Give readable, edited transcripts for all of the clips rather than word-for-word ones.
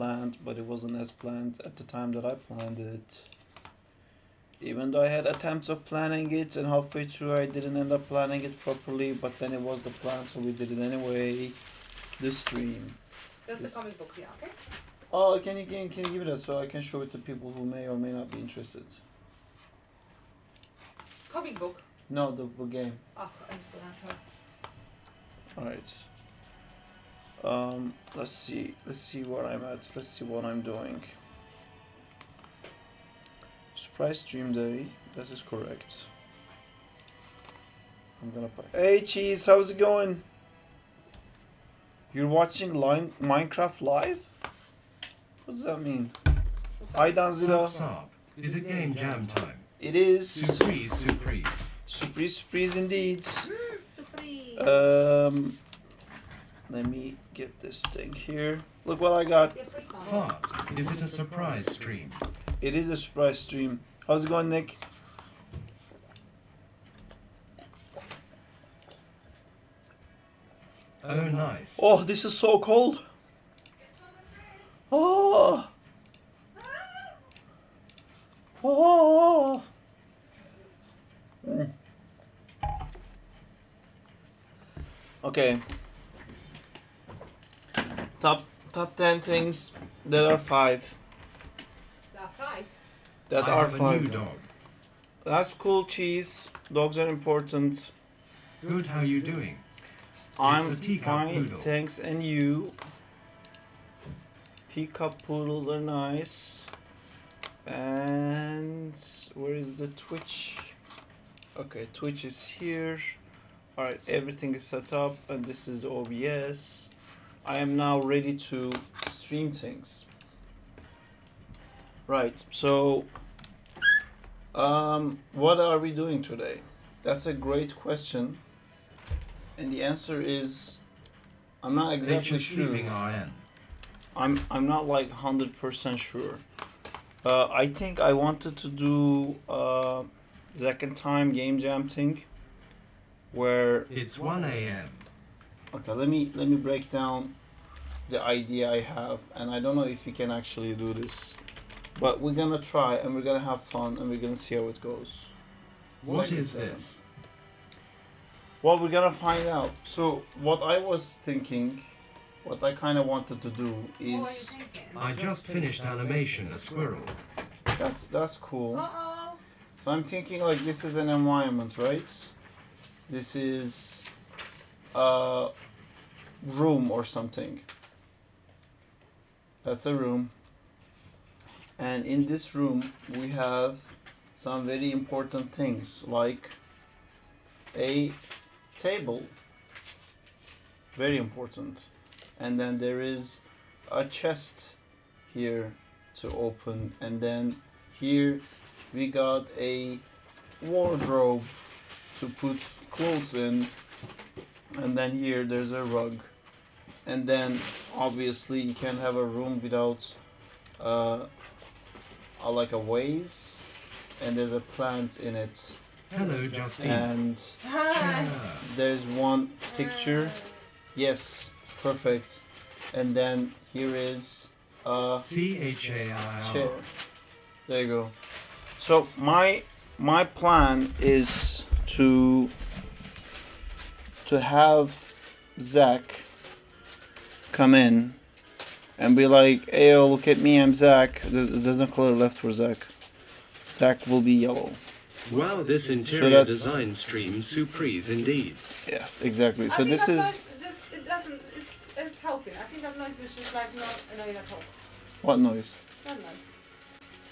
planned, but it wasn't as planned at the time that I planned it. Even though I had attempts of planning it, and halfway through I didn't end up planning it properly, but then it was the plan, so we did it anyway. The stream. That's the comic book, yeah, okay? Oh, can you give me that so I can show it to people who may or may not be interested? Comic book? No, the game. Ach, understood, Alright. Let's see where I'm at. Let's see what I'm doing. Surprise stream day. That is correct. I'm gonna play. Hey, Cheese, how's it going? You're watching Minecraft live? What does that mean? Hi, Danzilla. Sup, is it game jam time? It is. Suprise. Surprise indeed. Suprise. Let me get this thing here. Look what I got. Fart, is it a surprise stream? It is a surprise stream. How's it going, Nick? Oh, nice. Oh, this is so cold. Oh. Oh. Mm. Okay. Top 10 things that are 5. There are 5. That I are have a 5. new dog. That's cool, Cheese. Dogs are important. Good, how you doing? I'm It's a teacup fine, poodle. thanks, and you? Teacup poodles are nice. And where is the Twitch? Okay, Twitch is here. Alright, everything is set up, and this is the OBS. I am now ready to stream things. Right, so what are we doing today? That's a great question. And the answer is, I'm not exactly sure. RN. I'm not like 100% sure. I think I wanted to do second time game jam thing, where It's 1 a.m. okay, let me break down the idea I have, and I don't know if you can actually do this, but we're gonna try and we're gonna have fun and we're gonna see how it goes. What is this? Well, we're gonna find out. So what I was thinking, what I kind of wanted to do What are you is thinking? I just finished animation, a squirrel. that's cool. Uh-oh. So I'm thinking like this is an environment, right? This is a room or something. That's a room. And in this room we have some very important things like a table. Very important. And then there is a chest here to open, and then here we got a wardrobe to put clothes in, and then here there's a rug, and then obviously you can't have a room without like a vase, and there's a plant in it, Hello, Justine. and Hi. there's one picture. Yes, perfect. And then here is a chair. CHAIR. There you go. So my plan is to have Zach come in and be like, "Hey, yo, look at me, I'm Zach." There's no color left for Zach. Zach will be yellow. Wow, this interior that's- design stream surprise indeed. Yes, exactly. I So think this that is noise just, it doesn't, it's helping. I think that noise is just like not annoying at all. what noise? That noise.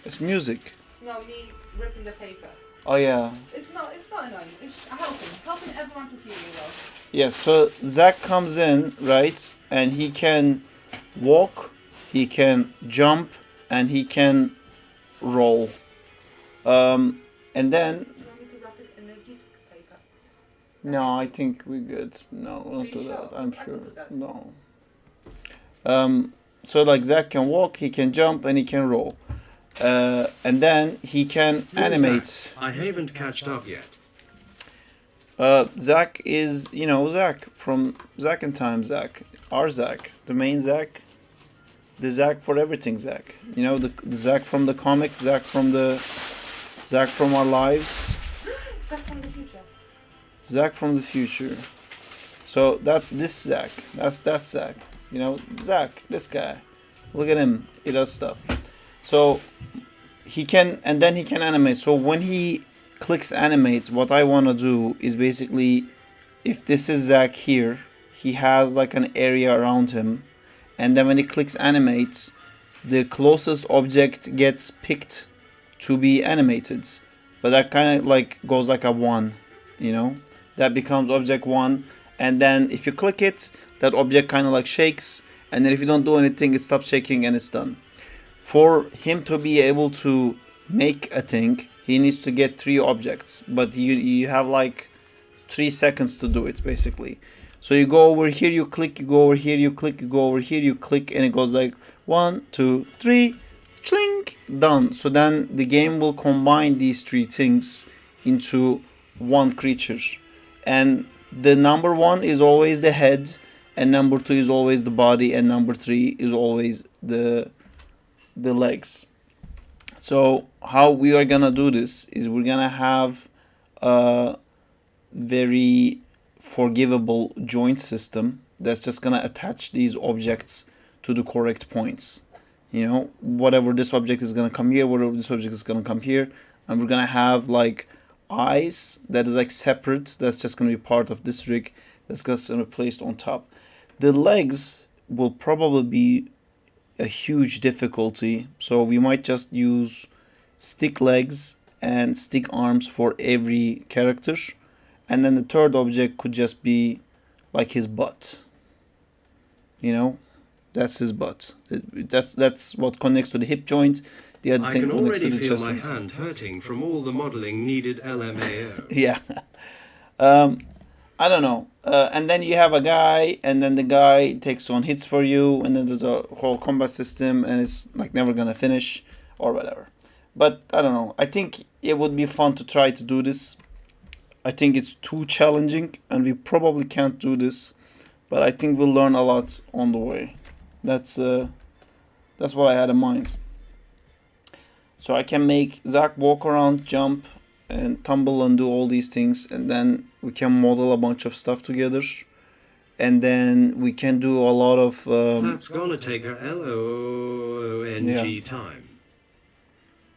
It's music. No, me ripping the paper. Oh yeah. It's not annoying. It's helping everyone to hear you well. Yes, so Zach comes in, right, and he can walk, he can jump, and he can roll. And then, Do you want me to wrap it in a gift paper? no, I think we're good. No, Are don't you do sure? that, I'm Because I sure. can do that. No. So like Zach can walk, he can jump, and he can roll. And then he can animate. I haven't catched up yet. Zach is, Zach from Zach and Time Zach. Our Zach, the main Zach. the Zach for everything Zach. You know, the Zach from the comic, Zach from our lives. Zach from the future. Zach from the future. So this Zach, that's Zach. You know, Zach, this guy. Look at him. He does stuff. So he can, and then he can animate. So when he clicks animate, what I want to do is basically, if this is Zach here, he has like an area around him, and then when he clicks animate, the closest object gets picked to be animated. But that kind of like goes like a 1, you know, that becomes object 1, and then if you click it, that object kind of like shakes, and then if you don't do anything, it stops shaking and it's done. For him to be able to make a thing, he needs to get 3 objects, but you have like 3 seconds to do it basically. So you go over here, you click, you go over here, you click, you go over here, you click, and it goes like 1, 2, 3, clink, done. So then the game will combine these 3 things into one creature, and the number 1 is always the head, and number 2 is always the body, and number 3 is always the legs. So how we are gonna do this is we're gonna have a very forgivable joint system that's just gonna attach these objects to the correct points. You know, whatever this object is gonna come here, whatever this object is gonna come here, and we're gonna have like eyes that is like separate, that's just gonna be part of this rig, that's just gonna be placed on top. The legs will probably be a huge difficulty, so we might just use stick legs and stick arms for every character, and then the third object could just be like his butt. You know, that's his butt. That's what connects to the hip joint. The other thing connects to the chest joint. I can already feel my hand hurting from all the modeling needed LMAO. Yeah. I don't know. And then you have a guy, and then the guy takes on hits for you, and then there's a whole combat system, and it's like never gonna finish or whatever. But I don't know. I think it would be fun to try to do this. I think it's too challenging, and we probably can't do this. But I think we'll learn a lot on the way. That's what I had in mind. So I can make Zach walk around, jump, and tumble and do all these things, and then we can model a bunch of stuff together, and then we can do a lot of that's gonna take a long time.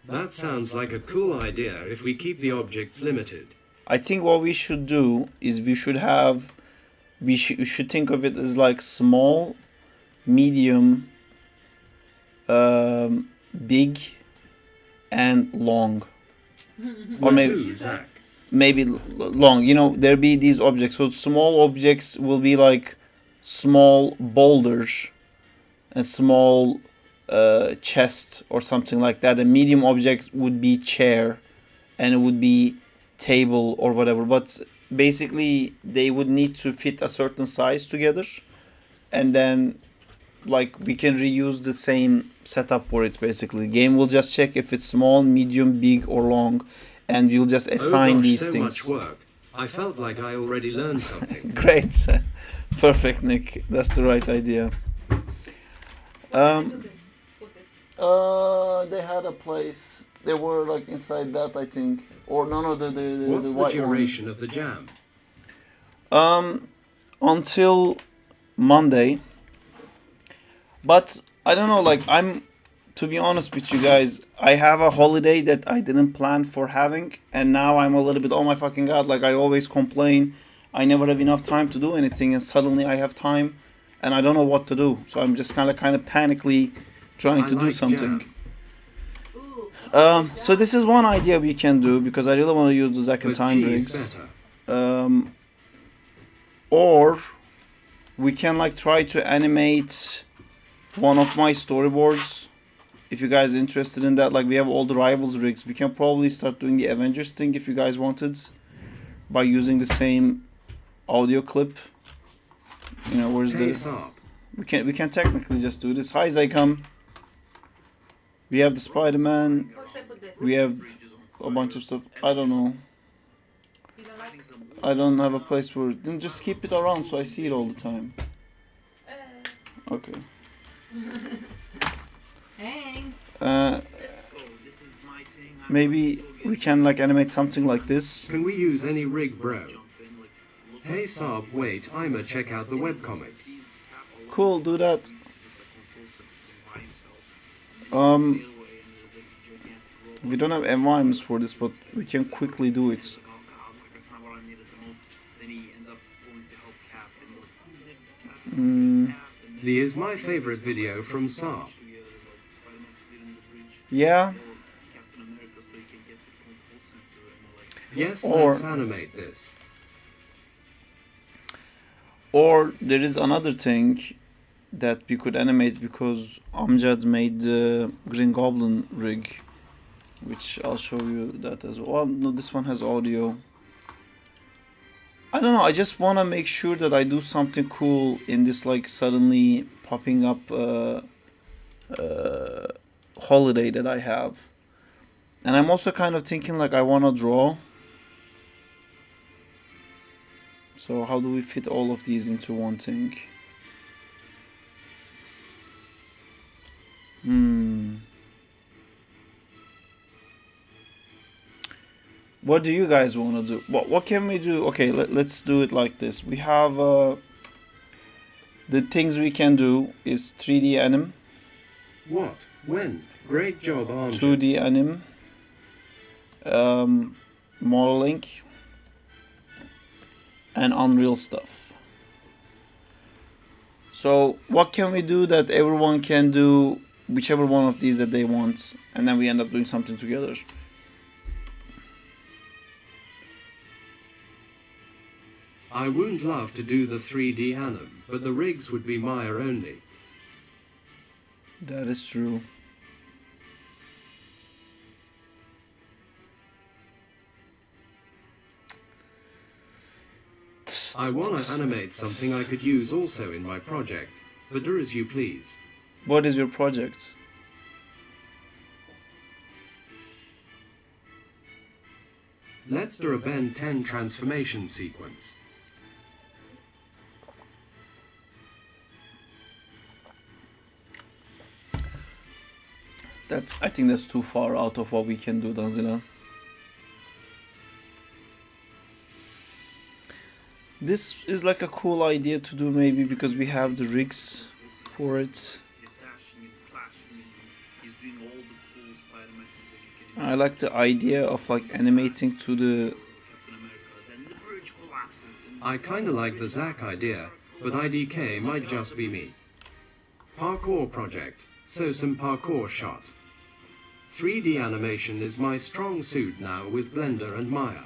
That sounds like a cool idea if we keep the objects limited. I think what we should do is we should think of it as like small, medium, big, and long. Or maybe long. You know, there'll be these objects. So small objects will be like small boulders and small chest or something like that. A medium object would be chair, and it would be table or whatever. But basically, they would need to fit a certain size together, and then like we can reuse the same setup for it. Basically, the game will just check if it's small, medium, big, or long, and you'll just assign these so things. Much work. I felt like I already learned something. Great, perfect, Nick. That's the right idea. They had a place. They were like inside that, I think, or no, the What's the white duration one. of the jam? Until Monday. But I don't know, like to be honest with you guys, I have a holiday that I didn't plan for having, and now I'm a little bit, oh my fucking god, like I always complain, I never have enough time to do anything, and suddenly I have time, and I don't know what to do, so I'm just kind of panically trying to do something. So this is one idea we can do, because I really want to use the Zack and Time rigs. Or we can like try to animate one of my storyboards. If you guys are interested in that, like we have all the Rivals rigs, we can probably start doing the Avengers thing if you guys wanted, by using the same audio clip. You know, where's we can technically just do this. Hi Zycom. We have the Spider-Man. We have a bunch of stuff. I don't know. I don't have a place for it. Then just keep it around so I see it all the time. Okay. Hang. Maybe we can like animate something like this. Can we use any rig, bro? Hey Saab, wait, I'ma check out the webcomic. Cool, do that. We don't have environments for this, but we can quickly do it. This is my favorite video from Saab. Yeah. Yes, Or- let's animate this. Or there is another thing that we could animate because Amjad made the Green Goblin rig, which I'll show you that as well. No, this one has audio. I don't know, I just want to make sure that I do something cool in this like suddenly popping up holiday that I have. And I'm also kind of thinking like I want to draw. So how do we fit all of these into one thing? What do you guys want to do? What can we do? Okay, let's do it like this. We have the things we can do is 3D anim, What? When? Great job, Armchair. 2D anim, modeling, and Unreal stuff. So what can we do that everyone can do whichever one of these that they want, and then we end up doing something together? I would love to do the 3D anim, but the rigs would be Maya only. That is true. I wanna animate something I could use also in my project, but do as you please. What is your project? Let's do a Ben 10 transformation sequence. I think that's too far out of what we can do, Danzila. This is like a cool idea to do maybe because we have the rigs for it. I like the idea of like animating to the... I kinda like the Zack idea, but IDK might just be me. Parkour project, so some parkour shot. 3D animation is my strong suit now with Blender and Maya.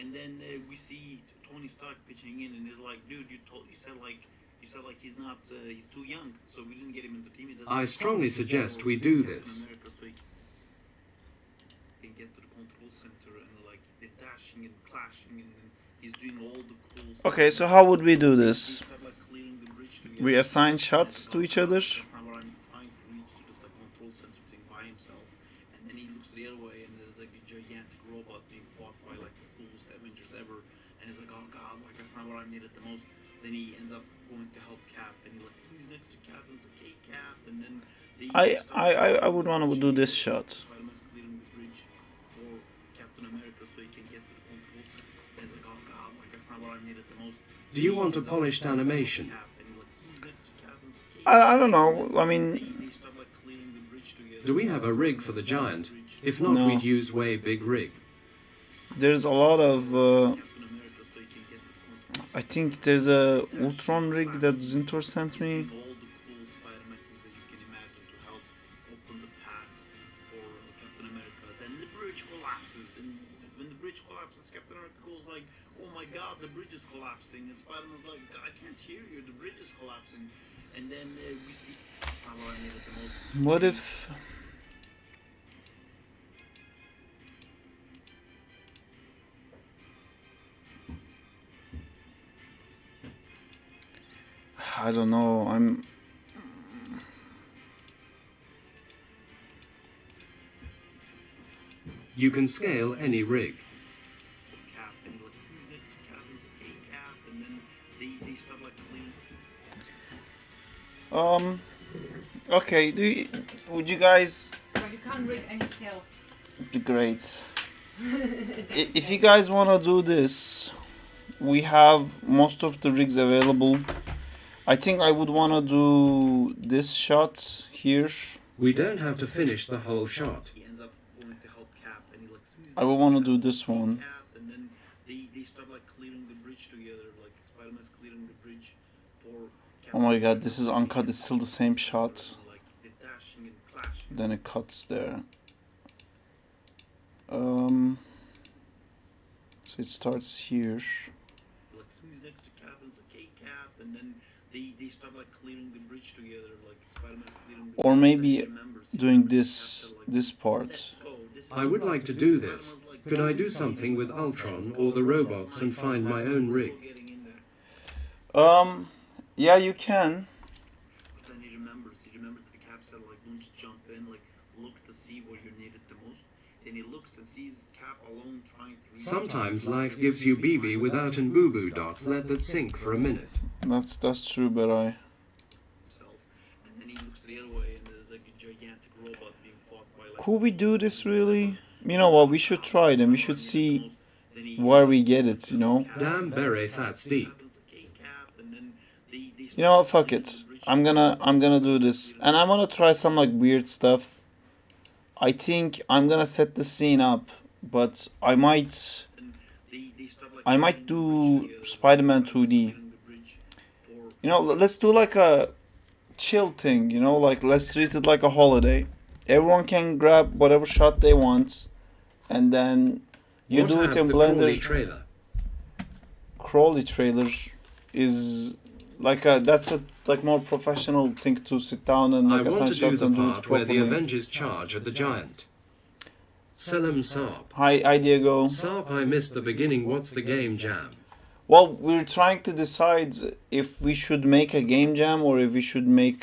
And then we see Tony Stark pitching in and is like, dude, you said he's not, he's too young, so we didn't get him in the team. I strongly suggest we do this. Can get to the control center and like they're dashing and clashing and he's doing all the cool stuff. Okay, so how would we do this? We assign shots to each other? That's not what I'm trying to reach, just like control center thing by himself. And then he looks the other way and there's like a gigantic robot being fought by like the coolest Avengers ever. And he's like, oh god, like that's not what I needed the most. Then he ends up going to help Cap and he like swings next to Cap and he's like, hey Cap, and then I would want to do this shot. Spider-Man's clearing the bridge for Captain America so he can get to the control center. And he's like, oh god, like that's not what I needed the most. Do you want a polished animation? I don't know, I mean... Do we have a rig for the giant? If not, No. we'd use way big rig. There's a lot of... I think there's a Ultron rig that Zintor sent me. All the cool Spider-Man things that you can imagine to help open the path for Captain America. Then the bridge collapses, and when the bridge collapses, Captain America goes like, "Oh my God, the bridge is collapsing!" And Spider-Man's like, "I can't hear you. The bridge is collapsing." And then we see how I made it the most. What if... I don't know, You can scale any rig. Cap, and he like sees it, Cap is like, "Hey Cap," and then they start like cleaning. Okay. Would you guys? But you can't read any skills. Great. If you guys wanna do this, we have most of the rigs available. I think I would wanna do this shot here. We don't have to finish the whole shot. He ends up going to help Cap, and he like swings I would wanna do this one. Cap, and then they start like clearing the bridge together, like Spider-Man's clearing the bridge for Cap. Oh my god, this is uncut. It's still the same shot. Like they're dashing and clashing. Then it cuts there. So it starts here. Like swings next to Cap, and it's like, hey Cap, and then they start like clearing the bridge together, like Spider-Man's clearing the Or bridge. maybe Then he remembers, he doing remembers this Cap, like, this part. let's go. This is I would like to do this. Could I do something with Ultron or the robots and find my own rig? Yeah, you can. But then he remembers that the Cap said like don't just jump in, like look to see where you're needed the most. Then he looks and sees Cap alone trying to reach Sometimes life gives you BB without an boo-boo dot. Let that sink for a minute. That's true, but I. himself. And then he looks the other way and there's like a gigantic robot being fought by like Could we do this really? You know what? We should try it and we should see where we get it. You know. Damn beret, that's deep. You know what? Fuck it. I'm gonna do this, and I wanna try some like weird stuff. I think I'm gonna set the scene up, but I might do Spider-Man 2D. You know, let's do like a chill thing. You know, like let's treat it like a holiday. Everyone can grab whatever shot they want, and then you What do it had in the Blender. Crawley trailer? Crawley trailer is like that's a like more professional thing to sit down and I like want assign to do shots the and do it part where the properly. Avengers charge at the giant. Selim Saab. Hi Diego. Saab, I missed the beginning. What's the game jam? Well, we're trying to decide if we should make a game jam or if we should make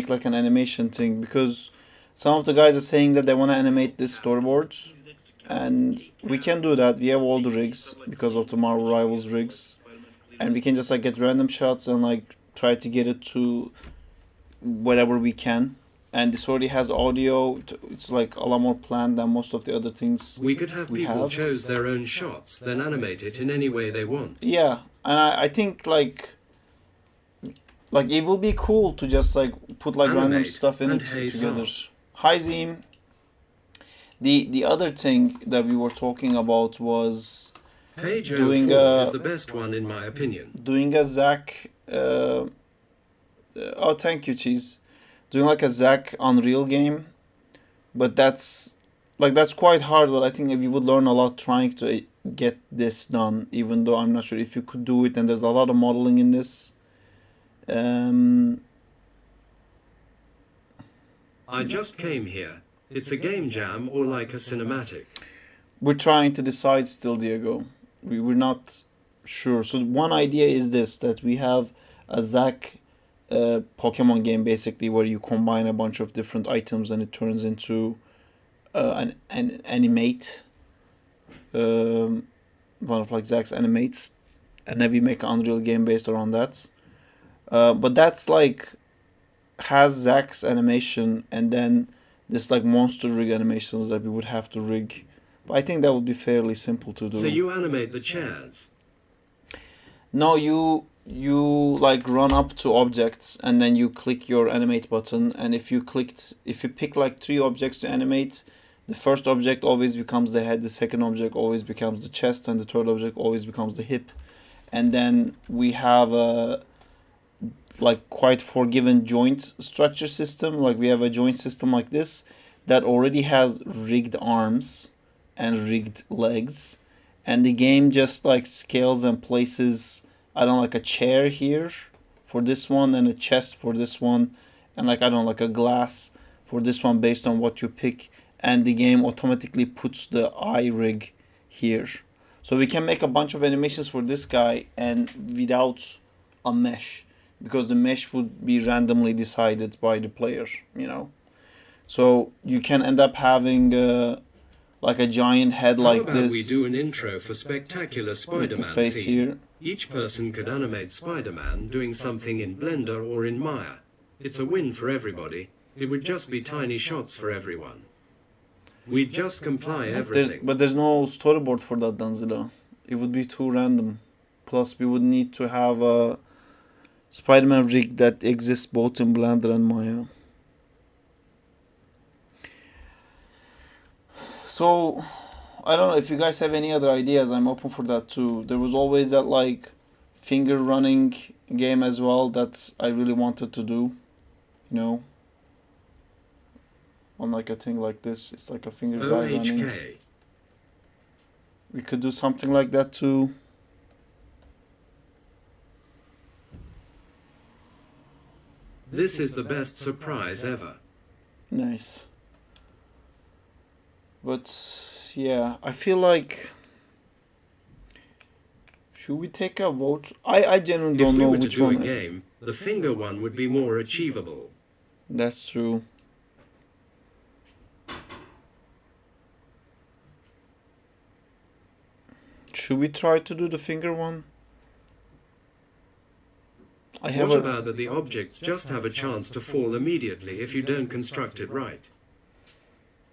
like an animation thing, because some of the guys are saying that they want to animate this storyboards, and we can do that. We have all the rigs because of the Marvel Rivals rigs, and we can just like get random shots and like try to get it to whatever we can. And this already has audio. It's like a lot more planned than most of the other things. We could have We people have. choose their own shots, then animate it in any way they want. Yeah, and I think like it will be cool to just like put like random Animate stuff in and it hey, together. Sam. Hi Zim. The other thing that we were talking about was Page Doing 04 a- is the best one in my opinion. doing a Zack. Oh, thank you, Cheese. Doing like a Zack Unreal game, but that's quite hard. But I think if you would learn a lot trying to get this done, even though I'm not sure if you could do it, and there's a lot of modeling in this. I just came here. It's a game jam or like a cinematic. We're trying to decide still, Diego. We're not sure. So one idea is this, that we have a Zack Pokemon game basically where you combine a bunch of different items and it turns into an animate, one of like Zack's animates, and then we make an Unreal game based around that. But that's like has Zack's animation and then this like monster rig animations that we would have to rig. But I think that would be fairly simple to do. So you animate the chairs. No, you like run up to objects and then you click your animate button, and if you pick like 3 objects to animate, the first object always becomes the head, the second object always becomes the chest, and the third object always becomes the hip. And then we have a like quite forgiving joint structure system. Like we have a joint system like this that already has rigged arms and rigged legs, and the game just like scales and places, I don't know, like a chair here for this one and a chest for this one, and like I don't know, like a glass for this one based on what you pick, and the game automatically puts the eye rig here. So we can make a bunch of animations for this guy and without a mesh, because the mesh would be randomly decided by the player, you know. So you can end up having like a giant head How like about this we do an intro for Spectacular with Spider-Man the face theme? here. Each person could animate Spider-Man doing something in Blender or in Maya. It's a win for everybody. It would just be tiny shots for everyone. We'd just comply everything. But there's no storyboard for that, Danzilla. It would be too random. Plus, we would need to have a Spider-Man rig that exists both in Blender and Maya. So, I don't know if you guys have any other ideas. I'm open for that too. There was always that like finger running game as well that I really wanted to do. You know, on like a thing like this, it's like a finger guy running. OHK. We could do something like that too. This is the best surprise ever. Nice. But yeah, I feel like should we take a vote? I genuinely don't know which one. If we were to do a game, the finger one would be more achievable. That's true. Should we try to do the finger one? What about that the objects just have a chance to fall immediately if you don't construct it right?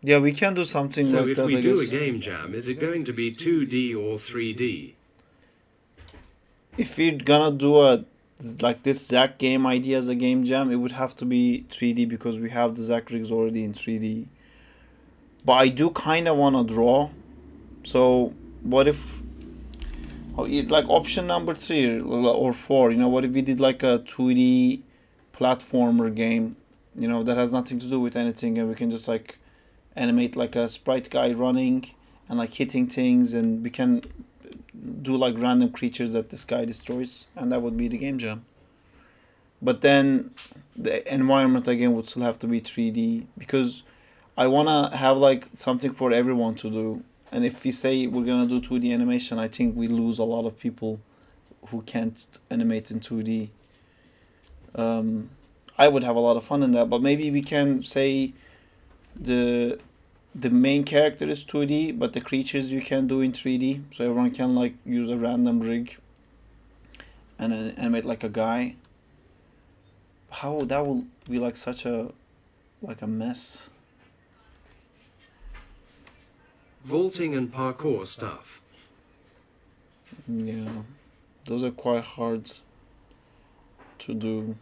Yeah, we can do something So like if that, we I do guess. a game jam, is it going to be 2D or 3D? If we're gonna do a like this Zack game idea as a game jam, it would have to be 3D because we have the Zack rigs already in 3D. But I do kind of want to draw. So what if, like option number 3 or 4, you know, what if we did like a 2D platformer game, you know, that has nothing to do with anything, and we can just like animate like a sprite guy running and like hitting things, and we can do like random creatures that this guy destroys, and that would be the game jam. But then the environment again would still have to be 3D because I want to have like something for everyone to do. And if we say we're gonna do 2D animation, I think we lose a lot of people who can't animate in 2D. I would have a lot of fun in that, but maybe we can say the main character is 2D, but the creatures you can do in 3D, so everyone can like use a random rig and then animate like a guy. How that will be like such a mess. Vaulting and parkour stuff. Yeah, those are quite hard to do.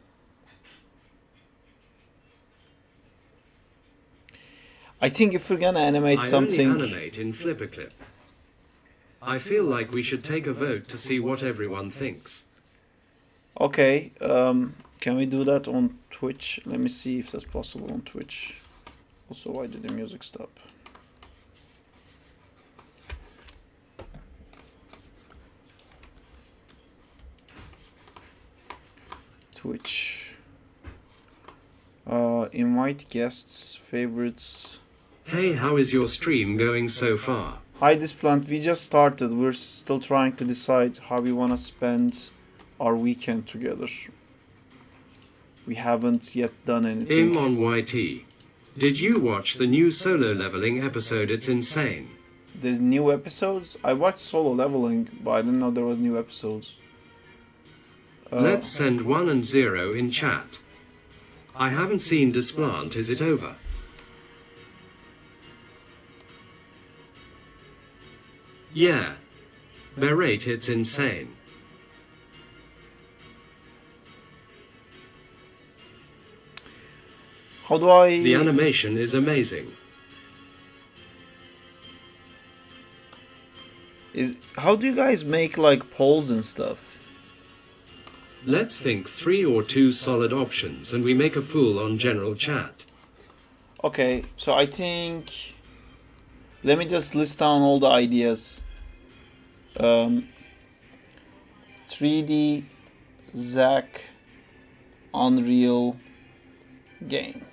I think if we're gonna animate something, I only animate in Flipperclip. I feel like we should take a vote to see what everyone thinks. okay, can we do that on Twitch? Let me see if that's possible on Twitch. Also, why did the music stop? Twitch. Invite guests, favorites. Hey, how is your stream going so far? Hi, this plant. We just started. We're still trying to decide how we want to spend our weekend together. We haven't yet done anything. Im on YT. Did you watch the new solo leveling episode? It's insane. There's new episodes? I watched Solo Leveling, but I didn't know there was new episodes. Let's send 1 and 0 in chat. I haven't seen Desplant. Is it over? Yeah. Berate, it's insane. How do I... The animation is amazing. How do you guys make like polls and stuff? Let's think 3 or 2 solid options and we make a pool on general chat. Okay, so I think... Let me just list down all the ideas. 3D Zack Unreal game.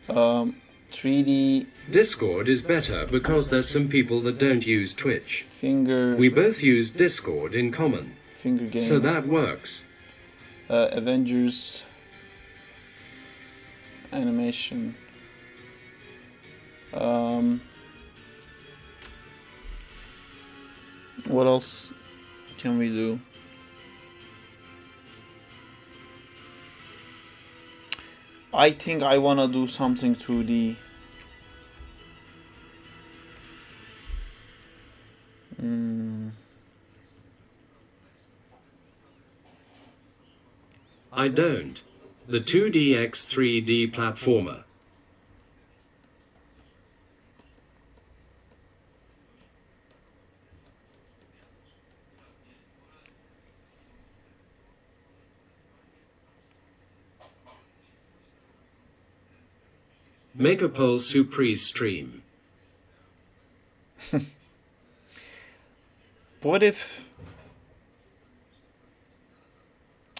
3D Discord is better because there's some people that don't use Twitch. finger We both use Discord in common, finger game. so that works. Avengers animation. What else? can we do? I think I wanna do something 2D. I don't. The 2DX 3D platformer. Make a poll Suprise stream. What if?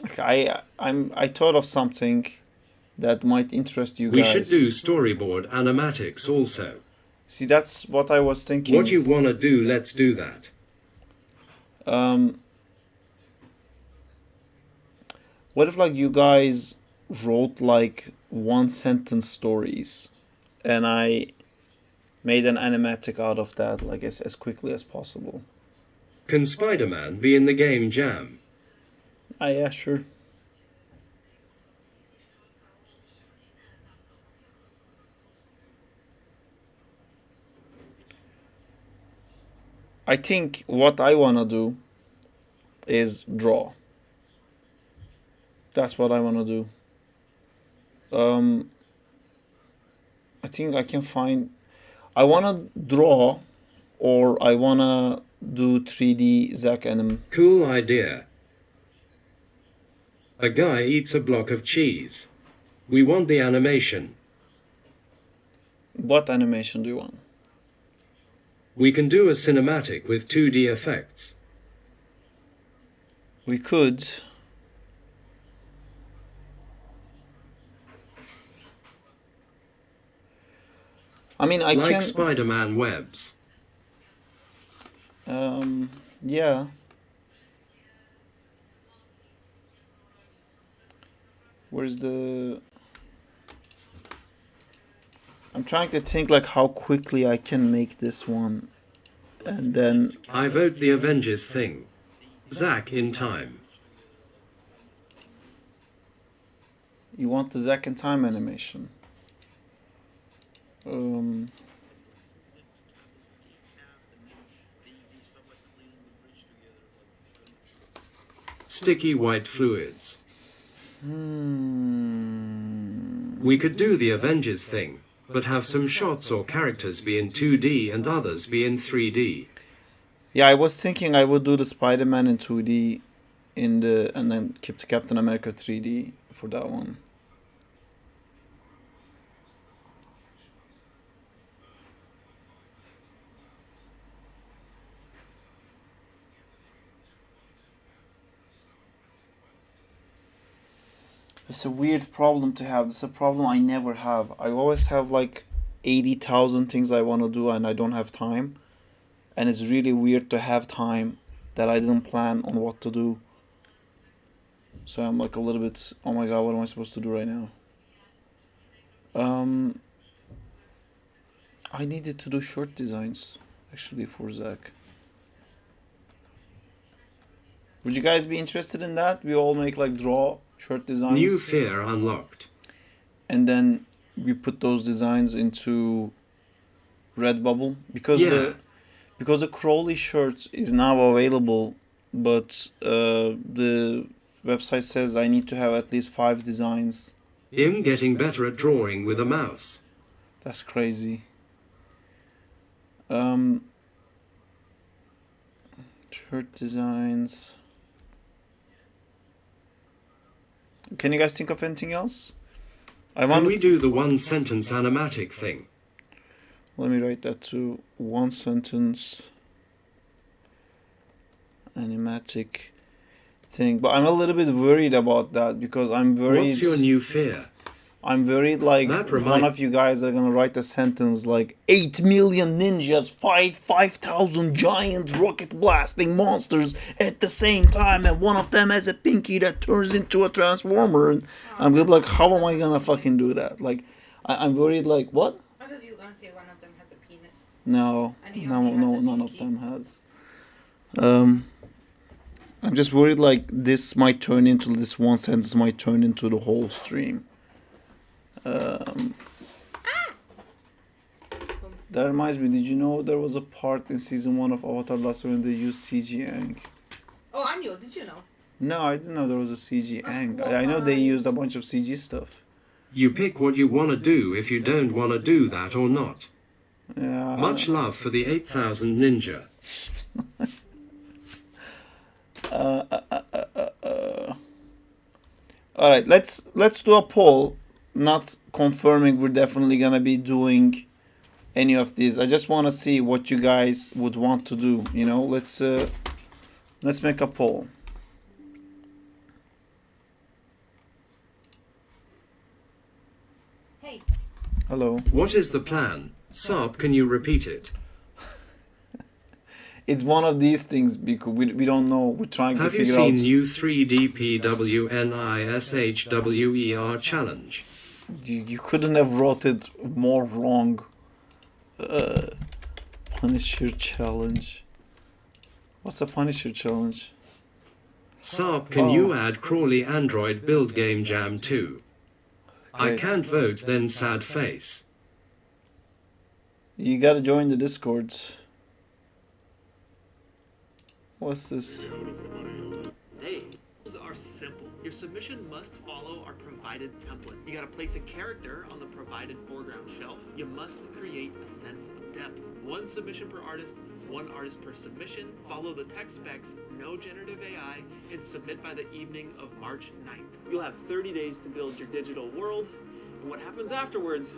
Okay, I thought of something that might interest you We guys. should do storyboard animatics also. See, that's what I was thinking. What you wanna do, let's do that. What if like you guys wrote like 1 sentence stories, and I made an animatic out of that, like as quickly as possible. Can Spider-Man be in the game Jam? Ah, yeah, sure. I think what I wanna do is draw. That's what I wanna do. I think I can find. I wanna draw, or I wanna do 3D Zack anim. Cool idea. A guy eats a block of cheese. We want the animation. What animation do you want? We can do a cinematic with 2D effects. We could. I mean, I like can. Spider-Man webs. Yeah. Where's the? I'm trying to think like how quickly I can make this one, and then I vote the Avengers thing. Zack in time. you want the Zack and Time animation. Sticky white fluids. We could do the Avengers thing, but have some shots or characters be in 2D and others be in 3D. Yeah, I was thinking I would do the Spider-Man in 2D, and then keep the Captain America 3D for that one. It's a weird problem to have. It's a problem I never have. I always have like 80,000 things I want to do and I don't have time. And it's really weird to have time that I didn't plan on what to do. So I'm like a little bit, oh my god, what am I supposed to do right now? I needed to do short designs actually for Zach. Would you guys be interested in that? We all make like draw short designs. New fear unlocked. And then we put those designs into Redbubble because Yeah. the Crowley shirt is now available, but the website says I need to have at least 5 designs. Him getting better at drawing with a mouse. That's crazy. Shirt designs. Can you guys think of anything else? Can we do the 1-sentence animatic thing? Let me write that to 1-sentence animatic thing. But I'm a little bit worried about that because I'm worried. What's your new fear? I'm worried like That one of you guys are gonna write a sentence like 8 million ninjas fight 5,000 giant rocket blasting monsters at the same time, and one of them has a pinky that turns into a transformer. And I'm good, like, how am I gonna fucking do that? Like, I'm worried. Like, what? I thought you were gonna say one of them has a penis. No, And he no, only has no, a none of pinky. them has. I'm just worried like this might turn into, this one sentence might turn into the whole stream. That reminds me, did you know there was a part in season 1 of Avatar Last when they used CG Aang? Oh, I knew. Did you know? No, I didn't know there was a CG Aang. I know they used a bunch of CG stuff. You pick what you want to do if you don't want to do that or not. Yeah. Much love for the 8000 ninja. All right, let's do a poll. Not confirming we're definitely gonna be doing any of these. I just want to see what you guys would want to do. You know, let's make a poll. Hey. Hello. What is the plan? Sarp, can you repeat it? It's one of these things because we don't know. We're trying Have to you figure seen out. new 3DPWNISHWER challenge? You couldn't have wrote it more wrong. Punisher challenge. What's a Punisher challenge? Sarp, can you add Crawley Android build game jam too? I Great. can't vote, then sad face. You gotta join the Discord. What's this? They are simple. Your submission must follow our provided template. You gotta place a character on the provided foreground shelf. You must create a sense of depth. One submission per artist, one artist per submission. Follow the tech specs, no generative AI, and submit by the evening of March 9th. You'll have 30 days to build your digital world, and what happens afterwards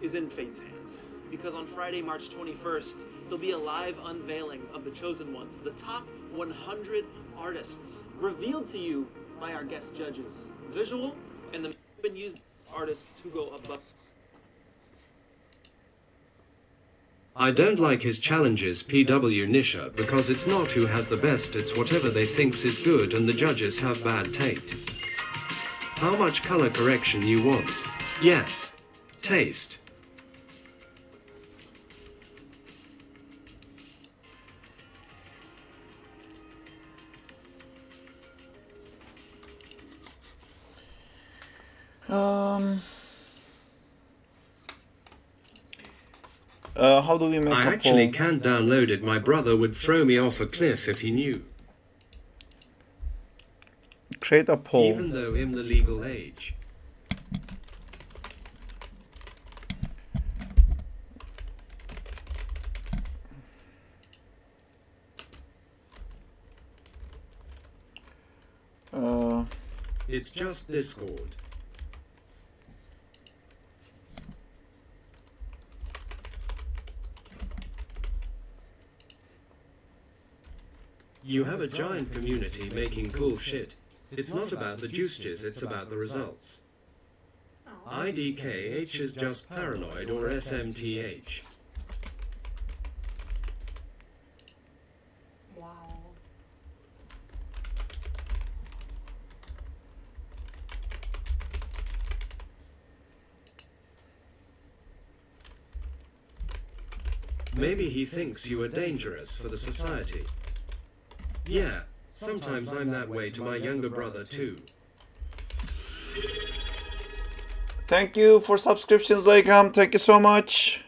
is in fate's hands. Because on Friday, March 21st, there'll be a live unveiling of the chosen ones, the top 100 artists, revealed to you by our guest judges. Visual and the been used artists who go above. I don't like his challenges, PW Nisha, because it's not who has the best, it's whatever they thinks is good and the judges have bad taste. How much color correction you want? Yes. Taste. How do we make I a actually poll? can't download it. My brother would throw me off a cliff if he knew. Create a poll. Even though I'm the legal age. It's just Discord. You have a giant community making cool shit. It's not about the juices, it's about the results. IDKH is just paranoid or SMTH. Wow. Maybe he thinks you are dangerous for the society. Yeah, sometimes I'm that way to my younger brother too. Thank you for subscriptions, Zaykam. Thank you so much.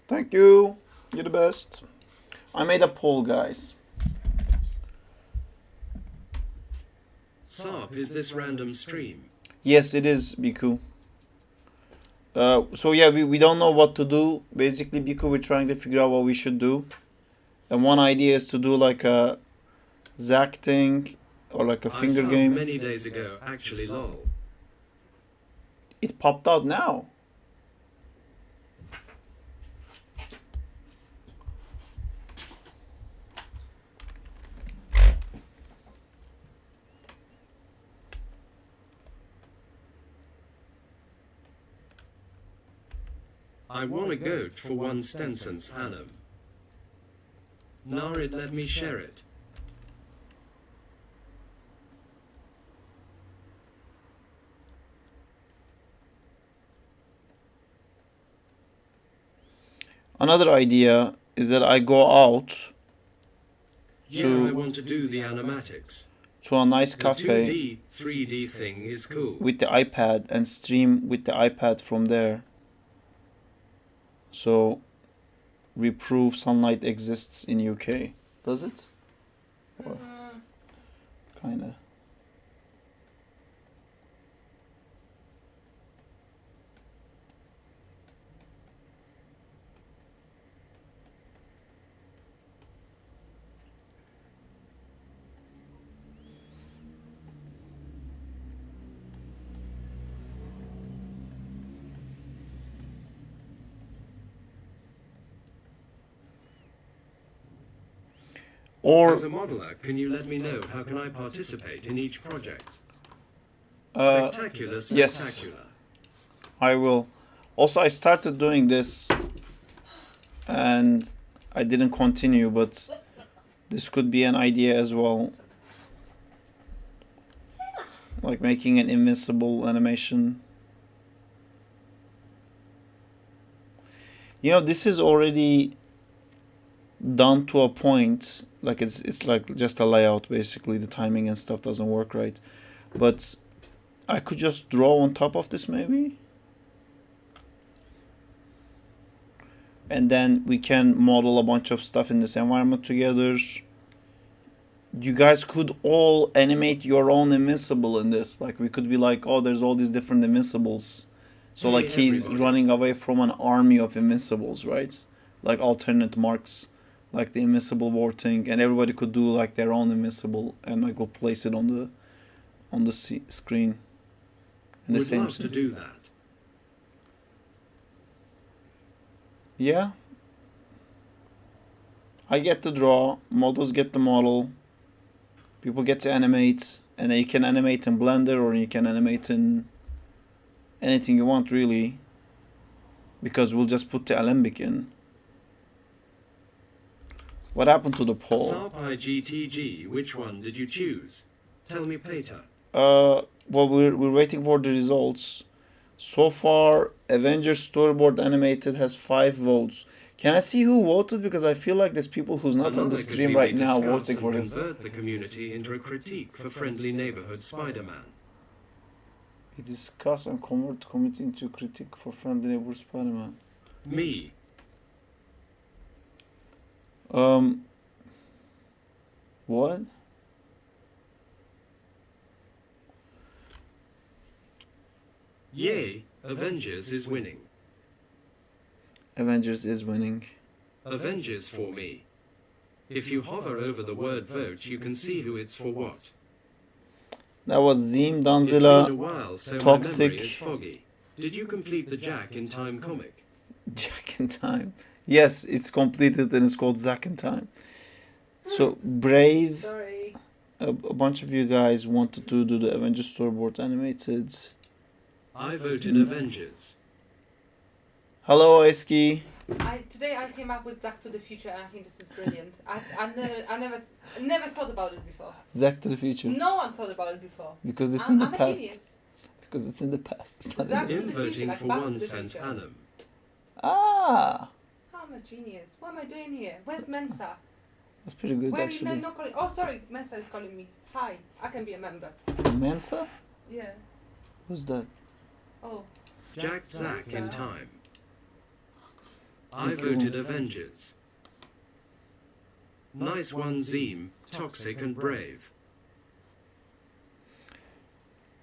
Thank you. You're the best. I made a poll, guys. Sarp, is this random stream? Yes, it is, Biku. So yeah, we don't know what to do. Basically, Biku, we're trying to figure out what we should do. And one idea is to do like a Zack thing or like a finger I subbed game. many days ago, actually lol. It popped out now. I want a goat for 1 stensons annum. Narid, let me share it. Another idea is that I go out Yeah, I want to do the animatics. to a nice The cafe 2D, 3D thing is cool. with the iPad and stream with the iPad from there. So we prove sunlight exists in UK. Does it? Or kinda. Or As a modeler, can you let me know how can I participate in each project? uh, Spectacular, yes. spectacular. I will. Also, I started doing this and I didn't continue, but this could be an idea as well. Like making an invincible animation. You know, this is already done to a point. Like it's like just a layout basically. The timing and stuff doesn't work right. But I could just draw on top of this maybe. And then we can model a bunch of stuff in this environment together. You guys could all animate your own invincible in this. Like we could be like, oh, there's all these different invincibles. So Hey, like he's everybody. running away from an army of invincibles, right? Like alternate marks, like the invincible war thing, and everybody could do like their own invincible, and like we'll place it on the screen. In the Would same love to do that. Yeah. I get to draw, models get the model, people get to animate, and then you can animate in Blender or you can animate in anything you want really, because we'll just put the alembic in. What happened to the poll? Sarpi GTG, which one did you choose? Tell me, Peter. Well, we're waiting for the results. So far, Avengers Storyboard Animated has 5 votes. Can I see who voted? Because I feel like there's people who's not on the Another could stream be right we now discuss voting and for this. convert the community into a critique for friendly neighborhood Spider-Man. We discuss and convert the community into critique for friendly neighbor Spider-Man. Me. What? Yay, Avengers is winning. Avengers is winning. Avengers for me. If you hover over the word vote, you can see who it's for what. That was Zim It's been a Danzilla, while, so Toxic. my memory is foggy. Did you complete the Jack in Time comic? Jack in Time. Yes, it's completed and it's called Zack in Time. So Brave, Sorry. a bunch of you guys wanted to do the Avengers Storyboard Animated. I voted Avengers. Hello, Eski. Today I came up with Zack to the Future, and I think this is brilliant. I never thought about it before. Zack to the Future. No one thought about it before. Because it's in the I'm a past. genius. Because it's in the past. It's not in Zack the... to In the voting future, like for Back to 1 the cent Future. annum. Ah, I'm a genius. What am I doing here? Where's Mensa? that's pretty good Where are you actually. not calling? Oh, sorry, Mensa is calling me. Hi, I can be a member. Mensa? Yeah. Who's that? Oh. Jack Zack in Mensa. Time. I Okay. voted Avengers. Nice one, Zim, Toxic and Brave.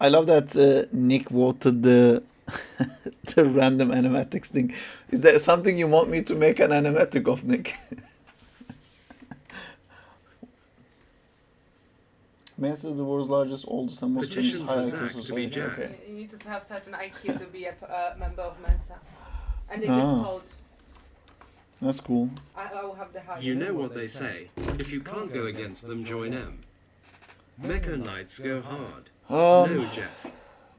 I love that Nick voted the the random animatics thing. Is that something you want me to make an animatic of, Nick? Mensa is the world's largest, oldest, and most famous Petition for hierarchical Zack to be society. Jack. Okay. You need to have certain IQ to be a member of Mensa. And they Ah. just called. That's cool. I will have the highest. You know what they say. If you can't go against them, join them. Mecha Knights go hard. No, Jeff.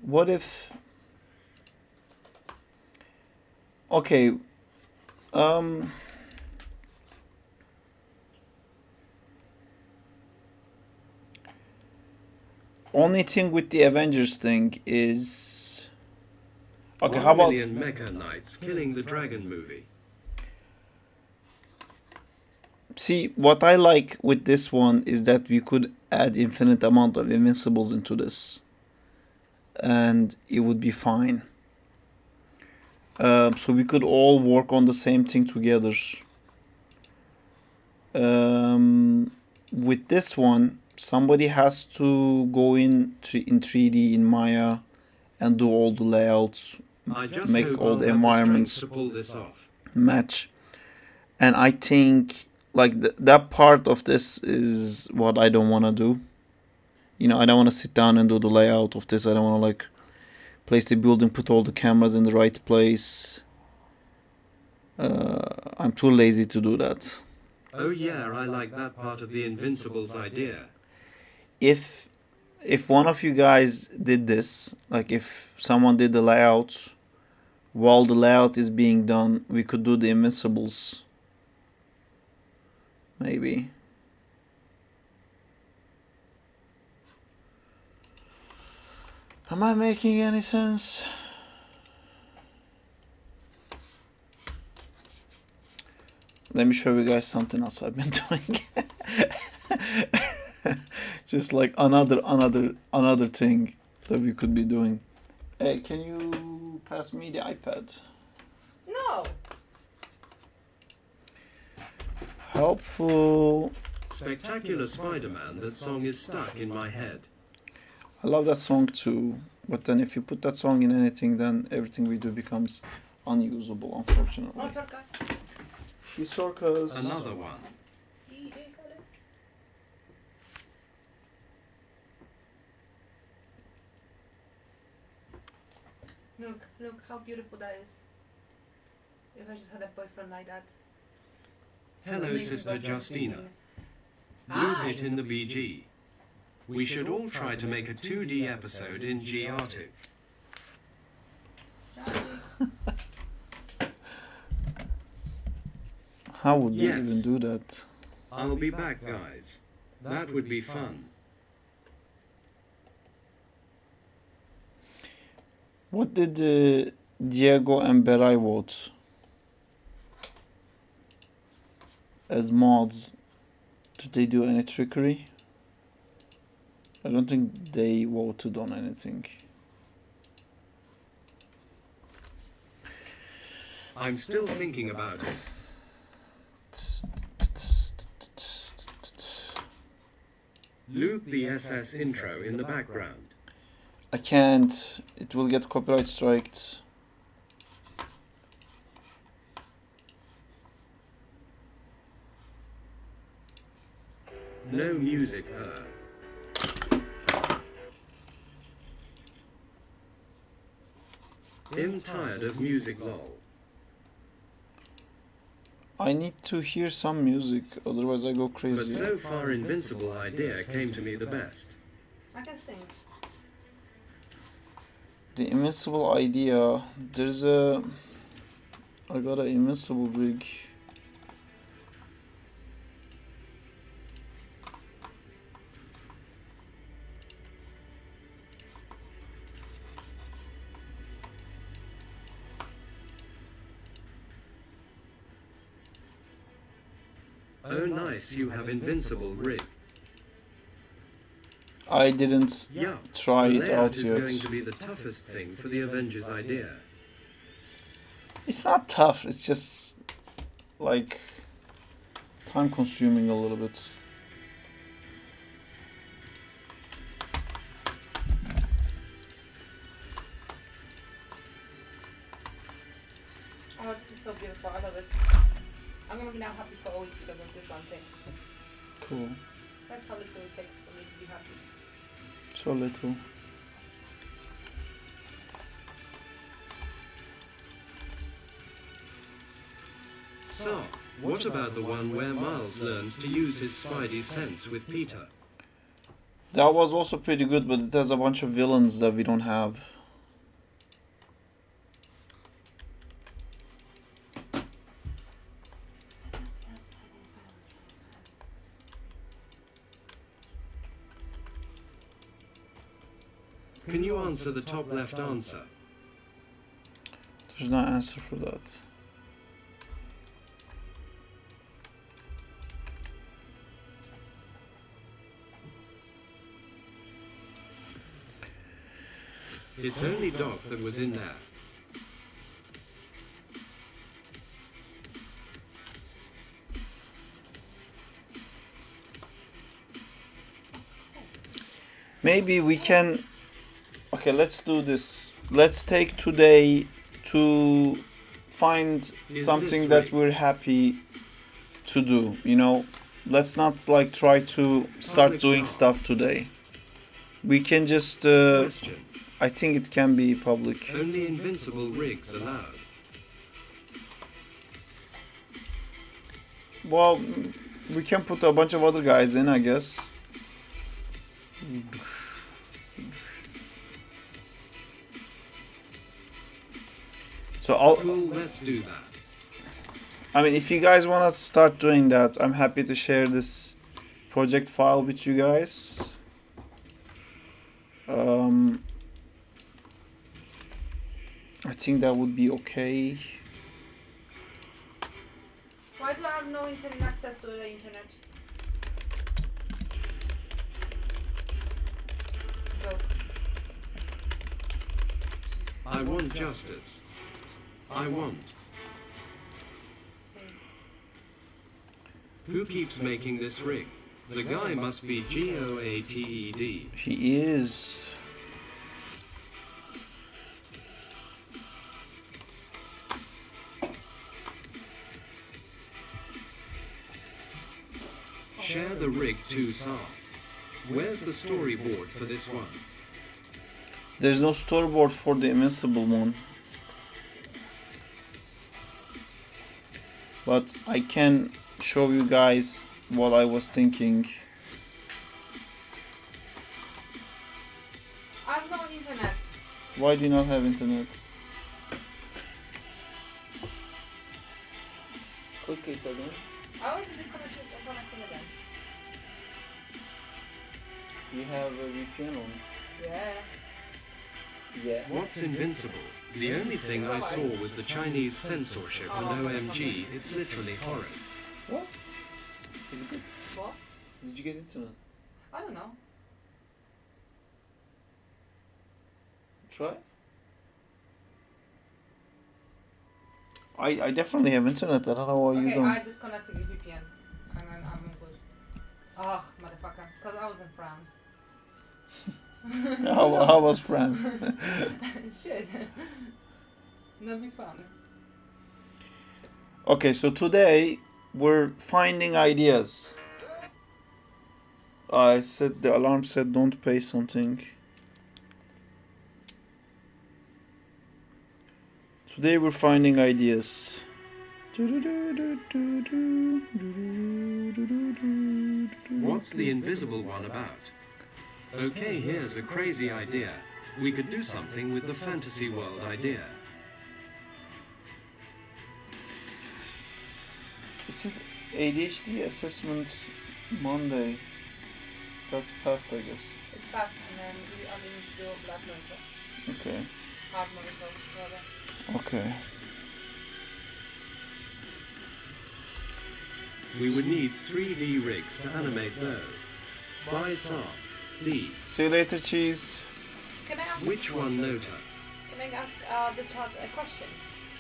What if... Okay. Only thing with the Avengers thing is... Okay, 1 how about... million Mecha Knights killing the Dragon movie. See, what I like with this one is that we could add infinite amount of invincibles into this, and it would be fine. So we could all work on the same thing together. With this one, somebody has to go in 3D in Maya and do all the layouts, I just make hope all I'll the have environments strength to pull this off. match. And I think like that part of this is what I don't want to do. You know, I don't want to sit down and do the layout of this. I don't want to like place the building, put all the cameras in the right place. I'm too lazy to do that. Oh yeah, I like that part of the Invincibles idea. If one of you guys did this, like if someone did the layout while the layout is being done, we could do the Invincibles. Maybe. Am I making any sense? Let me show you guys something else I've been doing. Just like another thing that we could be doing. Hey, can you pass me the iPad? No. Helpful. Spectacular Spider-Man, that song is stuck in my head. I love that song too, but then if you put that song in anything, then everything we do becomes unusable, unfortunately. Oh, sorry, guys. Hisorkas. Another one. Look how beautiful that is. If I just had a boyfriend like that. Hello, Amazing Sister boyfriend Justina. speaking. Loop Hi. it in the BG. We should all try to make a 2D episode in GR2. How would you Yes. even do that? I'll be back, guys. That would be fun. What did Diego and Berai vote as mods? Did they do any trickery? I don't think they voted on anything. I'm still thinking about it. Loop the SS intro in the background. I can't. It will get copyright striked. No music heard. I'm tired of music, lol. I need to hear some music, otherwise I go But crazy. so far, Invincible idea came to me the best. I can sing. The invincible idea. There's a. I got an invincible rig. Oh nice, you have Invincible rig. I didn't Yeah, try the it layout out is yet. going to be the toughest thing for the Avengers idea. It's not tough, it's just like time consuming a little bit. Oh, this is so beautiful. I love it. I'm gonna be now happy for a week because of this one thing. Cool. That's how little it takes for me to be happy. So little. So, what about the one where Miles learns to use his spidey sense with Peter? That was also pretty good, but it has a bunch of villains that we don't have. Can you answer the top left answer? There's no answer for that. It's only Doc that was in there. Maybe we can. Okay, let's do this. Let's take today to find Is something this that right? we're happy to do. You know, let's not like try to start Public doing song. stuff today. We can just. Question. I think it can be public. Only invincible rigs allowed. Well, we can put a bunch of other guys in, I guess. So Cool, let's do that. I mean, if you guys want to start doing that, I'm happy to share this project file with you guys. I think that would be okay. Why do I have no internet access to the internet? Go. I want justice. I want. Who keeps making this rig? The guy must be Goated. He is. Share the rig too, Saab. Where's the storyboard for this one? There's no storyboard for the Invincible one. But I can show you guys what I was thinking. I have no internet. Why do you not have internet? Click it again. I was disconnected and connecting again. You have a VPN on. Yeah. Yeah. What's invincible? The only thing I saw was the Chinese censorship and OMG, it's literally horrid. What? Is it good? What? Did you get internet? I don't know. Try. I definitely have internet. I don't know why you Okay, don't. I disconnected the VPN. And then I'm good. Oh, motherfucker. Because I was in France. How was France? Shit. That'd be fun. Okay, so today we're finding ideas. I said the alarm said don't pay something. Today we're finding ideas. What's the invisible one about? Okay, here's a crazy idea. We could do something with the fantasy world idea. This is ADHD assessment Monday. That's past, I guess. It's fast and then you only need to do black monitor. Okay. Hard monitor, rather. Okay. We would need 3D rigs to animate though. By Saab. D. See you later, cheese. Can I ask, Which one Nota? can I ask the chat a question?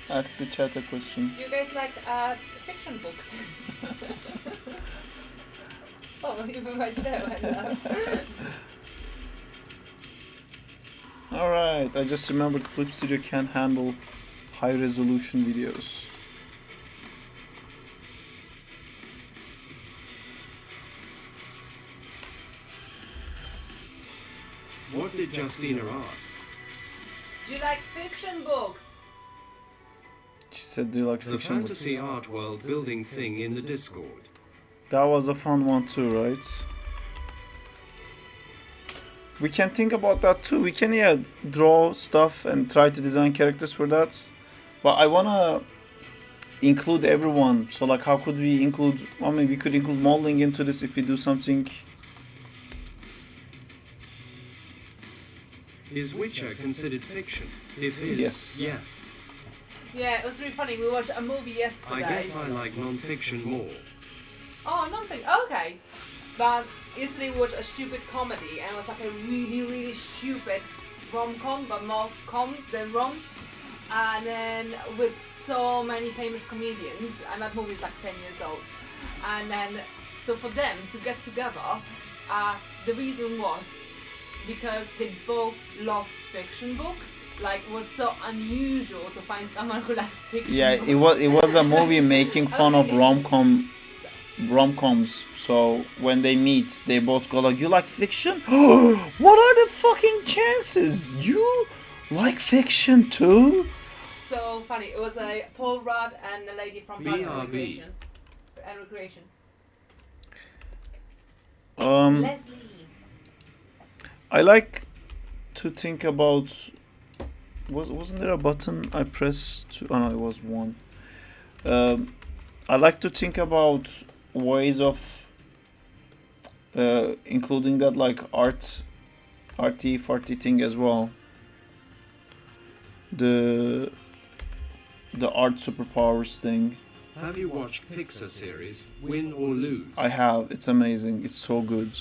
Ask the chat a question. You guys like fiction books? Oh, even my chair went up. Alright, I just remembered Clip Studio can handle high resolution videos. What did Justina ask? Do you like fiction books? She said, do you like The fiction books? fantasy art world building thing in the Discord. That was a fun one too, right? We can think about that too. We can, yeah, draw stuff and try to design characters for that. But I wanna include everyone. So like, how could we include? I mean, we could include modeling into this if we do something. Is Witcher considered fiction? If is, Yes. yes. Yeah, it was really funny. We watched a movie I yesterday. guess I like non-fiction more. Oh, nothing. Okay. But yesterday we watched a stupid comedy and it was like a really, really stupid rom-com, but more com than rom. And then with so many famous comedians, and that movie is like 10 years old. And then, so for them to get together, the reason was because they both love fiction books. Like, it was so unusual to find someone who likes fiction Yeah, books. it was a movie making fun of rom-coms. So when they meet, they both go like, "You like fiction? What are the fucking chances? You like fiction too?" So funny. It was a Paul Rudd and a lady from Parks and BRB. Recreation. Leslie. I like to think about. Wasn't there a button I pressed to? Oh no, it was one. I like to think about ways of including that like arty farty thing as well. The art superpowers thing. Have you watched Pixar series, Win or Lose? I have. It's amazing. It's so good.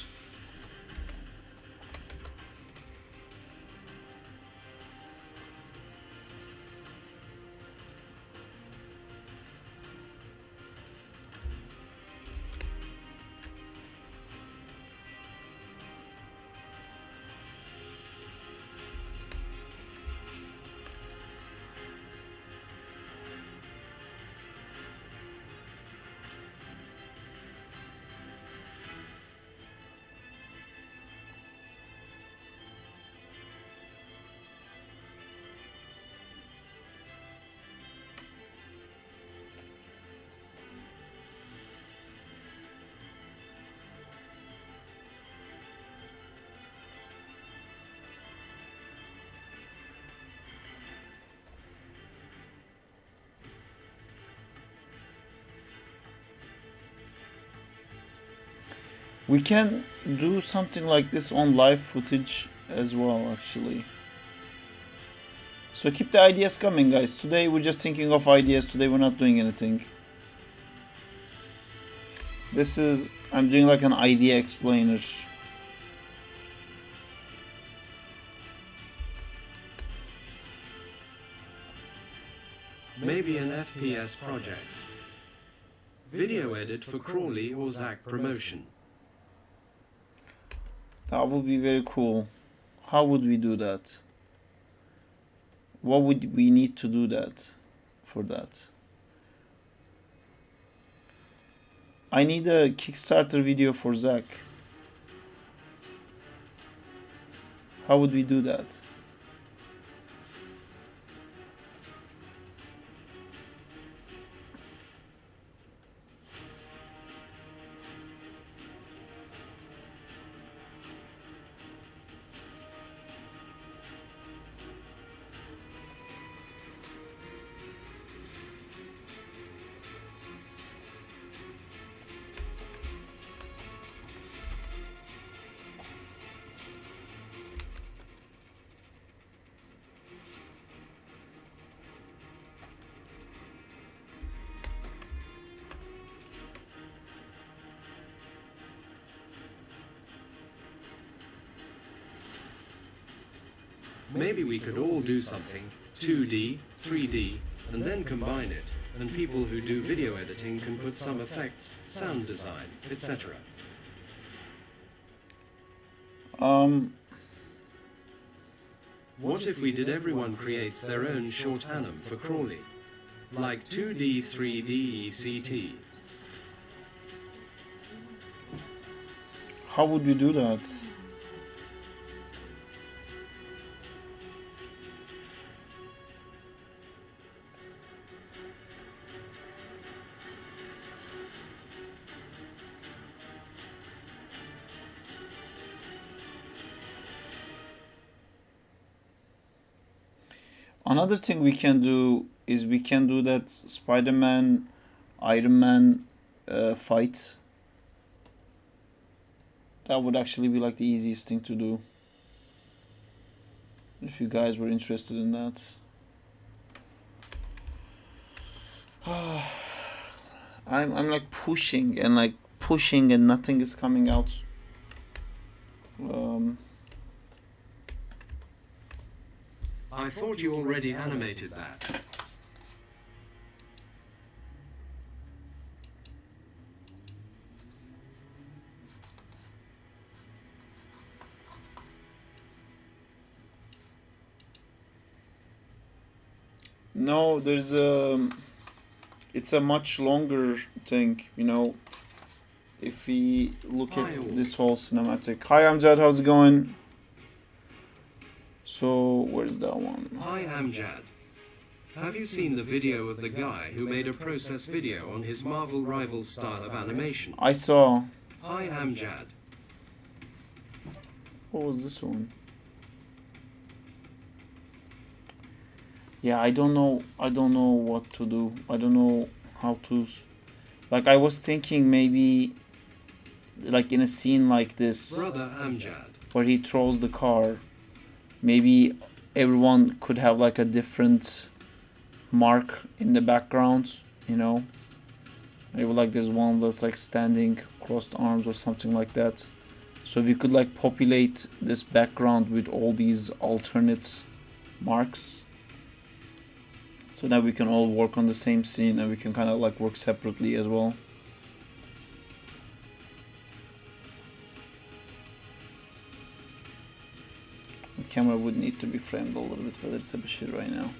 We can do something like this on live footage as well, actually. So keep the ideas coming, guys. Today we're just thinking of ideas. Today we're not doing anything. This is, I'm doing like an idea explainer. Maybe an FPS project. Video edit for Crawley or Zach promotion. That would be very cool. How would we do that? What would we need to do that for that? I need a Kickstarter video for Zach. How would we do that? Maybe we could all do something, 2D, 3D, and then combine it, and people who do video editing can put some effects, sound design, etc. What if we did everyone creates their own short anim for Crawley? Like 2D, 3D, ECT. How would we do that? Another thing we can do is we can do that Spider-Man, Iron Man fight. That would actually be like the easiest thing to do. If you guys were interested in that. I'm like pushing and nothing is coming out. I thought you already animated that. No, there's a. It's a much longer thing, you know. If we look Hi, at all. this whole cinematic. Hi, Amjad, how's it going? So, where's that one? Hi Amjad. Have you seen the video of the guy who made a process video on his Marvel Rivals style of animation? I saw. Hi Amjad. What was this one? Yeah, I don't know. I don't know what to do. I don't know how to. Like, I was thinking maybe, like in a scene like this, Brother Amjad. where he throws the car, maybe everyone could have like a different mark in the background, you know. Maybe like there's one that's like standing crossed arms or something like that. So we could like populate this background with all these alternate marks, so that we can all work on the same scene and we can kind of like work separately as well. The camera would need to be framed a little bit better. It's a bit shit right now.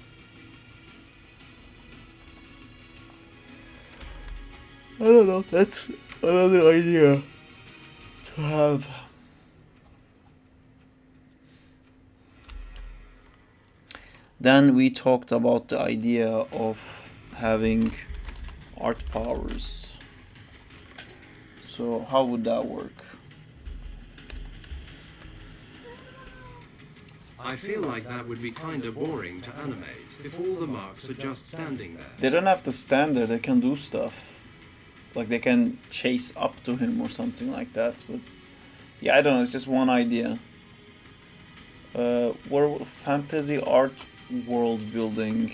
I don't know, that's another idea to have. Then we talked about the idea of having art powers. So how would that work? I feel like that would be kinda boring to animate if all the marks are just standing there. They don't have to stand there, they can do stuff. Like they can chase up to him or something like that. But yeah, I don't know, it's just one idea. Fantasy art world building.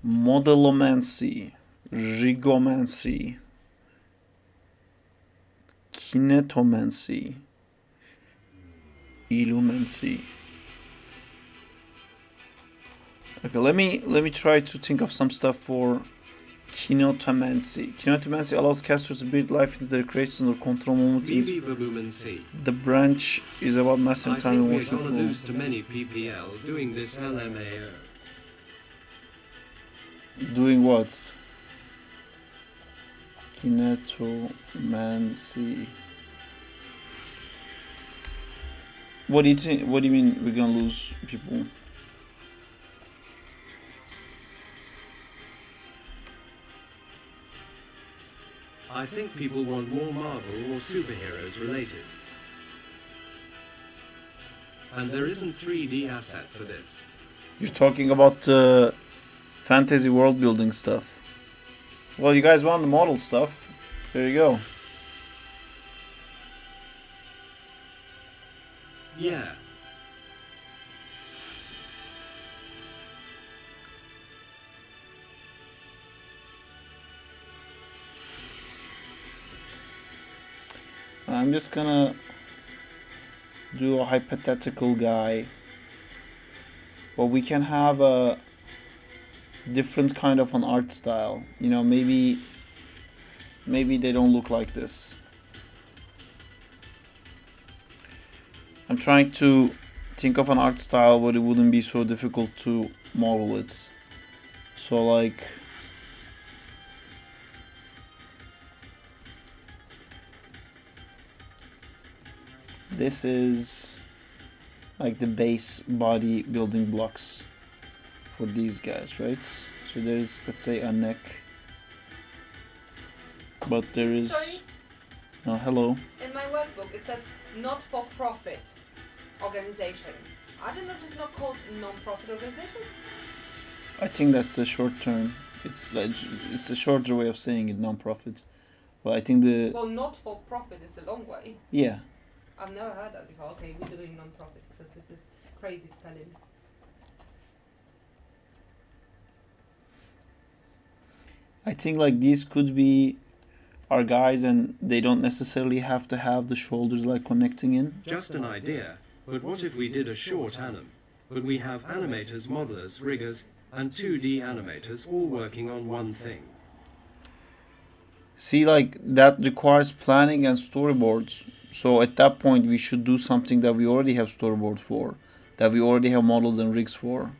Modelomancy, rigomancy, kinetomancy, illumancy. Okay, let me try to think of some stuff for kinetomancy. Kinetomancy allows casters to breathe life into their creations or control movement. BB-Baboom-and-C. The branch is about master I time think and we're motion gonna flow. lose to many PPL doing this LMAO. Doing what? Kinetomancy. What do you think? What do you mean we're gonna lose people? I think people want more Marvel or superheroes related. And there isn't 3D asset for this. You're talking about fantasy world building stuff. Well, you guys want the model stuff. There you go. Yeah. I'm just gonna do a hypothetical guy. But we can have a different kind of an art style. You know, maybe they don't look like this. I'm trying to think of an art style where it wouldn't be so difficult to model it. So like this is like the base body building blocks for these guys, right? So there's, let's say, a neck, but there is Sorry? no hello. In my workbook, it says not-for-profit organization. Are they not just not called non-profit organizations? I think that's the short term. It's like, it's a shorter way of saying it, non-profit. But I think the Well, not-for-profit is the long way. yeah. I've never heard that before. Okay, we're doing non-profit because this is crazy spelling. I think like these could be are guys and they don't necessarily have to have the shoulders like connecting in. Just an idea, but what if we did a short anim? But we have animators, modelers, riggers, and 2D animators all working on one thing. See, like that requires planning and storyboards. So at that point, we should do something that we already have storyboard for, that we already have models and rigs for.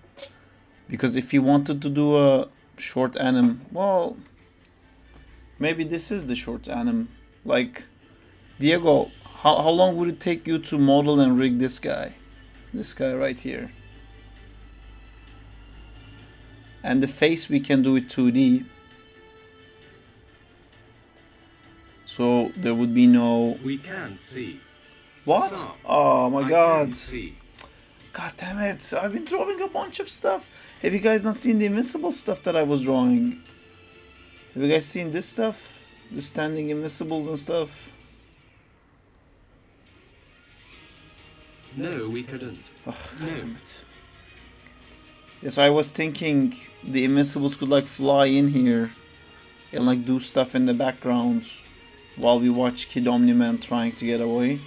Because if you wanted to do a short anim, well, maybe this is the short anim. Like, Diego, how long would it take you to model and rig this guy? This guy right here. And the face we can do it 2D. So there would be no... We can see. What? Stop. Oh my I god. can see. God damn it. I've been drawing a bunch of stuff. Have you guys not seen the invincible stuff that I was drawing? Have you guys seen this stuff? The standing invincibles and stuff? No, we couldn't. Oh, No. God damn it. Yes, I was thinking the invincibles could like fly in here and like do stuff in the background while we watch Kid Omni-Man trying to get away.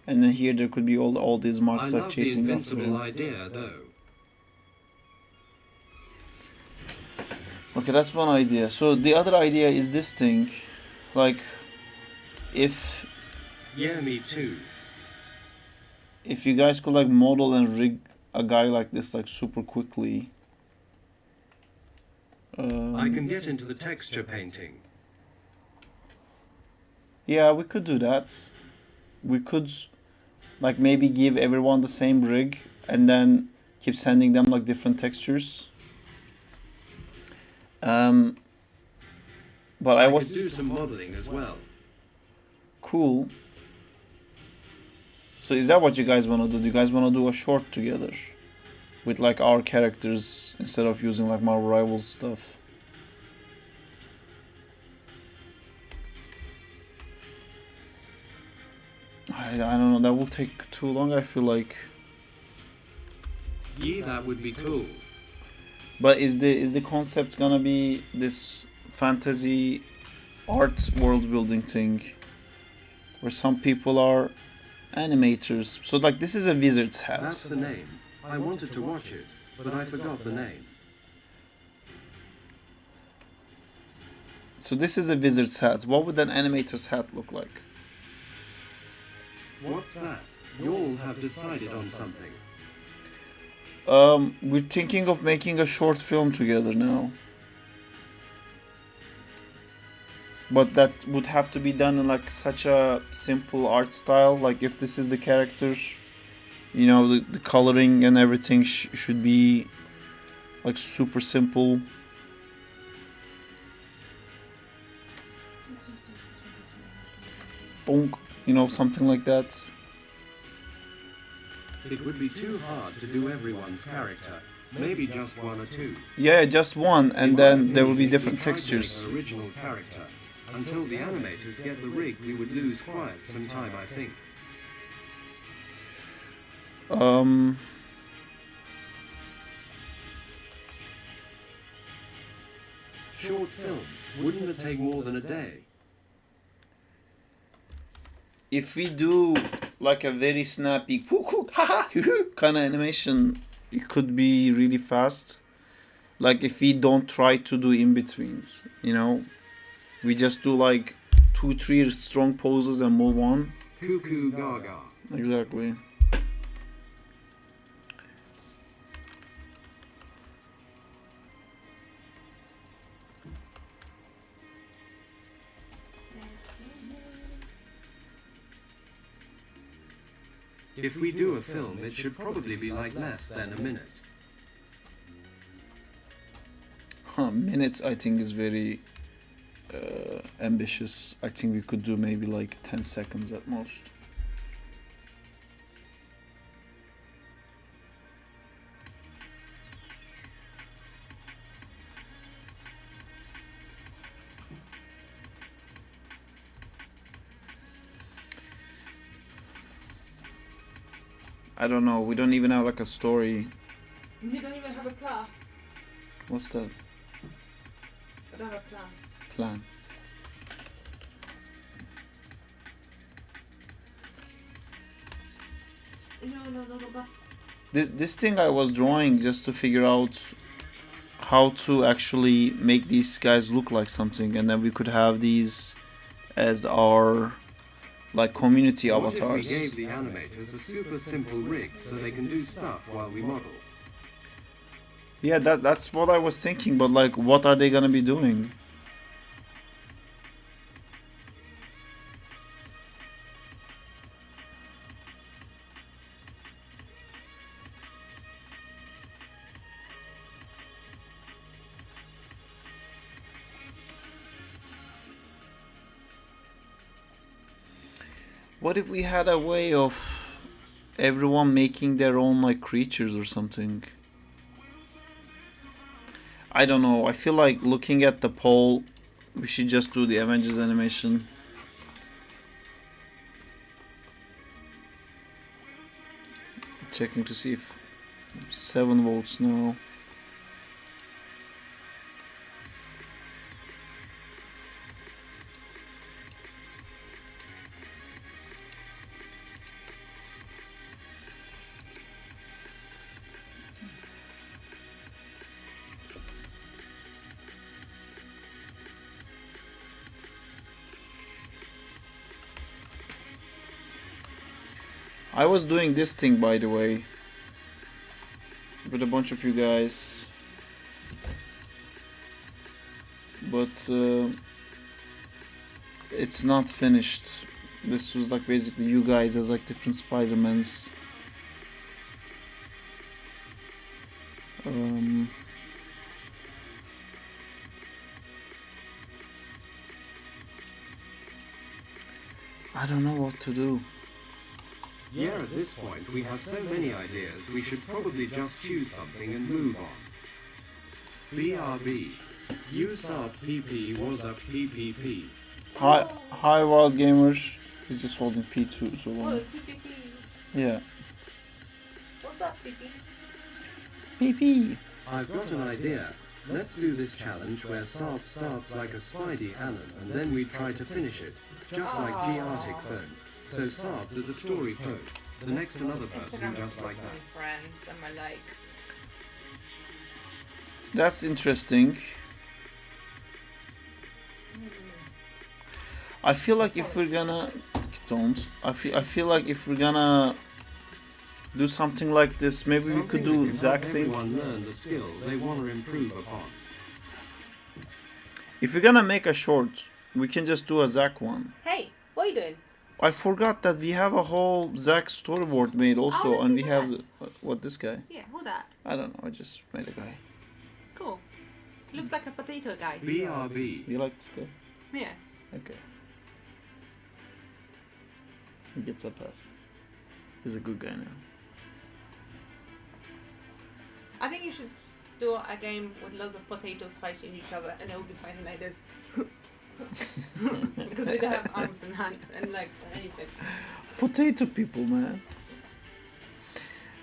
And then here there could be all these I marks like love the chasing after invincible him. idea, though. Okay, that's one idea. So the other idea is this thing. Like, if Yeah, me too. you guys could like model and rig a guy like this like super quickly. I can get into the texture painting. Yeah, we could do that. We could like maybe give everyone the same rig and then keep sending them like different textures. But I could was do some modeling as well. cool. So is that what you guys want to do? Do you guys want to do a short together with like our characters instead of using like Marvel Rivals stuff? I don't know, that will take too long, I feel like. Yeah, that would be cool. But is the concept gonna be this fantasy art world building thing where some people are animators? So like this is a wizard's hat. That's the name. I wanted to watch it, but I forgot the name. So this is a wizard's hat. What would an animator's hat look like? What's that? You all have decided on something. We're thinking of making a short film together now. But that would have to be done in like such a simple art style. Like if this is the character, you know, the coloring and everything should be like super simple. Bonk, you know, something like that. It would be too hard to do everyone's character. Maybe just one or two. Yeah, just one, and In my then there will be opinion, if we different tried to make textures. an original character. Until the animators get the rig, we would lose quite some time, I think. Short film. Wouldn't it take more than a day? If we do like a very snappy kind of animation, it could be really fast. Like if we don't try to do in-betweens, you know, we just do like 2-3 strong poses and move on. Cuckoo gaga. Exactly. If we do a film, it should probably be like less than a minute. Minutes I think is very ambitious. I think we could do maybe like 10 seconds at most. I don't know, we don't even have like a story. You don't even have a plan. What's that? I don't have a plan. Plan. No. This thing I was drawing just to figure out how to actually make these guys look like something, and then we could have these as our like community What if we avatars. gave the animators a super simple rig so they can do stuff while we model? Yeah, that's what I was thinking, but like, what are they gonna be doing? What if we had a way of everyone making their own like creatures or something? I don't know. I feel like looking at the poll, we should just do the Avengers animation. Checking to see if 7 votes now. I was doing this thing, by the way, with a bunch of you guys, but it's not finished. This was like basically you guys as like different Spider-Mans. I don't know what to do. Yeah, at this point we have so many ideas, we should probably just choose something and move on. BRB. You saw PP was a PPP. Hi, Wild Gamers. He's just holding P2 so long. Oh, PPP. Yeah. What's up, PP? PP. I've got an idea. Let's do this challenge where Saab starts like a Spidey Allen and then we try to finish it, just like G Arctic phone. So Saab does a story pose. The next another person Instagram just like that. friends and my like. That's interesting. I feel like if we're gonna I feel like if we're gonna do something like this, maybe we could do Zach thing. Everyone learn the skill they want to improve upon. If we're gonna make a short, we can just do a Zach one. Hey, what are you doing? I forgot that we have a whole Zach storyboard made also, let's and see we have that. what, this guy? Yeah, who that? I don't know. I just made a guy. Cool. He looks like a potato guy. BRB. You like this guy? Yeah. Okay. He gets a pass. He's a good guy now. I think you should do a game with lots of potatoes fighting each other, and they will be fighting like this. Because they don't have arms and hands and legs and anything. Potato people, man.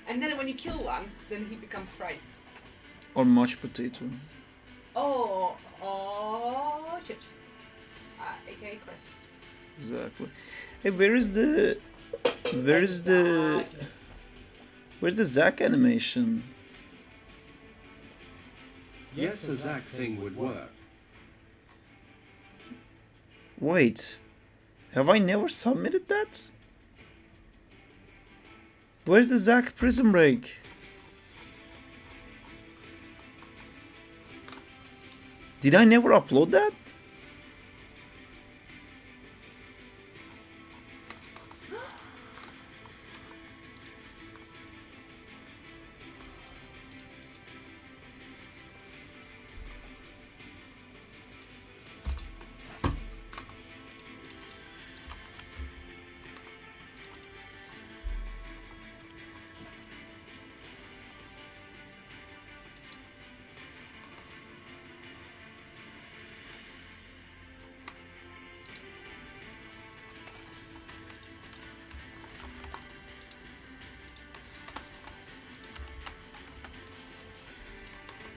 And then when you kill one, then he becomes fries. Or mashed potato. Oh, chips. AKA crisps. Exactly. Hey, where's the Zach animation? Yes, a Zach thing would work. Wait, have I never submitted that? Where's the Zach Prison Break? Did I never upload that?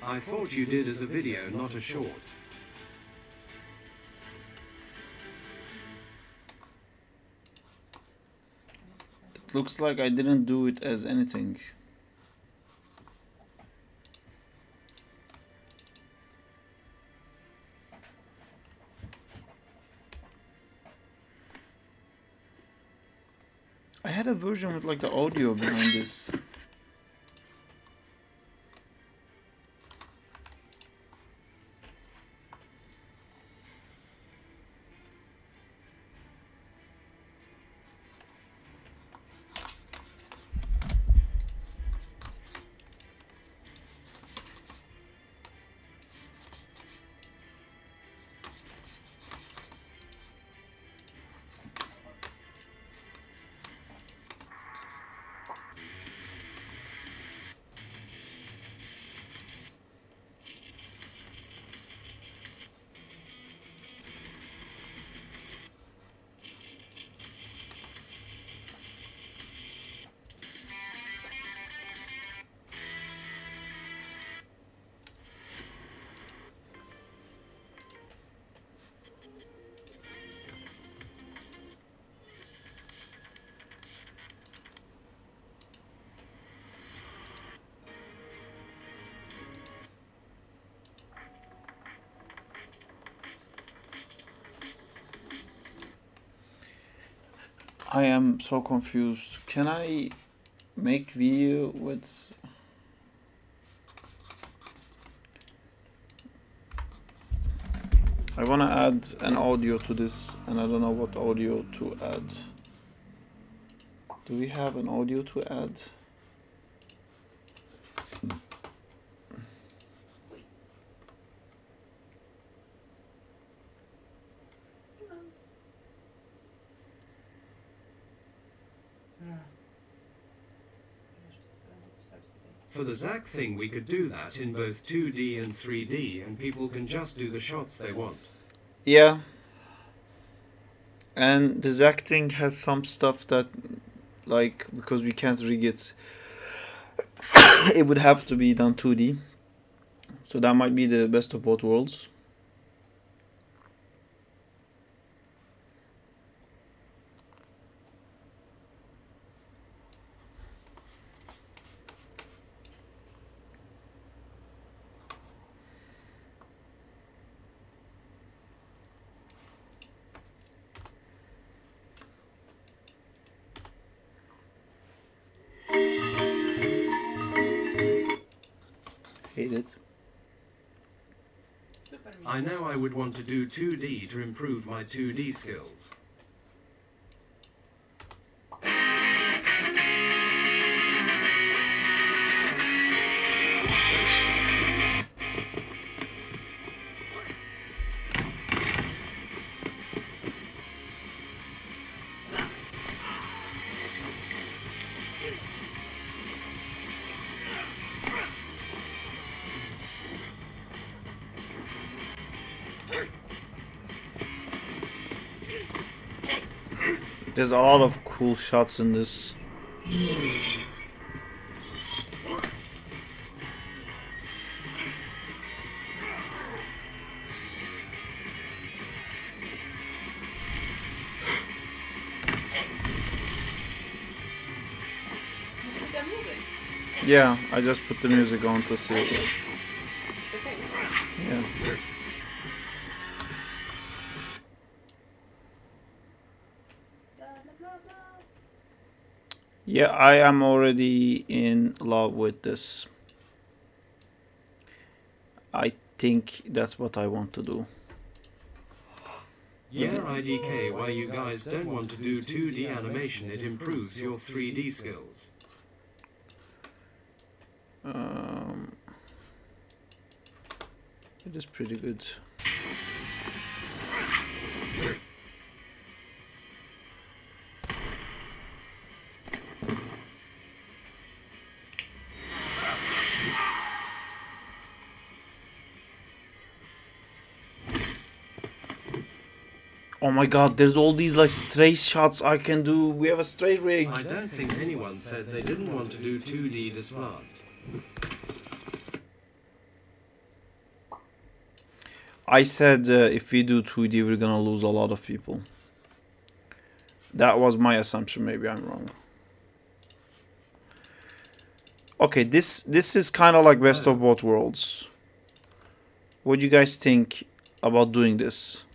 I thought you did as a video, not a short. It looks like I didn't do it as anything. I had a version with like the audio behind this. I am so confused. Can I make video with... I want to add an audio to this and I don't know what audio to add. Do we have an audio to add? For the Zack thing, we could do that in both 2D and 3D, and people can just do the shots they want. Yeah. And this acting has some stuff that, like, because we can't rig it, it would have to be done 2D. So that might be the best of both worlds. Hate it. I know I would want to do 2D to improve my 2D skills. There's a lot of cool shots in this. Yeah, I just put the music on to see it. It's okay. Yeah. Yeah, I am already in love with this. I think that's what I want to do. Yeah, IDK, why you guys don't want to do 2D animation, it improves your 3D skills. It is pretty good. Oh my god, there's all these like straight shots I can do. We have a straight rig. I don't think anyone said they didn't want to do 2D displant. I said if we do 2D, we're gonna lose a lot of people. That was my assumption. Maybe I'm wrong. Okay, this is kind of like best of both worlds. What do you guys think about doing this?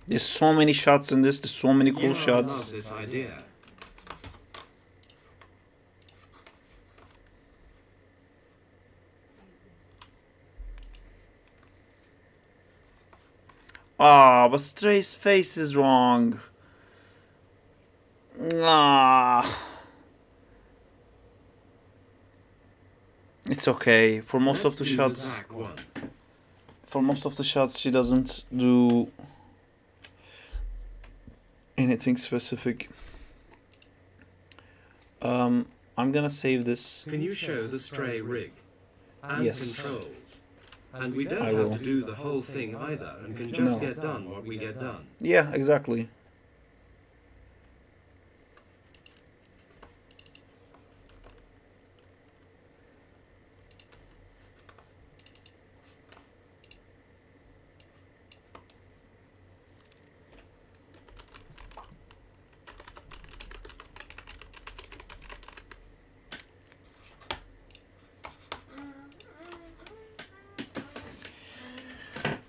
There's so many shots in this. There's so many cool shots. I love this idea. Ah, but Stray's face is wrong. Ah. It's okay. For most of the shots, she doesn't do anything specific. I'm gonna save this. Can you show the Stray rig? And Yes. controls? And we don't I have will. to do the whole thing either, and can just No. get done what we get done. Yeah, exactly.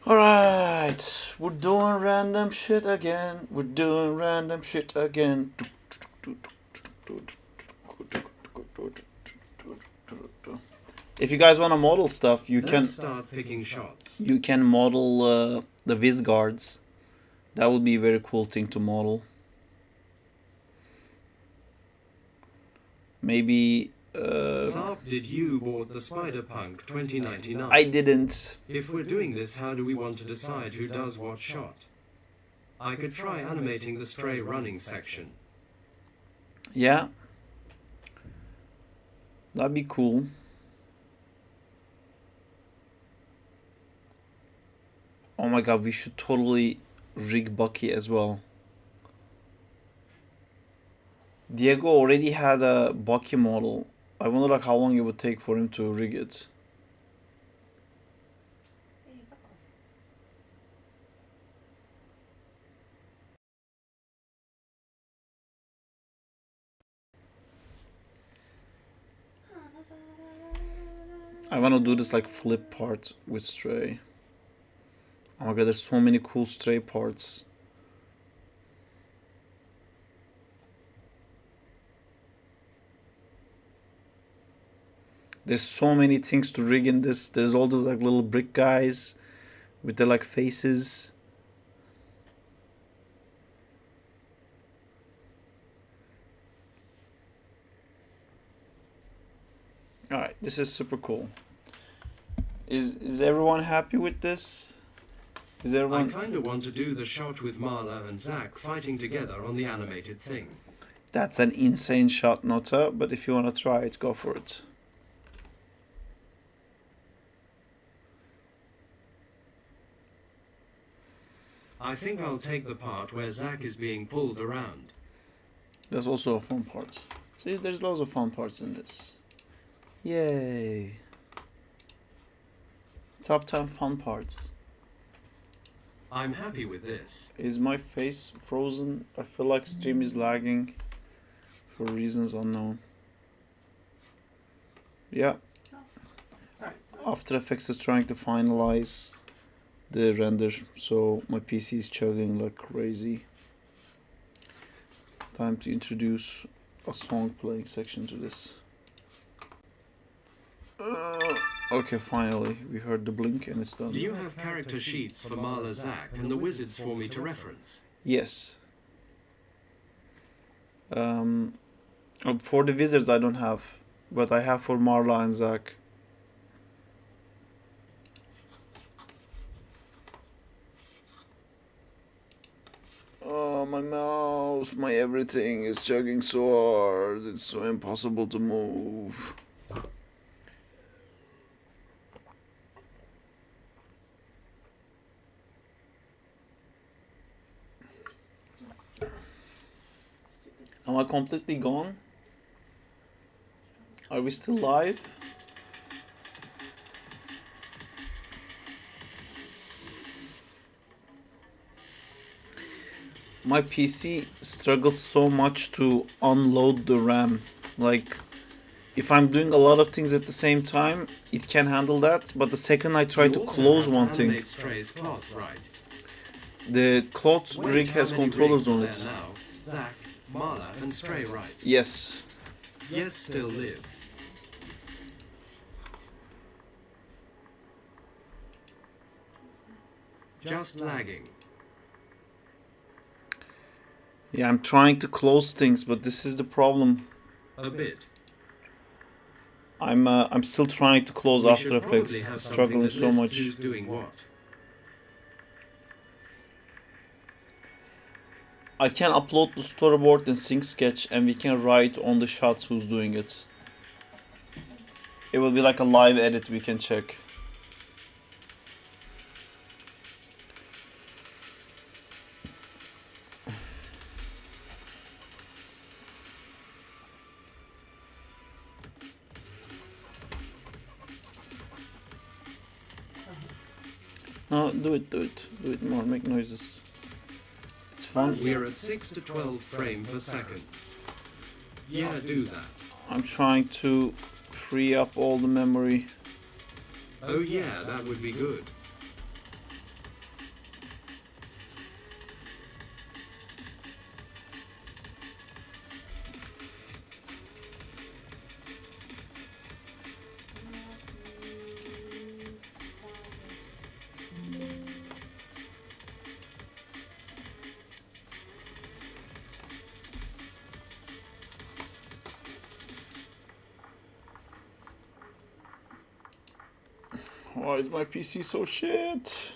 Alright, we're doing random shit again. We're doing random shit again. If you guys want to model stuff, you can start picking shots. you can model the Viz guards. That would be a very cool thing to model. Maybe Sarp, did you bought the Spider-Punk 2099? I didn't. If we're doing this, how do we want to decide who does what shot? I could try animating the Stray running section. Yeah. That'd be cool. Oh my god, we should totally rig Bucky as well. Diego already had a Bucky model. I wonder like how long it would take for him to rig it. I want to do this like flip part with Stray. Oh my god, there's so many cool Stray parts. There's so many things to rig in this. There's all those like little brick guys with their like faces. Alright, this is super cool. Is everyone happy with this? Is everyone... I kinda want to do the shot with Marla and Zack fighting together on the animated thing. That's an insane shot, Nota, but if you want to try it, go for it. I think I'll take the part where Zack is being pulled around. There's also a fun part. See, there's loads of fun parts in this. Yay! Top 10 fun parts. I'm happy with this. Is my face frozen? I feel like stream is lagging for reasons unknown. Yeah. Sorry. After Effects is trying to finalize the render, so my PC is chugging like crazy. Time to introduce a song playing section to this. Okay, finally, we heard the blink and it's done. Do you have character sheets for Marla, Zack, and the wizards for me to reference? Yes. For the wizards I don't have, but I have for Marla and Zack. Oh, my mouse, my everything is chugging so hard. It's so impossible to move. Am I completely gone? Are we still live? My PC struggles so much to unload the RAM. Like, if I'm doing a lot of things at the same time, it can handle that. But the second I try You to also close have one thing, animate Stray's cloth, right? the cloth Wait, rig how has many controllers rigs are on there it. now? Zack, Marla, and Stray, right? Yes. Yes, still live. Just lagging. Yeah, I'm trying to close things, but this is the problem. A bit. I'm still trying to close We After should probably Effects, have something struggling that so lists much. who's doing what. I can upload the storyboard and sync sketch, and we can write on the shots who's doing it. It will be like a live edit we can check. No, do it more, make noises. It's fun. We're at 6 to 12 frames per second. Yeah, do that. I'm trying to free up all the memory. Oh yeah, that would be good. Why is my PC so shit?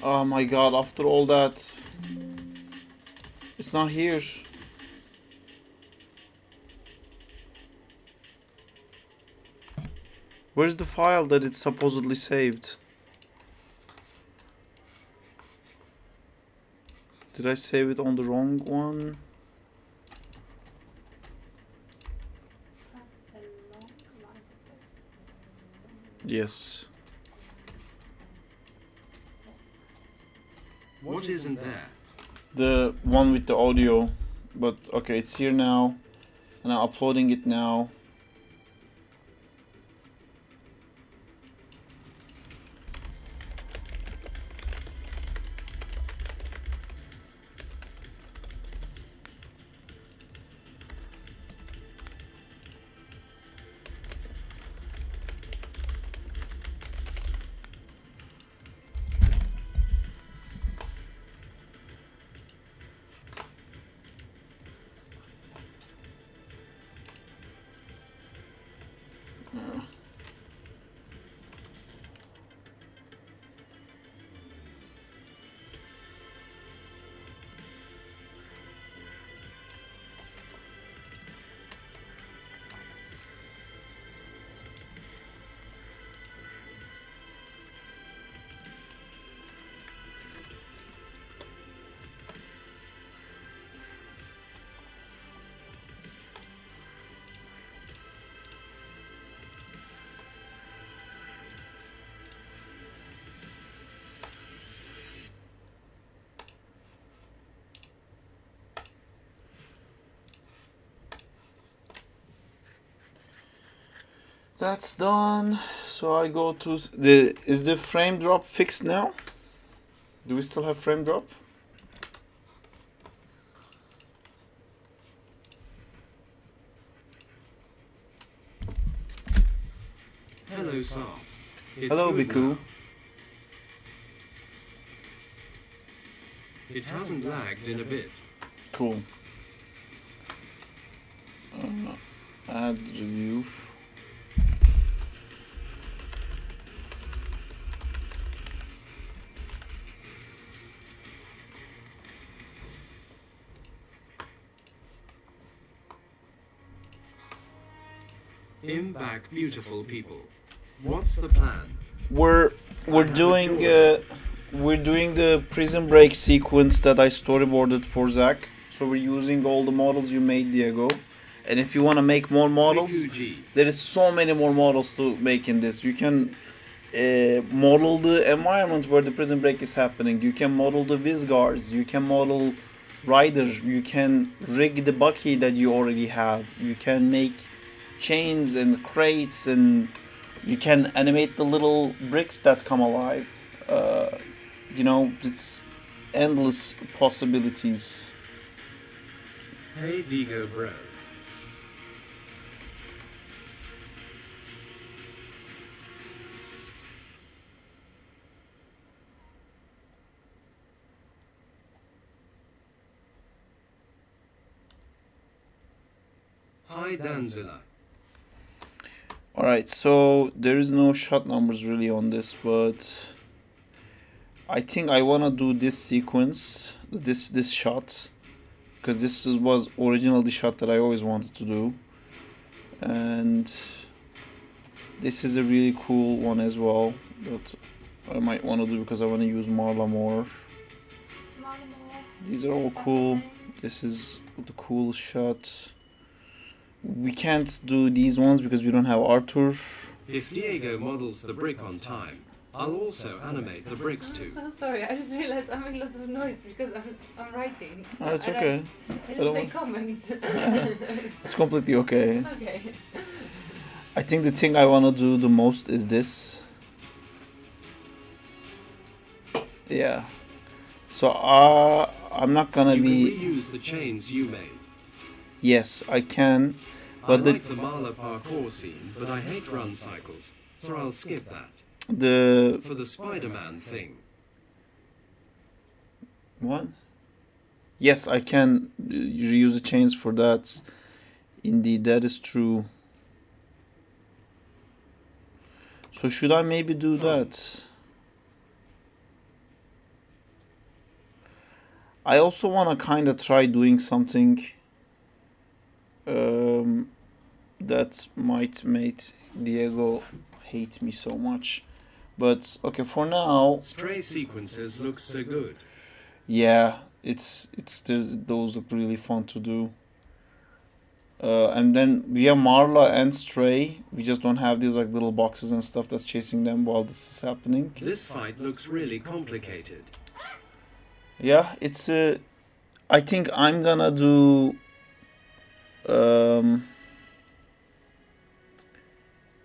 Oh my god, after all that, it's not here. Where's the file that it's supposedly saved? Did I save it on the wrong one? Yes. What isn't there? The one with the audio. But okay, it's here now. And I'm uploading it now. That's done. So I go to is the frame drop fixed now? Do we still have frame drop? Hello, Sar. It's Hello, good Biku. now. It hasn't lagged in a bit. Cool. Add review. back, beautiful people. What's the plan? We're doing the Prison Break sequence that I storyboarded for Zach. So we're using all the models you made, Diego. And if you want to make more models, there is so many more models to make in this. You can model the environment where the prison break is happening. You can model the Vizgars. You can model Ryder. You can rig the Bucky that you already have. You can make chains and crates, and you can animate the little bricks that come alive. It's endless possibilities. Hey Diego bro. Hi Danzilla. Alright, so there is no shot numbers really on this, but I think I wanna do this sequence, this shot, because this was originally the shot that I always wanted to do, and this is a really cool one as well that I might want to do because I want to use Marla more. These are all cool. This is the cool shot. We can't do these ones because we don't have Arthur. If Diego models the brick on time, I'll also animate the bricks too. I'm so sorry, I just realized I'm making lots of noise because I'm writing. So Oh, it's okay. I just make comments. It's completely okay. Okay. I think the thing I want to do the most is this. Yeah. So I'm not gonna You be. can reuse the chains you made. Yes, I can. But I like the Marla parkour scene, but I hate run cycles, so I'll skip that. For the Spider-Man thing. What? Yes, I can reuse the chains for that. Indeed, that is true. So should I maybe do that? I also want to kind of try doing something that might make Diego hate me so much. But okay, for now. Stray sequences look so good. Yeah, those look really fun to do. And then we have Marla and Stray. We just don't have these like little boxes and stuff that's chasing them while this is happening. This fight looks really complicated. Yeah, it's I think I'm gonna do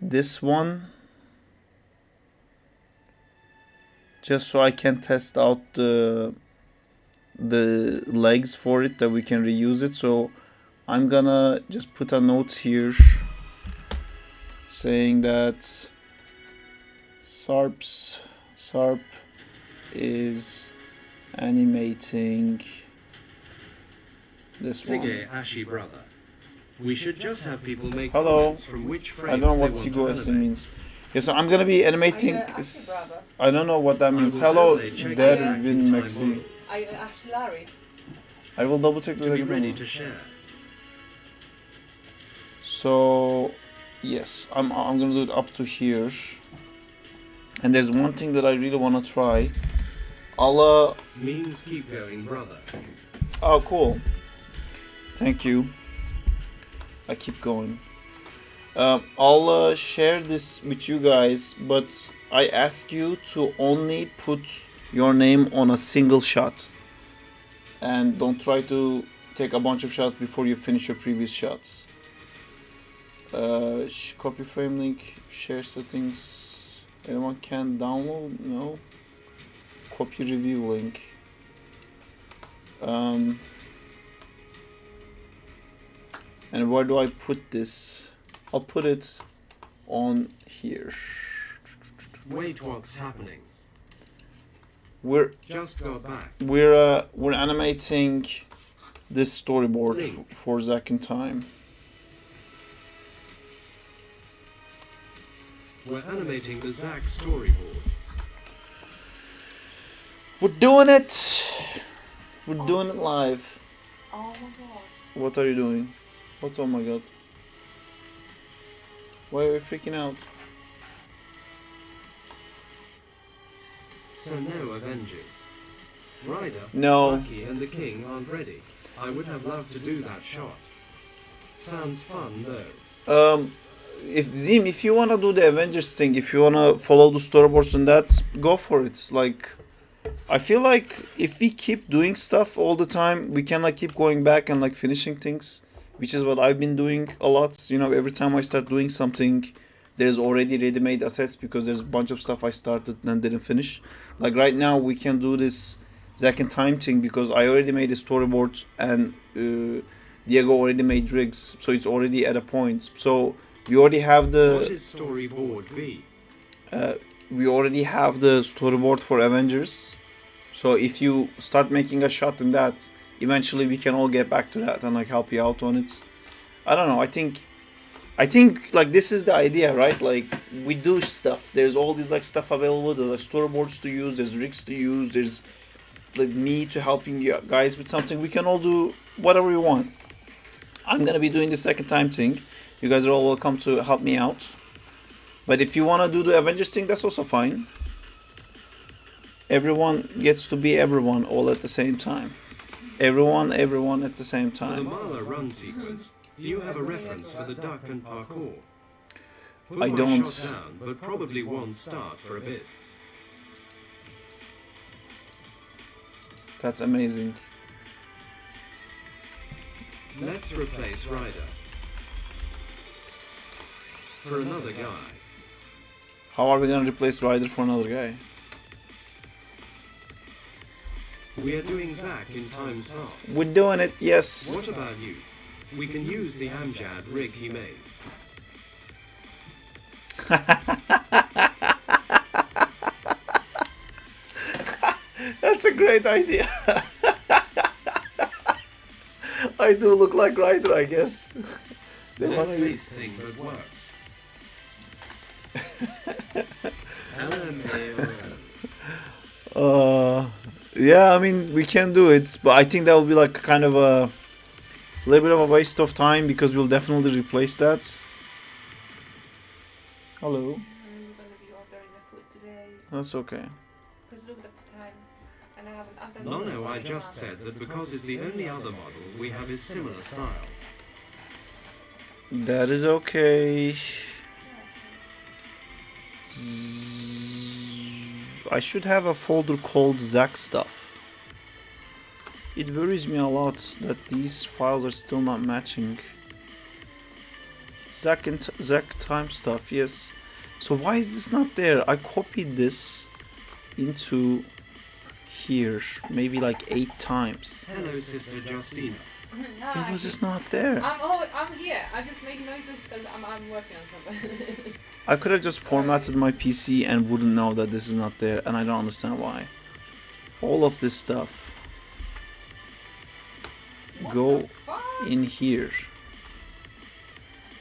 this one just so I can test out the legs for it that we can reuse it. So I'm gonna just put a note here saying that Sarp is animating this one. Sige Ashi brother. We should just have people make Hello. comments from which frames I don't know what they Sigo want to S animate. means. Yeah, so I'm gonna be animating. Are you Ashi brother? I don't know what that means. will Hello, totally check Dervin exact time Maxi. models. Are you Ash Larry? I will double check the To be second ready one. to share. So yes, I'm gonna do it up to here. And there's one thing that I really wanna try. I'll Means keep going, brother. Oh, cool. Thank you. I keep going. I'll share this with you guys, but I ask you to only put your name on a single shot. And don't try to take a bunch of shots before you finish your previous shots. Copy frame link, share settings. Anyone can download? No. Copy review link. And where do I put this? I'll put it on here. Wait, what's happening? We're Just got back. we're animating this storyboard Link. for Zack in time. We're animating the Zack storyboard. We're doing it. We're doing it live. Oh my god. What are you doing? What's oh my god? Why are we freaking out? So no Avengers. Ryder, No. Bucky and the King aren't ready. I would have loved to do that shot. Sounds fun though. If Zim, if you wanna do the Avengers thing, if you wanna follow the storyboards and that, go for it. Like, I feel like if we keep doing stuff all the time, we can like keep going back and like finishing things, which is what I've been doing a lot. You know, every time I start doing something, there's already ready-made assets because there's a bunch of stuff I started and didn't finish. Like right now, we can do this Zack and Time thing because I already made a storyboard and Diego already made rigs, so it's already at a point. So we already have What the is storyboard B? we already have the storyboard for Avengers. So if you start making a shot in that, eventually we can all get back to that and like help you out on it. I don't know. I think like this is the idea, right? Like we do stuff. There's all this like stuff available. There's like storyboards to use. There's rigs to use. There's like me to helping you guys with something. We can all do whatever we want. I'm gonna be doing the second time thing. You guys are all welcome to help me out. But if you wanna do the Avengers thing, that's also fine. Everyone gets to be everyone all at the same time. Everyone at the same For the time. Marla run sequence, do you have a reference for the duck and parkour? Put I my don't. shot down, but probably won't start for a bit. That's amazing. Let's replace Ryder. For another guy. How are we gonna replace Ryder for another guy? We are doing Zack in time stop. We're doing it, yes. What about you? We can use the Amjad rig he made. That's a great idea. I do look like Ryder, I guess. They No wanna use- face thing that works. Yeah, I mean, we can do it, but I think that will be like kind of a little bit of a waste of time because we'll definitely replace that. Hello. I'm gonna be ordering the food today That's okay. because look at the time, and I haven't. I've done No, this no, for I the just summer. said that because it's the only other model we have is similar style. That is okay. I should have a folder called Zack stuff. It worries me a lot that these files are still not matching. Zack and Zack time stuff, yes. So why is this not there? I copied this into here maybe like 8 times. Hello, Sister Justina. It was just not there. I'm here. I just make noises because I'm working on something. I could have just formatted my PC and wouldn't know that this is not there, and I don't understand why. All of this stuff go in here.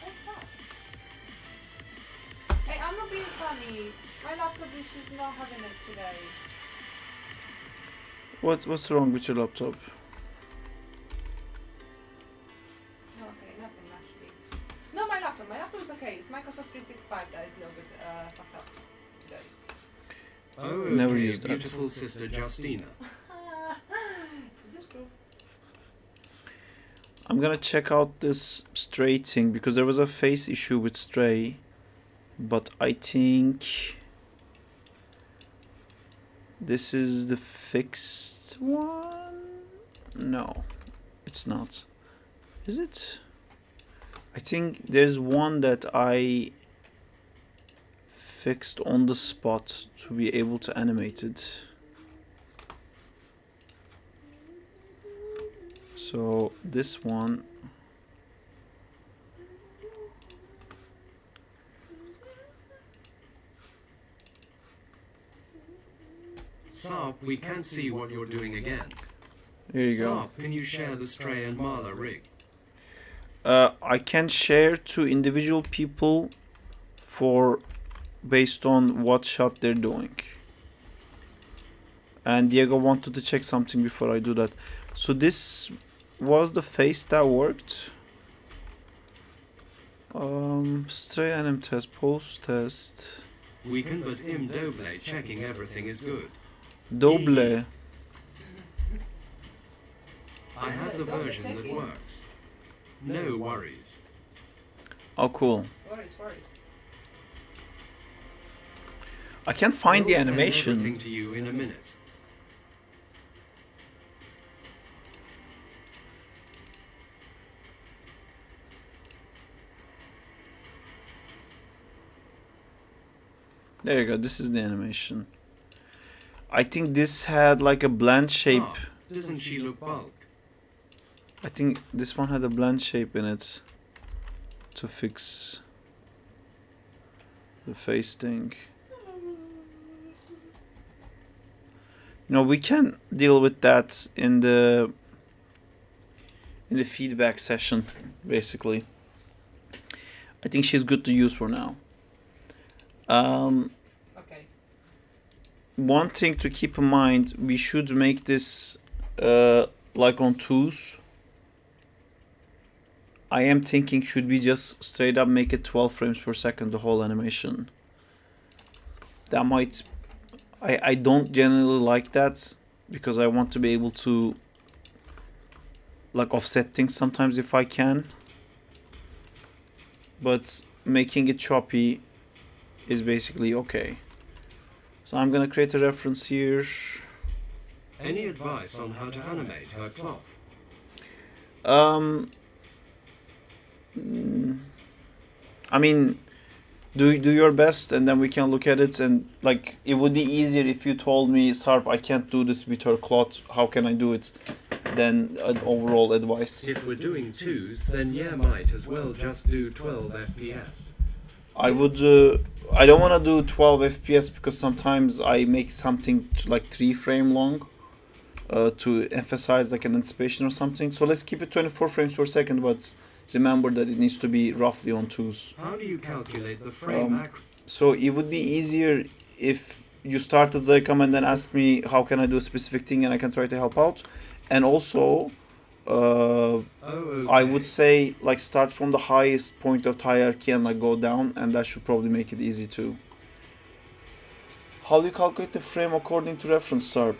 What's that? Hey, I'm not being funny. My laptop is just not having it today. What's wrong with your laptop? No, okay, nothing actually. No, my laptop. My laptop is okay. It's Microsoft 365 that is a little bit fucked up today. Oh, Never okay, used that. beautiful Sister Justina. Is this true? I'm gonna check out this Stray thing because there was a face issue with Stray, but I think this is the fixed one. No, it's not. Is it? I think there's one that I fixed on the spot to be able to animate it. So this one, Sarp, we can see what you're doing again. here you go. Sarp, can you share the Stray and Marla rig? I can share to individual people for based on what shot they're doing. And Diego wanted to check something before I do that. So this was the face that worked. Stray anim test, post test. We can but im doble checking everything is good. Double. I have the version that works. No worries. Oh, cool. Worries. I can't find the I'll send animation. everything to you in a minute. There you go. This is the animation. I think this had like a blend shape. Ah, doesn't she look bulk? I think this one had a blend shape in it to fix the face thing. No, we can deal with that in the feedback session, basically. I think she's good to use for now. Okay. One thing to keep in mind, we should make this like on twos. I am thinking, should we just straight up make it 12 frames per second, the whole animation? That might... I don't generally like that, because I want to be able to like offset things sometimes if I can. But making it choppy is basically okay. So I'm gonna create a reference here. Any advice on how to animate her cloth? I mean, do your best, and then we can look at it. And like, it would be easier if you told me, Sarp, I can't do this with her cloth. How can I do it? Than an overall advice. If we're doing twos, then yeah, might as well just do 12 FPS. I would. I don't want to do 12 FPS because sometimes I make something to like 3 frame long to emphasize like an anticipation or something. So let's keep it 24 frames per second, but remember that it needs to be roughly on twos. How do you calculate the frame accuracy? So it would be easier if you started Zycam and then asked me how can I do a specific thing, and I can try to help out. And also, Okay. I would say like start from the highest point of hierarchy and like go down, and that should probably make it easy too. How do you calculate the frame according to reference, Sarp?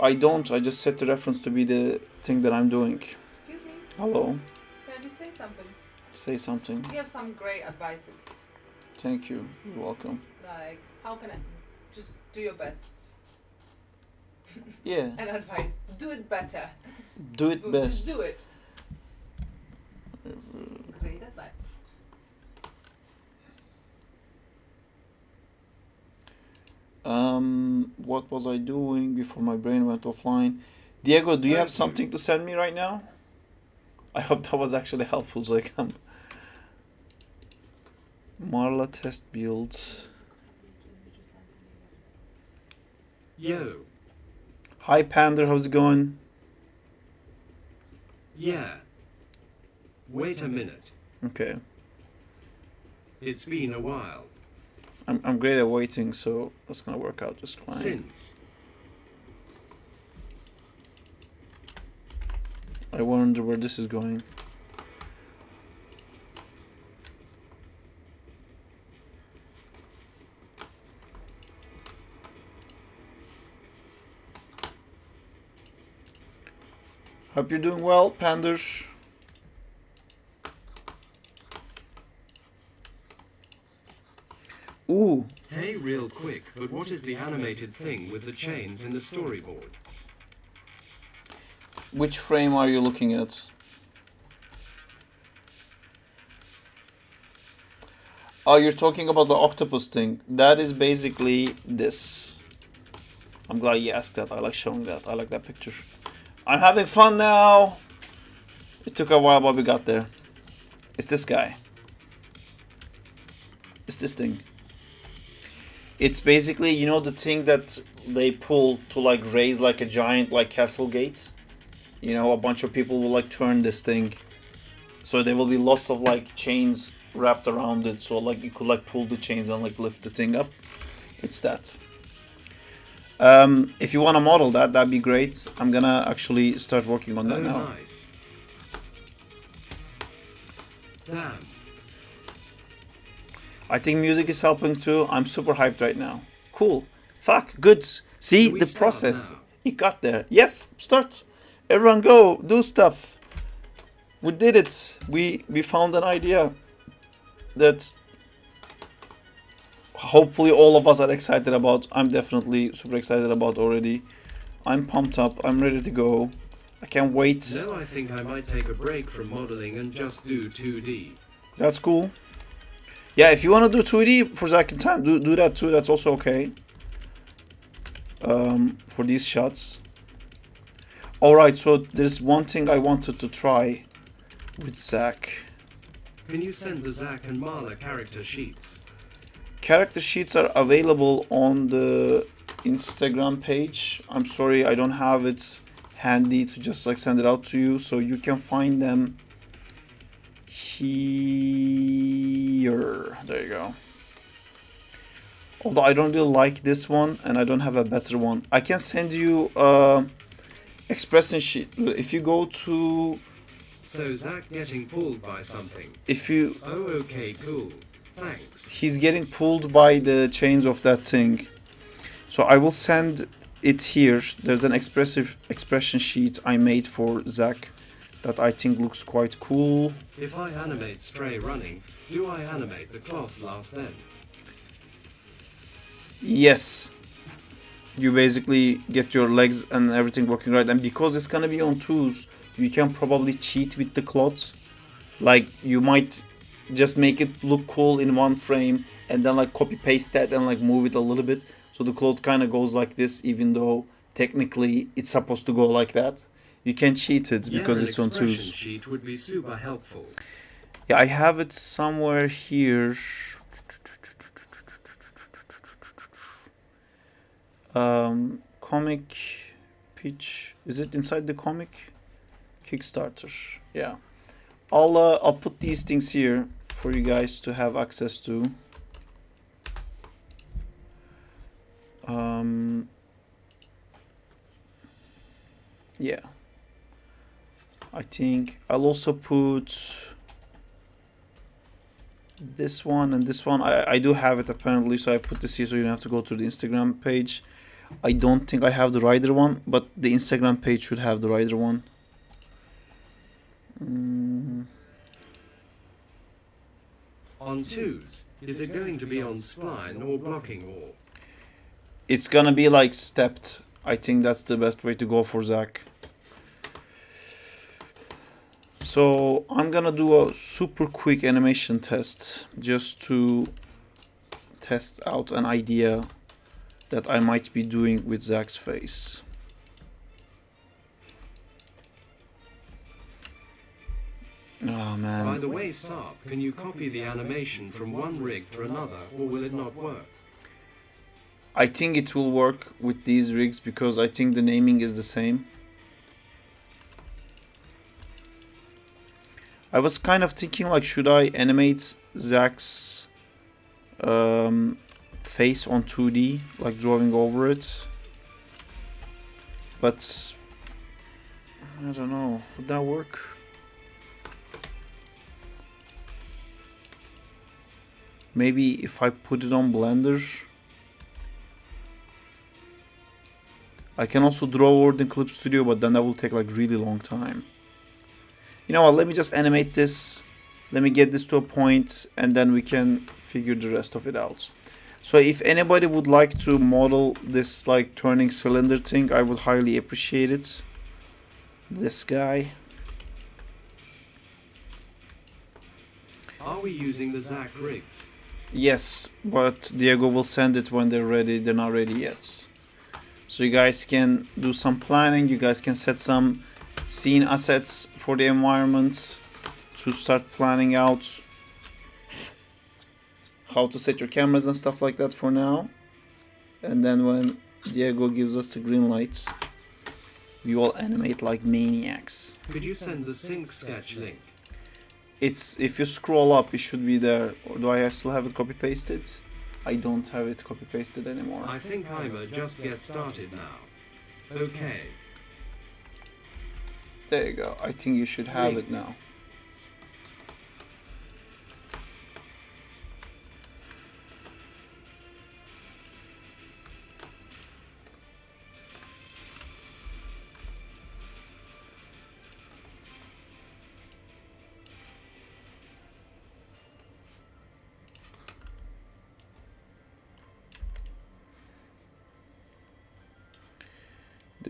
I don't. I just set the reference to be the thing that I'm doing. Excuse me. Hello. Can I just say something? Say something. You have some great advices. Thank you. You're welcome. Like, how can I just do your best? Yeah. And advice. Do it better. Do it Just best. do it. Great advice. What was I doing before my brain went offline? Diego, do you have something to send me right now? I hope that was actually helpful, like Marla test builds. Yo, Hi Pander, how's it going? yeah. Wait a minute. Okay. It's been a while. I'm great at waiting, so that's gonna work out just fine. Since. I wonder where this is going. Hope you're doing well, Panders. Ooh, Hey, real quick, but what is the animated thing with the chains in the storyboard? which frame are you looking at? Oh, you're talking about the octopus thing. That is basically this. I'm glad you asked that. I like showing that. I like that picture. I'm having fun now. It took a while, but we got there. It's this guy. It's this thing. It's basically, you know, the thing that they pull to like raise like a giant like castle gates. You know, a bunch of people will like turn this thing. So there will be lots of like chains wrapped around it. So like you could like pull the chains and like lift the thing up. It's that. If you want to model that, that'd be great. I'm gonna actually start working on that now. Nice. Damn, I think music is helping too. I'm super hyped right now. Cool. Fuck. Good. See Do we the start process. now? It got there. Yes. Start. Everyone go. Do stuff. We did it. We found an idea that hopefully all of us are excited about. I'm definitely super excited about already. I'm pumped up. I'm ready to go. I can't wait. No, I think I might take a break from modeling and just do 2D. That's cool. Yeah, if you want to do 2D for second time, do that too. That's also okay. For these shots. Alright, so there's one thing I wanted to try with Zach. Can you send the Zack and Marla character sheets? Character sheets are available on the Instagram page. I'm sorry I don't have it handy to just like send it out to you, so you can find them here. There you go. Although I don't really like this one and I don't have a better one. I can send you expression sheet. If you go to So Zack getting pulled by something. if you Oh, okay, cool. Thanks. he's getting pulled by the chains of that thing. So I will send it here. There's an expression sheet I made for Zach that I think looks quite cool. If I animate Stray running, do I animate the cloth last then? Yes. You basically get your legs and everything working right, and because it's gonna be on twos, you can probably cheat with the cloth. Like you might just make it look cool in one frame and then like copy paste that and like move it a little bit so the cloth kind of goes like this, even though technically it's supposed to go like that. You can cheat it because Yeah, it's on an expression twos. sheet would be super helpful. Yeah, I have it somewhere here. Comic pitch. Is it inside the comic? Kickstarter. Yeah. I'll put these things here for you guys to have access to. Yeah. I think I'll also put this one and this one. I do have it apparently, so I put this here so you don't have to go to the Instagram page. I don't think I have the rider one, but the Instagram page should have the rider one. On twos, is it going to be on spline or blocking or? It's gonna be like stepped. I think that's the best way to go for Zach. So I'm gonna do a super quick animation test just to test out an idea that I might be doing with Zach's face. Oh man. By the way, Saab, can you copy the animation from one rig to another, or will it not work? I think it will work with these rigs because I think the naming is the same. I was kind of thinking like, should I animate Zach's face on 2D, like drawing over it? But I don't know, would that work? Maybe if I put it on Blender. I can also draw over in Clip Studio, but then that will take like really long time. You know what, let me just animate this. Let me get this to a point and then we can figure the rest of it out. So if anybody would like to model this like turning cylinder thing, I would highly appreciate it. This guy. Are we using the Zack rigs? Yes, but Diego will send it when they're ready. They're not ready yet. So you guys can do some planning. You guys can set some scene assets for the environment to start planning out how to set your cameras and stuff like that for now. And then when Diego gives us the green lights, we all animate like maniacs. Could you send the sync sketch link? It's, if you scroll up, it should be there. Or do I still have it copy pasted? I don't have it copy pasted anymore. I think I'ma just get started now. Okay. There you go. I think you should have it now.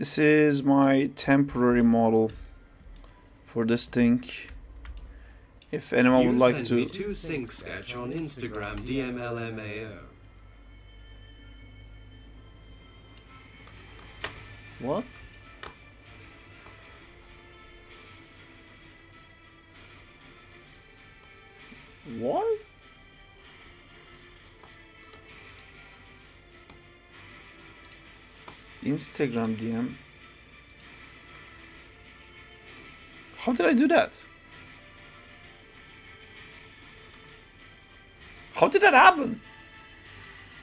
This is my temporary model for this thing. If anyone would like send to... me 2 sync sketch on Instagram DMLMAO. What? What? Instagram DM. How did I do that? How did that happen?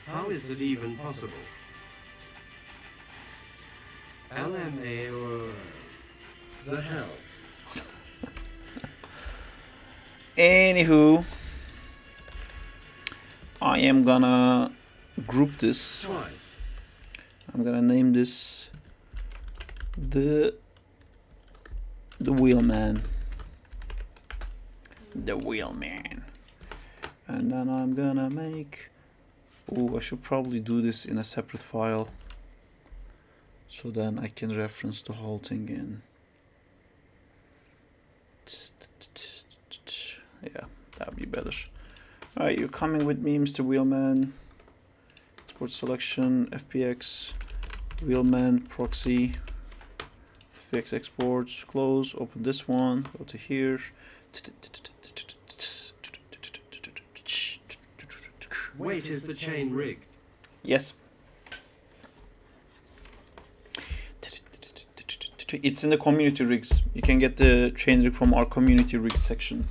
How is that even possible? LMAO. The hell? Anywho, I am gonna group this. Twice. I'm gonna name this the wheelman. The wheelman. And then I'm gonna make... Oh, I should probably do this in a separate file, so then I can reference the whole thing in. Yeah, that'd be better. Alright, you're coming with me, Mr. Wheelman. Export selection, FPX, Wheelman, proxy, FPX exports, close, open this one, go to here. Wait, is the chain rigged? Yes. It's in the community rigs. You can get the chain rig from our community rigs section.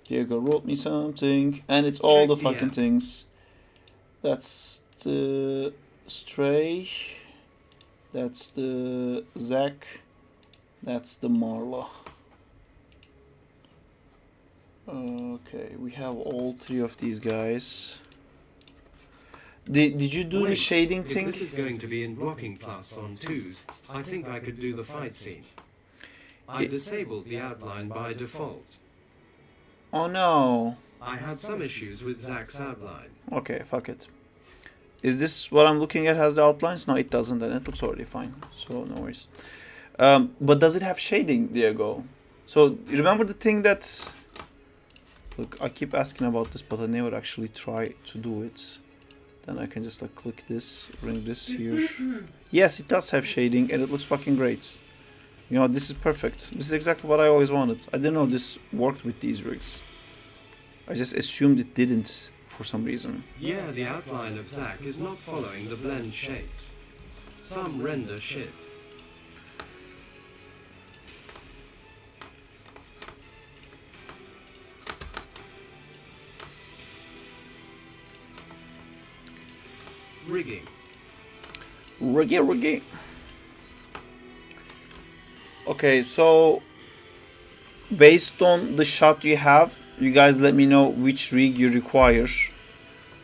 Diego wrote me something, and it's all the fucking things. That's the Stray. That's the Zach. That's the Marla. Okay, we have all 3 of these guys. Did you do the shading thing? If this is going to be in blocking plus on 2s, I think I could do the fight scene. I disabled the outline by default. Oh no. I had some issues with Zach's outline. Okay, fuck it. Is this what I'm looking at has the outlines? No, it doesn't, and it looks already fine. So no worries. But does it have shading, Diego? So remember the thing that... Look, I keep asking about this, but I never actually try to do it. Then I can just like click this, bring this here. Yes, it does have shading, and it looks fucking great. You know, this is perfect. This is exactly what I always wanted. I didn't know this worked with these rigs. I just assumed it didn't for some reason. Yeah, the outline of Zach is not following the blend shapes. Some render shit. Rigging. Riggy. Okay, so based on the shot you have, you guys let me know which rig you require,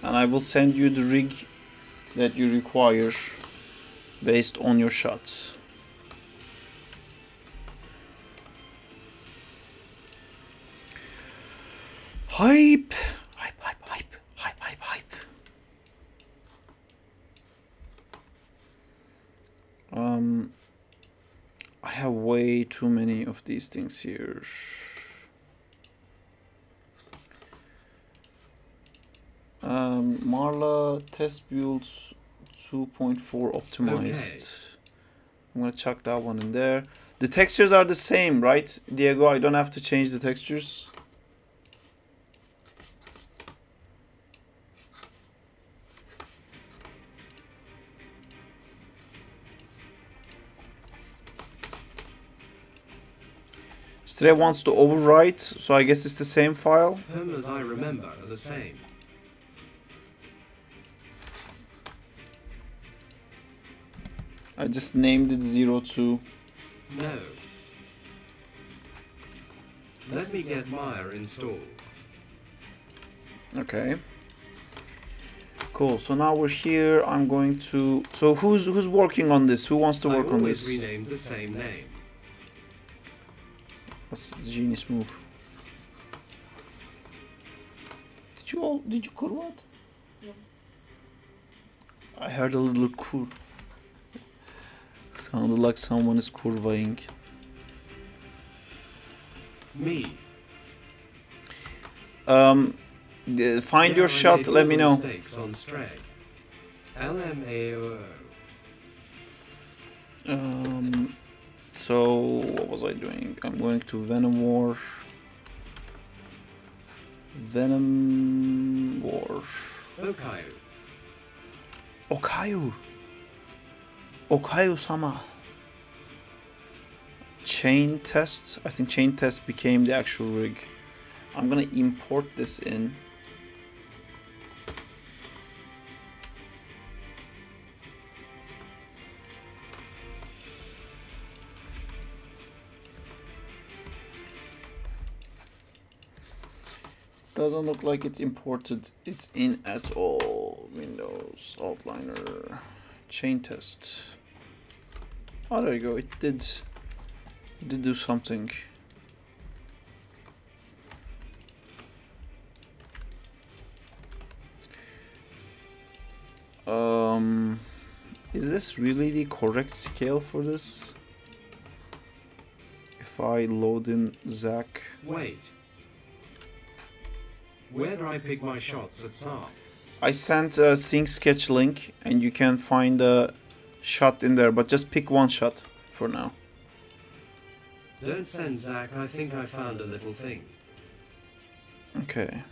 and I will send you the rig that you require based on your shots. Hype. I have way too many of these things here. Marla test builds 2.4 optimized. Okay. I'm gonna chuck that one in there. The textures are the same, right, Diego? I don't have to change the textures. Stray wants to overwrite, so I guess it's the same file. Them as I remember are the same. I just named it 02. No. Let me get Maya installed. Okay. Cool. So now we're here. I'm going to. So who's working on this? Who wants to work on this? I renamed the same name. That's a genius move. Did you kur what? No. I heard a little kur. Sounded like someone is kurvaying. Me. Find your Yeah, I shot, made let all me the know. mistakes on Stray. LMAO. So what was I doing? I'm going to Venom War. Venom War. Okayu. Okayu. Okayu-sama. Chain test. I think chain test became the actual rig. I'm gonna import this in. Doesn't look like it's imported. It's in at all. Windows, outliner, chain test. Oh, there you go. It did do something. Is this really the correct scale for this? If I load in Zach. Wait. Where do I pick my shots at Saab? I sent a sync sketch link and you can find a shot in there, but just pick one shot for now. Don't send Zach, I think I found a little thing. Okay.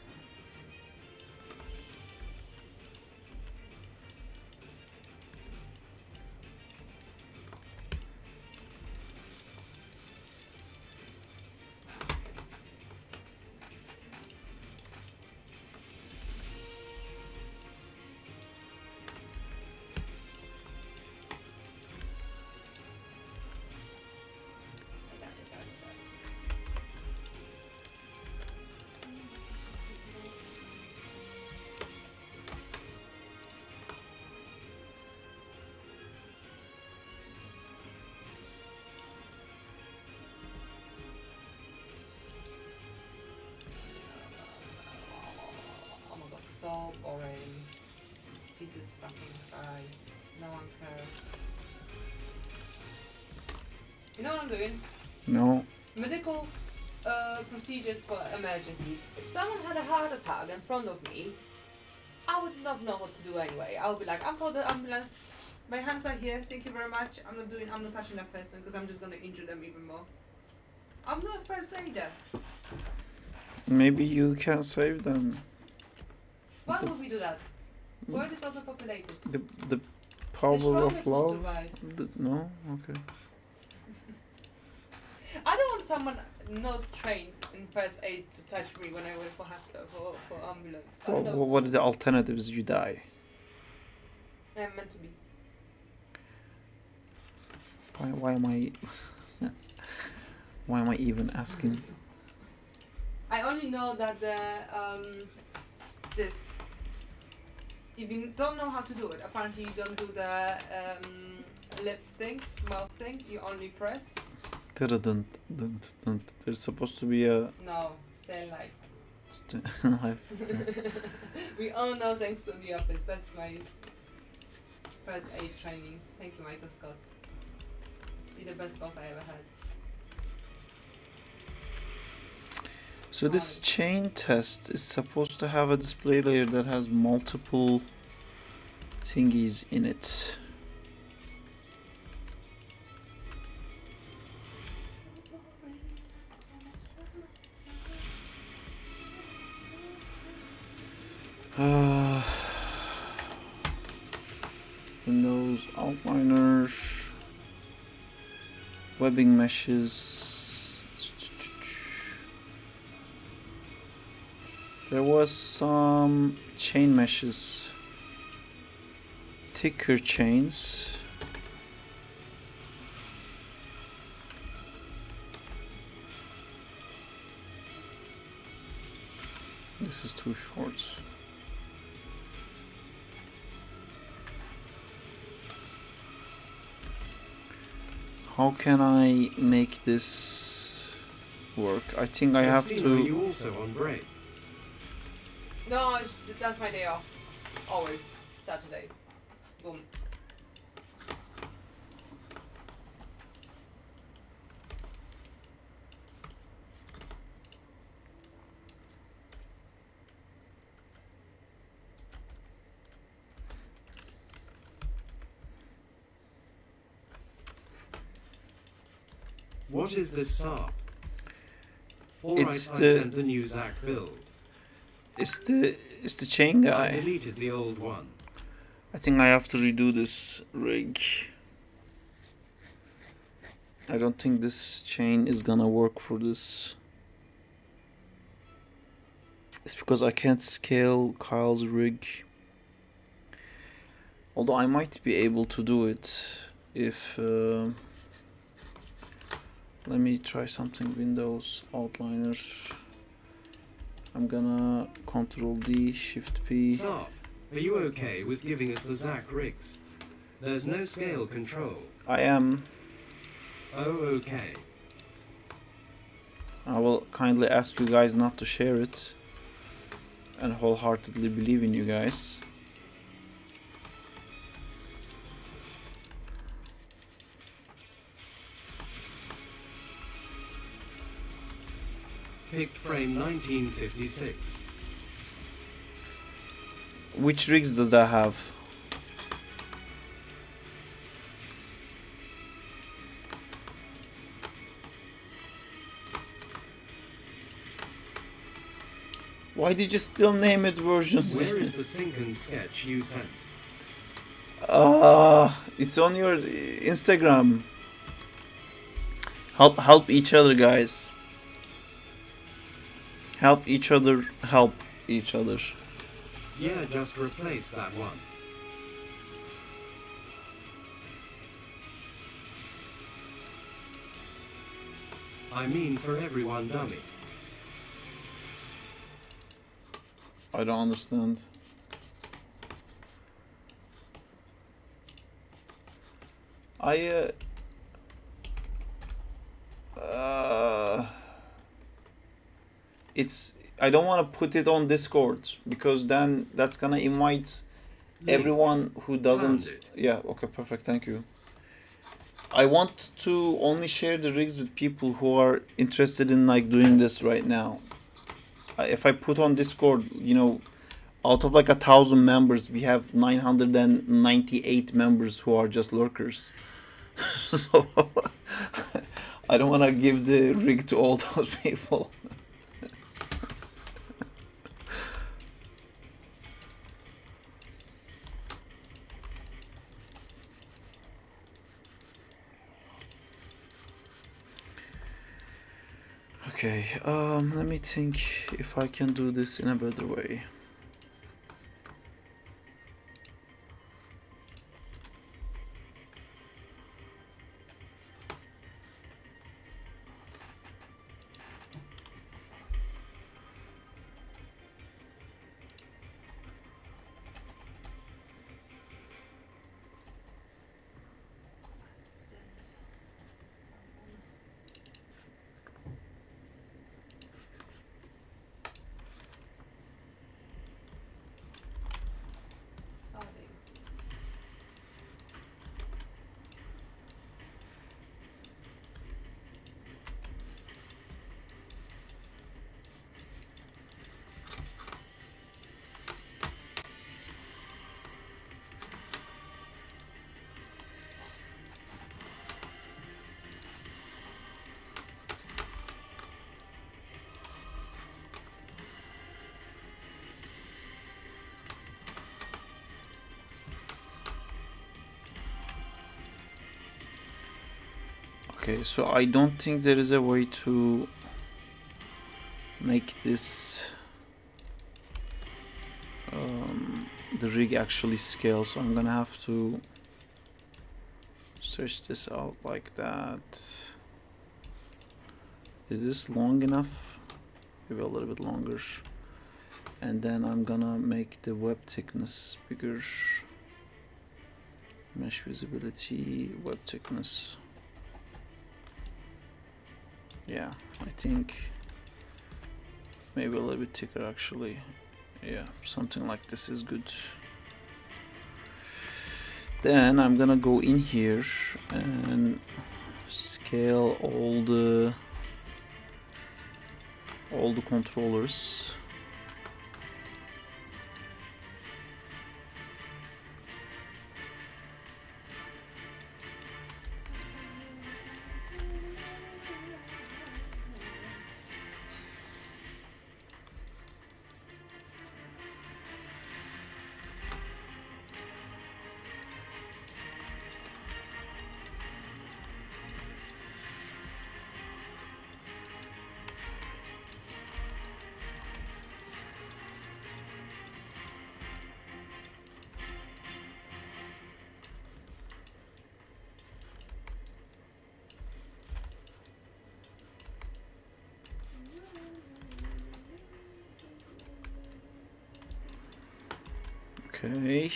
Oh my god, so boring. Jesus fucking Christ. No one cares. You know what I'm doing? No. Medical procedures for emergency. If someone had a heart attack in front of me, I would not know what to do anyway. I would be like, I'm called the ambulance. My hands are here. Thank you very much. I'm not touching that person because I'm just gonna injure them even more. I'm not a first aider. Maybe you can save them. Why would we do that? World is overpopulated. The power of strongest will love? survive. No? Okay. I don't want someone not trained in first aid to touch me when I wait for hospital for ambulance. I don't What are the alternatives? You die. I'm meant to be. Why am I... Why am I even asking? I only know that the this. If you don't know how to do it, apparently you don't do the lip thing, mouth thing. You only press. There's supposed to be a No, stay alive. life. We all know thanks to the office. That's my first aid training. Thank you, Michael Scott. You're the best boss I ever had. So this chain test is supposed to have a display layer that has multiple thingies in it. Windows, outliners, webbing meshes. There was some chain meshes, thicker chains. This is too short. How can I make this work? I think I have Christina, are to... you also on break? No, that's my day off. Always Saturday. Boom. What is this SARP? It's Alright, I the- sent the new Zach build. It's the chain I guy. deleted the old one. I think I have to redo this rig. I don't think this chain is gonna work for this. It's because I can't scale Kyle's rig. Although I might be able to do it if... let me try something. Windows, Outliner. I'm gonna Control D, Shift P. SARP, are you okay with giving us the Zach rigs? There's no scale control. I am. Oh, okay. I will kindly ask you guys not to share it. And wholeheartedly believe in you guys. Picked frame 1956. Which rigs does that have? Why did you still name it versions? Where is the sync and sketch you sent? It's on your Instagram. Help each other, guys. Help each other. Help each other. Yeah, just replace that one. I mean for everyone, dummy. I don't understand. It's I don't want to put it on Discord because then that's gonna invite everyone who doesn't. Found it. Yeah, okay, perfect, thank you. I want to only share the rigs with people who are interested in like doing this right now. If I put on Discord, you know, out of like 1,000 members, we have 998 members who are just lurkers. So I don't want to give the rig to all those people. Okay, let me think if I can do this in a better way. Okay, so I don't think there is a way to make this the rig actually scale, so I'm gonna have to stretch this out like that. Is this long enough? Maybe a little bit longer. And then I'm gonna make the web thickness bigger. Mesh visibility, web thickness. Yeah, I think maybe a little bit thicker actually. Yeah, something like this is good. Then I'm gonna go in here and scale all the controllers. Okay.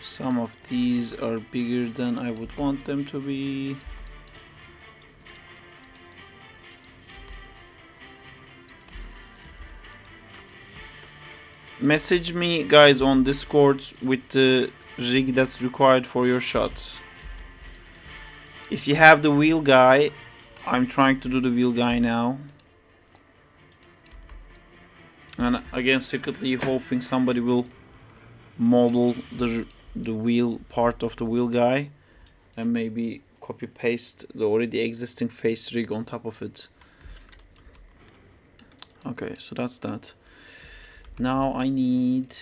Some of these are bigger than I would want them to be. Message me, guys, on Discord with the rig that's required for your shots. If you have the wheel guy, I'm trying to do the wheel guy now. And again, secretly hoping somebody will model the wheel part of the wheel guy and maybe copy paste the already existing face rig on top of it. Okay, so that's that. Now I need,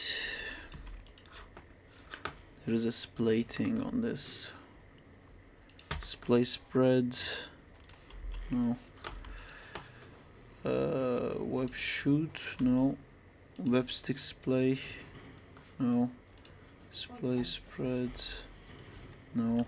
there is a splay thing on this. Splay spread, no. Web shoot, no. Web stick splay, no. Splay spread, no.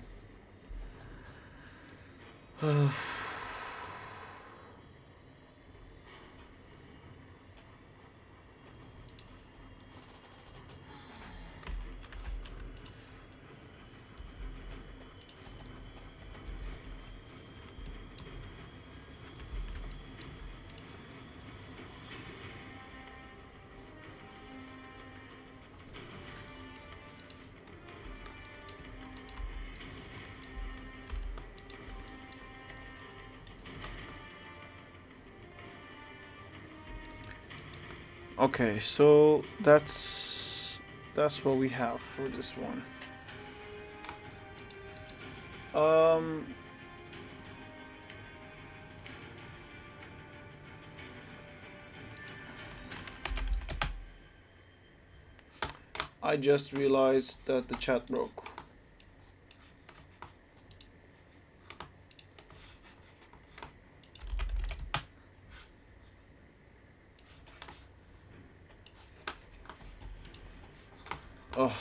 Okay, so that's what we have for this one. I just realized that the chat broke. Oh,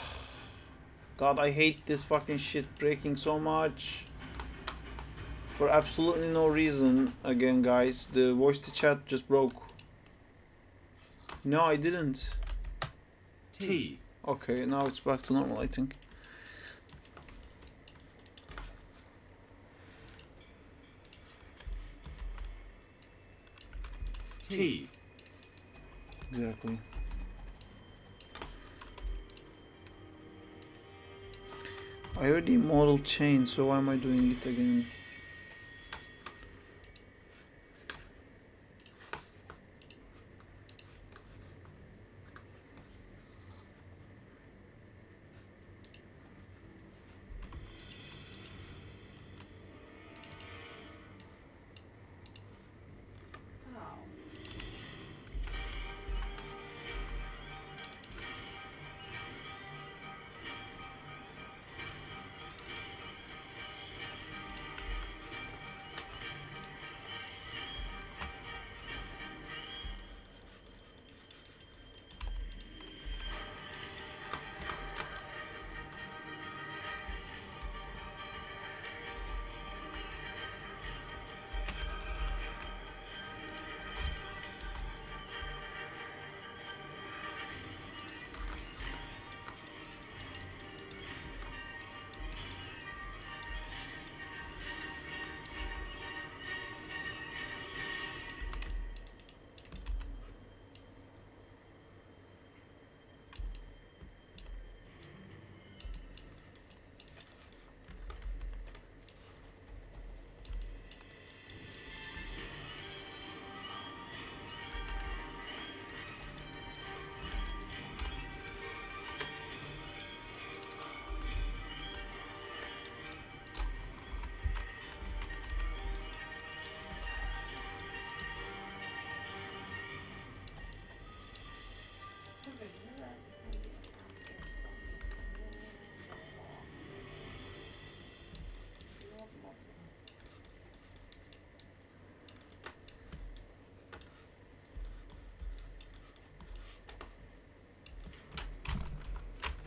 God, I hate this fucking shit breaking so much. For absolutely no reason. Again, guys, the voice to chat just broke. No, I didn't. T. Okay, now it's back to normal, I think. T. Exactly. I already model chain, so why am I doing it again?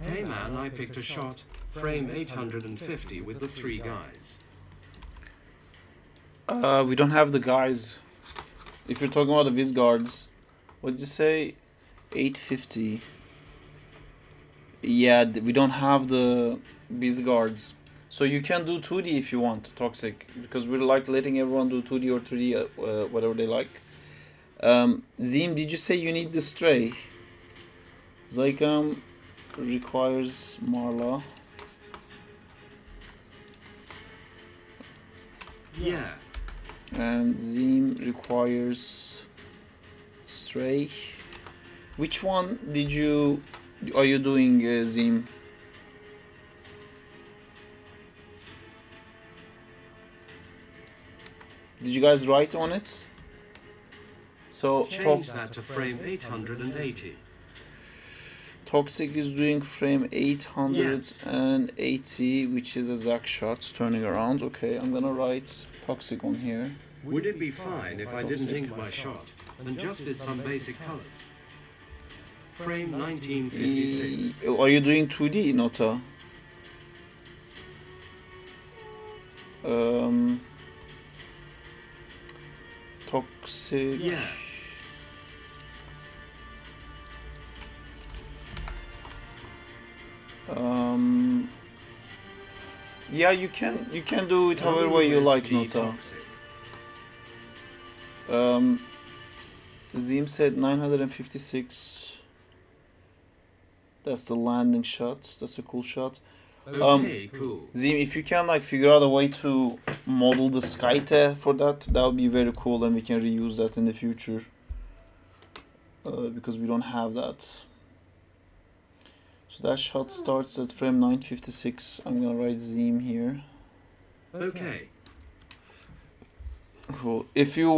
Hey man, I picked a shot, frame 850 with the 3 guys. We don't have the guys. If you're talking about the Viz guards, What did you say? 850. Yeah, we don't have the beast guards. So you can do 2D if you want, Toxic, because we're like letting everyone do 2D or 3D, whatever they like. Zim, did you say you need the stray? Zycam requires Marla. Yeah. And Zim requires stray. Which one are you doing, Zim? Did you guys write on it? So Change that to frame 880. Toxic is doing frame 880, which is a Zack shot turning around. Okay, I'm gonna write Toxic on here. Would it be fine if I didn't ink my shot and just did some basic colors? Frame 1956. Are you doing 2D, Nota? Toxic. Yeah. Yeah, you can do it however way you like, Nota. Zim said 956. That's the landing shot. That's a cool shot. Okay, cool. Zim, if you can like figure out a way to model the Skyte for that would be very cool, and we can reuse that in the future. Because we don't have that. So that shot starts at frame 956. I'm gonna write Zim here. Okay. Cool. If you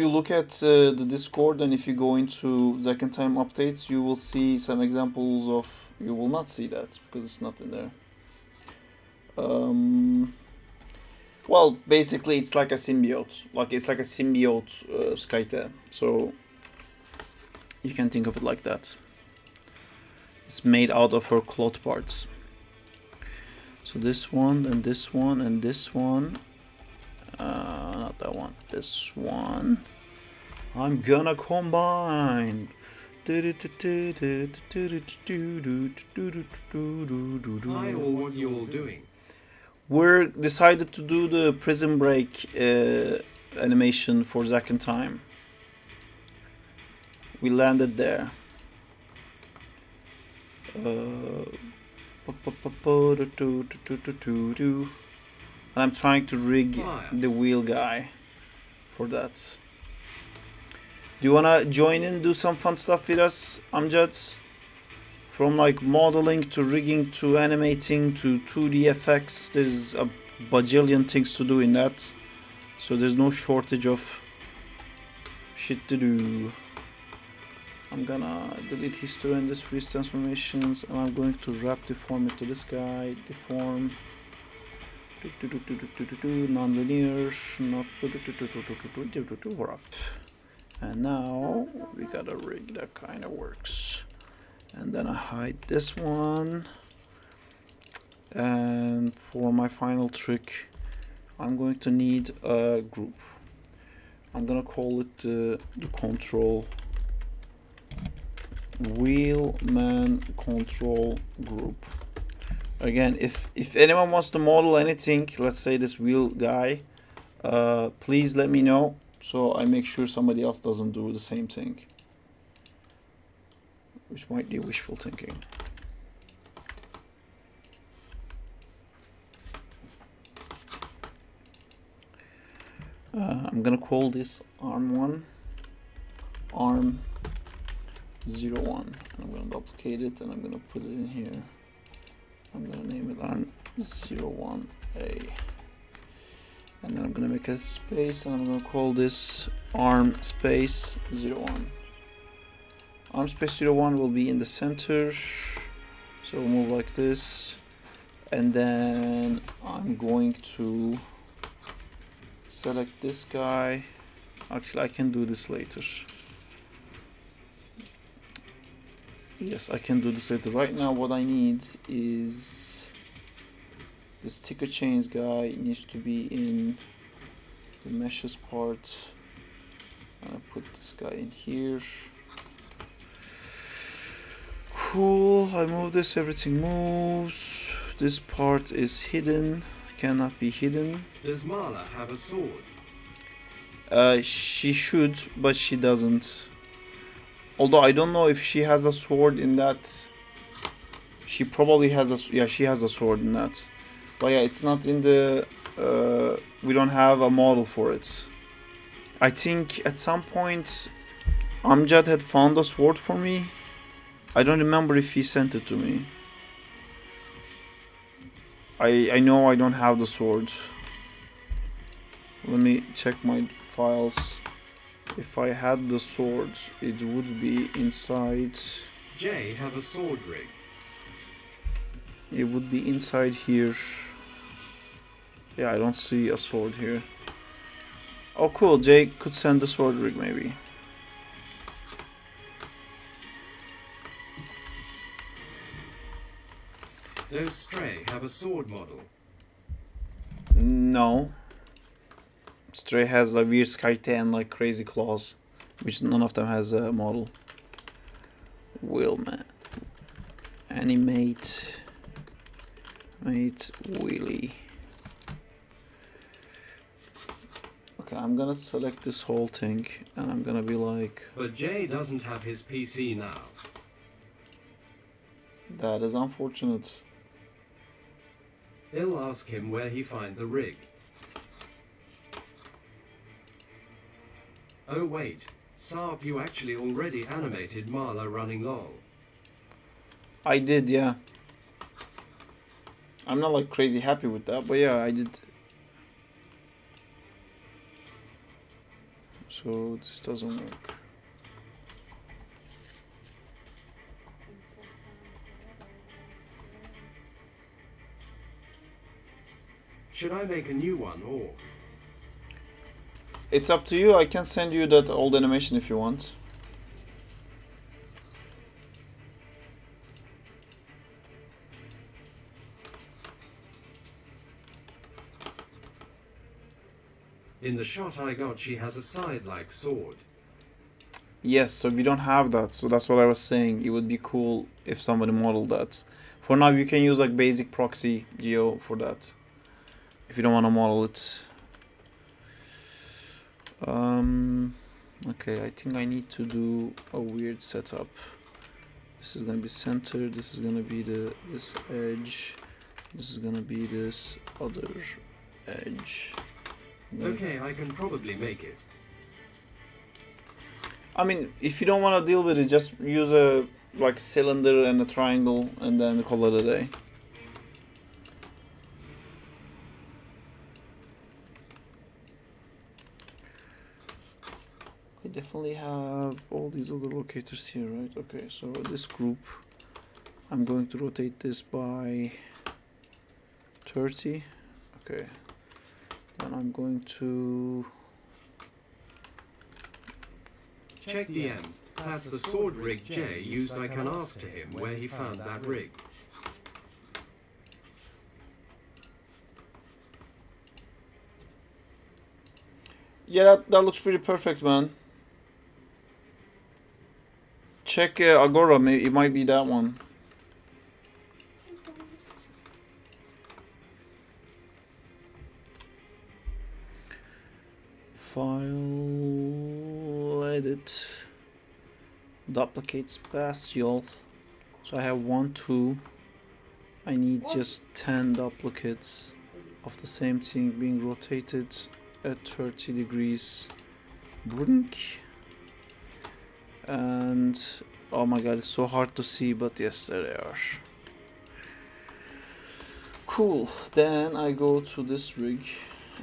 look at the Discord, and if you go into second time updates, you will see some examples of. You will not see that because it's not in there. Well, basically, it's like a symbiote. It's like a symbiote Skyte. So you can think of it like that. It's made out of her cloth parts. So this one, and this one, and this one. Not that one. This one. I'm gonna combine. I or what you all doing? We're decided to do the prison break animation for second time. We landed there. And I'm trying to rig the wheel guy for that. Do you wanna join in, do some fun stuff with us, Amjad? From like modeling to rigging to animating to 2D effects, there's a bajillion things to do in that. So there's no shortage of shit to do. I'm gonna delete history and this freeze transformations, and I'm going to wrap deform it to this guy. Deform. Non-linear. Not. Wrap. And now we got a rig that kind of works. And then I hide this one. And for my final trick, I'm going to need a group. I'm gonna call it the control wheelman control group. Again, if anyone wants to model anything, let's say this wheel guy, please let me know so I make sure somebody else doesn't do the same thing, which might be wishful thinking. I'm gonna call this arm1, arm 01, and I'm gonna duplicate it and I'm gonna put it in here. I'm gonna name it arm 01A, and then I'm gonna make a space and I'm gonna call this arm space 01. Arm space 01 will be in the center, so we'll move like this, and then I'm going to select this guy. Actually, I can do this later. Yes, I can do this later. Right now what I need is this ticker chains guy needs to be in the meshes part. I put this guy in here. Cool, I move this, everything moves. This part is hidden, cannot be hidden. Does Marla have a sword? She should, but she doesn't. Although I don't know if she has a sword in that. She probably has a, yeah, she has a sword in that. But yeah, it's not in the, we don't have a model for it. I think at some point Amjad had found a sword for me. I don't remember if he sent it to me. I know I don't have the sword. Let me check my files. If I had the sword, it would be inside. Jay have a sword rig. It would be inside here. Yeah, I don't see a sword here. Oh cool, Jay could send the sword rig maybe. Does Stray have a sword model? No. Stray has a weird Sky 10 like crazy claws, which none of them has a model. Willman. Animate. Mate Willy. Okay, I'm gonna select this whole thing and I'm gonna be like, But Jay doesn't have his PC now. that is unfortunate. I'll ask him where he find the rig. Oh wait, Sarp, you actually already animated Marla running LOL. I did, yeah. I'm not like crazy happy with that, but yeah, I did. So this doesn't work. Should I make a new one or? It's up to you. I can send you that old animation if you want. In the shot I got, she has a scythe-like sword. Yes, so we don't have that. So that's what I was saying. It would be cool if somebody modeled that. For now, you can use like basic proxy geo for that. If you don't want to model it. Okay, I think I need to do a weird setup. This is gonna be center. This is gonna be this edge. This is gonna be this other edge. Okay, I can probably make it. I mean, if you don't want to deal with it, just use a like cylinder and a triangle, and then call it a day. I definitely have all these other locators here, right? Okay, so this group, I'm going to rotate this by 30. Okay, then I'm going to Check DM. That's the sword rig Jay used. I can ask to him where he found that rig. yeah, that looks pretty perfect, man. Check Agora, maybe it might be that one. File, edit, duplicate spatial. So I have 1, 2. I need just 10 duplicates of the same thing being rotated at 30 degrees. Blink. And oh my god, it's so hard to see, but yes, there they are. Cool. Then I go to this rig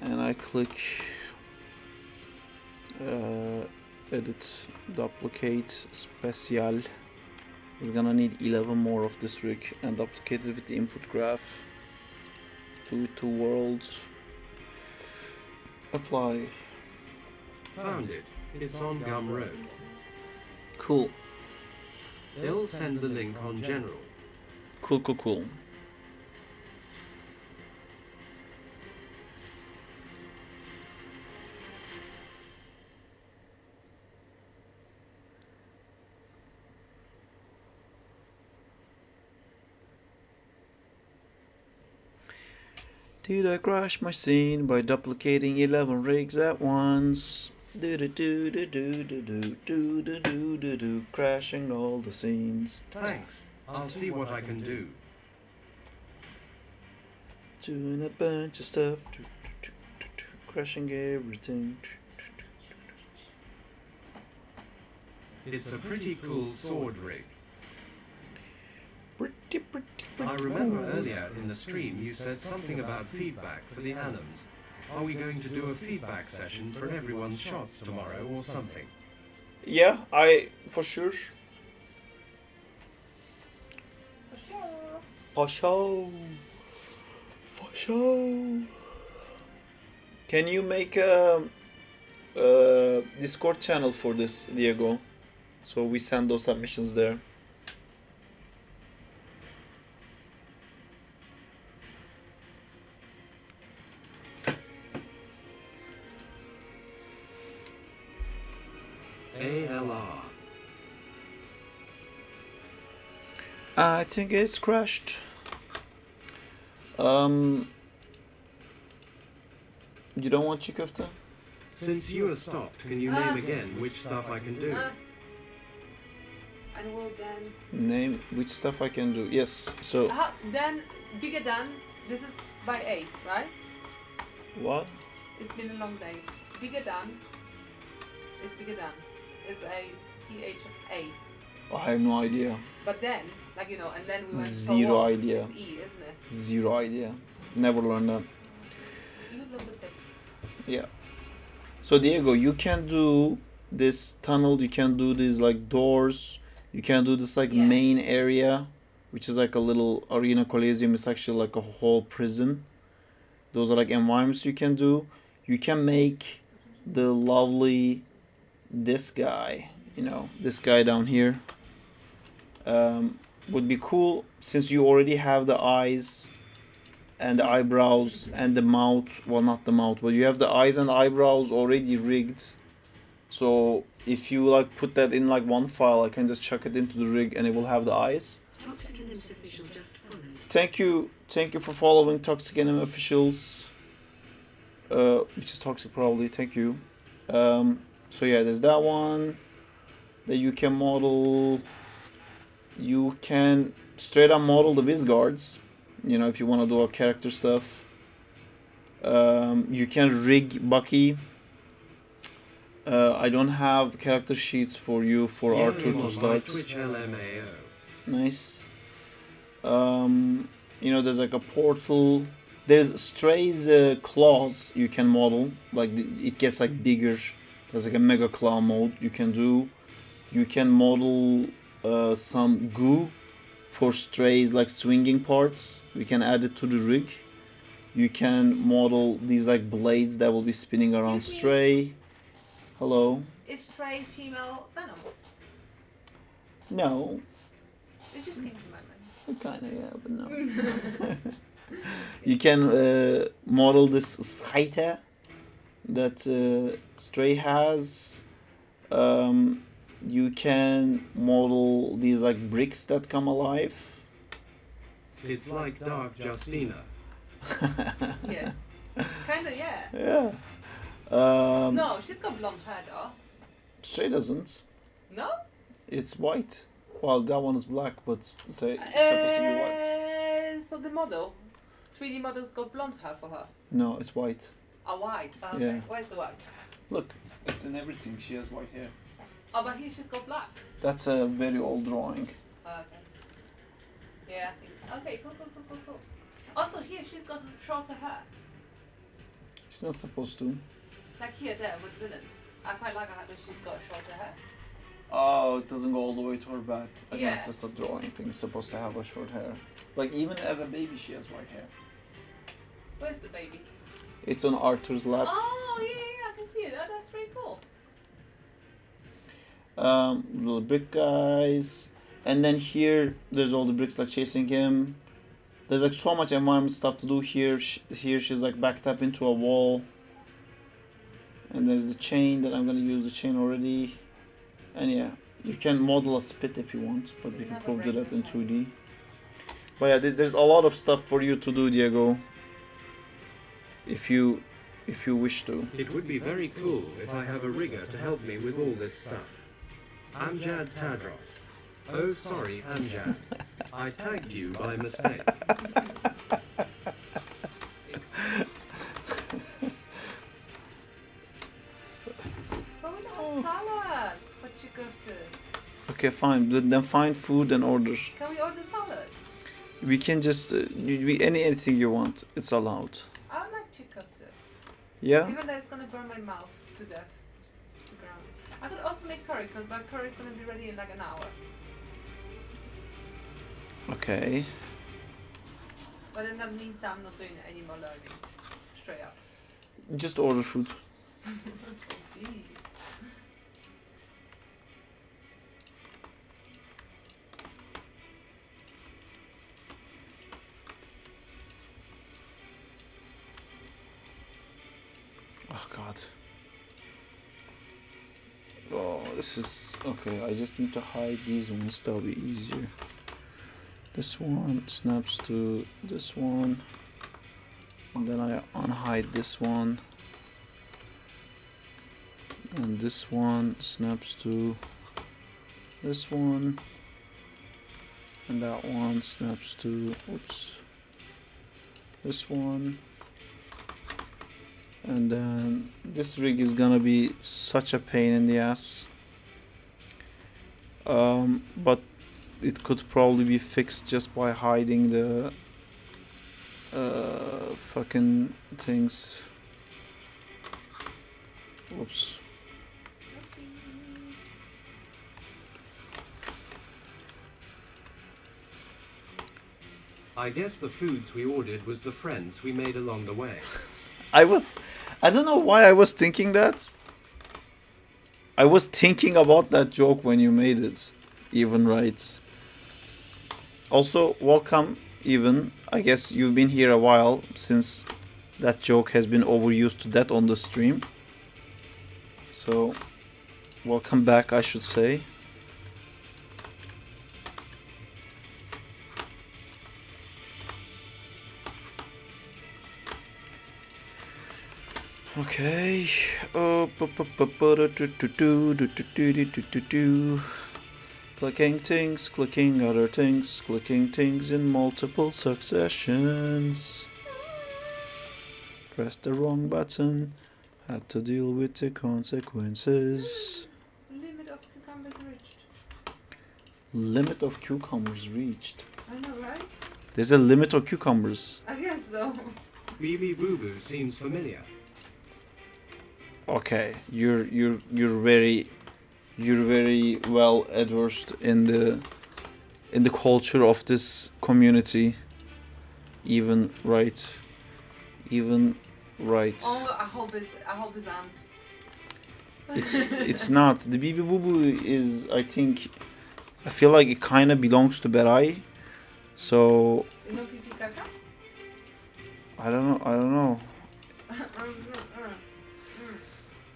and I click edit, duplicate, special. We're gonna need 11 more of this rig and duplicate it with the input graph. Do it to worlds. Apply. Found it. It's on Gum Road. Cool. They'll send the link on general. Cool, cool, cool. Did I crash my scene by duplicating 11 rigs at once? Do do do do do do do do do do do do, crashing all the scenes. Thanks. I'll see what I can do. Doing a bunch of stuff, crashing everything. It's a pretty cool sword rig. Pretty I remember earlier in the stream you said something about feedback for the anims. Are we going to do a feedback session for everyone's shots tomorrow or something? Yeah, for sure. For sure. For sure. Can you make a Discord channel for this, Diego? So we send those submissions there. ALR. I think it's crashed. You don't want chikofta? Since you are stopped, can you name again which stuff I can do? And well then. Name which stuff I can do. Yes. So Then bigger than. This is by A, right? what? It's been a long day. Bigger than. It's bigger than. It's a THA. I have no idea. But then, like you know, and then we went for Zero what? idea. It's E, isn't it? Zero idea. Never learned that. You look at it. Yeah. So Diego, you can do this tunnel. You can do these like doors. You can do this like Yeah. main area, which is like a little arena coliseum. It's actually like a whole prison. Those are like environments you can do. You can make the lovely this guy. You know, this guy down here. Would be cool since you already have the eyes and the eyebrows and the mouth. Well, not the mouth, but you have the eyes and eyebrows already rigged. So if you like put that in like one file, I can just chuck it into the rig and it will have the eyes. Toxic and official just followed. Thank you for following Toxic Enemy Officials, which is Toxic probably. Thank you. So yeah, there's that one that you can model. You can straight up model the Vizguards, you know, if you want to do a character stuff. You can rig Bucky. I don't have character sheets for you for Arthur to start. Twitch LMAO. Nice. You know, there's like a portal. There's Stray's claws you can model. Like it gets like bigger. There's like a mega claw mode you can do. You can model some goo for Stray's like swinging parts. We can add it to the rig. You can model these like blades that will be spinning around Excuse me. Stray. Hello. Is Stray female Venom? No. It just came to my mind. Kinda, yeah, but no. You can model this Scythe that Stray has. You can model these like bricks that come alive. It's like Dark Justina. Yes. Kinda, yeah. Yeah. No, she's got blonde hair though. Stray doesn't. No? It's white. Well, that one is black, but say it's supposed to be white. So the model, 3D model's got blonde hair for her. No, it's white. Oh, white. Okay. Yeah. Where's the white? Look, it's in everything. She has white hair. Oh, but here she's got black. That's a very old drawing. Oh, okay. Yeah, I think. Okay, cool. Also, here she's got shorter hair. She's not supposed to. Like here, there, with villains. I quite like her when she's got shorter hair. Oh, it doesn't go all the way to her back. I think Yeah. it's just a drawing thing. It's supposed to have a short hair. Like even as a baby, she has white hair. Where's the baby? It's on Arthur's lap. Oh, yeah, I can see it. Oh, that's very cool. Little brick guys, and then here there's all the bricks like chasing him. There's like so much environment stuff to do here. Here she's like backed up into a wall, and there's the chain that I'm gonna use the chain already. And yeah, you can model a spit if you want, but we can probably do that in 2D. But yeah, there's a lot of stuff for you to do, Diego. if you wish to. It would be very cool if I have a rigger to help me with all this stuff. Amjad Tadros. Oh sorry Amjad. I tagged you by mistake. But we don't have salad. What you go to? Okay, fine. Then find food and order. Can we order salad? We can just anything you want. It's allowed. I would like chicken too. Yeah. Even though it's gonna burn my mouth to death. To ground. I could also make curry, because my curry is gonna be ready in like an hour. Okay. But then that means that I'm not doing any more learning. Straight up. Just order food. Jeez. Oh God. Oh, this is okay. I just need to hide these ones. That'll be easier. This one snaps to this one, and then I unhide this one, and this one snaps to this one, and that one snaps to oops this one. And then this rig is gonna be such a pain in the ass, but it could probably be fixed just by hiding the fucking things. Whoops. I guess the foods we ordered was the friends we made along the way. I don't know why I was thinking that. I was thinking about that joke when you made it. Even right. Also, welcome, Even. I guess you've been here a while since that joke has been overused to death on the stream. So, welcome back, I should say. Okay. Clicking things, clicking other things, clicking things in multiple successions. Pressed the wrong button, had to deal with the consequences. Limit of cucumbers reached. Limit of cucumbers reached. I know, right? There's a limit of cucumbers. I guess so. BB Boo Boo seems familiar. Okay, you're very well versed in the culture of this community. Even right. Oh, I hope it's aunt. It's not. The Bibi Boo Boo is, I feel like it kind of belongs to Berai. So You know Pipi Kaka? I don't know.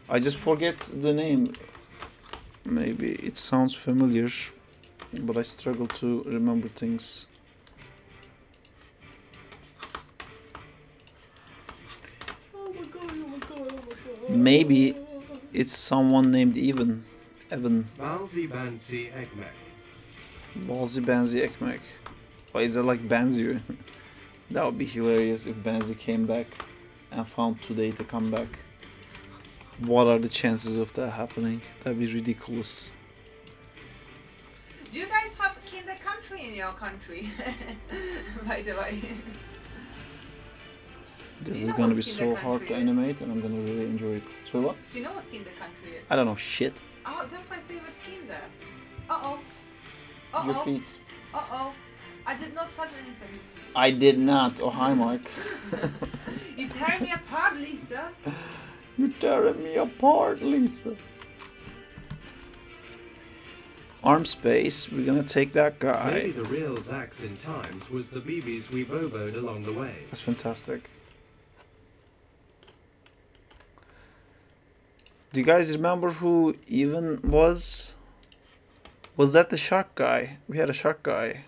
I just forget the name. Maybe it sounds familiar, but I struggle to remember things. Oh my god. Maybe it's someone named Evan. Balzi Bansi Ekmek. Balzi Benzi Ekmek. Or is that like Benzi? That would be hilarious if Benzi came back and found today to come back. What are the chances of that happening? That'd be ridiculous. Do you guys have Kinder Country in your country? By the way. This You is know gonna what be Kinder so hard Country to is? animate, and I'm gonna really enjoy it. So what? Do you know what Kinder Country is? I don't know shit. Oh, that's my favorite Kinder. Your feet. I did not touch anything. I did not. Oh hi, Mark. You tear me apart, Lisa. You're tearing me apart, Lisa. Arm space. We're gonna take that guy. Maybe the real Zax in times was the BBs we boboed along the way. That's fantastic. Do you guys remember who Even was? Was that the shark guy? We had a shark guy.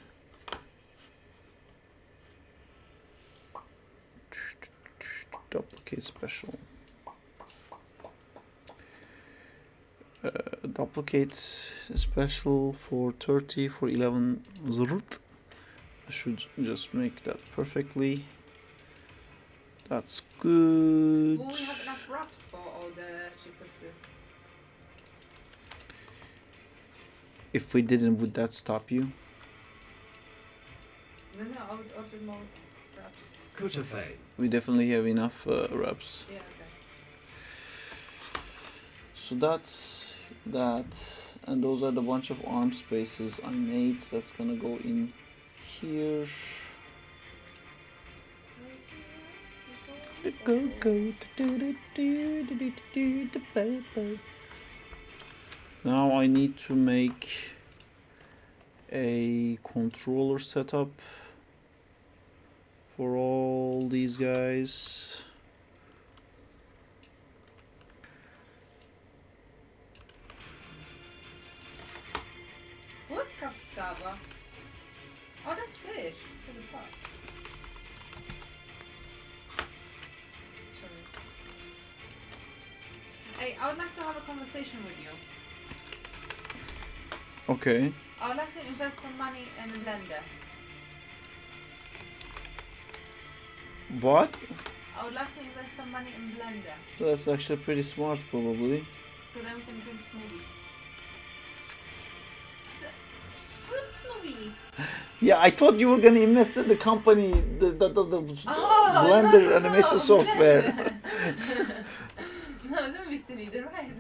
Duplicate special. Duplicate special for 30 for 11 zrut. I should just make that perfectly. That's good. Will we have enough wraps for all the chippies? If we didn't, would that stop you? No, I would order more wraps. Kutafe. We definitely have enough wraps. Yeah, okay. So that's that. And those are the bunch of arm spaces I made. That's gonna go in here. Now I need to make a controller setup for all these guys. What's cassava? Oh, that's fish. What the fuck? Sorry. Hey, I would like to have a conversation with you. Okay. I would like to invest some money in a blender. What? I would like to invest some money in blender. That's actually pretty smart, probably. So then we can drink smoothies. Fruit smoothies! Yeah, I thought you were gonna invest in the company that does the Blender no, animation software. Blender. No, don't be silly. They're right.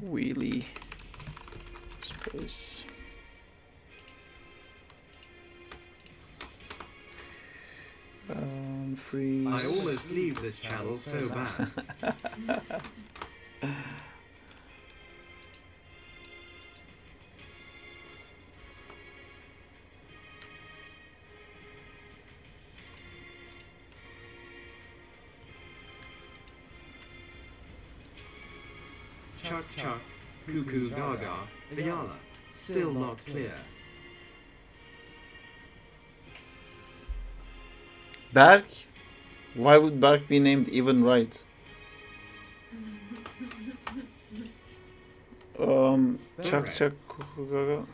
Wheelie space. Freeze. I almost leave this channel so bad. Chuck chuck, cuckoo gaga, Ayala, still not clear. Berk? Why would Berk be named even right? Chuck Berk. Chuck Cuckoo Gaga.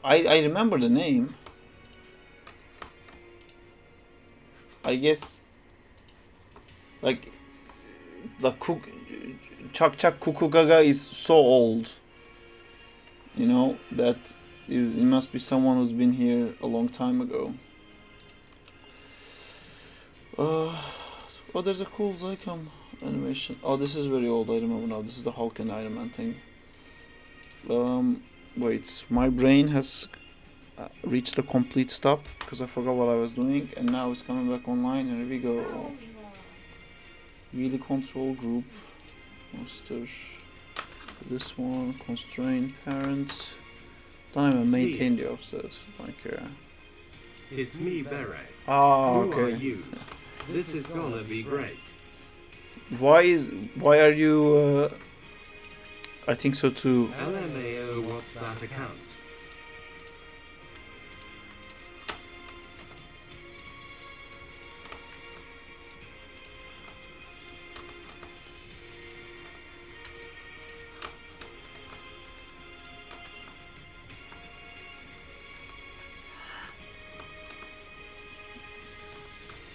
I remember the name. I guess like the cook Chuck Chuck Cuckoo Gaga is so old. You know, that is, it must be someone who's been here a long time ago. Oh, there's a cool Zycam animation. Oh, this is very old, I remember now. This is the Hulk and Iron Man thing. Wait, my brain has reached a complete stop because I forgot what I was doing, and now it's coming back online, and here we go. Wheelie control group. Monster. This one, constrain parent. Don't even maintain the offset. Don't care. It's me, Beret. Ah, Who are okay. you? This is gonna be great. Why are you? I think so too. LMAO, what's that account?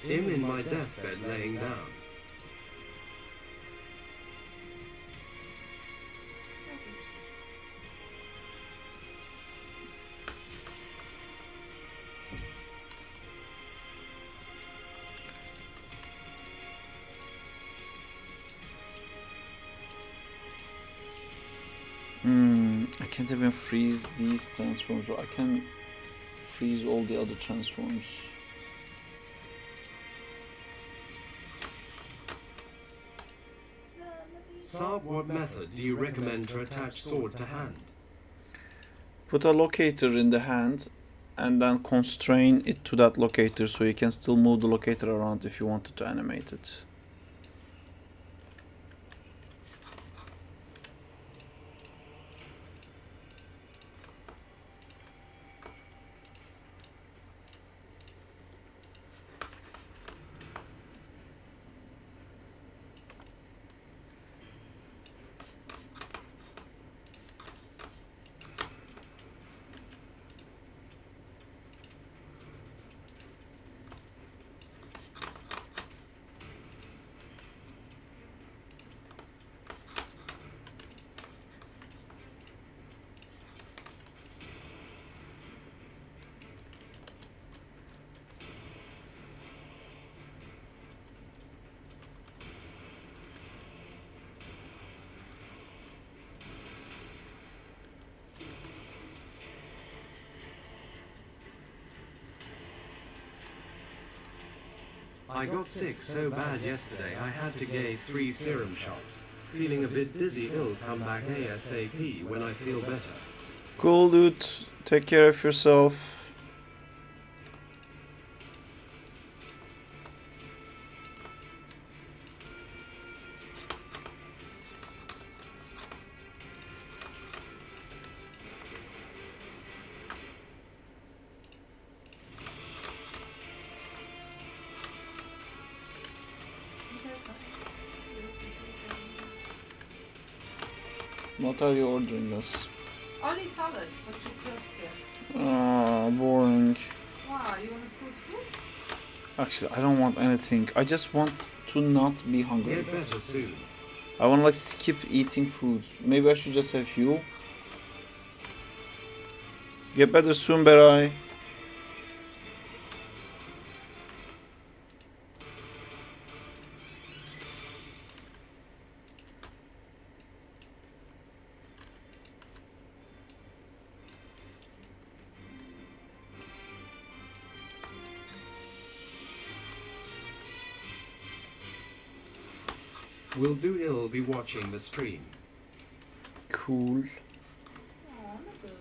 Him in my deathbed laying down. I can't even freeze these transforms, but I can freeze all the other transforms. Saab, what method do you recommend to attach sword to hand? Put a locator in the hand and then constrain it to that locator so you can still move the locator around if you wanted to animate it. I got sick so bad yesterday I had to get 3 serum shots. Feeling a bit dizzy, I'll come back ASAP when I feel better. Cool, dude. Take care of yourself. What are you ordering us? Only salad, but you cooked it. Ah, boring. Wow, you want food? Actually, I don't want anything. I just want to not be hungry. Get better soon. I want to like skip eating food. Maybe I should just have fuel. Get better soon, Berai. Will do ill be watching the stream. Cool. Oh, not good.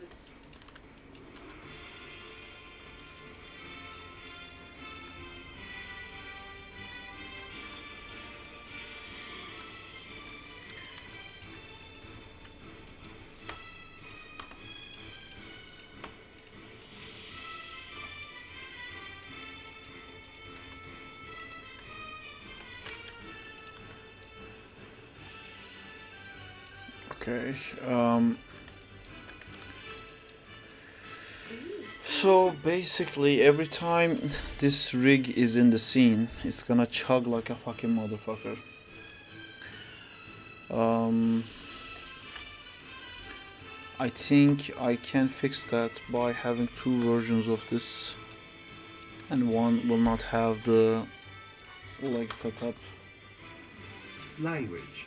Okay. So basically, every time this rig is in the scene, it's gonna chug like a fucking motherfucker. I think I can fix that by having 2 versions of this, and one will not have the like setup. Language.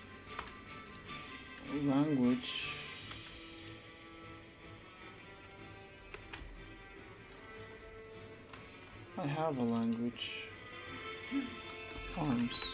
I have a language. Arms.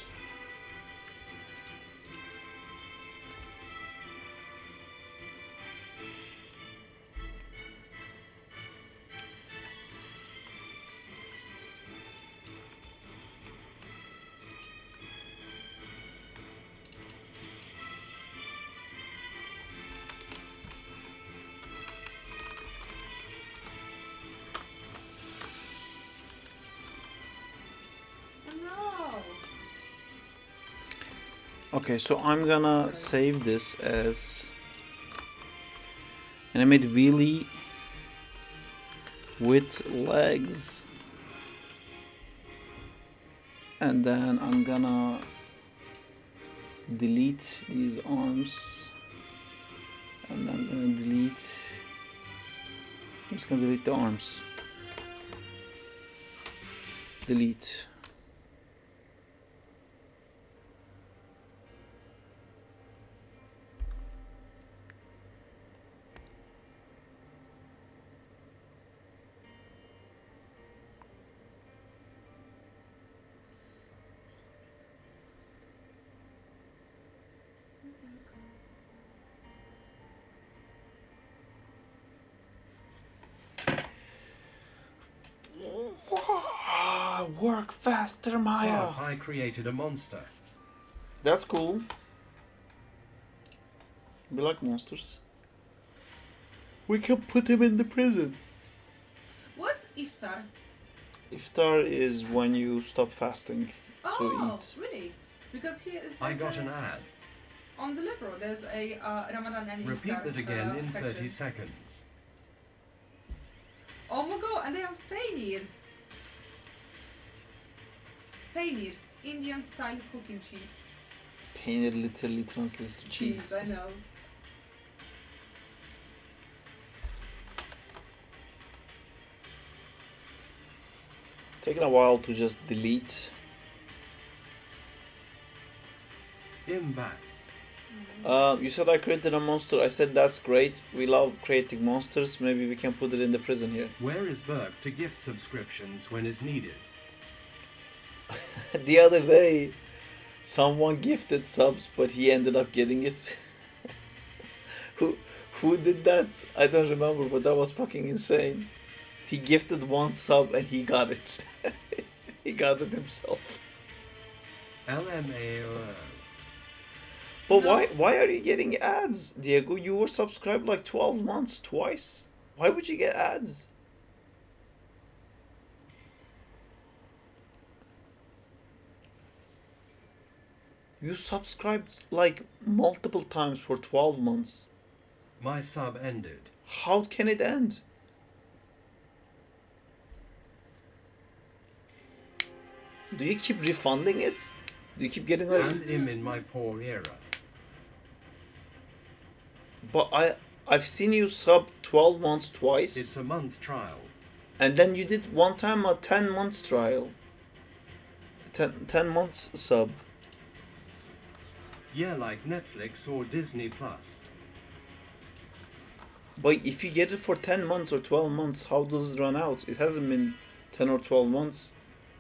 Okay, so I'm gonna save this as animate wheelie with legs, and then I'm gonna delete these arms, and I'm gonna delete, I'm just gonna delete the arms, delete. Work faster, Maya. So I created a monster. That's cool. We like monsters. We can put him in the prison. What's iftar? Iftar is when you stop fasting to eat. Really? Because here is I got an ad. on the Libro. There's a Ramadan and Repeat iftar, that again in section. 30 seconds. Oh my god! And they have paneer. Paneer, Indian style cooking cheese. Paneer literally translates to cheese. I know. It's taking a while to just delete. I'm back. You said I created a monster. I said that's great. We love creating monsters. Maybe we can put it in the prison here. Where is Burke to gift subscriptions when is needed? The other day, someone gifted subs, but he ended up getting it. who who did that? I don't remember, but that was fucking insane. He gifted one sub and he got it. He got it himself. LMAO. But No. why are you getting ads, Diego? You were subscribed like 12 months twice. Why would you get ads? You subscribed like multiple times for 12 months. My sub ended. How can it end? Do you keep refunding it? Do you keep getting like... And am in my poor era. But I've seen you sub 12 months twice. It's a month trial. And then you did one time a 10 months trial. 10 months sub. Yeah, like Netflix or Disney Plus. But if you get it for 10 months or 12 months, how does it run out? It hasn't been 10 or 12 months.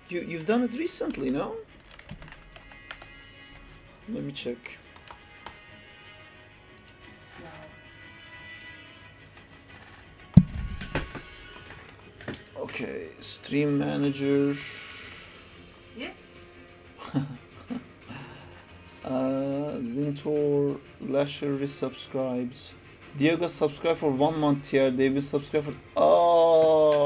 You've done it recently, no? Let me check. Okay, stream manager. Yes. Zintor Lasher resubscribed. Diego subscribed for 1 month here. David subscribed for... Oh!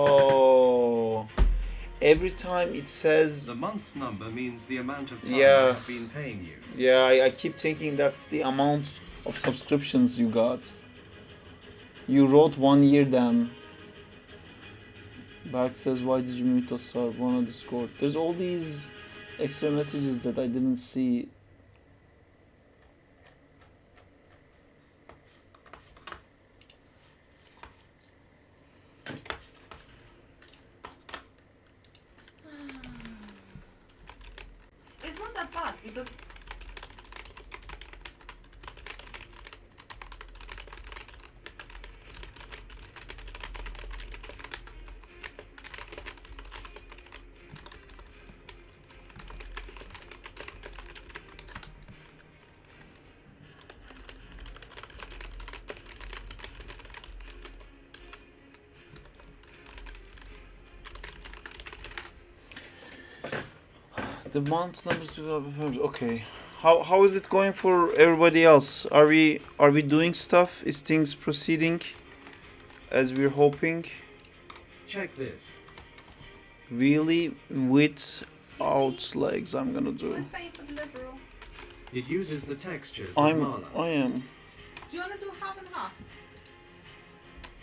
Every time it says... The month's number means the amount of time Yeah. I've been paying you. Yeah, I keep thinking that's the amount of subscriptions you got. You wrote 1 year then. Bark says, why did you mute us, sir? One on Discord. There's all these extra messages that I didn't see. It's not that bad because The month numbers okay. How is it going for everybody else? Are we doing stuff? Is things proceeding as we're hoping? Check this. Really without legs I'm gonna do. who's paying for Deliveroo? It uses the textures I of Mala. am. Do you wanna do half and half?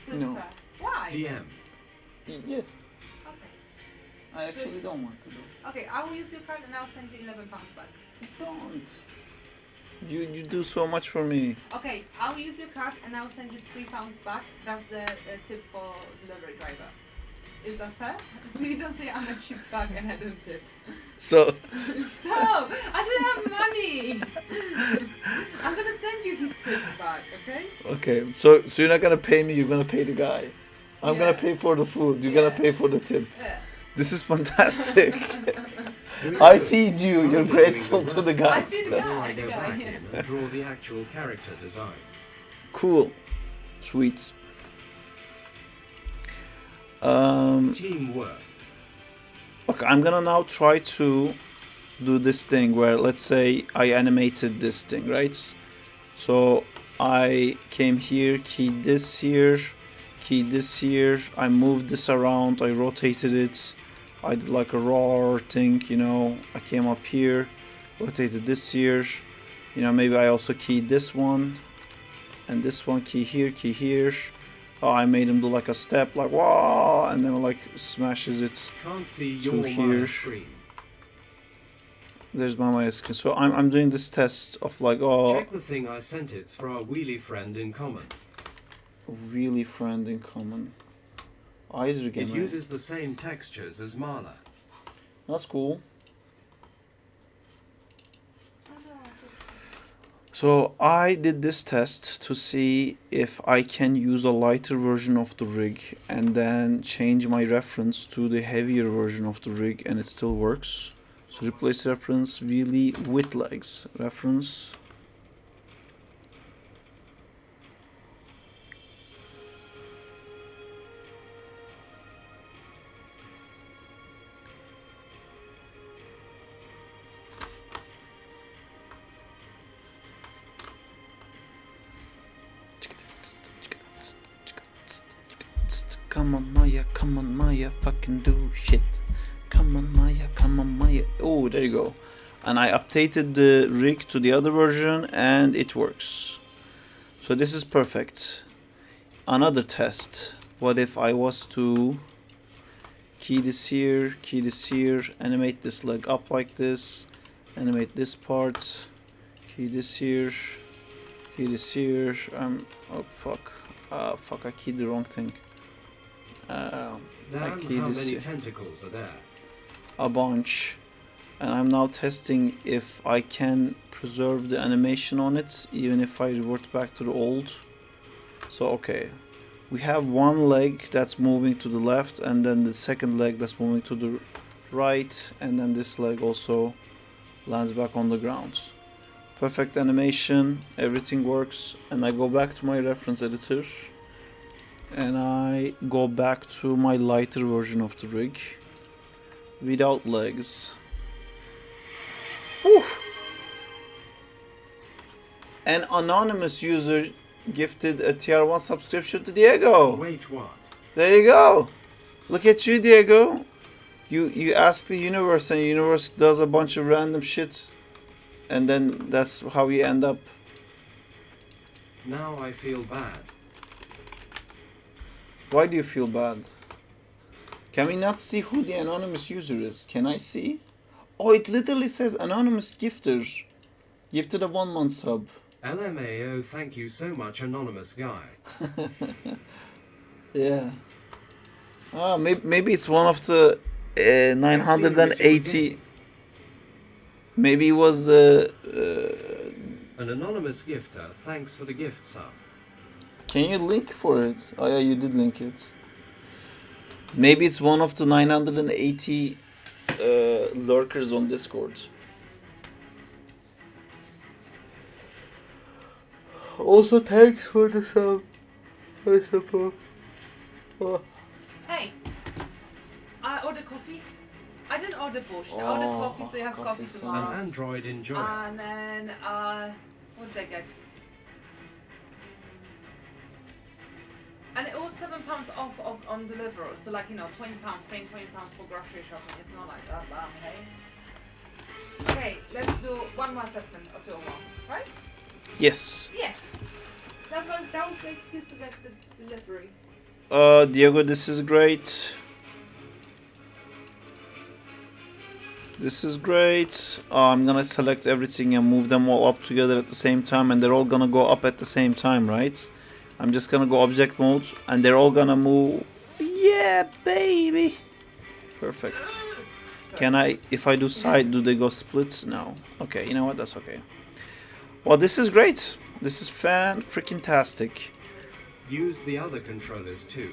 So No. it's fair. Why? DM. Yes. Okay. I actually don't want to do. Okay, I will use your card and I'll send you £11 back. Don't. You do so much for me. Okay, I'll use your card and I'll send you £3 back. That's the tip for delivery driver. Is that fair? So you don't say I'm a cheap bag and I don't tip. So So I didn't have money. I'm gonna send you his tip back, okay? okay. So you're not gonna pay me, you're gonna pay the guy. I'm Yeah. gonna pay for the food, you're Yeah. gonna pay for the tip. Yeah. This is fantastic. I feed you, you're grateful to the I guys. feed the Before guy. I go Yeah, back yeah. in and draw the actual character designs. Cool. Sweet. Teamwork. Okay, I'm gonna now try to do this thing where, let's say I animated this thing, right? So I came here, keyed this here, keyed this here, I moved this around, I rotated it, I did like a roar thing, you know, I came up here, rotated this here, you know, maybe I also keyed this one, and this one, key here. Oh, I made him do like a step, like wow, and then like smashes it. Can't see To your here. Maya screen. There's my Maya screen. So I'm doing this test of like, oh, Check the thing I sent. It's for our wheelie friend in common. really friend in common. Eyes It again. uses the same textures as Mala. That's cool. So I did this test to see if I can use a lighter version of the rig and then change my reference to the heavier version of the rig and it still works. So replace reference wheelie with legs. Reference. Come on, Maya, fucking do shit. Come on, Maya. Oh, there you go. And I updated the rig to the other version and it works. So this is perfect. Another test. What if I was to key this here, animate this leg up like this, animate this part, key this here, oh fuck. Fuck, I keyed the wrong thing. Damn, how many tentacles are there? A bunch. And I'm now testing if I can preserve the animation on it even if I revert back to the old. So okay, we have one leg that's moving to the left and then the second leg that's moving to the right, and then this leg also lands back on the ground. Perfect animation, everything works. And I go back to my reference editor and I go back to my lighter version of the rig without legs. Whew. An anonymous user gifted a tier 1 subscription to Diego. Wait, what? There you go. Look at you, Diego. You ask the universe and the universe does a bunch of random shit, and then that's how you end up. Now I feel bad. Why do you feel bad? Can we not see who the anonymous user is? Can I see? Oh, it literally says anonymous gifter. Gifted a 1 month sub. LMAO, thank you so much, anonymous guy. Yeah. Oh, maybe it's one of the 980. Maybe it was An anonymous gifter, thanks for the gift sub. Can you link for it? Oh yeah, you did link it. Maybe it's one of the 980 lurkers on Discord. Also, thanks for the sub. I suppose. Oh. Hey, I ordered coffee. I didn't order bullshit. I ordered coffee, so you have coffee coffee, tomorrow. An android enjoy. And then, what did I get? And it was £7 off on Deliveroo. So like, you know, £20, paying £20 for grocery shopping. It's not like that bad, hey? Okay, let's do one more assessment or two or one, right? Yes. Yes. That was the excuse to get the delivery. Diego, this is great. This is great. I'm gonna select everything and move them all up together at the same time, and they're all gonna go up at the same time, right? I'm just gonna go object mode and they're all gonna move. Yeah, baby. Perfect. Sorry. Can I, if I do side, do they go split? No. Okay, you know what? That's okay. Well, this is great. This is fan-freaking-tastic. Use the other controllers too.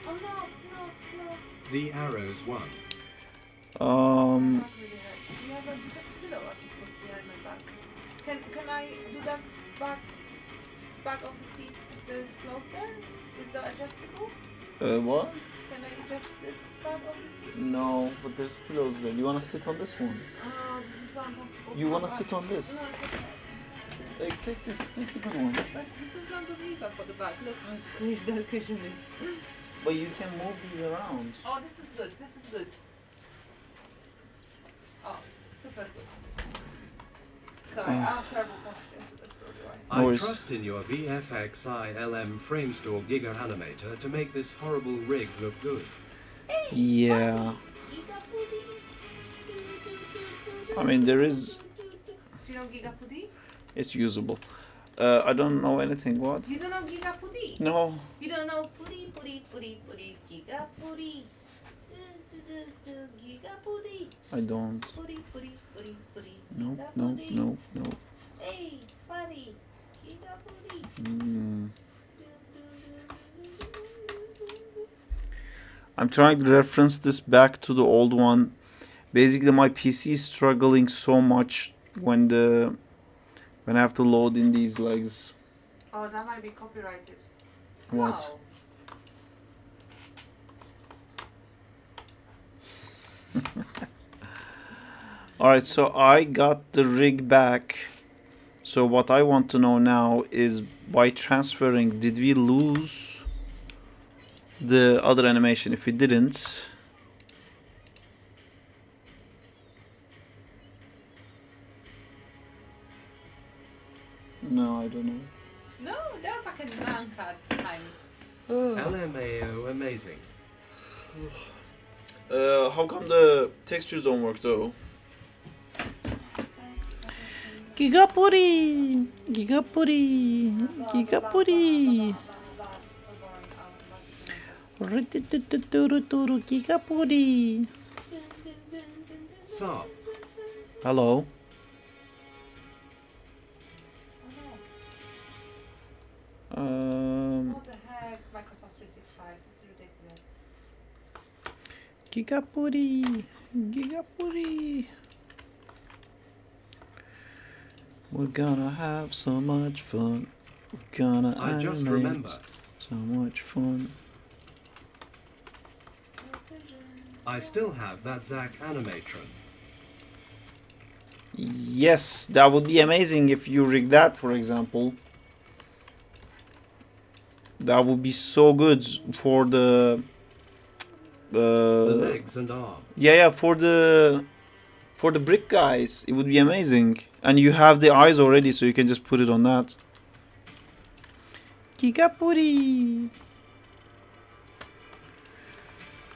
Oh no. The arrows won. That really hurts. Do you have a pillow I can put behind my back? Can I do that back of the seat so it's closer? Is that adjustable? What? Can I adjust this back of the seat? No, but there's pillows there. You wanna sit on this one? Oh, this is so uncomfortable. You wanna sit on this? No, it's okay. Hey, take this. Take the good one. But this is not good either for the back. Look how squished that cushion is. But you can move these around. Oh, this is good. This is good. Oh, super good. Sorry, I have terrible posture, so that's probably why. I worries. trust in your VFXILM Framestore Giga Animator to make this horrible rig look good. Yeah. I mean, there is. Do you know Gigapudi? It's usable. I don't know anything. What? You don't know Gigapudi? No. You don't know Pudi, Gigapudi. Gigapudi. I don't. Pudi. No. Hey, buddy. Gigapudi. I'm trying to reference this back to the old one. Basically, my PC is struggling so much when I have to load in these legs. Oh, that might be copyrighted. What? No. Alright, so I got the rig back. So what I want to know now is, by transferring, did we lose the other animation? If we didn't, no, I don't know. No, that was like a Nanka times. LMAO amazing. How come the textures don't work though? Gigapuri, Gigapuri, Gigapuri, Gigapuri. Saab. Hello. What the heck, Microsoft 365, this is ridiculous. Gigapuri, Gigapuri. We're gonna have so much fun. We're gonna I just animate remember. so much fun. I still have that Zack animatron. Yes, that would be amazing if you rig that, for example. That would be so good for the The legs and arms. yeah, for the brick guys. It would be amazing. And you have the eyes already, so you can just put it on that. Gigapuri.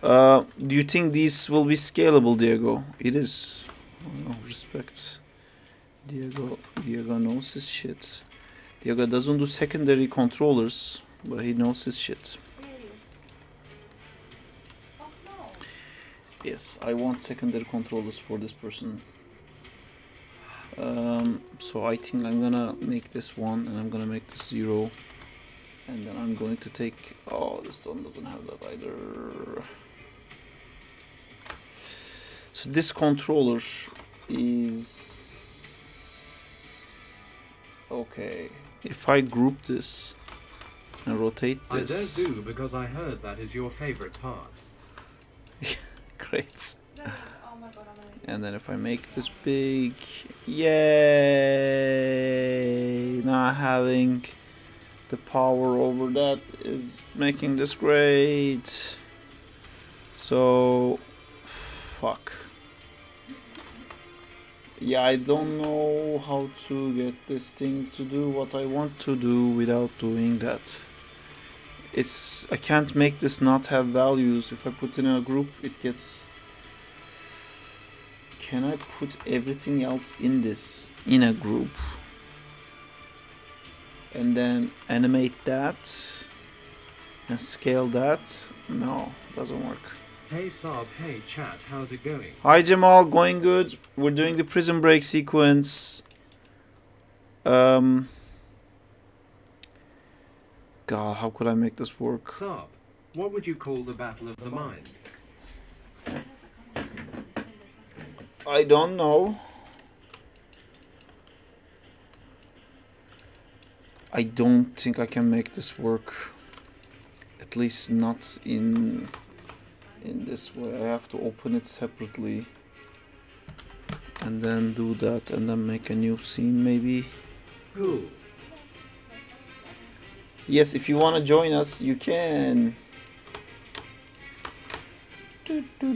Do you think these will be scalable, Diego? It is. Oh, respect. Diego knows his shit. Diego doesn't do secondary controllers, but he knows his shit. Oh no. Yes, I want secondary controllers for this person. So I think I'm gonna make this 1 and I'm gonna make this 0. And then I'm going to take... Oh, this one doesn't have that either. So this controller is... Okay. If I group this and rotate this... I don't do because I heard that is your favorite part. Great. No, oh my god, I'm gonna... And then if I make this big... Yay! Not having the power over that is making this great. So... Fuck. Yeah, I don't know how to get this thing to do what I want to do without doing that. I can't make this not have values. If I put in a group, it gets... Can I put everything else in this in a group? And then animate that and scale that? No, doesn't work. Hey Saab, hey chat, how's it going? Hi Jamal, going good. We're doing the prison break sequence. God, how could I make this work? Saab, what would you call the Battle of the Mind? I don't know. I don't think I can make this work. At least not in this way. I have to open it separately and then do that and then make a new scene maybe. Cool. Yes, if you want to join us, you can. What do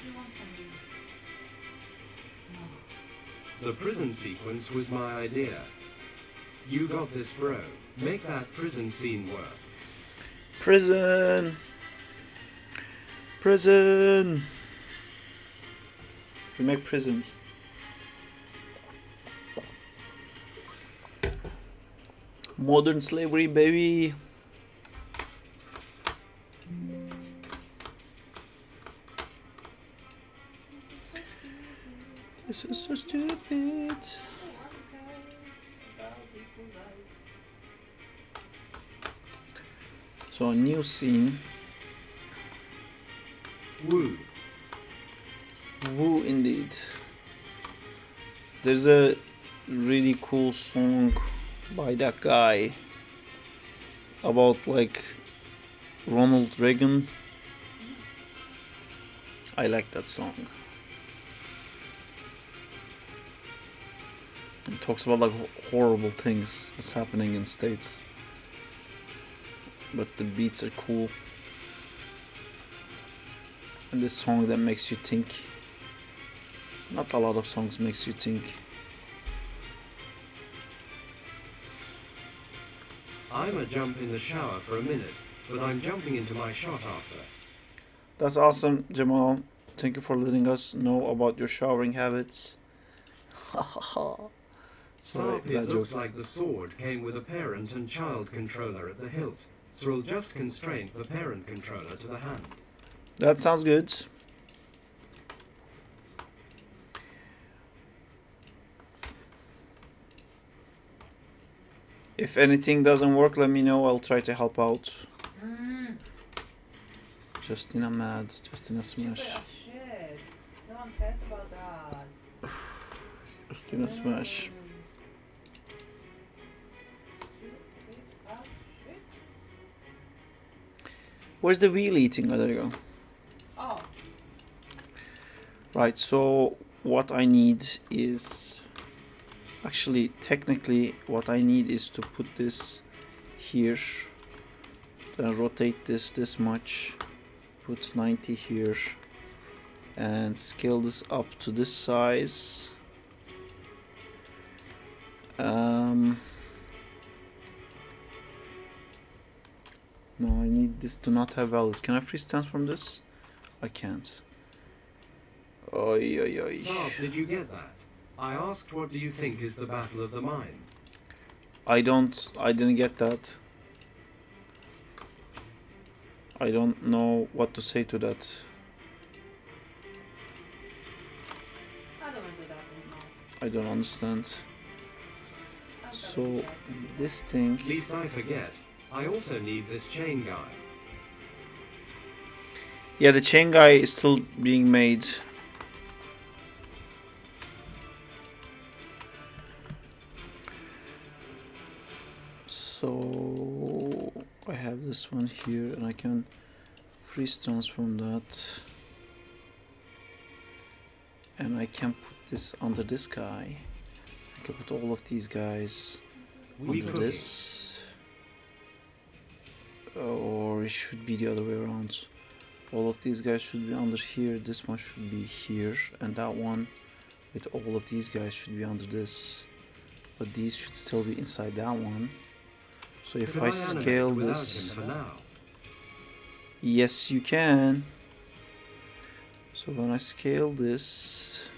you want from me? The prison sequence was my idea. You got this, bro. Make that prison scene work. Prison. Prison. We make prisons. Modern slavery, baby. This is so stupid. So new scene. Woo. Woo indeed. There's a really cool song by that guy about like Ronald Reagan. I like that song. It talks about like horrible things that's happening in States. But the beats are cool. And this song that makes you think. Not a lot of songs makes you think. I'ma jump in the shower for a minute, but I'm jumping into my shot after. That's awesome, Jamal. Thank you for letting us know about your showering habits. Sorry, Sarp, it bad looks joke. like the sword came with a parent and child controller at the hilt, so we'll just constrain the parent controller to the hand. That sounds good. If anything doesn't work, let me know. I'll try to help out. Justina mad. Justina smash. Stupid as shit. No one cares about that. Justina smash. Stupid as shit. Where's the wheel eating? Oh, there you go. Oh, Right, so what I need is... Actually, technically, what I need is to put this here. Then rotate this much. Put 90 here. And scale this up to this size. No, I need this to not have values. Can I freeze transform this? I can't. Oi, oi, oi. Sarp, did you get that? I asked what do you think is the battle of the mind? I didn't get that. I don't know what to say to that. I don't want to do that anymore. I don't understand. I'm So, done with that. this thing... Least I forget, I also need this chain guy. Yeah, the chain guy is still being made. So I have this one here and I can freeze transform that. And I can put this under this guy. I can put all of these guys We under cooking. this. Or it should be the other way around. All of these guys should be under here, this one should be here, and that one with all of these guys should be under this. But these should still be inside that one. So if Could I animate scale without this... him for now? Yes, you can. So when I scale this,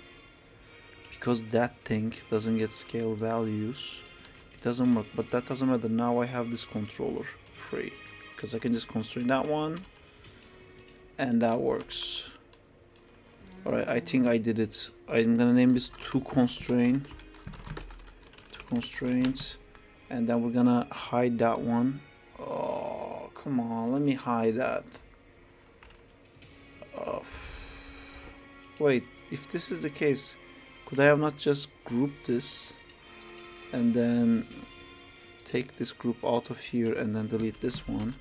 because that thing doesn't get scale values, it doesn't work. But that doesn't matter. Now I have this controller free, because I can just constrain that one, and that works. Alright, I think I did it. I'm gonna name this to constrain. Two constraints, and then we're gonna hide that one. Oh, come on, let me hide that. Wait, if this is the case, could I have not just grouped this and then take this group out of here and then delete this one,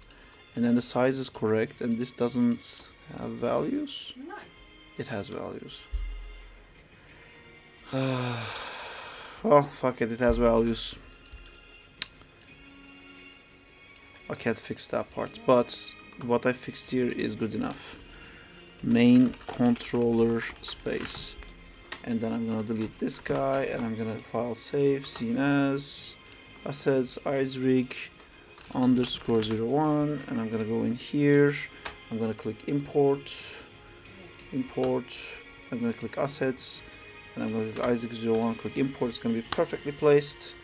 and then the size is correct and this doesn't have values? Nice. It has values. Well, fuck it, it has values. I can't fix that part, but what I fixed here is good enough. Main controller space, and then I'm gonna delete this guy, and I'm gonna file save, scene as assets rig underscore 01, and I'm gonna go in here. I'm gonna click import. I'm gonna click assets, and I'm gonna click Isaac01, click import. It's gonna be perfectly placed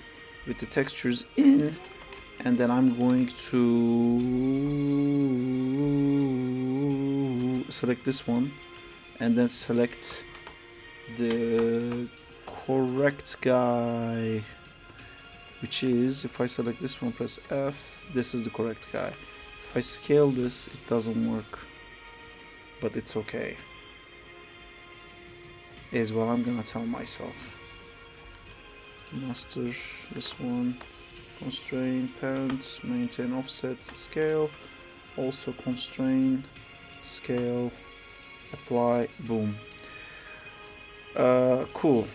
with the textures in. And then I'm going to select this one and then select the correct guy, which is, if I select this one, press F, this is the correct guy. If I scale this, it doesn't work. But it's okay. Is what I'm gonna tell myself. Master, this one. Constrain, parent, maintain offset, scale. Also constrain, scale, apply, boom. Cool.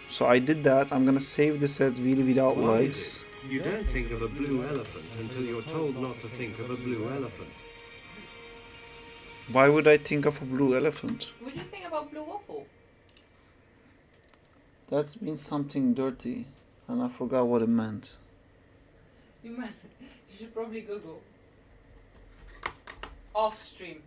So I did that. I'm gonna save this at really without Why is legs. it you don't think of a blue elephant until you're told not to think of a blue elephant? Why would I think of a blue elephant? What do you think about blue waffle? That means something dirty, and I forgot what it meant. You must. You should probably Google. Off stream.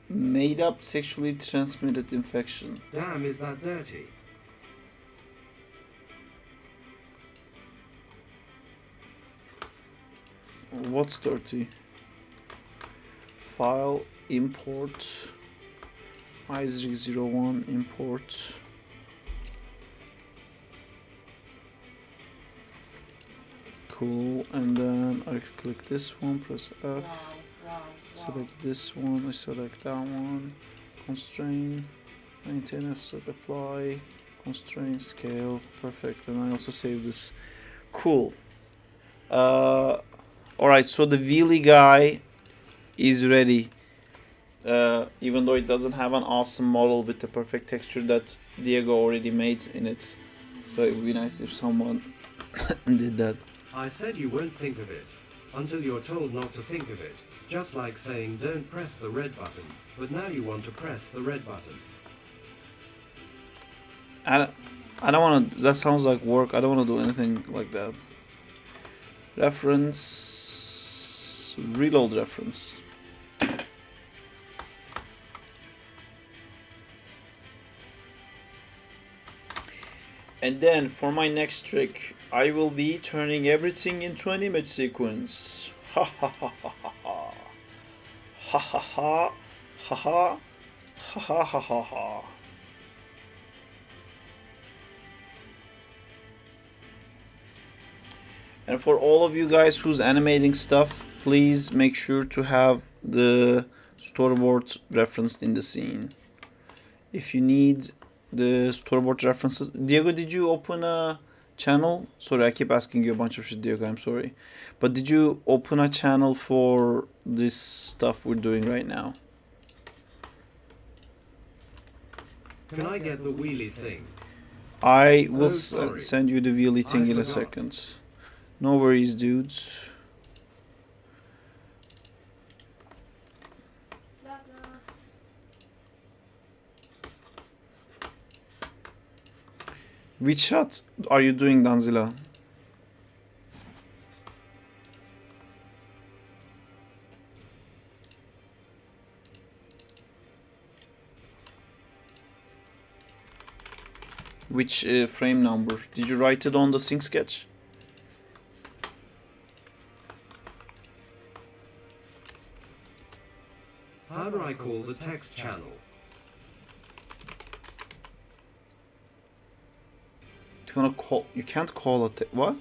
Made up sexually transmitted infection. Damn, is that dirty? What's dirty? File, import, Isaac01, import. Cool, and then I click this one, press F, Wow. select this one, I select that one, constrain, maintain offset, apply, constrain, scale, perfect, and I also save this. Cool. Alright, so the wheelie guy is ready. Even though it doesn't have an awesome model with the perfect texture that Diego already made in it. So it would be nice if someone did that. I said you won't think of it until you're told not to think of it. Just like saying don't press the red button, but now you want to press the red button. I don't want to, that sounds like work. I don't want to do anything like that. Reference, reload reference. And then for my next trick, I will be turning everything into an image sequence. Ha ha ha ha ha ha. Ha ha ha ha ha ha ha ha ha. And for all of you guys who's animating stuff, please make sure to have the storyboard referenced in the scene. If you need the storyboard references, Diego, did you open a channel? Sorry, I keep asking you a bunch of shit, Diego, I'm sorry. But did you open a channel for this stuff we're doing right now? Can I get the wheelie thing? I will sorry. send you the wheelie thing in a forgot. second. No worries, dudes. Blah, blah. Which shot are you doing, Danzila? Which frame number? Did you write it on the sync sketch? How do I call the text channel? Do you wanna call? You can't call it. What?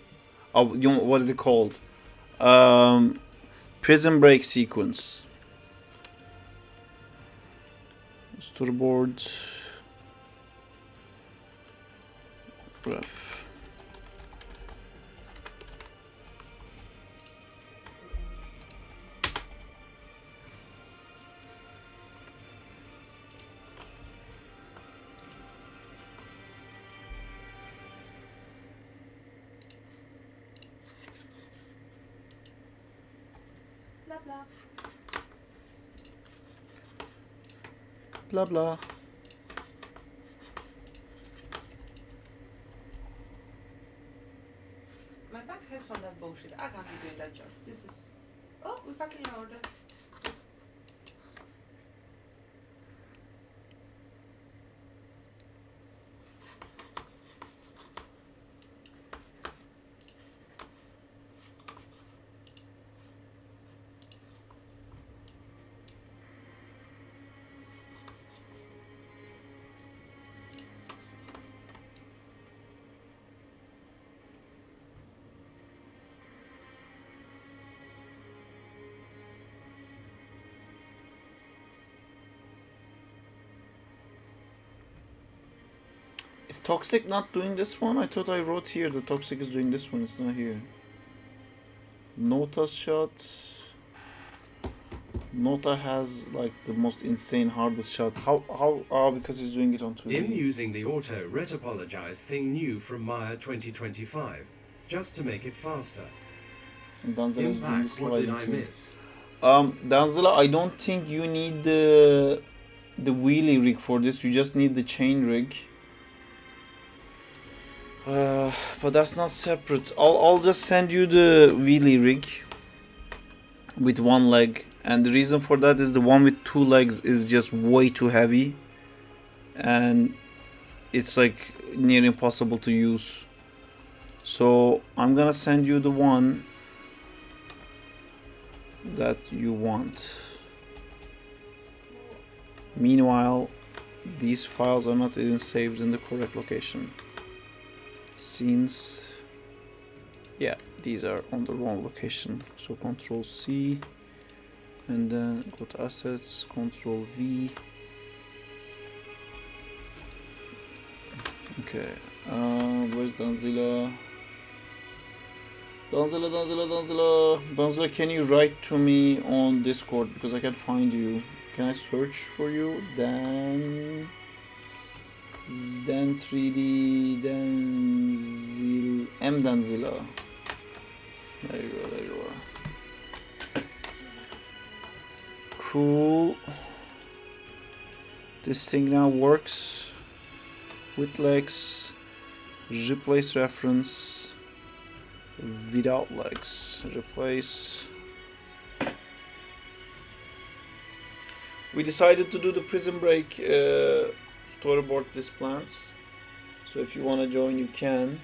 Oh, what is it called? Prison break sequence. Storyboard. Ref. Blah, blah. Blah blah. My back hurts from that bullshit. I can't be doing that job. This is. Oh, we're back in order. Is Toxic not doing this one? I thought I wrote here that Toxic is doing this one. It's not here. Nota's shot. Nota has like the most insane hardest shot. How because he's doing it on 2D. Him using the auto retopologize thing new from Maya 2025, just to make it faster. And Danzilla is doing the Impact, what did sliding I thing. miss? Danzilla, I don't think you need the wheelie rig for this. You just need the chain rig. But that's not separate. I'll just send you the wheelie rig with one leg, and the reason for that is the one with 2 legs is just way too heavy, and it's like near impossible to use. So I'm gonna send you the one that you want. Meanwhile, these files are not even saved in the correct location. Scenes, yeah, these are on the wrong location. So Control C, and then go to Assets, Control V. Okay, where's Danzilla? Danzilla, can you write to me on Discord because I can't find you? Can I search for you? Dan 3D Danzilla. There you are. Cool. This thing now works with legs. Replace reference without legs. Replace. We decided to do the Prison Break storyboard this plant, so if you want to join you can.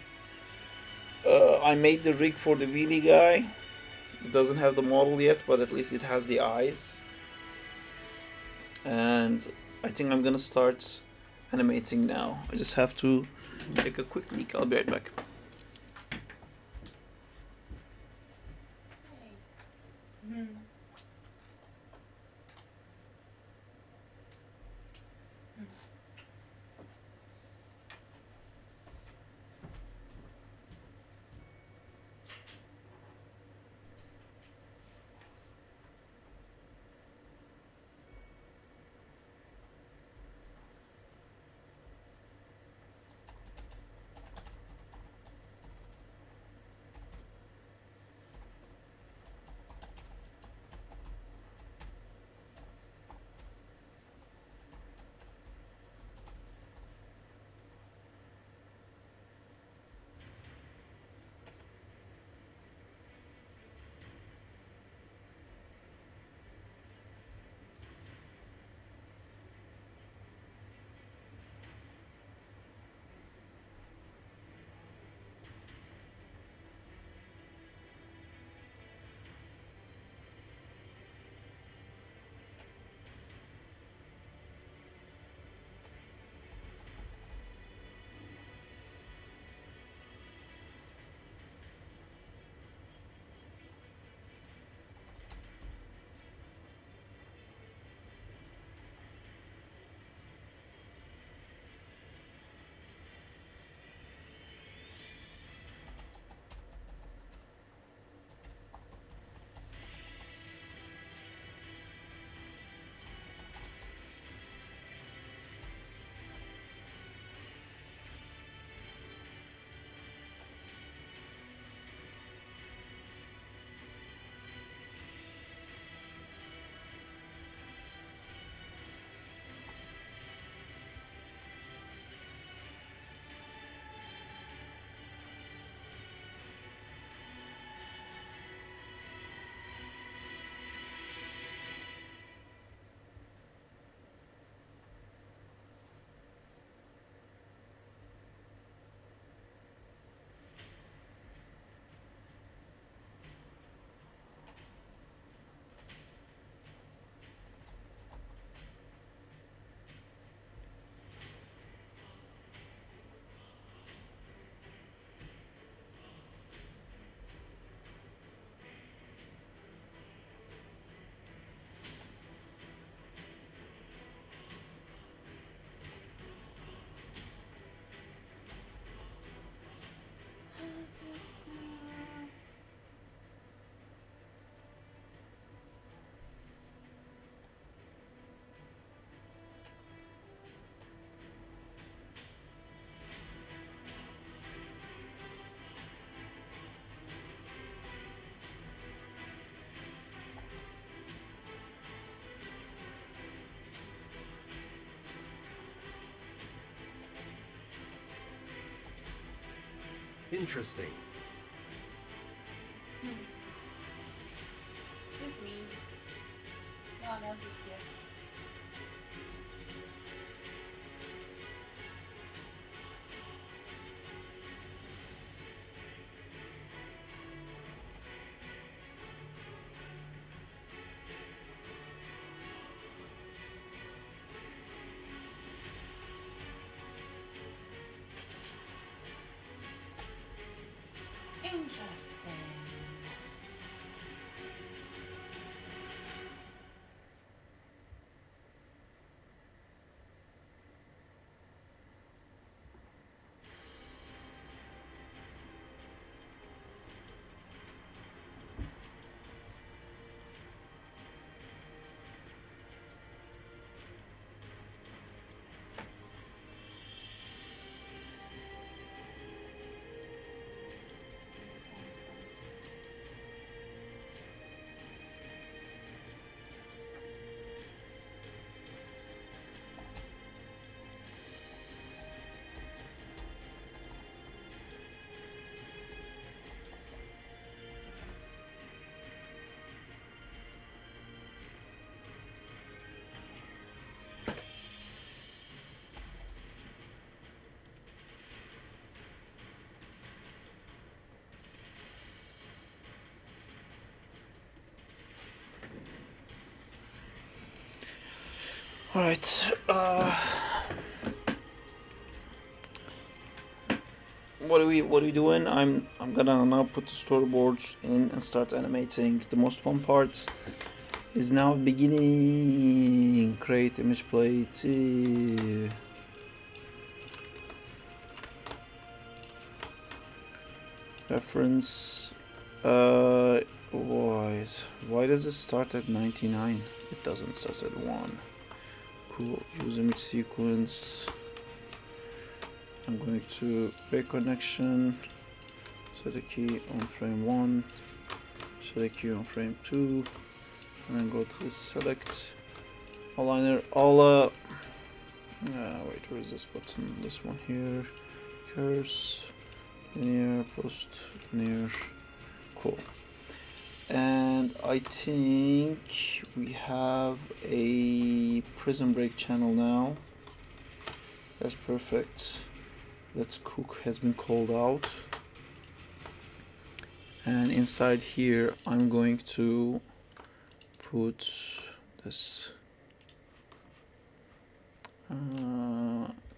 I made the rig for the wheelie guy. It doesn't have the model yet, but at least it has the eyes, and I think I'm gonna start animating now. I just have to take a quick leak. I'll be right back. Interesting. Just me. No one else is here. Interesting. All right. What are we doing? I'm gonna now put the storyboards in and start animating. The most fun part is now beginning. Create image plate. Reference. Why does it start at 99? It doesn't start at 1. Cool. Use image sequence. I'm going to break connection. Set a key on frame 1. Set a key on frame 2. And then go to the select aligner. Wait, where is this button? This one here. Curse. Linear. Post. Linear. Cool. And I think we have a prison break channel now. That's perfect. Let's cook has been called out. And inside here I'm going to put this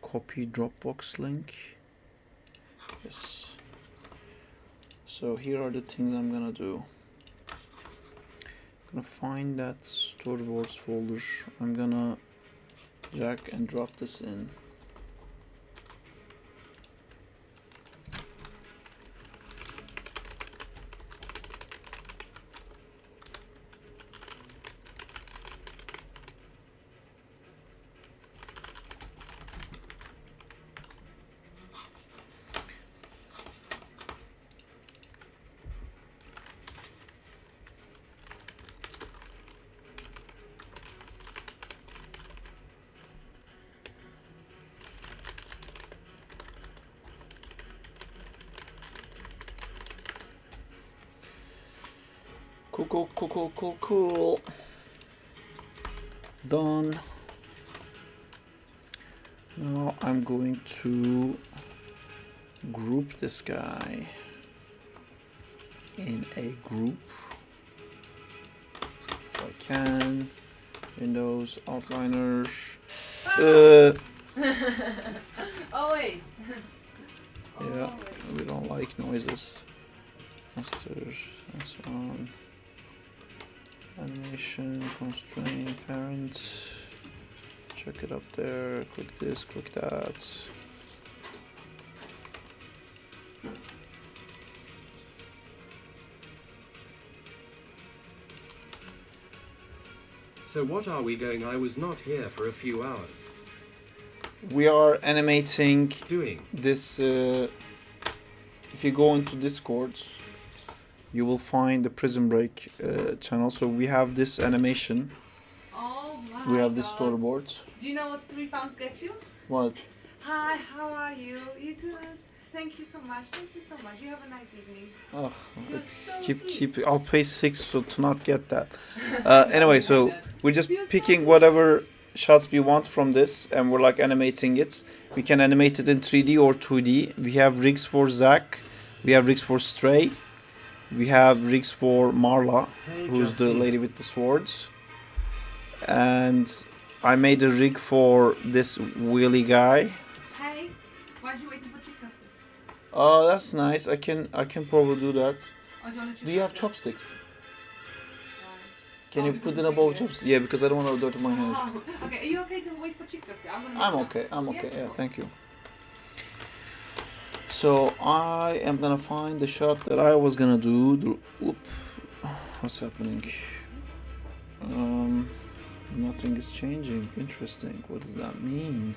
copy Dropbox link. Yes. So here are the things I'm gonna do. I'm gonna find that storyboards folder. I'm gonna drag and drop this in. Cool. Done. Now I'm going to group this guy in a group. If I can. Windows, outliners. Always. Yeah, we don't like noises. Master and so on. Animation, constraint, parent. Check it up there. Click this, click that. So what are we going? I was not here for a few hours. We are animating Doing. this. If you go into Discord, you will find the Prison Break channel. So we have this animation. Oh my We have this God. storyboard. Do you know what £3 gets you? What? Hi, how are you? You good? Thank you so much. Thank you so much. You have a nice evening. Oh, You're it's so keep sweet. keep. I'll pay 6 so to not get that. Anyway, so want that. we're just You're so picking sweet. whatever shots we want from this, and we're like animating it. We can animate it in 3D or 2D. We have rigs for Zack. We have rigs for Stray. We have rigs for Marla, Hey, who's the Justine. lady with the swords. And I made a rig for this wheelie guy. Hey, why are you waiting for chicken? Oh, that's nice. I can probably do that. Or do you want to Do you have chopsticks? Can Oh, you because put in of a bowl the- of chips? Yeah, because I don't want to dirty my hands. Oh, okay. Are you okay to wait for chicken? I'm okay. I'm okay. Yeah, cool. thank you. So I am gonna find the shot that I was gonna do. Oop, what's happening? Nothing is changing. Interesting. What does that mean?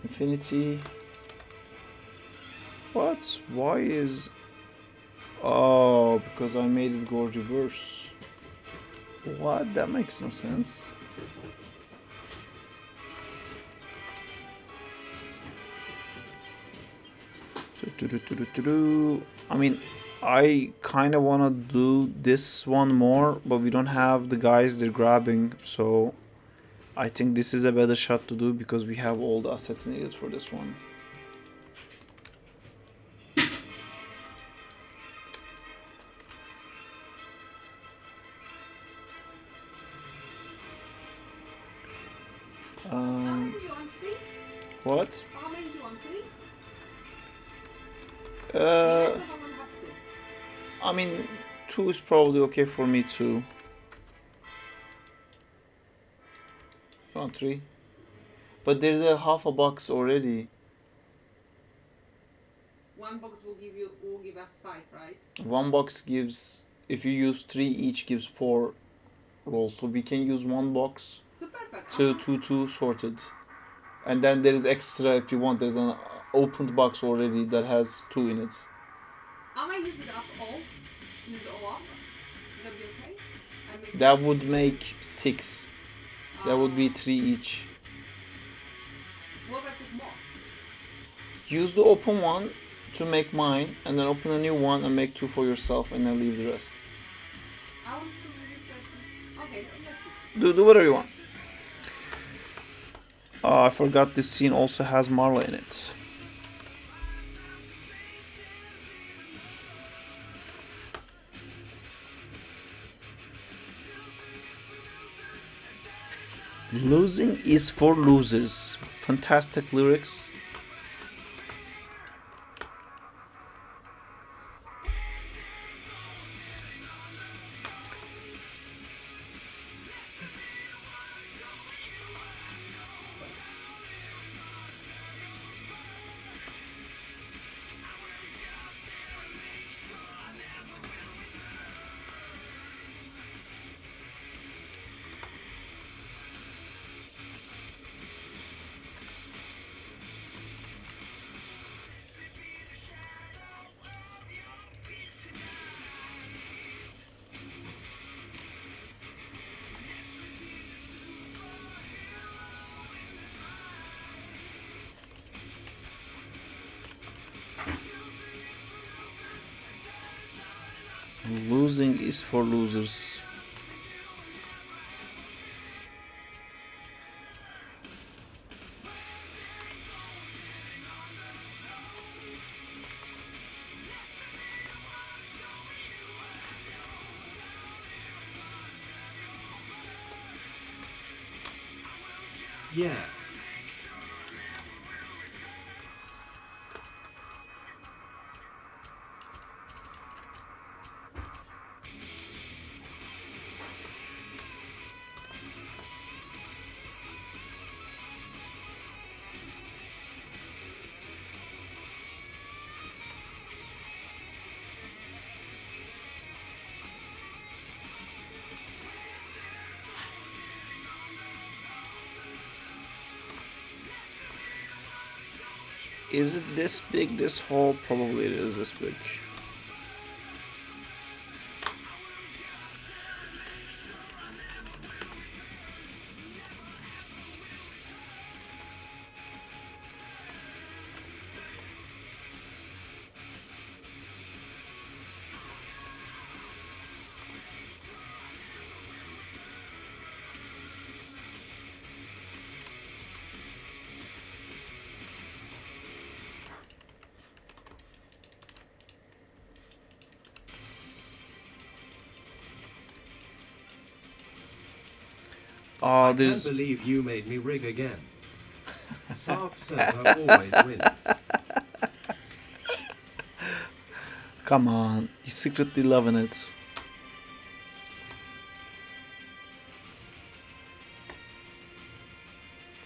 Infinity. What? Why is? Oh, because I made it go reverse. What? That makes no sense. I mean, I kind of want to do this one more, but we don't have the guys they're grabbing, so I think this is a better shot to do because we have all the assets needed for this one. How many do you want, please? What? How many do you want, please? Uh, Yes, if I'm gonna have to. I mean, 2 is probably okay for me too. You want 3? But there's a half a box already. One box will give us 5, right? One box gives, if you use 3 each gives 4 rolls, so we can use one box So perfect. to 2 sorted, and then there is extra if you want. There's an opened box already that has 2 in it. I might use it up all. Use it all up. Would that be okay? And make That would make 6. That would be 3 each. What if I put more? Use the open one to make mine, and then open a new one and make 2 for yourself, and then leave the rest. I want to use that. Okay, let's see. Do whatever you want. I forgot this scene also has Marla in it. Losing is for losers. Fantastic lyrics. Losing is for losers. Yeah. Is it this big, this hole? Probably it is this big. Oh, I can't there's. believe you made me rig again. Sarp Center always wins. Come on, you secretly loving it.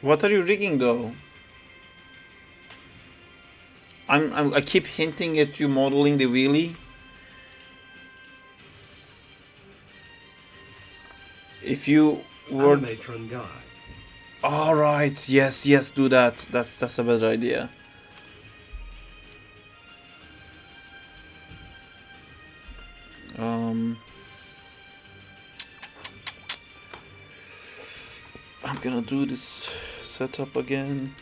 What are you rigging though? I keep hinting at you modeling the wheelie. If you were. Animatron guy. All right, yes, yes, do that. That's a better idea. I'm gonna do this setup again.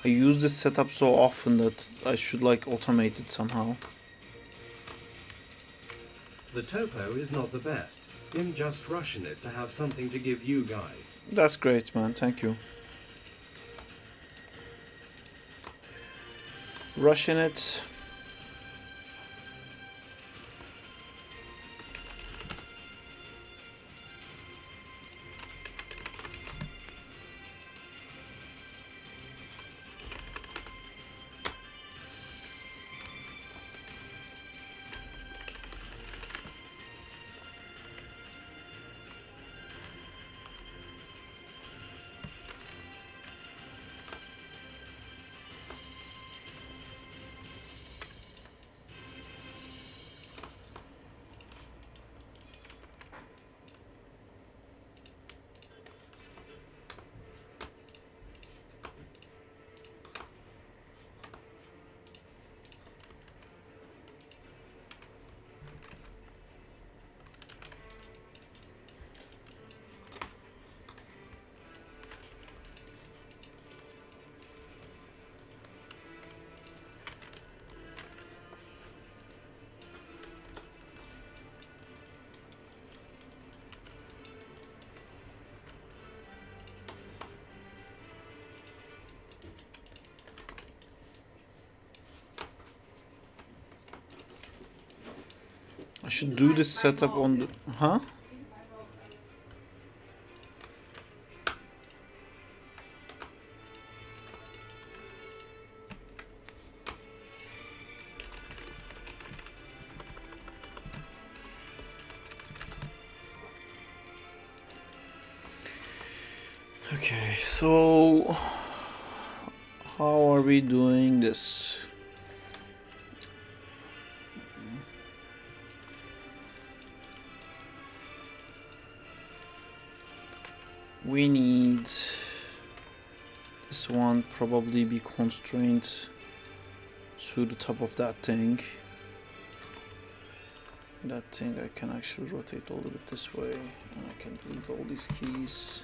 I use this setup so often that I should like automate it somehow. The topo is not the best. I'm just rushing it to have something to give you guys. That's great, man. Thank you. Rushing it. I should do this setup on the... Huh? Okay, so... How are we doing this? We need this one probably be constrained to the top of that thing. That thing I can actually rotate a little bit this way, and I can delete all these keys.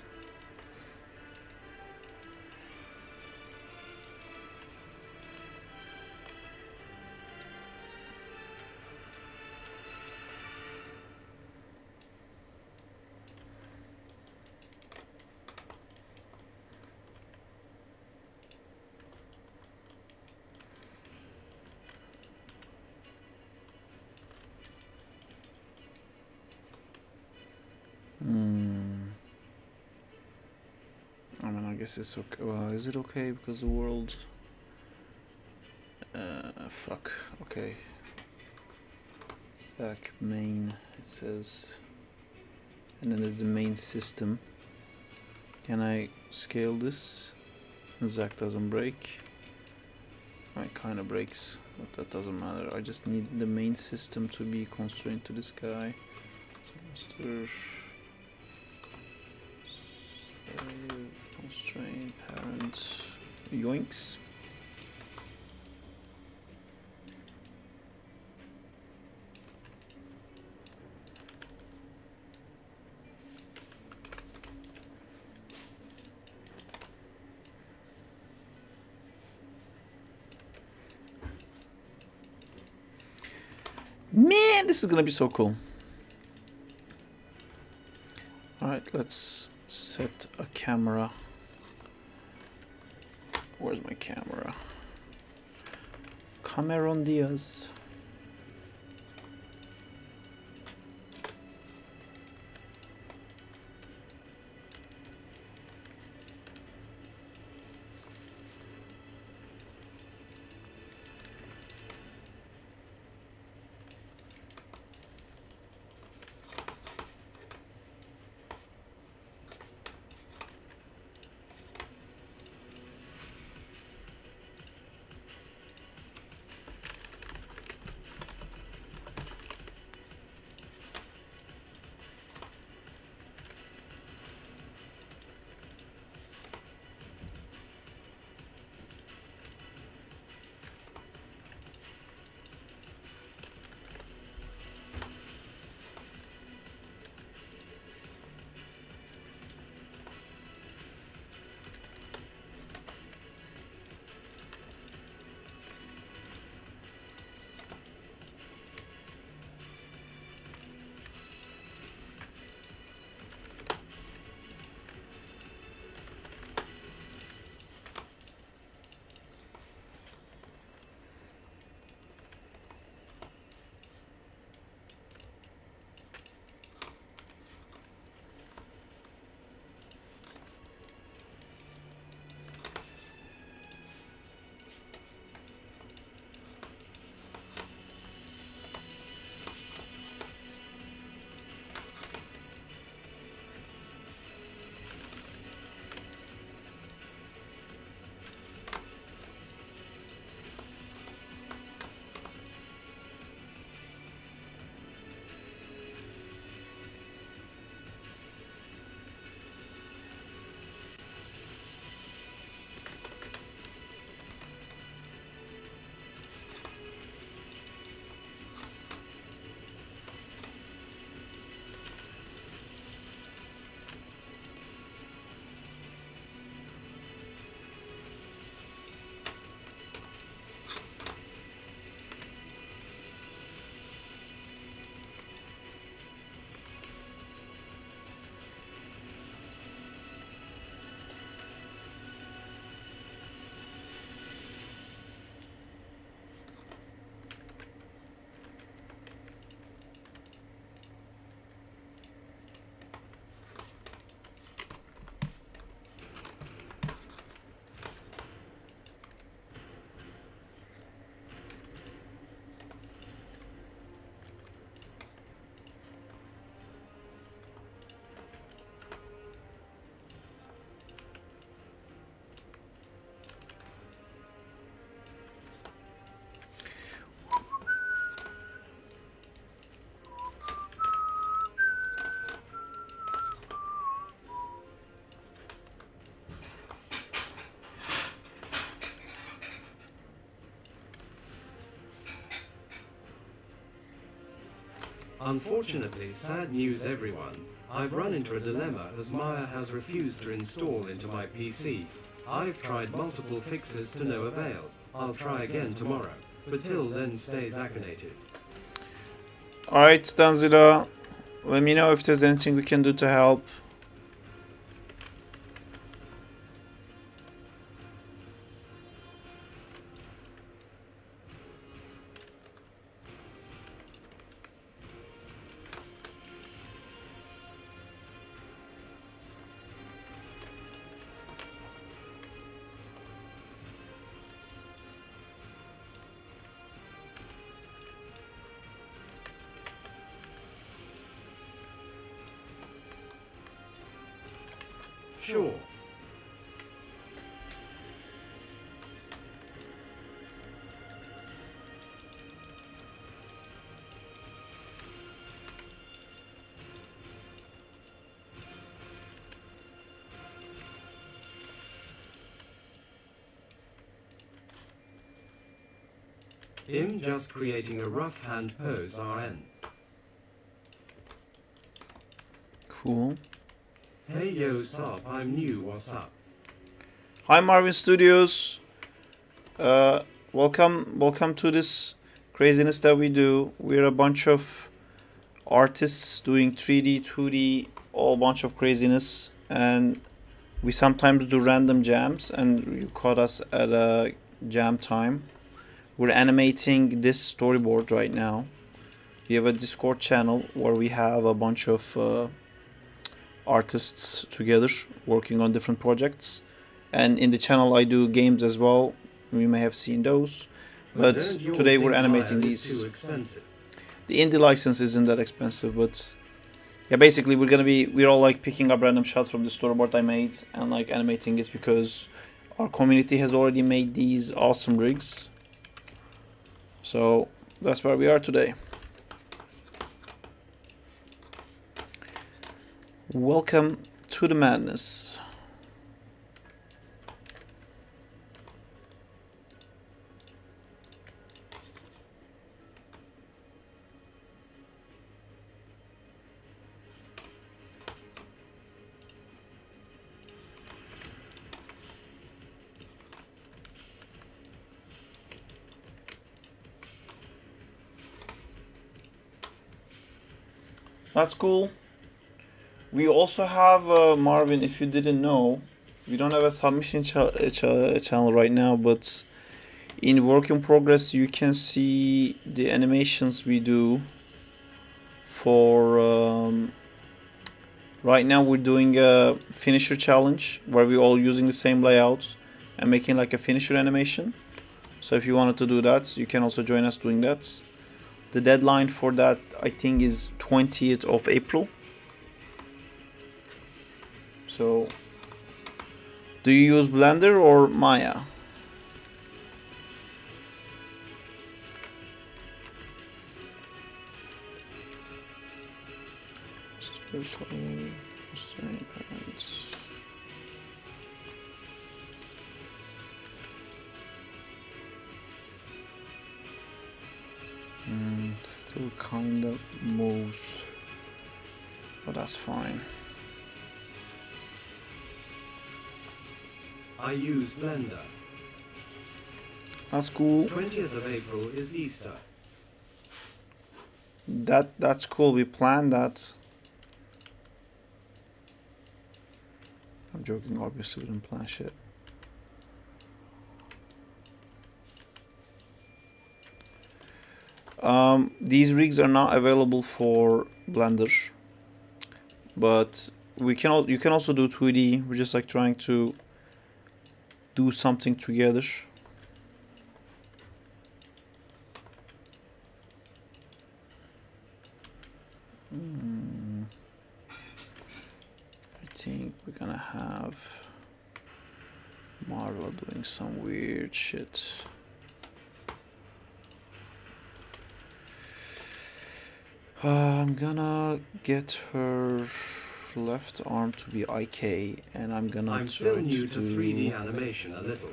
I mean, I guess it's okay. Well, is it okay? Because the world... fuck. Okay. Stack main, it says. And then there's the main system. Can I scale this? Zack doesn't break. It kind of breaks, but that doesn't matter. I just need the main system to be constrained to this guy. So master... slave, constraint, parent, yoinks. Man, this is gonna be so cool. Alright, let's set a camera. Where's my camera? Cameron Diaz. Unfortunately, sad news everyone, I've run into a dilemma as Maya has refused to install into my PC. I've tried multiple fixes to no avail. I'll try again tomorrow, but till then stay Zacinated. Alright, Danzila, let me know if there's anything we can do to help. Sure. I'm just creating a rough hand pose RN. Cool. Hey yo sup, I'm new, what's up? Hi Marvin Studios. Welcome to this craziness that we do. We're a bunch of artists doing 3D, 2D, all bunch of craziness, and we sometimes do random jams, and you caught us at a jam time. We're animating this storyboard right now. We have a Discord channel where we have a bunch of artists together working on different projects, and in the channel I do games as well. You may have seen those, but today we're animating these. The indie license isn't that expensive, but yeah, basically we're all like picking up random shots from the storyboard I made and like animating it because our community has already made these awesome rigs. So that's where we are today. Welcome to the madness. That's cool. We also have Marvin. If you didn't know, we don't have a submission channel right now, but in work in progress, you can see the animations we do. For right now, we're doing a finisher challenge where we're all using the same layouts and making like a finisher animation. So if you wanted to do that, you can also join us doing that. The deadline for that, I think, is 20th of April. So, do you use Blender or Maya? Still kind of moves, but that's fine. I use Blender. That's cool. 20th of April is Easter. That's cool. We planned that. I'm joking. Obviously, we didn't plan shit. These rigs are not available for Blender, but you can also do 2D. We're just like trying to do something together. I think we're gonna have Marla doing some weird shit. I'm gonna get her left arm to be IK, and I'm gonna I'm still new to 3D animation a little.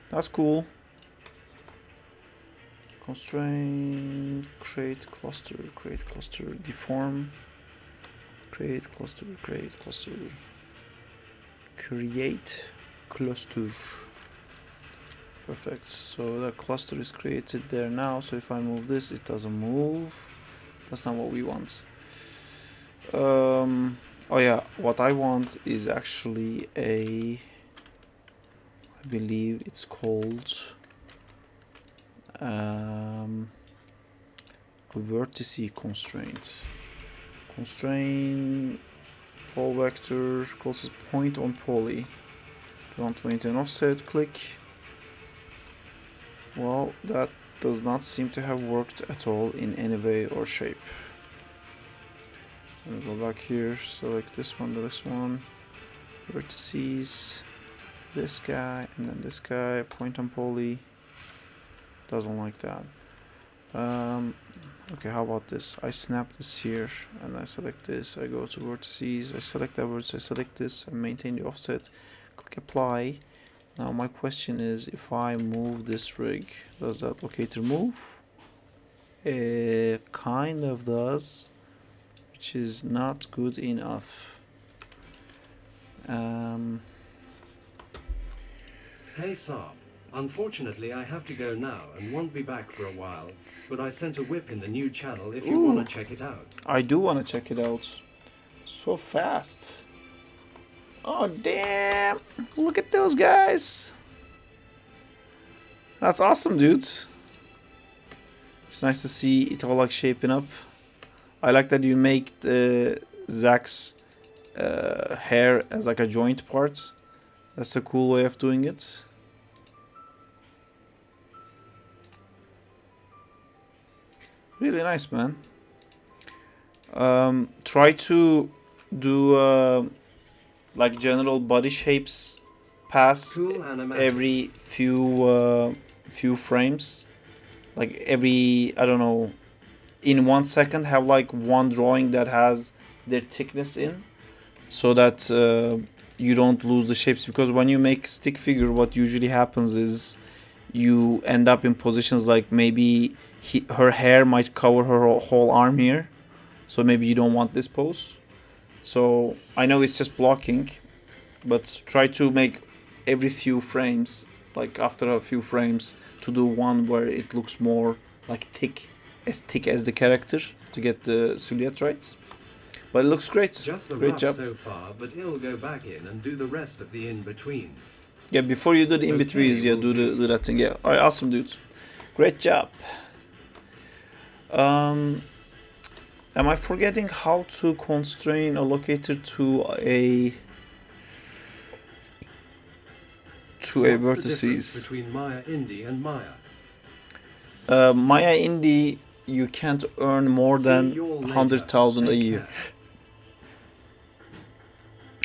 That's cool. constraint, create cluster, deform, create cluster, create cluster. Perfect. So the cluster is created there now. So if I move this, it doesn't move. That's not what we want. Oh yeah, what I want is actually I believe it's called a vertice constraint. Constraint pole vector closest point on poly. Do you want to maintain offset? Click. Well, that does not seem to have worked at all in any way or shape. I'm gonna go back here, select this one, vertices, this guy, and then this guy, point on poly. Doesn't like that. Okay, how about this? I snap this here, and I select this, I go to vertices, I select that vertex, I select this, and maintain the offset, click apply. Now my question is, if I move this rig, does that locator move? It kind of does, which is not good enough. Hey Saab, unfortunately I have to go now and won't be back for a while, but I sent a whip in the new channel if you want to check it out. I do want to check it out. So fast. Oh damn, look at those guys. That's awesome, dudes. It's nice to see it all like shaping up. I like that you make the Zach's hair as like a joint part. That's a cool way of doing it. Really nice, man. Try to do like general body shapes pass Cool animation. every few frames. Like every, I don't know, in 1 second have like one drawing that has their thickness in, so that you don't lose the shapes. Because when you make stick figure, what usually happens is you end up in positions like maybe her hair might cover her whole arm here, so maybe you don't want this pose. So I know it's just blocking, but try to make every few frames, like after a few frames, to do one where it looks more like thick as the character, to get the silhouette right. But it looks great. Just the Great rough job. so far, but he'll go back in and do the rest of the in-betweens. Yeah, before you do the in-betweens, yeah, do that thing. Yeah, alright, awesome, dudes. Great job. Am I forgetting how to constrain a locator to a What's the difference vertices? between Maya Indie and Maya? Maya Indie, you can't earn more See than you all later. 100,000 a Take year. care.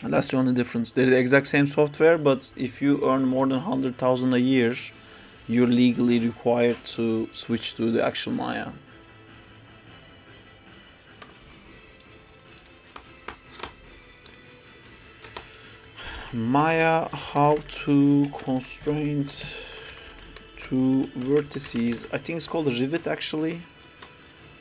And that's the only difference. They're the exact same software, but if you earn more than 100,000 a year, you're legally required to switch to the actual Maya. Maya, how to constrain to vertices. I think it's called rivet actually.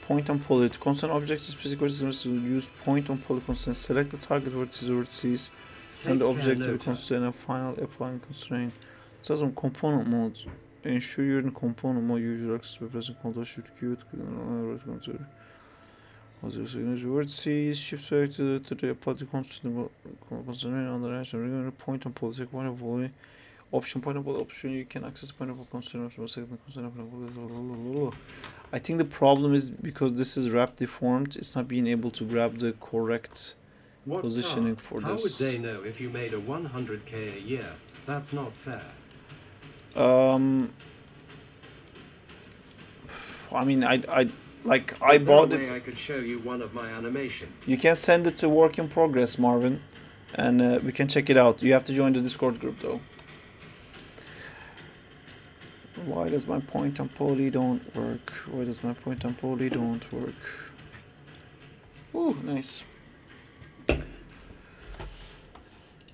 Point on poly. To constrain objects to specific vertices, use point on poly constraint. Select the target vertices. Send the Take care, object to the Nota. constraint and final applying constraint. It says on component mode. Ensure you're in component mode. Usual access by pressing Ctrl Shift Q to control. Vertices, shift select to the apply the constraint on the right. Point on poly. Take point on poly. Option point on poly option. You can access point on poly constraint. I think the problem is because this is wrap deformed. It's not being able to grab the correct What positioning car? for How this. would they know if you made a 100k a year? That's not fair. I mean, I like Is I there bought a way it. I could show you one of my animations. You can send it to work in progress, Marvin, and we can check it out. You have to join the Discord group though. Why does my point on poly don't work? Why does my point on poly don't work? Ooh, nice.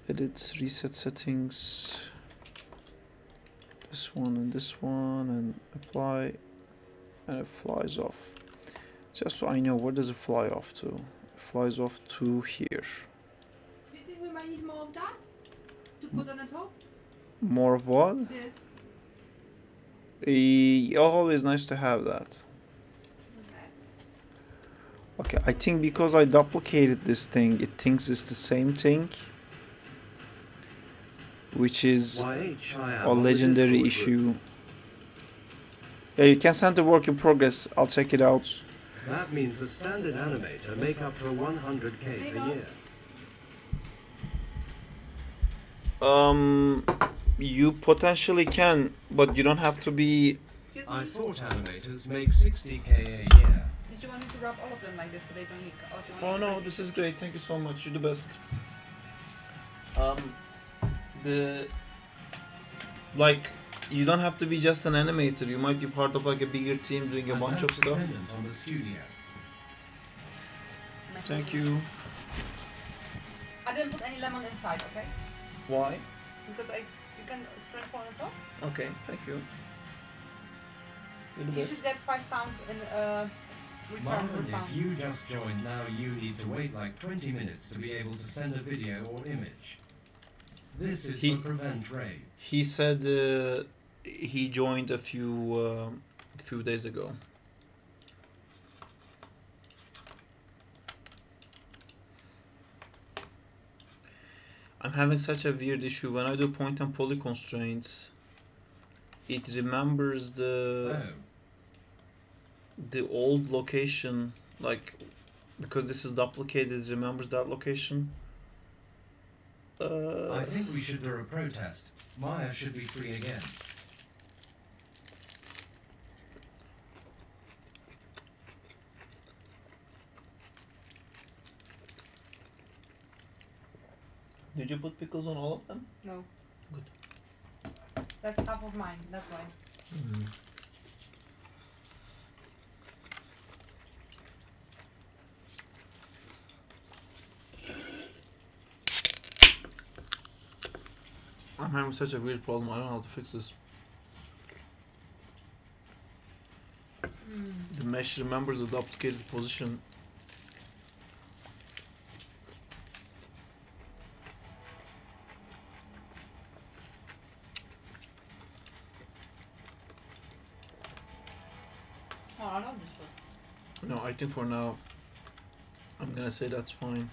Edit, reset settings. This one and apply. and it flies off. Just so I know, where does it fly off to? It flies off to here. Do you think we might need more of that to put on the top? More of what? This. Always nice to have that. Okay. Okay, I think because I duplicated this thing, it thinks it's the same thing, which is YH, I am a on the legendary Discord group. issue. Yeah, you can send the work in progress. I'll check it out. That means a standard animator make up to 100k per year. You potentially can, but you don't have to be. Excuse me. I thought animators make 60k a year. Did you want me to wrap all of them like this so they don't leak? Or do you Oh want me to no, break this it? is great. Thank you so much. You're the best. You don't have to be just an animator. You might be part of like a bigger team doing a And bunch of that's stuff. dependent on the studio. Thank you. I didn't put any lemon inside, okay? Why? Because you can sprinkle on the top. Okay, thank you. You're the You should best. get £5 in return. Marvin, refund. if you just joined now, you need to wait like 20 minutes to be able to send a video or image. This is He- to prevent raids. He said he joined a few days ago. I'm having such a weird issue when I do point and poly constraints. It remembers Oh, the old location, like because this is duplicated. It remembers that location. I think we should do a protest. Maya should be free again. Did you put pickles on all of them? No. Good. That's half of mine, that's why. I'm having such a weird problem. I don't know how to fix this. The mesh remembers the duplicated position. Oh, I love this one. No, I think for now, I'm gonna say that's fine.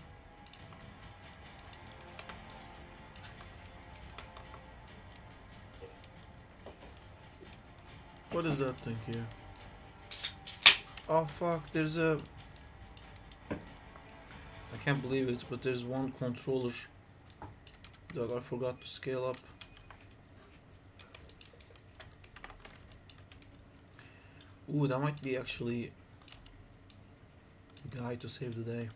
What is that thing here? Oh fuck, there's a... I can't believe it, but there's one controller that I forgot to scale up. Ooh, that might be actually the guy to save the day.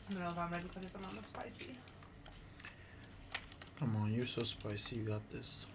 I don't know if I'm ready for this amount of spicy. Come on, you're so spicy, you got this.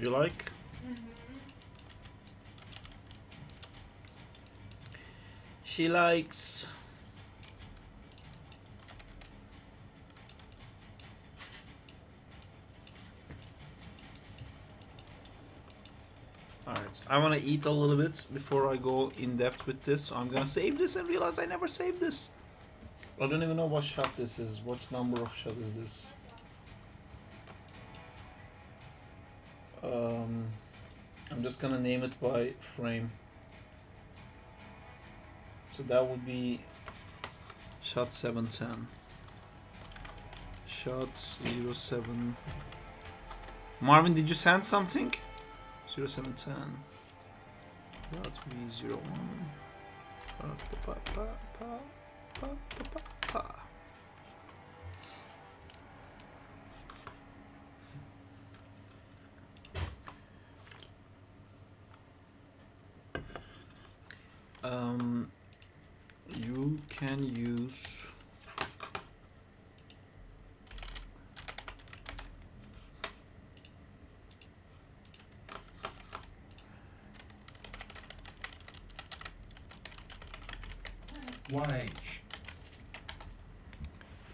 You like? She likes. Alright, I want to eat a little bit before I go in depth with this. So I'm gonna save this and realize I never saved this. I don't even know what shot this is. What number of shot is this? I'm just gonna name it by frame. So that would be shot 710. Shots 07. Marvin, did you send something? 0710. That would be 01. Pa, pa, pa, pa, pa, pa, pa, pa. You can use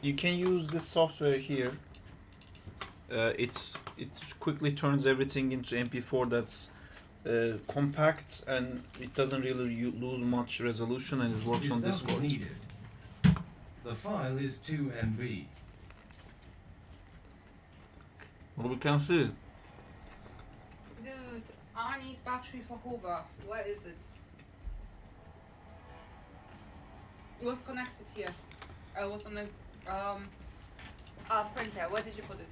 you can use this software here. It quickly turns everything into MP4 that's compact, and it doesn't really lose much resolution, and it works on Discord. Needed. The file is 2 MB. Well, we can see it. Dude, I need battery for Hoover. Where is it? It was connected here. I was on a printer. Where did you put it?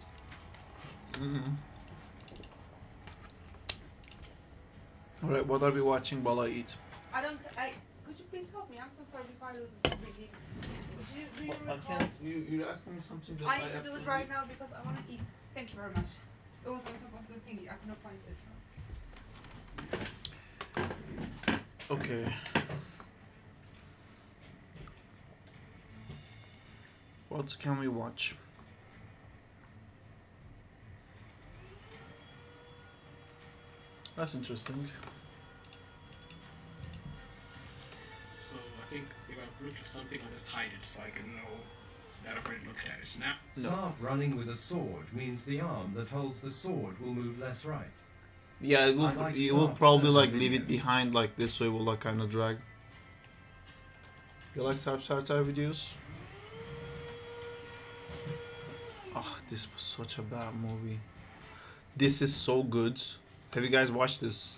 Alright, what are we watching while I eat? Could you please help me? I'm so sorry if I lose it completely. Do you I recall? can't. You're asking me something that I need to do it right now because I want to eat. Thank you very much. It was on top of the thingy. I couldn't find it. Okay. What can we watch? That's interesting. So I think if I look at something, I'll just hide it so I can know that I've already looked at it. Now, Sarp running with a sword means the arm that holds the sword will move less right. Yeah, it will. I like You will Sarp's probably like videos. leave it behind like this, so it will like kind of drag. You like Sarp Sartar videos? Oh, this was such a bad movie. This is so good. Have you guys watched this?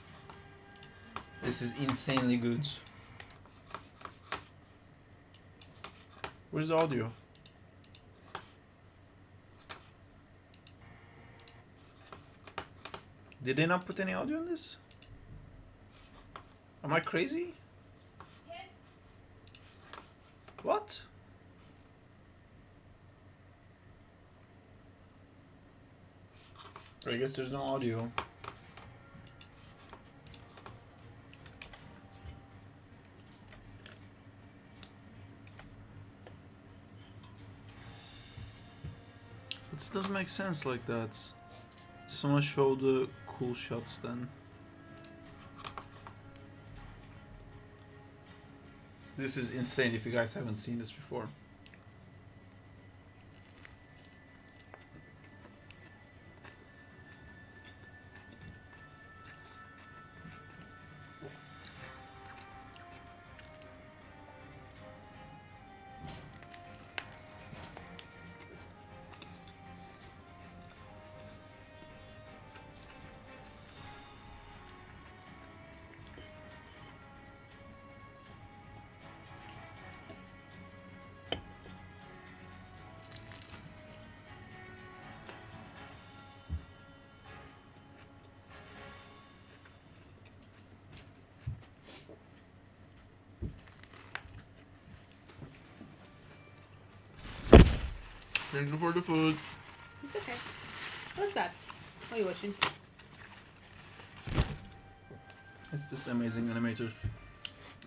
This is insanely good. Where's the audio? Did they not put any audio in this? Am I crazy? What? I guess there's no audio. This doesn't make sense like that. Someone show the cool shots then. This is insane if you guys haven't seen this before. Thank you for the food. It's okay. What's that? What are you watching? It's this amazing animator.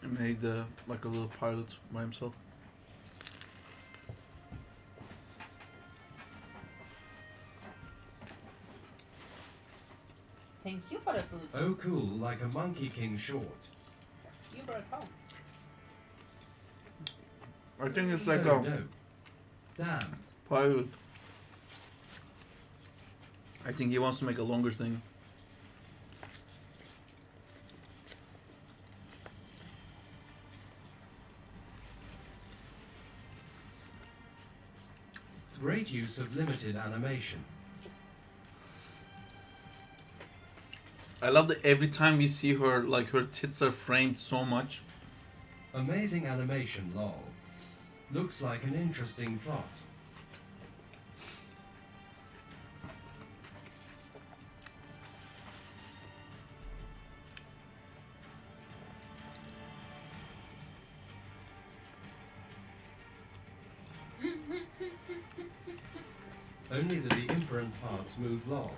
He made like a little pilot by himself. Thank you for the food. Oh cool, like a Monkey King short. You brought it home. I think it's So like a dope. Damn. pilot. I think he wants to make a longer thing. Great use of limited animation. I love that every time we see her, like her tits are framed so much. Amazing animation, lol. Looks like an interesting plot. Only the imperent parts move lol.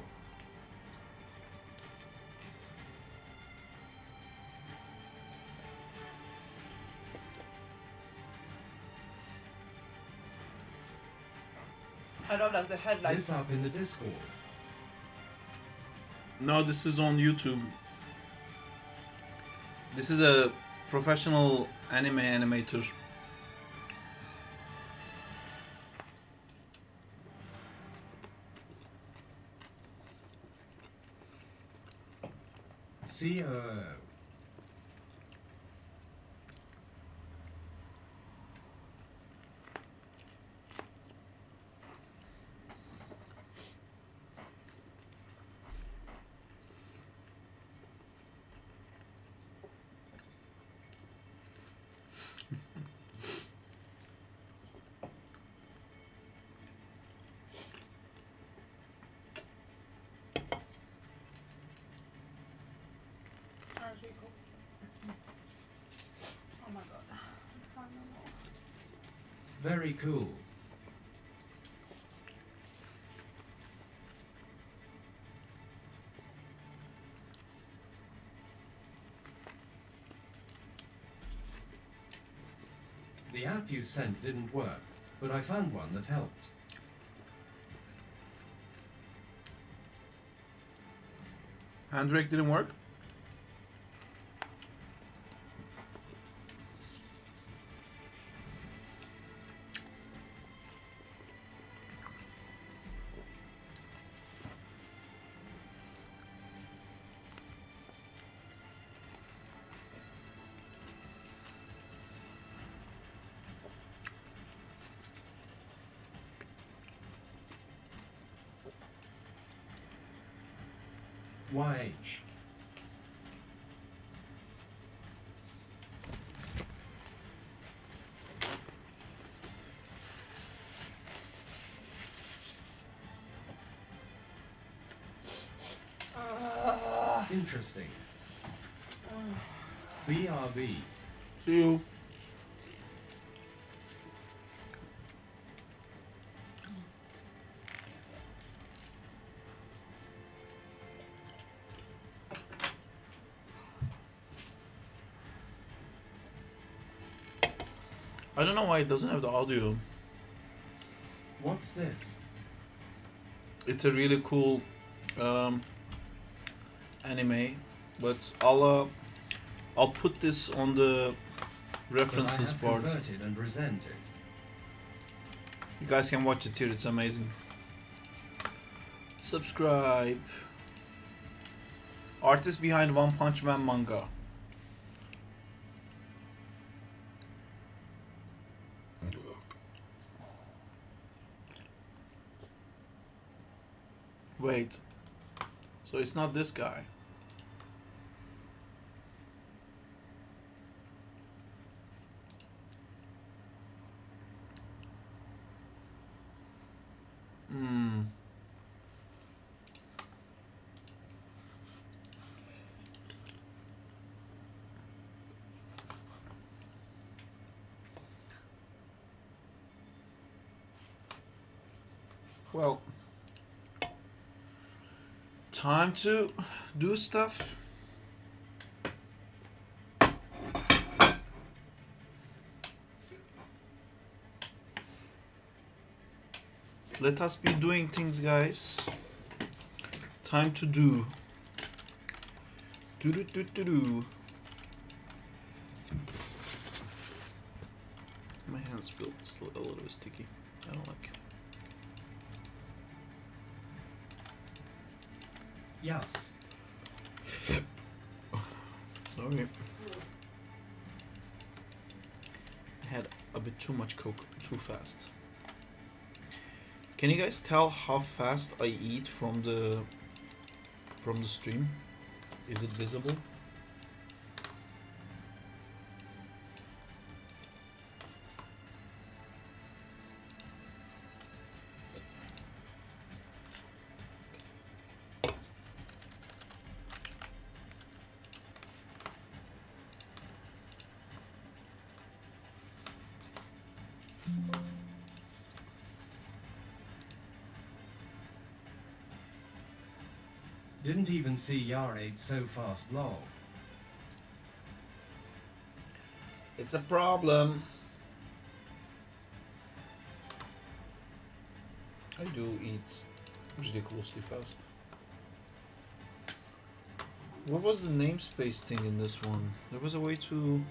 I love like the headlights. This up in the Discord. No, this is on YouTube. This is a professional anime animator. COO. That's really cool. Oh my god. I can't no more. Very cool. The app you sent didn't work, but I found one that helped. Handbrake didn't work? YH. Interesting. BRB. See you. I don't know why it doesn't have the audio. What's this? It's a really cool anime, but I'll put this on the references But I have part. converted and resent it. You guys can watch it here, it's amazing. Subscribe. Artist behind One Punch Man manga. Wait. So it's not this guy. Hmm. Well, time to do stuff. Let us be doing things, guys. Time to do. Do do do do do. My hands feel a little bit sticky. I don't like it. Yes. Sorry. I had a bit too much Coke too fast. Can you guys tell how fast I eat from the stream? Is it visible? Didn't even see Yarade so fast, lol. It's a problem. I do eat ridiculously fast. What was the namespace thing in this one? There was a way to...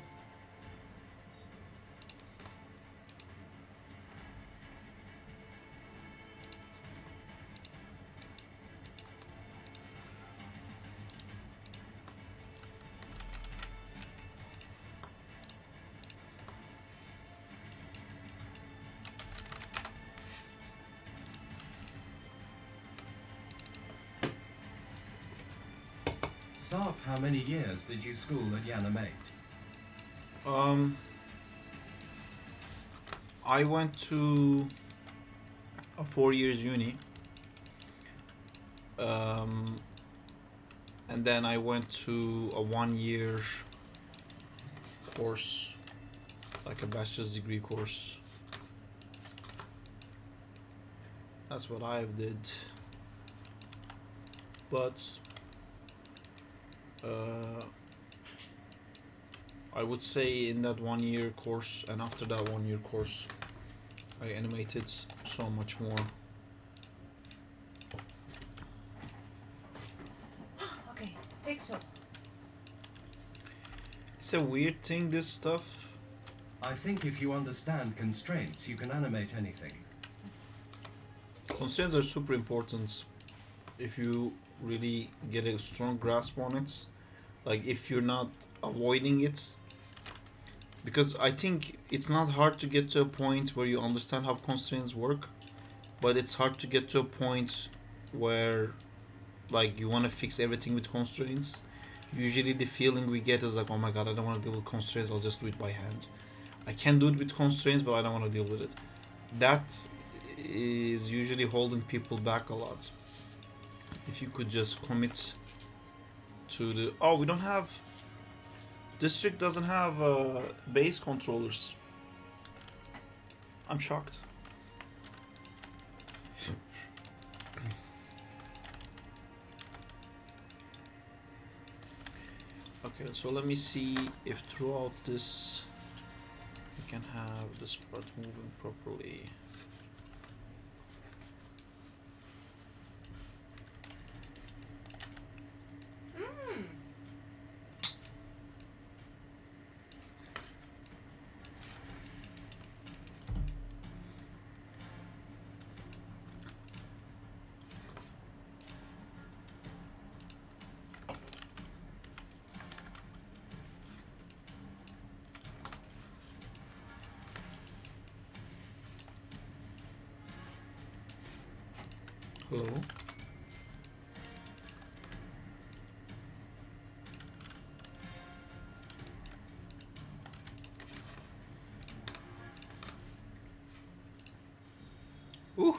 Sarp, how many years did you school at Yanamate? I went to a 4 years uni. And then I went to a 1 year course, like a bachelor's degree course. That's what I did. But I would say in that 1 year course and after that 1 year course I animated so much more. Okay, take it up. It's a weird thing, this stuff. I think if you understand constraints, you can animate anything. Constraints are super important if you really get a strong grasp on it. Like if you're not avoiding it, because I think it's not hard to get to a point where you understand how constraints work, but it's hard to get to a point where like you want to fix everything with constraints. Usually the feeling we get is like, oh my god, I don't want to deal with constraints, I'll just do it by hand. I can do it with constraints, but I don't want to deal with it. That is usually holding people back a lot. If you could just commit to the... Oh, we don't have... District doesn't have base controllers. I'm shocked. Okay, so let me see if throughout this we can have this part moving properly. Hello. Ooh,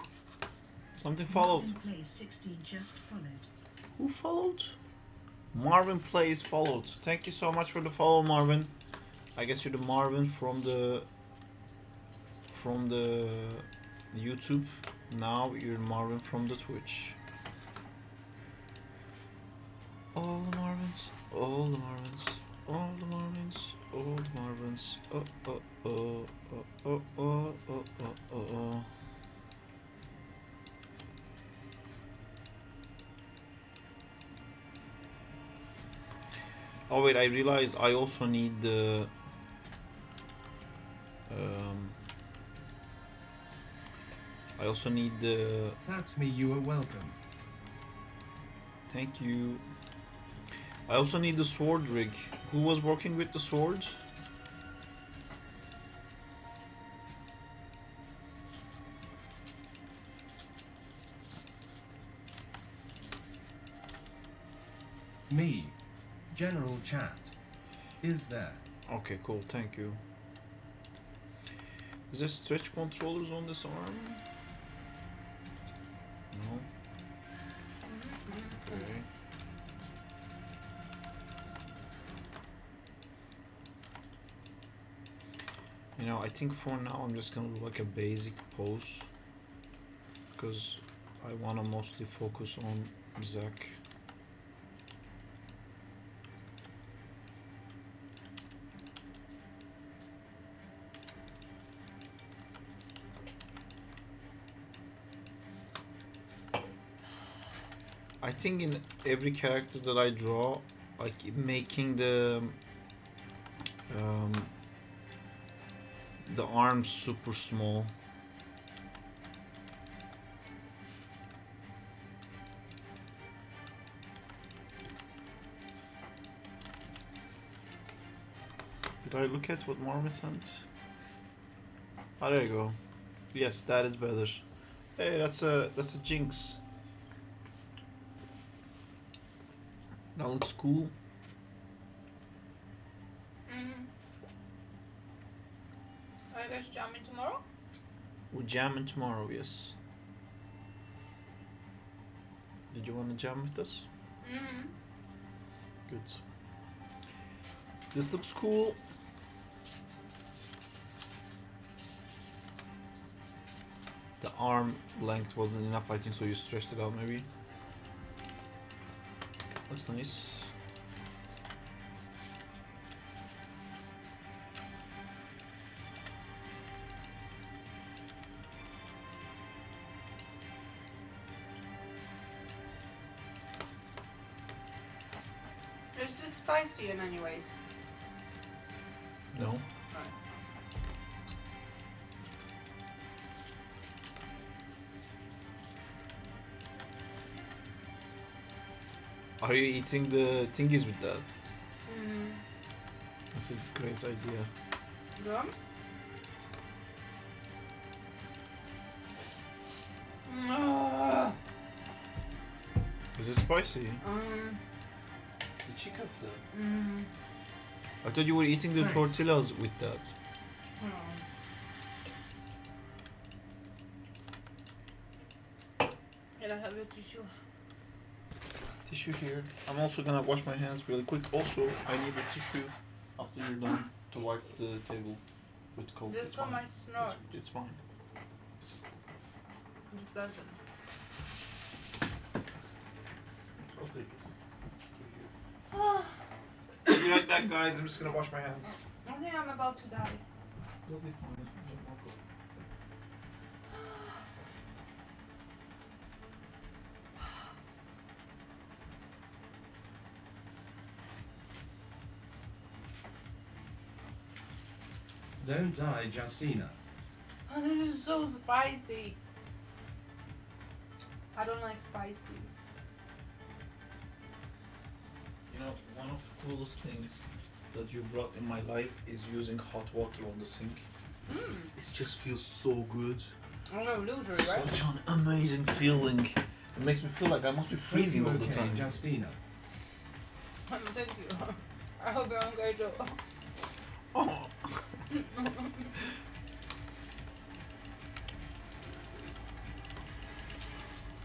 something followed. Marvin Plays 16 just followed. Who followed? Marvin Plays followed. Thank you so much for the follow, Marvin. I guess you're the Marvin from the YouTube. Now you're Marvin from the Twitch. All the Marvins, all the Marvins, all the Marvins, all the Marvins. Oh oh oh oh oh oh oh oh oh. Oh wait, I realized I also need the I also need the... That's me, you are welcome. Thank you. I also need the sword rig. Who was working with the sword? Me. General chat. Is there? Okay, cool, thank you. Is there stretch controllers on this arm? No. Okay. You know, I think for now I'm just gonna do like a basic pose, because I wanna mostly focus on Zach. I think in every character that I draw, like making the arms super small. Did I look at what Marmot sent? Oh, there you go. Yes, that is better. Hey, that's a Jinx. That looks cool. Are you guys jamming tomorrow? We're jamming tomorrow, yes. Did you want to jam with us? Good. This looks cool. The arm length wasn't enough, I think, so you stretched it out maybe. Looks nice. Is this spicy in any ways? No. Are you eating the thingies with that? That's a great idea. Rum? Is it spicy? The chicken I thought you were eating the tortillas with that. Can I have your tissue? Tissue here. I'm also gonna wash my hands really quick. Also, I need a tissue after you're done to wipe the table with cold. This for my snort. It's fine. It's just, This doesn't. I'll take it. I'll be right back, guys. I'm just gonna wash my hands. I think I'm about to die. You'll be fine. Don't die, Justina. Oh, this is so spicy. I don't like spicy. You know, one of the coolest things that you brought in my life is using hot water on the sink. It just feels so good. I'm gonna lose it, right? Such an amazing feeling. It makes me feel like I must be freezing all the time. Justina. Thank you. I hope you're okay too. Oh.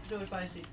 So spicy.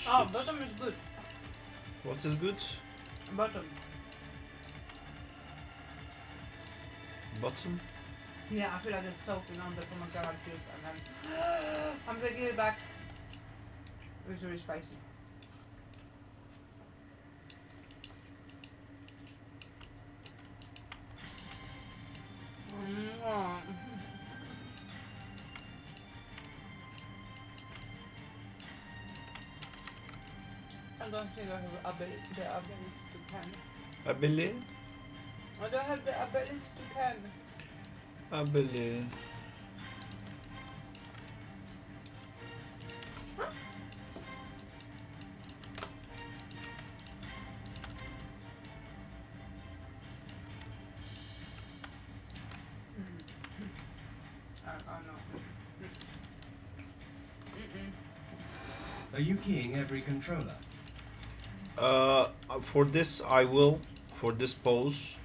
Oh, Shit. bottom is good. What is good? Bottom. Bottom? Yeah, I feel like it's soaking on the pomegranate juice and then I'm taking it back. It's really spicy. I don't think I have the ability to can. Ability? I don't have the ability to can. Ability. I know. Are you keying every controller? For this I will, for this pose,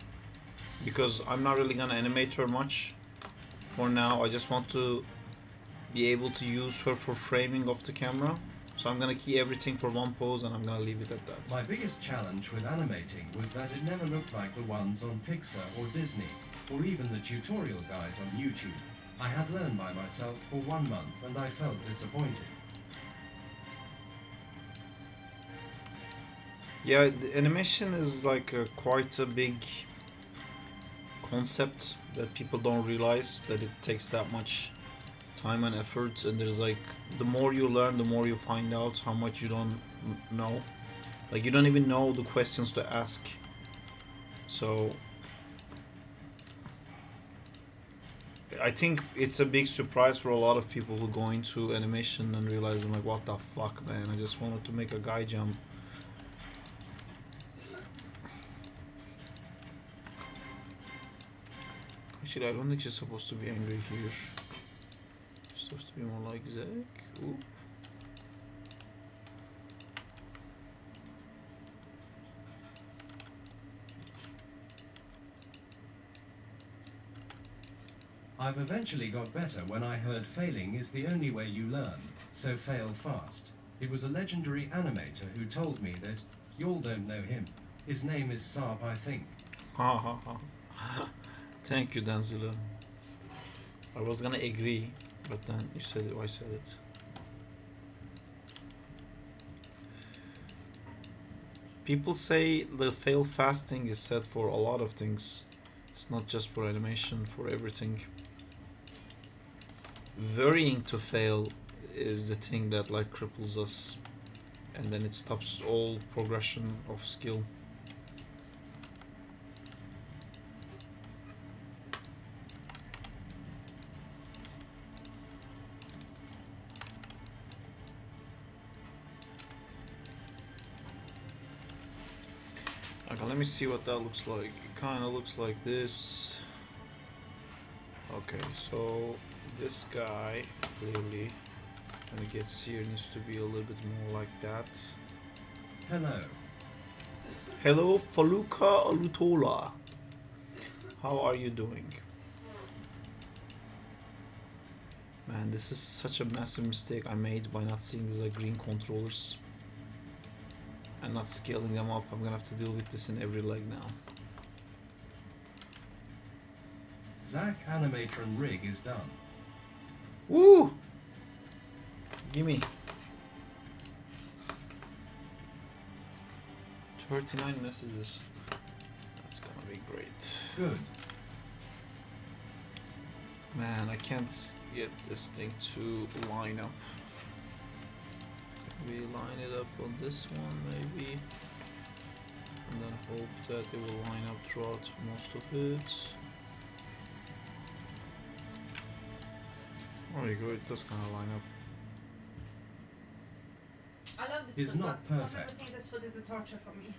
because I'm not really gonna animate her much. For now, I just want to be able to use her for framing of the camera. So I'm gonna key everything for one pose and I'm gonna leave it at that. My biggest challenge with animating was that it never looked like the ones on Pixar or Disney, or even the tutorial guys on YouTube. I had learned by myself for 1 month and I felt disappointed. Yeah, the animation is like quite a big concept that people don't realize that it takes that much time and effort, and there's like the more you learn, the more you find out how much you don't know. Like you don't even know the questions to ask. So I think it's a big surprise for a lot of people who go into animation and realizing like, what the fuck, man, I just wanted to make a guy jump. Actually, I don't think she's supposed to be angry here. She's supposed to be more like Zach. Ooh. I've eventually got better when I heard failing is the only way you learn, so fail fast. It was a legendary animator who told me that y'all don't know him. His name is Saab, I think. Ha ha ha. Thank you, Danzilla. I was gonna agree, but then you said it, I said it. People say the fail fasting is set for a lot of things. It's not just for animation, for everything. Varying to fail is the thing that like cripples us, and then it stops all progression of skill. Okay, let me see what that looks like. It kind of looks like this. Okay, so this guy clearly, when he gets here, needs to be a little bit more like that. Hello. Hello, Faluka Alutola. How are you doing? Man, this is such a massive mistake I made by not seeing these like green controllers and not scaling them up. I'm gonna have to deal with this in every leg now. Zach animator and rig is done. Woo! Gimme. 39 messages. That's gonna be great. Good. Man, I can't get this thing to line up. We line it up on this one maybe, and then hope that it will line up throughout most of it. Oh, you go, it does kind of line up. I love this Is food, not but some perfect. people think this food is a torture for me.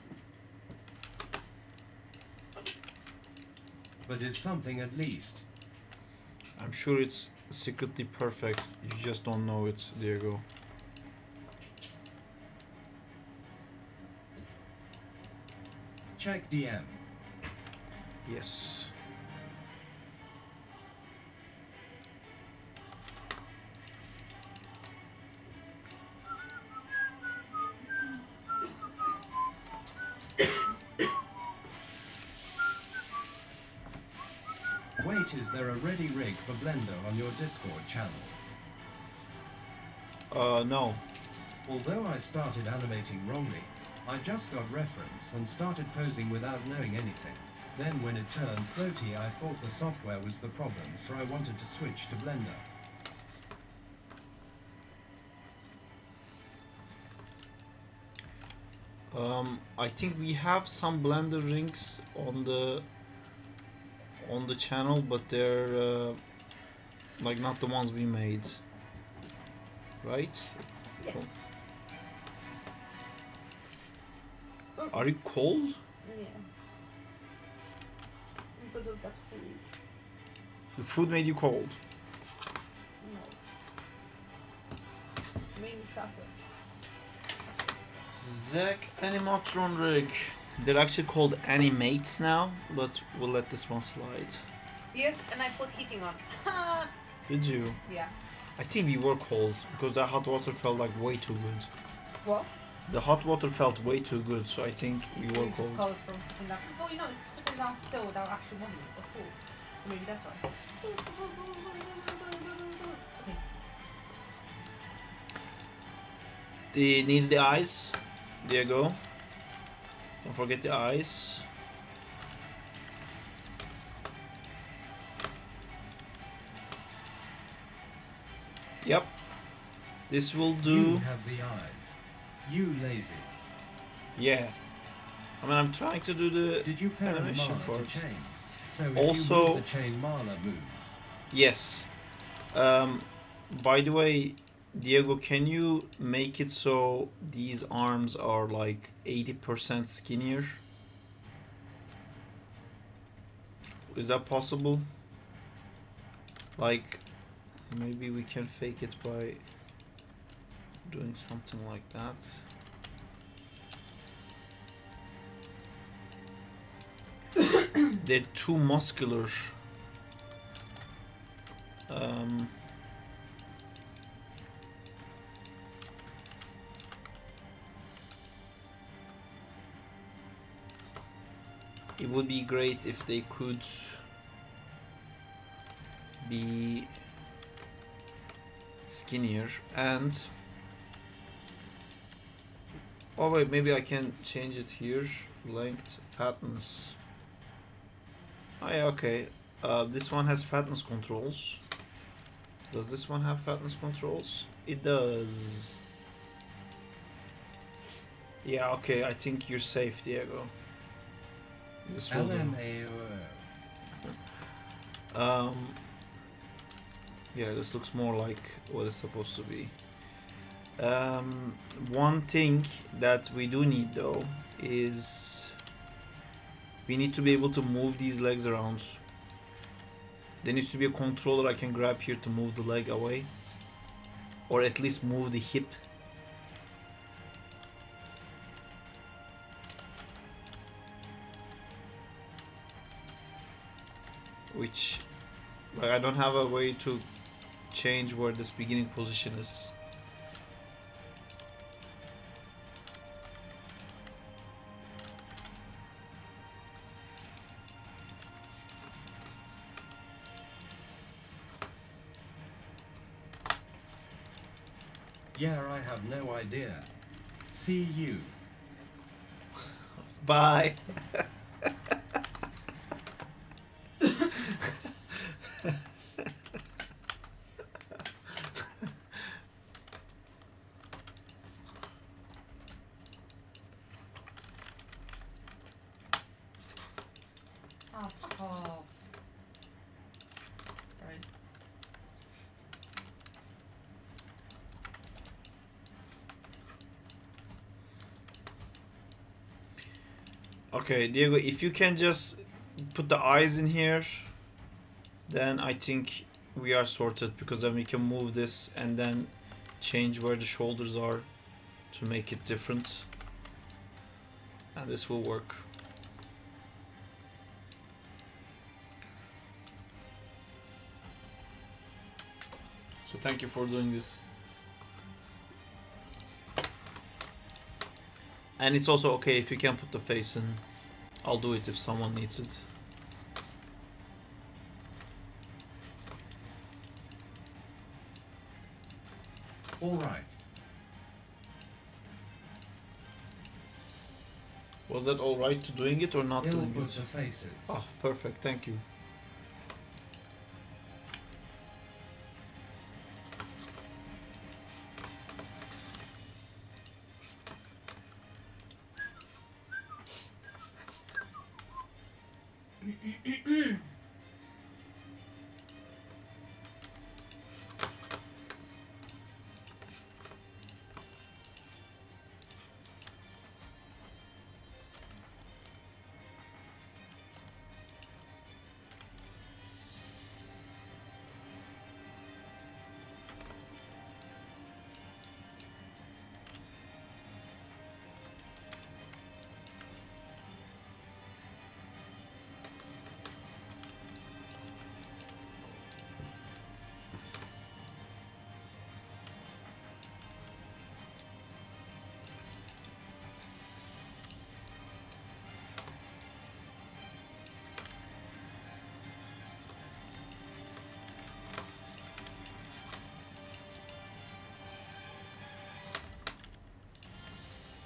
But is something at least. I'm sure it's secretly perfect, you just don't know it, Diego. Check DM. Yes. Wait, is there a ready rig for Blender on your Discord channel? No. Although I started animating wrongly, I just got reference and started posing without knowing anything. Then when it turned floaty, I thought the software was the problem, so I wanted to switch to Blender. I think we have some Blender rings on the channel, but they're like not the ones we made, right? Yeah. Are you cold? Yeah. Because of that food. The food made you cold. No. Made me suffer. Zach Animatron rig. They're actually called Animates now, but we'll let this one slide. Yes, and I put heating on. Did you? Yeah. I think we were cold because the hot water felt like way too good. What? The hot water felt way too good, so I think we were You just cold. cold from sitting down. Oh, you know, it's sitting down still without actually moving. Oh, cool. So maybe that's why. Okay. It needs the eyes. There you go. Don't forget the eyes. Yep. This will do. You have the eyes. You lazy. Yeah. I mean, I'm trying to do the Did you pair the animation Marla to part. chain? So if Also- you move the chain, Marla moves. Yes. By the way, Diego, can you make it so these arms are like 80% skinnier? Is that possible? Like, maybe we can fake it by doing something like that. They're too muscular. It would be great if they could be skinnier. And oh wait, maybe I can change it here. Length, fatness. Oh yeah, okay. This one has fatness controls. Does this one have fatness controls? It does. Yeah, okay, I think you're safe, Diego. This will do. LMAO. Yeah, this looks more like what it's supposed to be. One thing that we do need though is we need to be able to move these legs around. There needs to be a controller I can grab here to move the leg away, or at least move the hip. Which, like, I don't have a way to change where this beginning position is. Yeah, I have no idea. See you. Bye. Oh, fuck off. Right. Okay, Diego, if you can just put the eyes in here, then I think we are sorted, because then we can move this and then change where the shoulders are to make it different. And this will work. So thank you for doing this. And it's also okay if you can put the face in. I'll do it if someone needs it. All right. Was that alright to doing it or not He'll doing put it? the faces. Oh, perfect, thank you.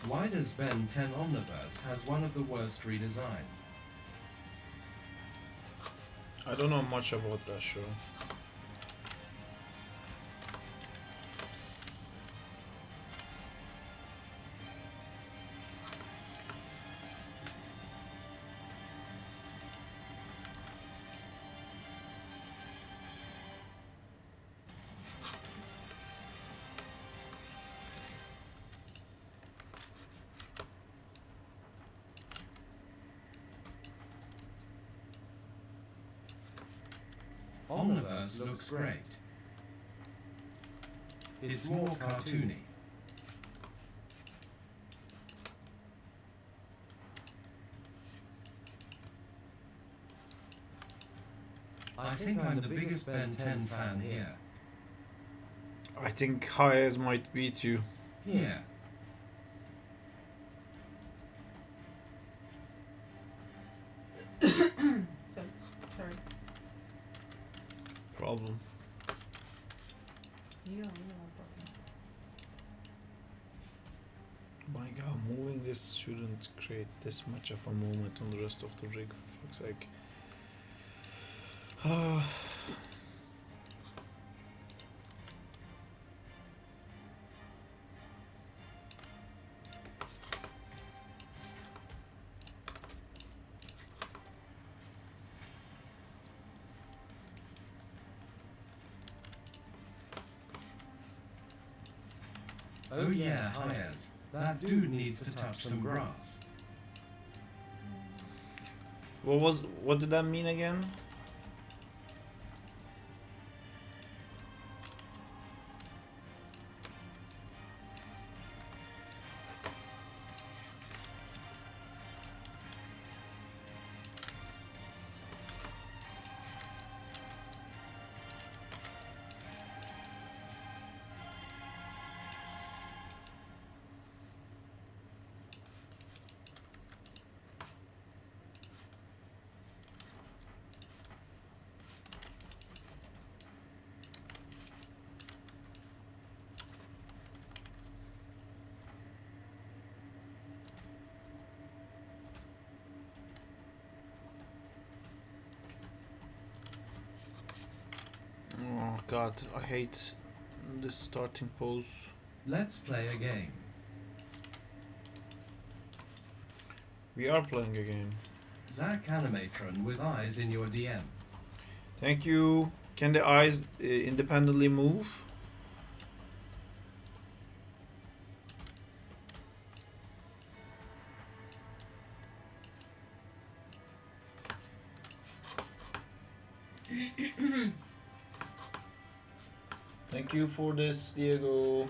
Why does Ben 10 Omniverse has one of the worst redesign? I don't know much about that show. Omniverse looks great. It's more cartoony. I think I'm the biggest Ben 10 fan here. I think Hayes might beat you. Here. So, sorry. Problem. Yeah. My god, moving this shouldn't create this much of a movement on the rest of the rig, for fuck's sake. Oh yeah, Hayes. That dude needs to touch some grass. What did that mean again? Oh god, I hate this starting pose. Let's play a game. We are playing a game. Zach Animatron with eyes in your DM. Thank you. Can the eyes independently move? Thank you for this, Diego.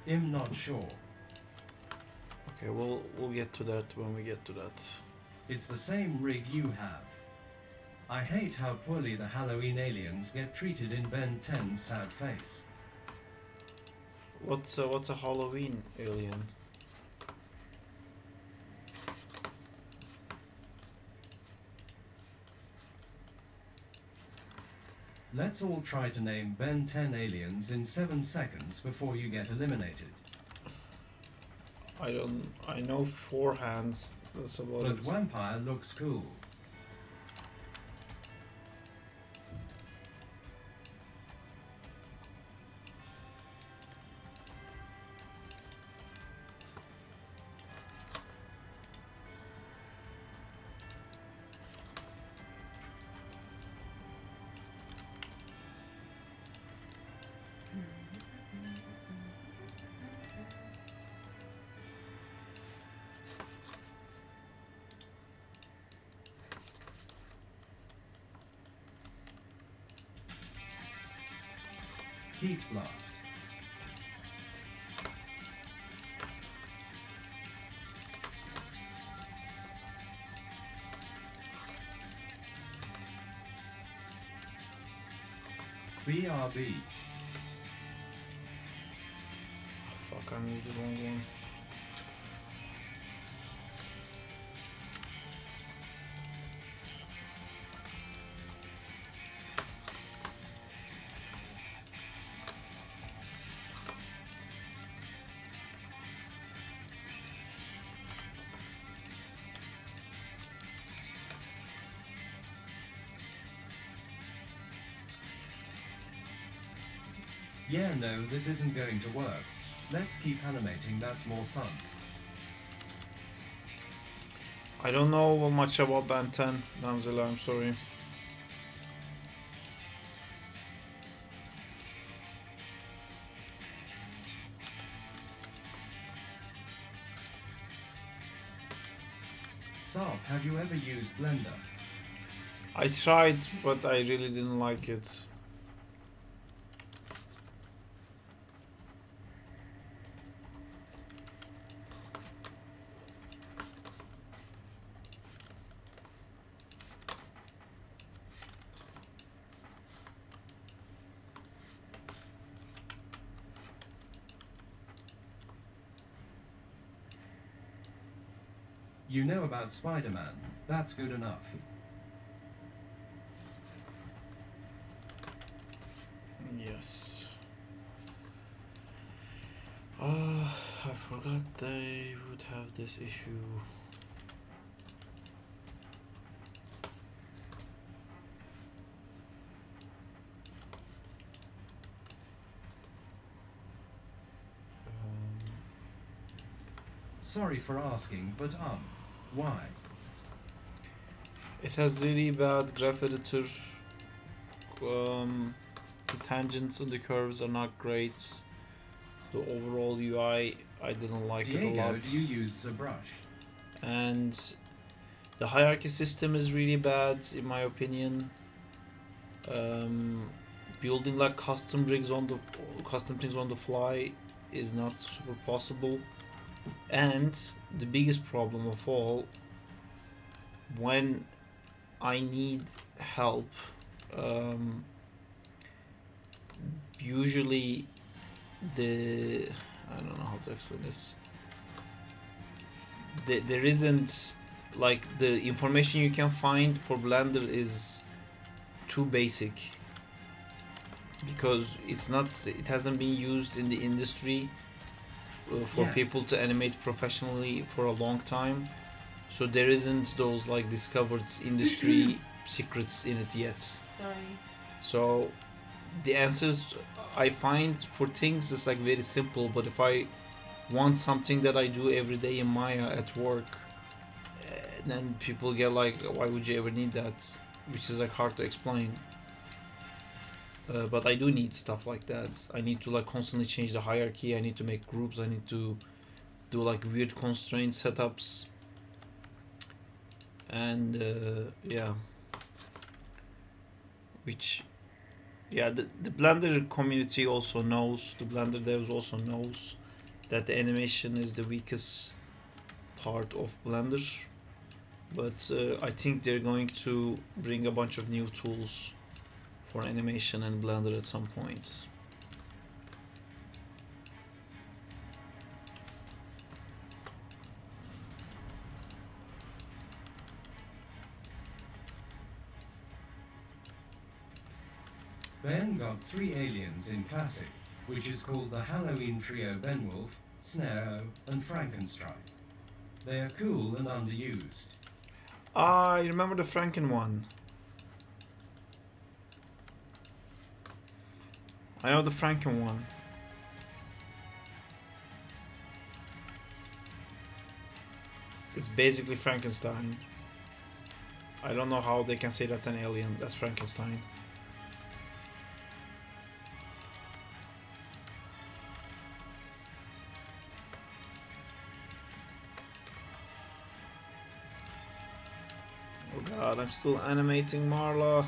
I'm not sure. Okay, we'll get to that when we get to that. It's the same rig you have. I hate how poorly the Halloween aliens get treated in Ben 10's sad face. What's a Halloween alien? Let's all try to name Ben 10 aliens in 7 seconds before you get eliminated. I know 4 hands. That's about But it. Vampire looks cool. Heat Blast. BRB. Fuck, I moved the wrong one. Yeah, no, this isn't going to work. Let's keep animating, that's more fun. I don't know much about Ben 10, Danzilla, I'm sorry. Saab, have you ever used Blender? I tried, but I really didn't like it. You know about Spider-Man. That's good enough. Yes. I forgot they would have this issue. Sorry for asking, but why? It has really bad graph editor. The tangents and the curves are not great. The overall UI, I didn't like it a Diego, lot. do you use the brush? And the hierarchy system is really bad, in my opinion. Building like custom things on the fly is not super possible. And the biggest problem of all, when I need help, usually I don't know how to explain this. There isn't, like, the information you can find for Blender is too basic, because it hasn't been used in the industry for Yes. people to animate professionally for a long time, so there isn't those like discovered industry secrets in it yet. Sorry. So the answers I find for things is like very simple, but if I want something that I do every day in Maya at work, then people get like, why would you ever need that, which is like hard to explain. But I do need stuff like that. I need to like constantly change the hierarchy, I need to make groups, I need to do like weird constraint setups, and yeah, which, yeah, the Blender community also knows, the Blender devs also knows that the animation is the weakest part of Blender, but I think they're going to bring a bunch of new tools for animation in Blender at some point. Ben got 3 aliens in Classic, which is called the Halloween Trio Benwolf, Snarrow, and Frankenstein. They are cool and underused. I remember the Franken one. I know the Franken one. It's basically Frankenstein. I don't know how they can say that's an alien. That's Frankenstein. Oh god, I'm still animating Marla.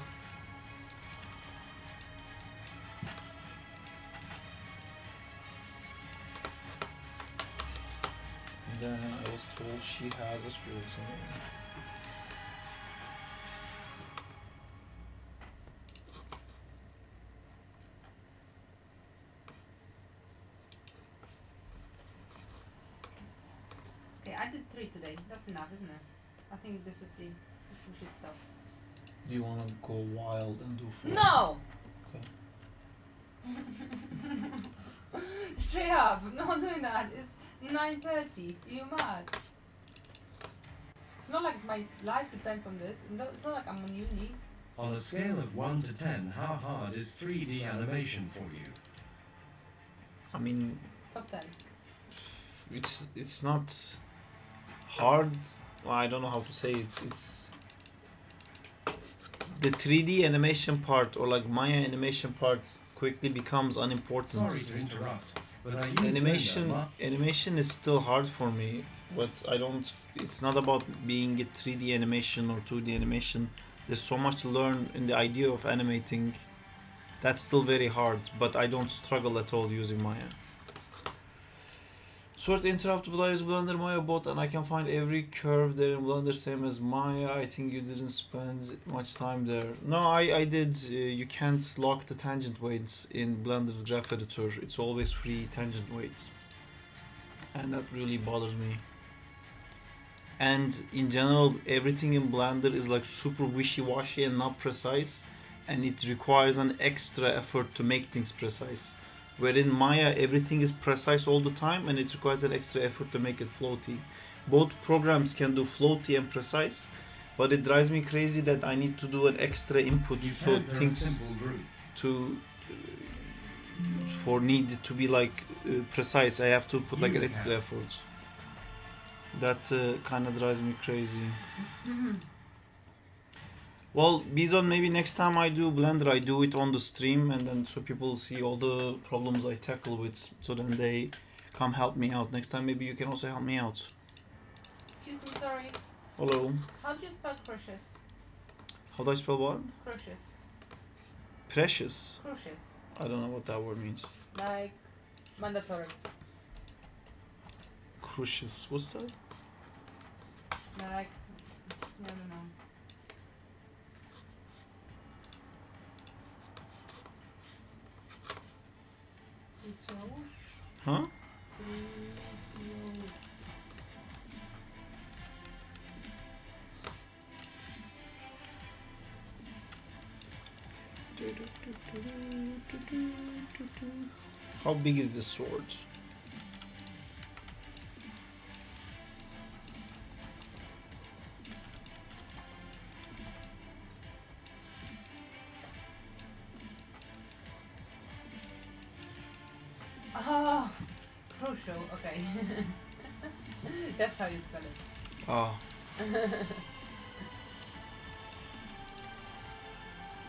And then I was told she has a rules. Okay, I did 3 today. That's enough, isn't it? I think this is the good stuff. Do you want to go wild and do 4? No! Okay. Straight up, I'm not doing that. It's 9:30. You mad? It's not like my life depends on this. It's not like I'm on uni. On a scale of 1 to 10, how hard is 3D animation for you? I mean, Top 10. it's not hard. Well, I don't know how to say it. It's the 3D animation part or like Maya animation part quickly becomes unimportant. Sorry to interrupt, but I use Animation is still hard for me, but I don't. It's not about being a 3D animation or 2D animation. There's so much to learn in the idea of animating. That's still very hard, but I don't struggle at all using Maya. Sort interruptible I use Blender Maya bot and I can find every curve there in Blender same as Maya. I think you didn't spend much time there. No, I did. You can't lock the tangent weights in Blender's graph editor. It's always free tangent weights. And that really bothers me. And in general, everything in Blender is like super wishy-washy and not precise. And it requires an extra effort to make things precise. Where in Maya, everything is precise all the time and it requires an extra effort to make it floaty. Both programs can do floaty and precise, but it drives me crazy that I need to do an extra input so things to for need to be like precise. I have to put like an extra effort. That kind of drives me crazy. Well, Bison, maybe next time I do Blender, I do it on the stream, and then so people see all the problems I tackle with, so then they come help me out. Next time, maybe you can also help me out. Excuse me, sorry. Hello. How do you spell crucius? How do I spell what? Crucius. Precious. Crucius. I don't know what that word means. Like mandatory. Crucious. What's that? Like, I don't know. It's yours. Huh? It's yours. How big is this sword? Oh, crucial. Okay. That's how you spell it. Ah,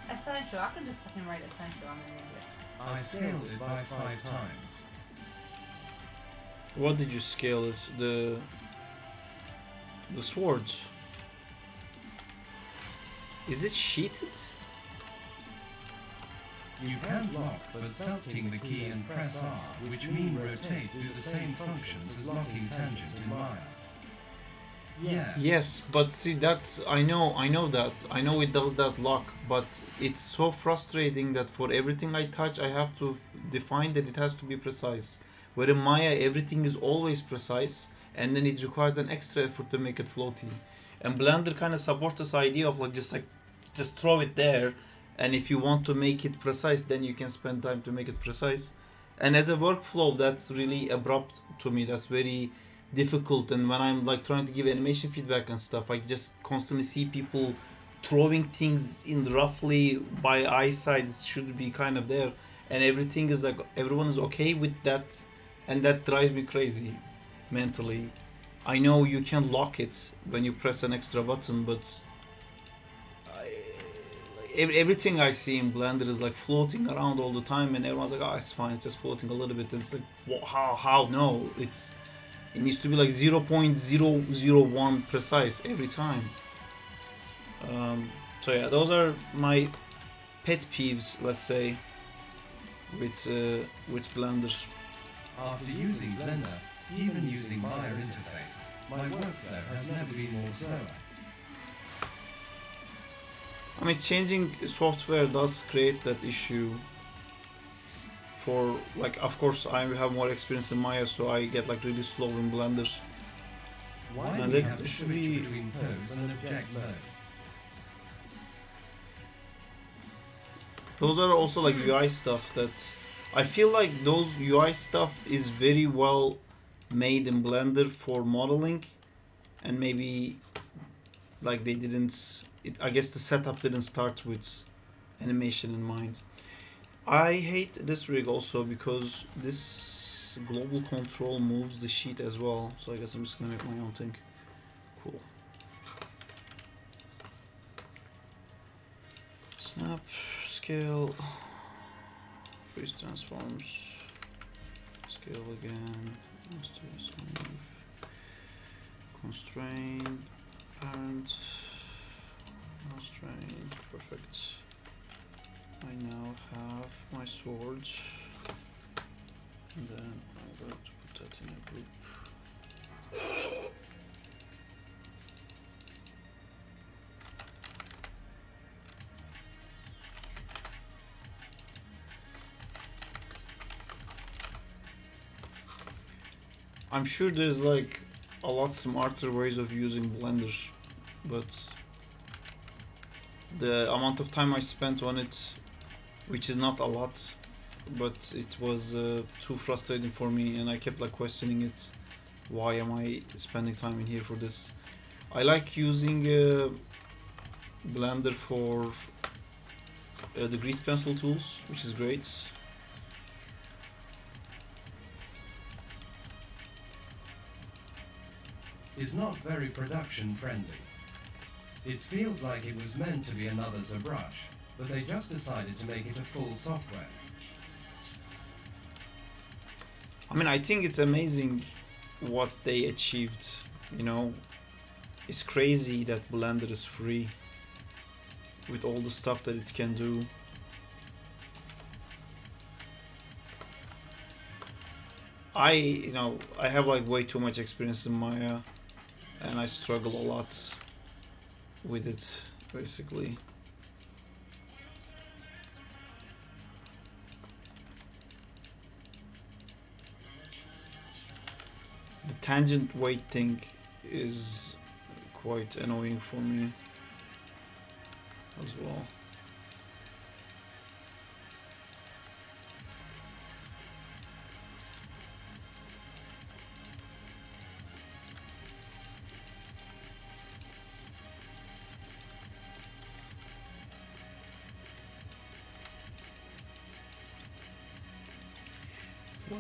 Essential. I can just fucking write essential. I'm an idiot. I scaled it by 5 times. what did you scale this? The sword. Is it sheeted? You can't lock, but selecting the key and press R, which mean rotate, do the same functions as locking tangent in Maya. Yeah. Yes, but see, that's I know that. I know it does that lock, but it's so frustrating that for everything I touch, I have to define that it has to be precise. Where in Maya, everything is always precise, and then it requires an extra effort to make it floaty. And Blender kind of supports this idea of just throw it there, and if you want to make it precise, then you can spend time to make it precise. And as a workflow, that's really abrupt to me. That's very difficult, and when I'm like trying to give animation feedback and stuff, I just constantly see people throwing things in roughly by eyesight. It should be kind of there, and everything is like everyone is okay with that, and that drives me crazy mentally. I know you can lock it when you press an extra button, but everything I see in Blender is like floating around all the time, and everyone's like, oh, it's fine, it's just floating a little bit. And it's like, how? No, it needs to be like 0.001 precise every time. So yeah, those are my pet peeves, let's say, with Blender. After using Blender, even using Maya interface, my workflow has never been more slower. I mean, changing software does create that issue. For like, of course, I have more experience in Maya, so I get like really slow in Blender. Why And do you it have to should switch be- between pose and object mode? Those are also like UI stuff that I feel like those UI stuff is very well made in Blender for modeling, and maybe like they didn't. I guess the setup didn't start with animation in mind. I hate this rig also because this global control moves the sheet as well. So I guess I'm just gonna make my own thing. Cool. Snap, scale, freeze transforms, scale again, constrain, parent, constrain, perfect. I now have my sword, and then I'm going to put that in a group. I'm sure there's like a lot smarter ways of using Blender, but the amount of time I spent on it, which is not a lot, but it was too frustrating for me, and I kept like questioning it. Why am I spending time in here for this? I like using Blender for the grease pencil tools, which is great. Is not very production friendly. It feels like it was meant to be another ZBrush, but they just decided to make it a full software. I mean, I think it's amazing what they achieved, you know. It's crazy that Blender is free with all the stuff that it can do. I have like way too much experience in Maya, and I struggle a lot with it, basically. The tangent weight thing is quite annoying for me as well.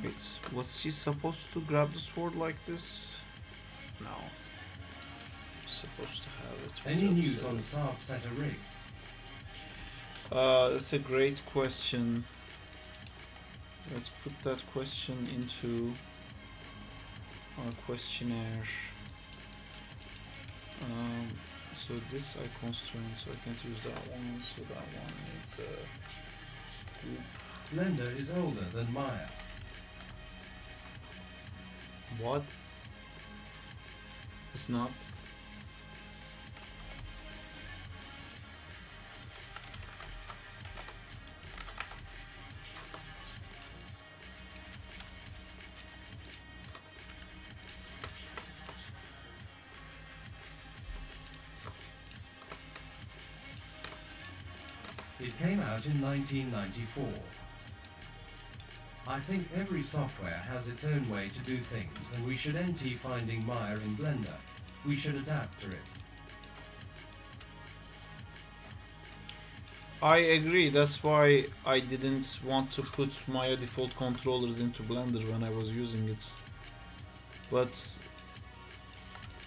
Wait, was she supposed to grab the sword like this? No. Supposed to have it. Any news on Saab set a rig? That's a great question. Let's put that question into our questionnaire. So this I constrain, so I can't use that one. So that one needs a group. Blender is older than Maya. What? It's not. It came out in 1994. I think every software has its own way to do things, and we should NT finding Maya in Blender. We should adapt to it. I agree, that's why I didn't want to put Maya default controllers into Blender when I was using it. But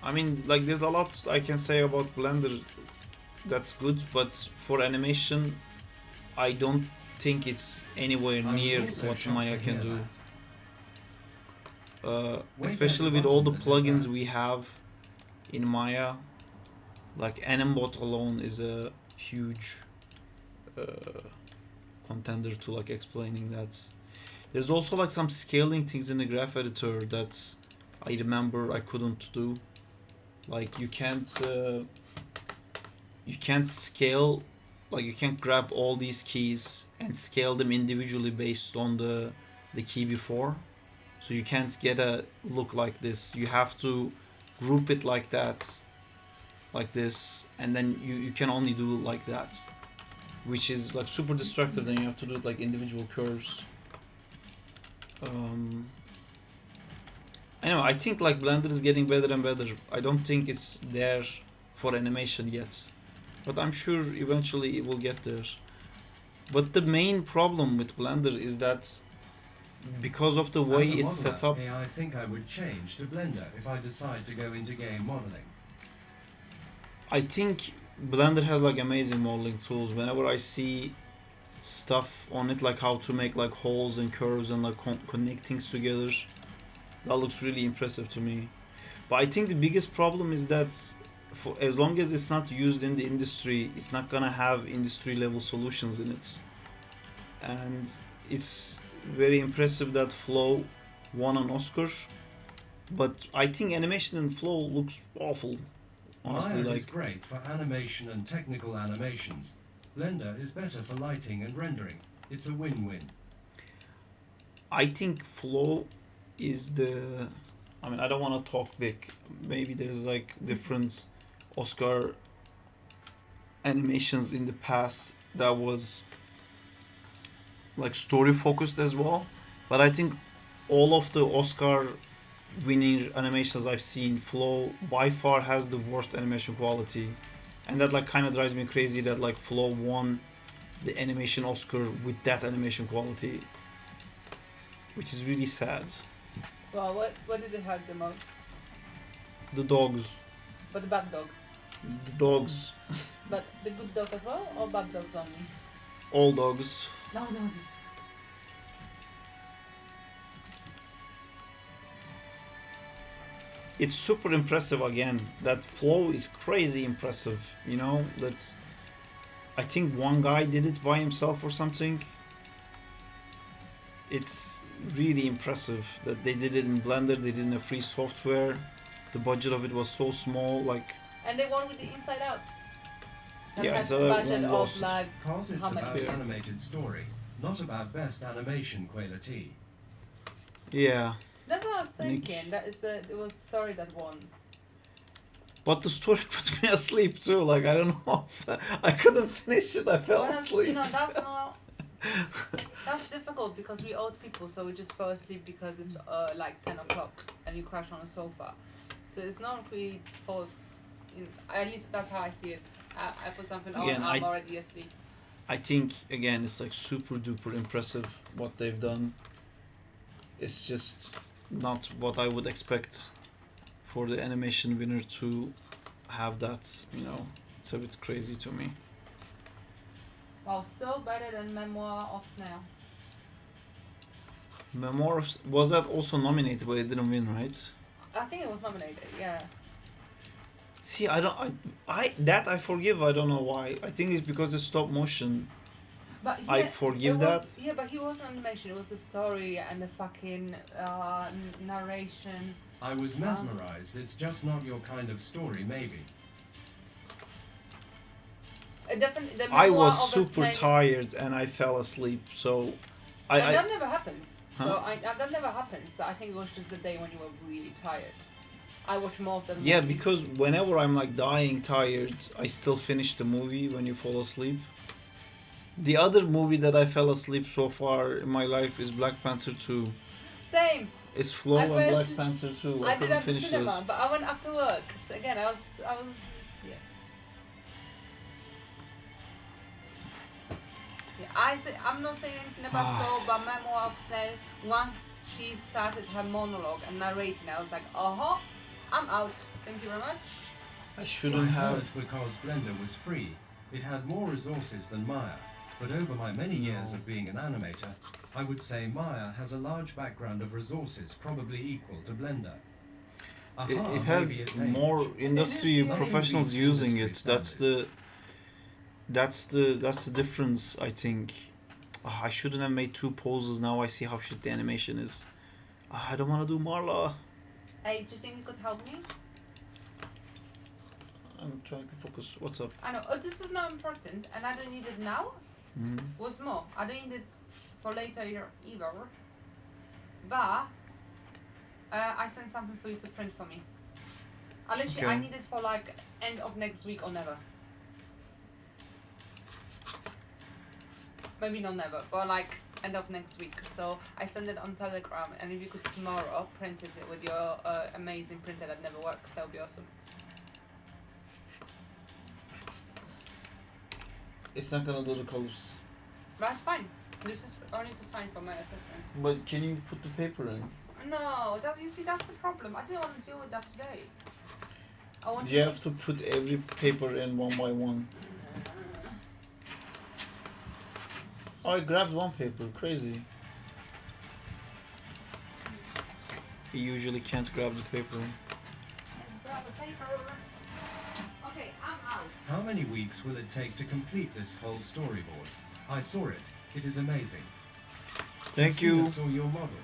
I mean, like, there's a lot I can say about Blender that's good, but for animation I don't think it's anywhere near what Maya can do. Especially with all the plugins we have in Maya, like Animbot alone is a huge contender to like explaining that. There's also like some scaling things in the graph editor that I remember I couldn't do. Like you can't scale, like you can't grab all these keys and scale them individually based on the key before. So you can't get a look like this. You have to group it like that, like this, and then you can only do like that, which is like super destructive. Then you have to do it like individual curves. I know, I think like Blender is getting better and better. I don't think it's there for animation yet, but I'm sure eventually it will get there. But the main problem with Blender is that because of the way As a it's set modeler, up, I think I would change to Blender if I decide to go into game modeling. I think Blender has like amazing modeling tools. Whenever I see stuff on it, like how to make like holes and curves and like connect things together, that looks really impressive to me. But I think the biggest problem is that for as long as it's not used in the industry, it's not gonna have industry level solutions in it. And it's very impressive that Flow won an Oscar, but I think animation in Flow looks awful. Honestly, Maya is like great for animation and technical animations. Blender is better for lighting and rendering. It's a win-win. I think Flow is the. I mean, I don't want to talk big. Maybe there's like different Oscar animations in the past that was like story focused as well, but I think all of the Oscar winning animations I've seen, Flow by far has the worst animation quality, and that like kind of drives me crazy that like Flow won the animation Oscar with that animation quality, which is really sad. Well, what did it hurt the most? The dogs, But the bad dogs. the dogs, But the good dog as well, or bad dogs only? all dogs. No dogs. It's super impressive again. That Flow is crazy impressive. You know that. I think one guy did it by himself or something. It's really impressive that they did it in Blender. They did it in a free software. The budget of it was so small. Like And they won with the Inside Out. That Yeah, had so a that budget one of lost. like Because it's how many about millions? animated story, not about best animation quality. yeah, That's what I was Nick. thinking. It was the story that won. but the story put me asleep too. Like I don't know, if I couldn't finish it. I fell Well, asleep. you know, that's not. That's difficult because we old people, so we just fall asleep because it's like 10 o'clock and you crash on a sofa. So it's not really for. At least that's how I see it. I put something Again, on, I'm I- already asleep. I think again, it's like super duper impressive what they've done. It's just not what I would expect for the animation winner to have that. You know, it's a bit crazy to me. Well, still better than Memoir of Snail. Memoir of, was that also nominated, but it didn't win, right? I think it was nominated, yeah. See, I that I forgive. I don't know why. I think it's because it's stop motion. But I yeah, forgive it was, that. Yeah, but he wasn't animation. It was the story and the fucking narration. I was mesmerized. It's just not your kind of story, maybe. Definitely, the I Memoir was of a super Snail- tired and I fell asleep. So, And I that never happens. So Huh? that never happens. So I think it was just the day when you were really tired. I watched more of the yeah, movie. because whenever I'm like dying tired, I still finish the movie when you fall asleep. The other movie that I fell asleep so far in my life is Black Panther 2. Same. It's Flow I and fell Black asleep- Panther 2. I did couldn't at the finish cinema, those. but I went after work. So again, I was yeah. Yeah, I'm not saying anything about Flo, but Memoir of Snail. Once she started her monologue and narrating, I was like, I'm out. Thank you very much. I I shouldn't have. heard because Blender was free, it had more resources than Maya. But over my many years No. of being an animator, I would say Maya has a large background of resources probably equal to Blender. It Aha, has maybe it's age. more industry the professionals industry using it. standards. That's the difference. I think. I shouldn't have made two poses. Now I see how shit the animation is. I don't want to do Marla. Hey, do you think you could help me? I'm trying to focus. What's up? I know. This is not important, and I don't need it now. Mhm. What's more, I don't need it for later either. But I sent something for you to print for me. I literally I Okay. need it for like end of next week or never. Maybe not never, but like end of next week. So I send it on Telegram, and if you could tomorrow print it with your amazing printer that never works, that would be awesome. It's not gonna do the colors. That's fine. This is only to sign for my assistants. But can you put the paper in? No, you see, that's the problem. I didn't want to deal with that today. I want You have to put every paper in one by one. Oh, I grabbed one paper. Crazy. You usually can't grab the paper. grab a paper. Okay, I'm out. How many weeks will it take to complete this whole storyboard? I saw it. It is amazing. Thank you. I saw your model.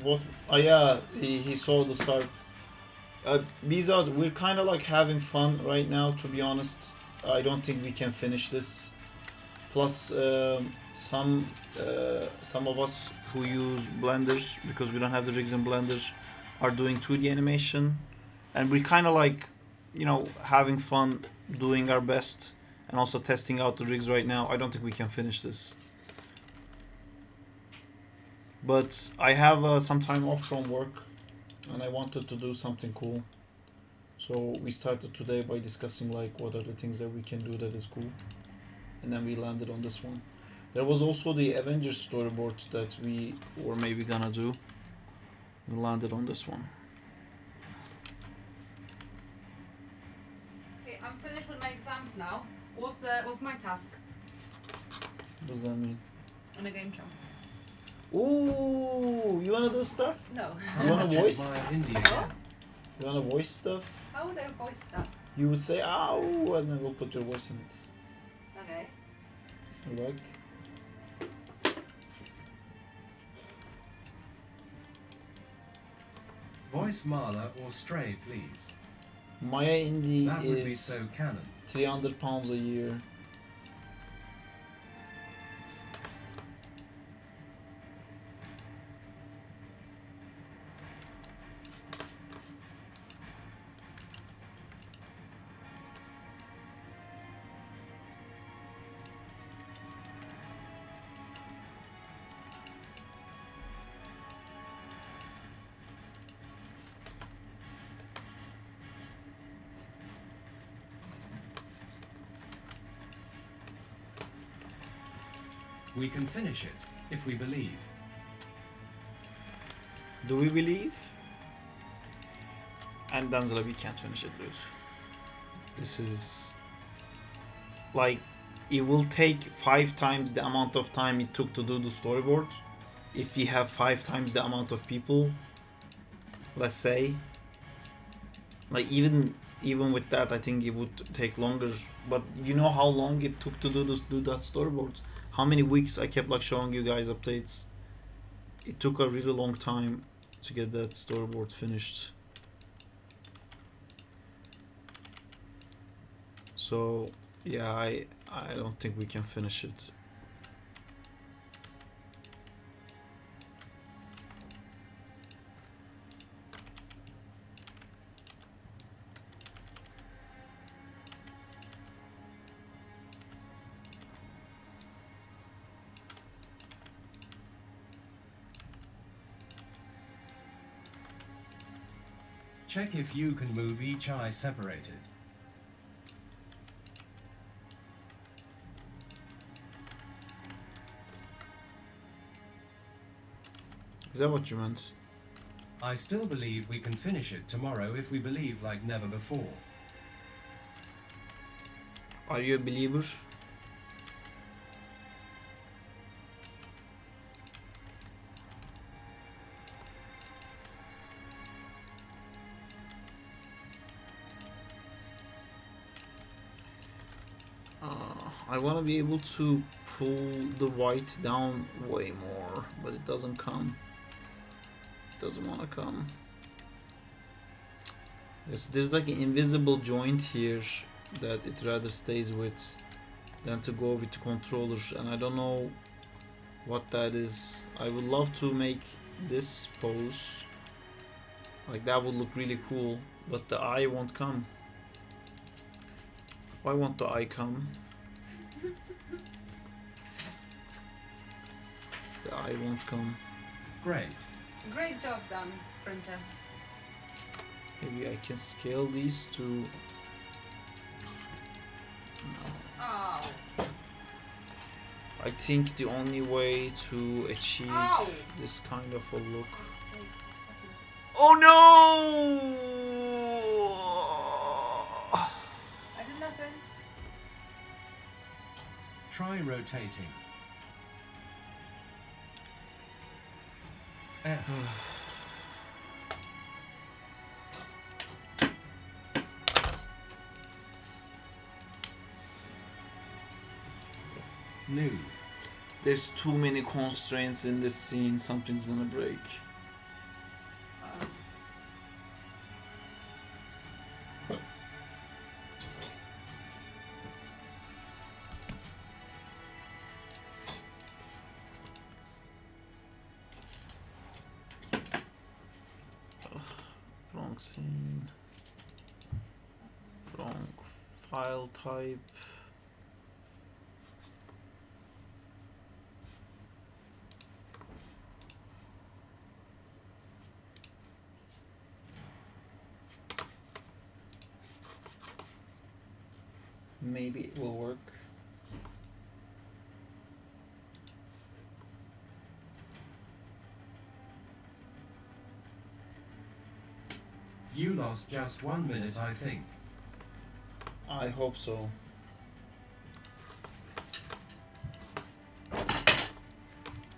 What? Oh yeah, he saw the start. Bizarre, we're kind of like having fun right now. To be honest, I don't think we can finish this. Plus, some of us who use blenders, because we don't have the rigs in blenders, are doing 2D animation, and we're kind of like, you know, having fun, doing our best, and also testing out the rigs right now. I don't think we can finish this. But I have some time off from work, and I wanted to do something cool. So we started today by discussing like what are the things that we can do that is cool, and then we landed on this one. There was also the Avengers storyboard that we were maybe gonna do. We landed on this one. Okay, I'm finished with my exams now. What's my task What does that mean? on a game show? Ooh, you wanna do stuff? No. You wanna voice? What? You wanna voice stuff? How would I voice that? You would say "ow" and then we'll put your voice in it. Okay. You like? Voice Marla or Stray, please. Maya Indie That would be is so canon. £300 a year. We can finish it, if we believe. Do we believe? And Danzela, we can't finish it, dude. This is like, it will take 5 times the amount of time it took to do the storyboard if we have 5 times the amount of people, let's say. Like even with that, I think it would take longer. But you know how long it took to do that storyboard? How many weeks I kept like showing you guys updates? It took a really long time to get that storyboard finished. So yeah, I don't think we can finish it. Check if you can move each eye separated. Is that what you meant? I still believe we can finish it tomorrow if we believe like never before. Are you a believer? I want to be able to pull the white down way more, but it doesn't come. It doesn't want to come. There's like an invisible joint here that it rather stays with than to go with the controller, and I don't know what that is. I would love to make this pose. Like that would look really cool, but the eye won't come. Why won't the eye come? The eye won't come. Great. Great job done, printer. Maybe I can scale these to Ow. I think the only way to achieve Ow. this kind of a look. Fucking- Oh no! I did nothing. Try rotating. F. New. There's too many constraints in this scene, something's gonna break. Wrong scene. Wrong file type. Maybe it will work. You lost just 1 minute, I think. I hope so.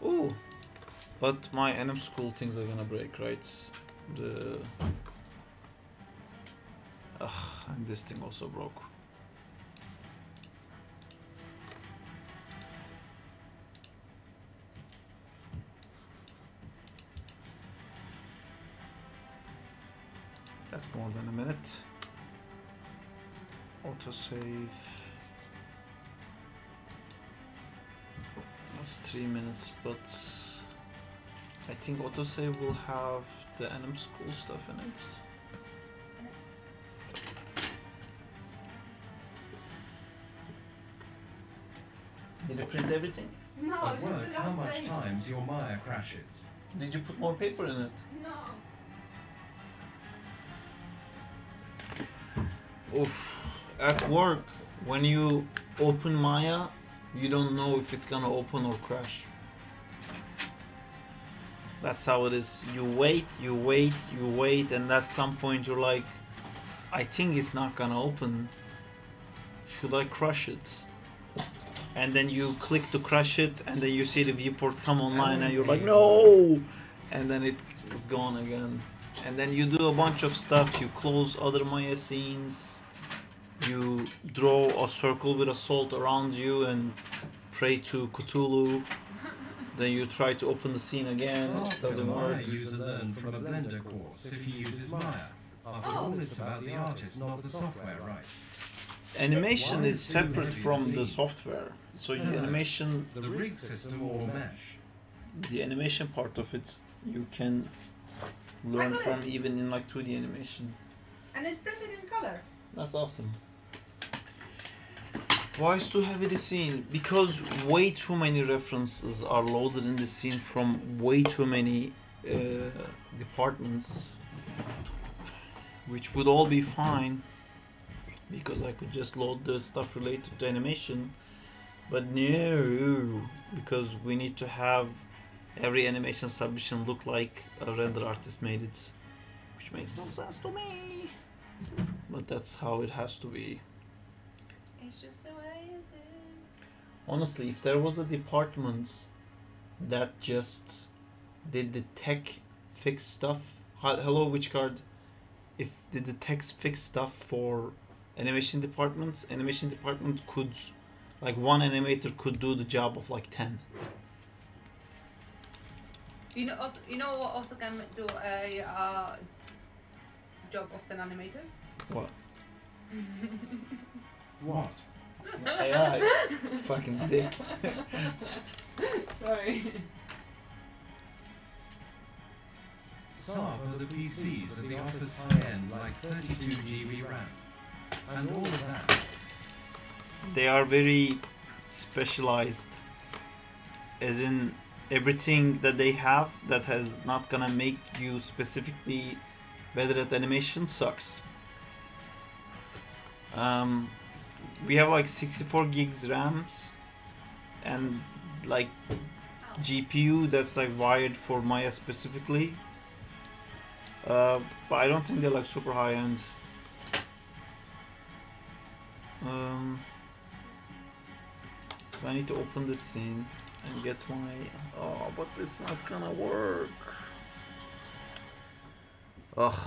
Ooh, but my NM school things are gonna break, right? The and this thing also broke. That's more than a minute. Autosave. That's 3 minutes, but I think autosave will have the NM school stuff in it. Did you print everything? No, At this is work, the how last much page. times your Maya crashes? Did you put more paper in it? No. Oof. At work, when you open Maya, you don't know if it's gonna open or crash. That's how it is. You wait, you wait, you wait, and at some point you're like, I think it's not gonna open. Should I crush it? And then you click to crush it, and then you see the viewport come online, and you're like, no! And then it is gone again. And then you do a bunch of stuff. You close other Maya scenes. You draw a circle with a salt around you and pray to Cthulhu. Then you try to open the scene again. It doesn't work. Maya user learn from a Blender course if he uses Maya. After all, it's about the artist, not the software, right? Animation is separate from the software. So the No. animation, The rig system or mesh. the animation part of it, you can learn from even in like 2D animation. And it's printed in color. That's awesome. Why is too heavy the scene? Because way too many references are loaded in the scene from way too many departments, which would all be fine because I could just load the stuff related to animation, but no, because we need to have every animation submission look like a render artist made it, which makes no sense to me, but that's how it has to be. It's just the way it is. Honestly, if there was a department that just did the tech fix stuff, hello which card, if did the tech fix stuff for animation department could, like one animator could do the job of like 10. You know what also can do a job of 10 animators? What? What? AI. Fucking dick. Sorry. Saab are the PCs of the office high-end, like 32 GB RAM. And all of that. They are very specialized, as in everything that they have that has not gonna make you specifically better at animation sucks. we have like 64 gigs RAMs and like GPU that's like wired for Maya specifically. But I don't think they're like super high end. So I need to open this thing and get my. Oh, but it's not gonna work. Ugh.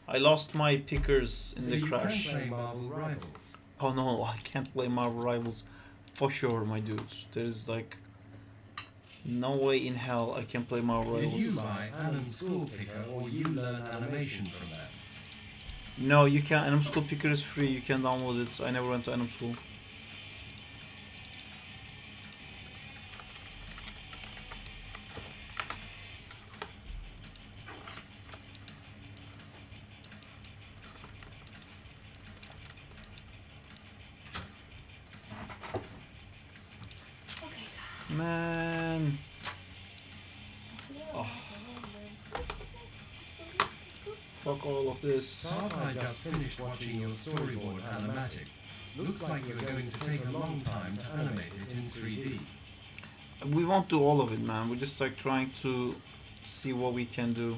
I lost my pickers in So the you crash. can play Marvel Rivals. Oh no, I can't play Marvel Rivals for sure, my dudes. There's like no way in hell I can play Marvel Did Rivals. you buy Anim School Picker or you learn animation from them? No, you can't. Anim School Picker is free. You can download it. I never went to Anim School. Man. Oh. Fuck all of this. Bob, I just finished watching your storyboard animatic. Looks like you're going to take a long time to animate it in 3D. We won't do all of it, man. We're just like trying to see what we can do.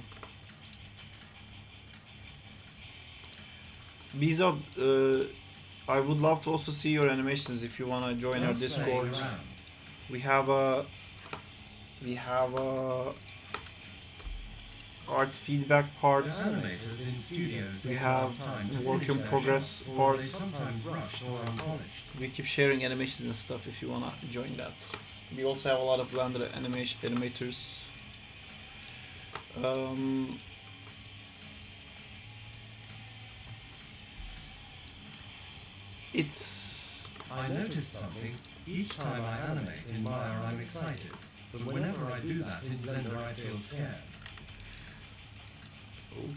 Bizod, I would love to also see your animations if you wanna join our Just Discord. playing around. We have a art feedback The parts. animators in studios We don't have time to work finish in their progress shots, or parts. They sometimes rushed or unpolished. We keep sharing animations and stuff if you wanna join that. We also have a lot of Blender animators. It's I noticed something. Each time I animate in Maya, I'm excited. But whenever I do that in Blender, I feel scared.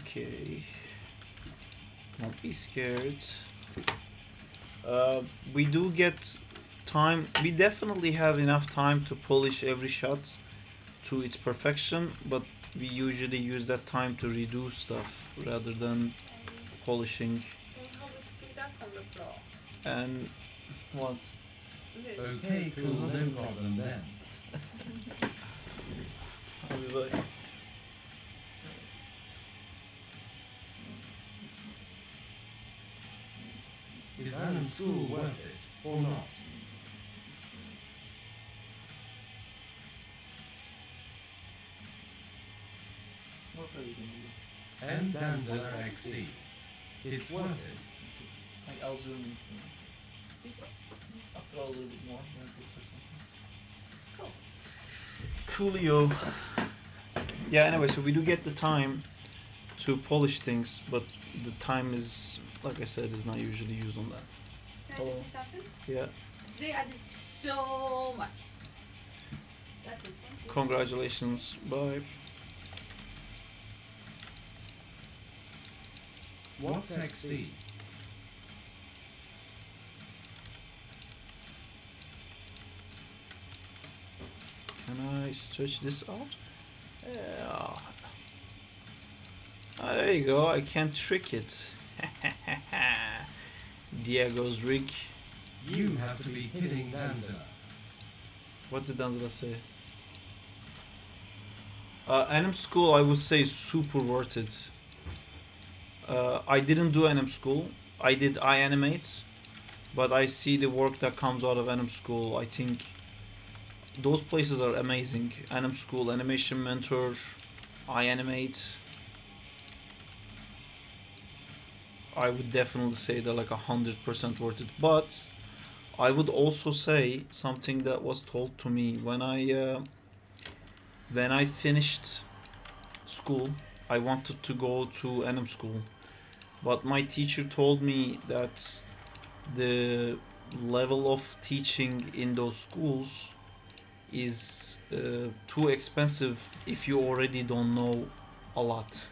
okay. Don't be scared. We do get time. We definitely have enough time to polish every shot to its perfection, but we usually use that time to redo stuff rather than polishing. And what? Okay, cool, no problem then. I'll be back. Is Anim School worth it or not? What are you gonna M Danza XD. It's worth it. do? I'll zoom in soon. After all, a little bit more. Then it looks like something. Coolio. Yeah. Anyway, so we do get the time to polish things, but the time is, like I said, is not usually used on that. Can I just say something? Yeah. Today I did so much. That's it. Thank you. Congratulations. Bye. What's XD? Can I stretch this out? Yeah. Ah, there you go. I can't trick it. Diego's rig. You have to be kidding, Danza. What did Danzala say? Anim School, I would say super worth it. I didn't do Anim School. I did iAnimate, but I see the work that comes out of Anim School. I think those places are amazing. Anim School, Animation Mentor, iAnimate. I would definitely say they're like 100% worth it. But I would also say something that was told to me when I finished school. I wanted to go to Anim School, but my teacher told me that the level of teaching in those schools is too expensive if you already don't know a lot.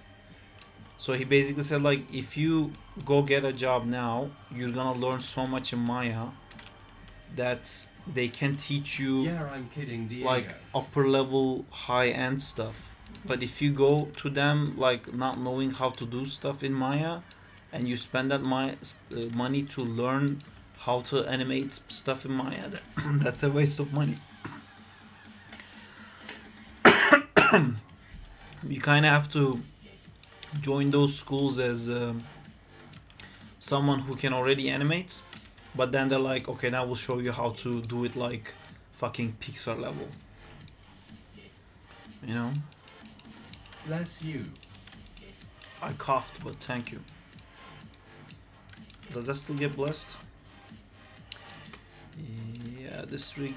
So he basically said, like, if you go get a job now, you're gonna learn so much in Maya that they can teach you Yeah, I'm kidding, Diego. like upper level high end stuff. But if you go to them like not knowing how to do stuff in Maya, and you spend that money to learn how to animate stuff in Maya, that's a waste of money. You kind of have to join those schools as someone who can already animate, but then they're like, okay, now we'll show you how to do it like fucking Pixar level. You know? Bless you. I coughed, but thank you. Does that still get blessed? Yeah, this rig.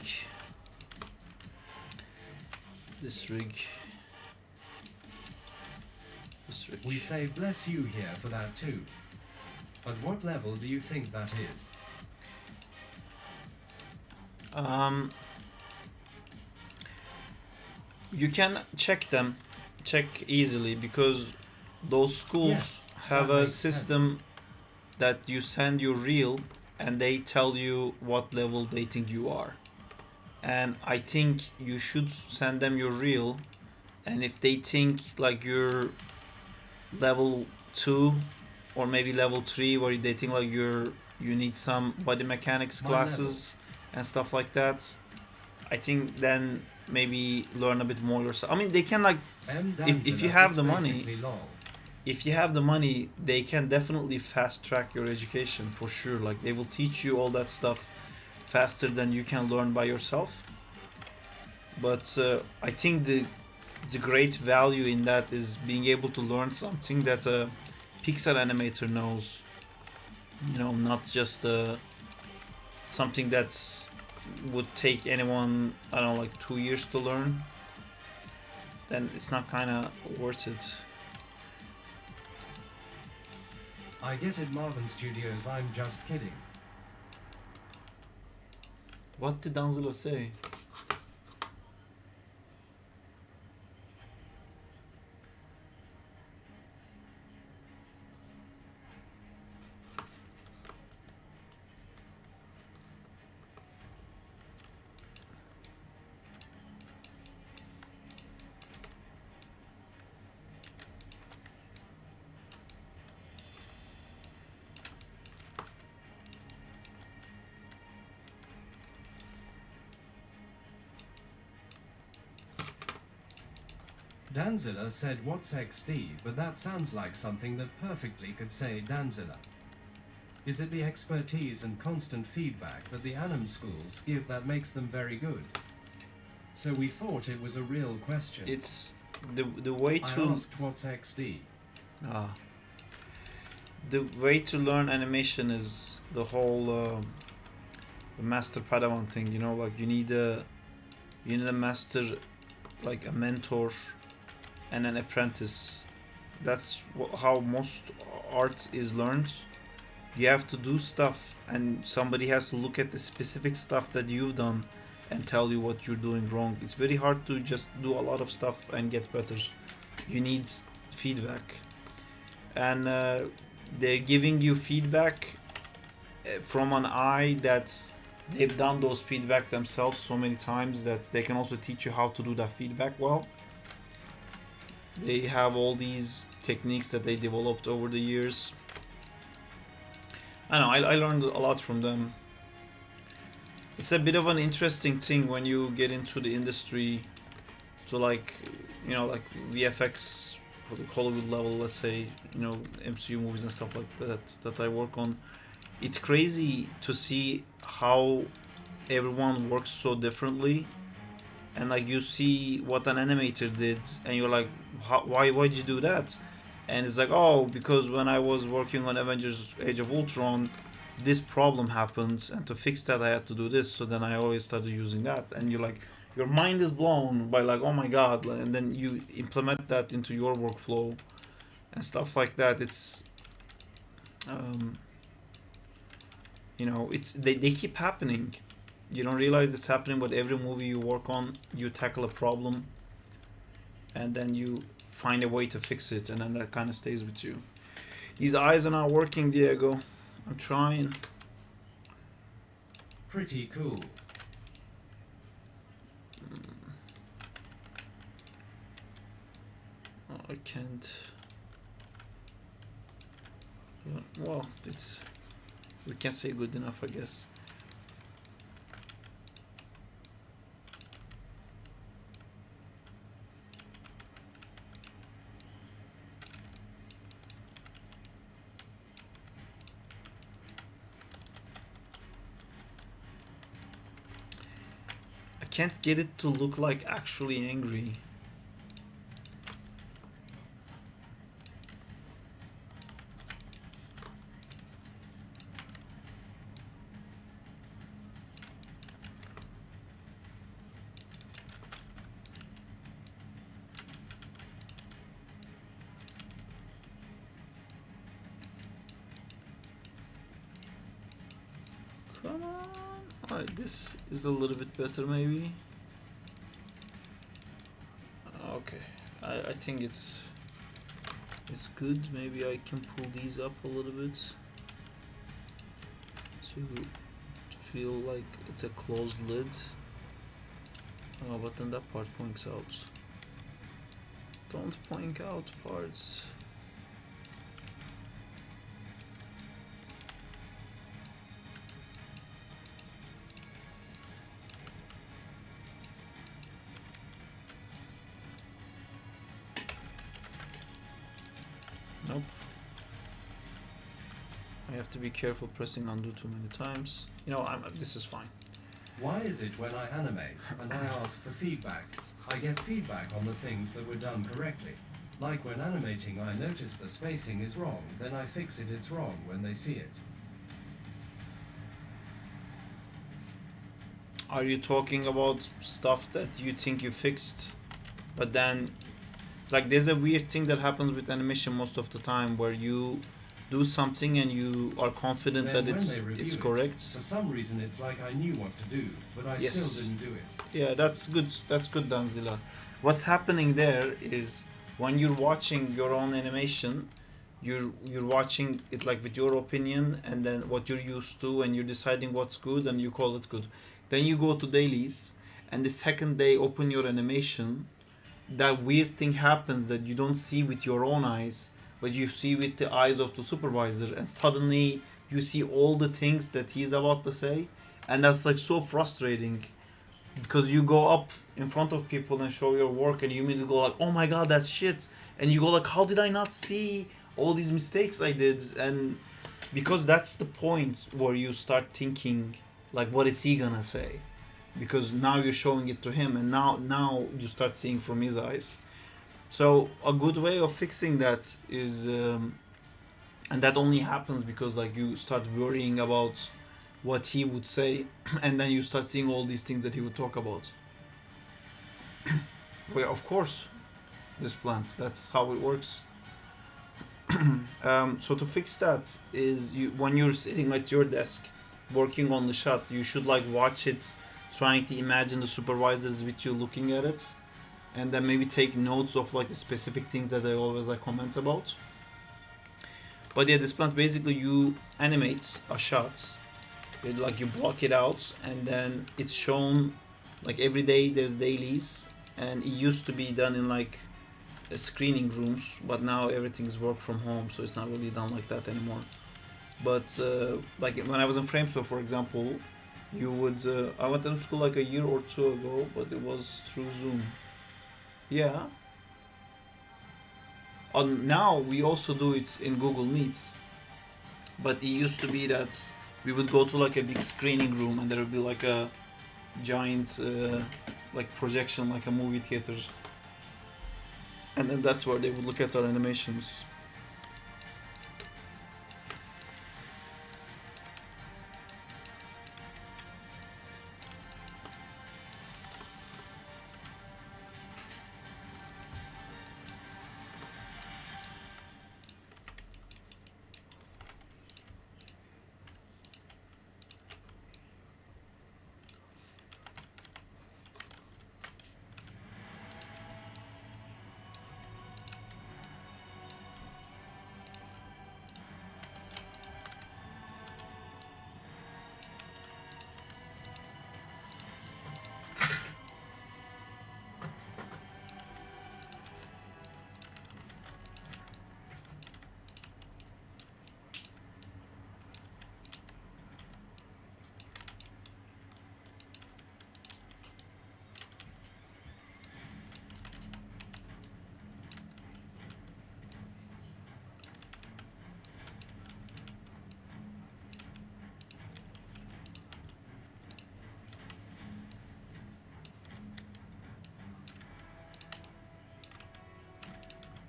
This rig. This rig. We say bless you here for that too. But what level do you think that is? You can check easily, because those schools Yes, have that a makes system sense. that you send your reel and they tell you what level they think you are. And I think you should send them your reel, and if they think like you're level 2 or maybe level 3, where they think like you need some body mechanics My classes and stuff like that, I think then maybe learn a bit more yourself. I mean, they can like, if you have the money, if you have the money, they can definitely fast track your education for sure. Like they will teach you all that stuff faster than you can learn by yourself. But I think the great value in that is being able to learn something that a Pixar animator knows. You know, not just something that's would take anyone, I don't know, like 2 years to learn. Then it's not kind of worth it. I get it, Marvin Studios, I'm just kidding. What did Danzilla say? Danzilla said what's XD, but that sounds like something that perfectly could say Danzilla. Is it the expertise and constant feedback that the anim schools give that makes them very good? So we thought it was a real question. It's the way I to asked what's XD. The way to learn animation is the whole the master Padawan thing. You know, like you need a master, like a mentor, and an apprentice. That's how most art is learned. You have to do stuff, and somebody has to look at the specific stuff that you've done and tell you what you're doing wrong. It's very hard to just do a lot of stuff and get better. You need feedback, and they're giving you feedback from an eye that's they've done those feedback themselves so many times that they can also teach you how to do that feedback well. They have all these techniques that they developed over the years. I know, I learned a lot from them. It's a bit of an interesting thing when you get into the industry to, like, you know, like VFX for the Hollywood level, let's say, you know, MCU movies and stuff like that I work on. It's crazy to see how everyone works so differently, and like you see what an animator did and you're like, why'd you do that? And it's like, oh, because when I was working on Avengers Age of Ultron, this problem happened, and to fix that I had to do this, so then I always started using that. And you're like, your mind is blown by like, oh my god, and then you implement that into your workflow and stuff like that. It's you know, it's they keep happening. You don't realize it's happening, but every movie you work on, you tackle a problem and then you find a way to fix it, and then that kind of stays with you. These eyes are not working, Diego. I'm trying. Pretty cool. Oh, I can't. Well, it's, we can say good enough, I guess. I can't get it to look like actually angry. Come on. Alright, this is a little bit better maybe. Okay, I think it's good. Maybe I can pull these up a little bit to feel like it's a closed lid. Oh, but then that part points out. Don't point out parts. Nope. I have to be careful pressing undo too many times. You know, this is fine. Why is it when I animate and I ask for feedback, I get feedback on the things that were done correctly? Like when animating I notice the spacing is wrong, then I fix it, it's wrong when they see it. Are you talking about stuff that you think you fixed, but then, like, there's a weird thing that happens with animation most of the time where you do something and you are confident Then that when it's they review it, correct. For some reason it's like I knew what to do, but I Yes. still didn't do it. Yeah, that's good. That's good, Danzila. What's happening there is when you're watching your own animation, you're watching it like with your opinion and then what you're used to, and you're deciding what's good and you call it good. Then you go to dailies, and the second they open your animation, that weird thing happens that you don't see with your own eyes, but you see with the eyes of the supervisor, and suddenly you see all the things that he's about to say, and that's like so frustrating because you go up in front of people and show your work and you immediately go like, oh my god, that's shit, and you go like, how did I not see all these mistakes I did? And because that's the point where you start thinking like, what is he gonna say, because now you're showing it to him, and now you start seeing from his eyes. So a good way of fixing that is and that only happens because like you start worrying about what he would say and then you start seeing all these things that he would talk about. Well, of course, this plant, that's how it works. So to fix that is, you, when you're sitting at your desk working on the shot, you should like watch it, trying to imagine the supervisors with you looking at it, and then maybe take notes of like the specific things that they always like comment about. But yeah, this plant, basically you animate a shot, like you block it out, and then it's shown like every day. There's dailies, and it used to be done in like screening rooms, but now everything's work from home, so it's not really done like that anymore. But like when I was in Framestore, for example, you would I went to school like a year or two ago, but it was through Zoom. Yeah. Now we also do it in Google Meets, but it used to be that we would go to like a big screening room and there would be like a giant like projection, like a movie theater, and then that's where they would look at our animations.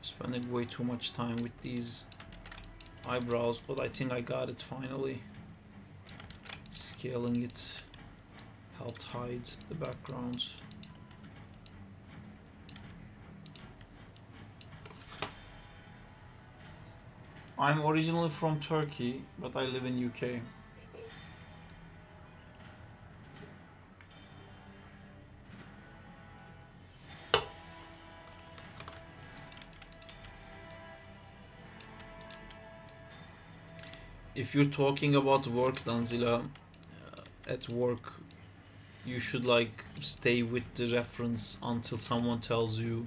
spending way too much time with these eyebrows, but I think I got it finally. Scaling it helped hide the backgrounds. I'm originally from Turkey, but I live in UK. If you're talking about work, Danzila, at work, you should like stay with the reference until someone tells you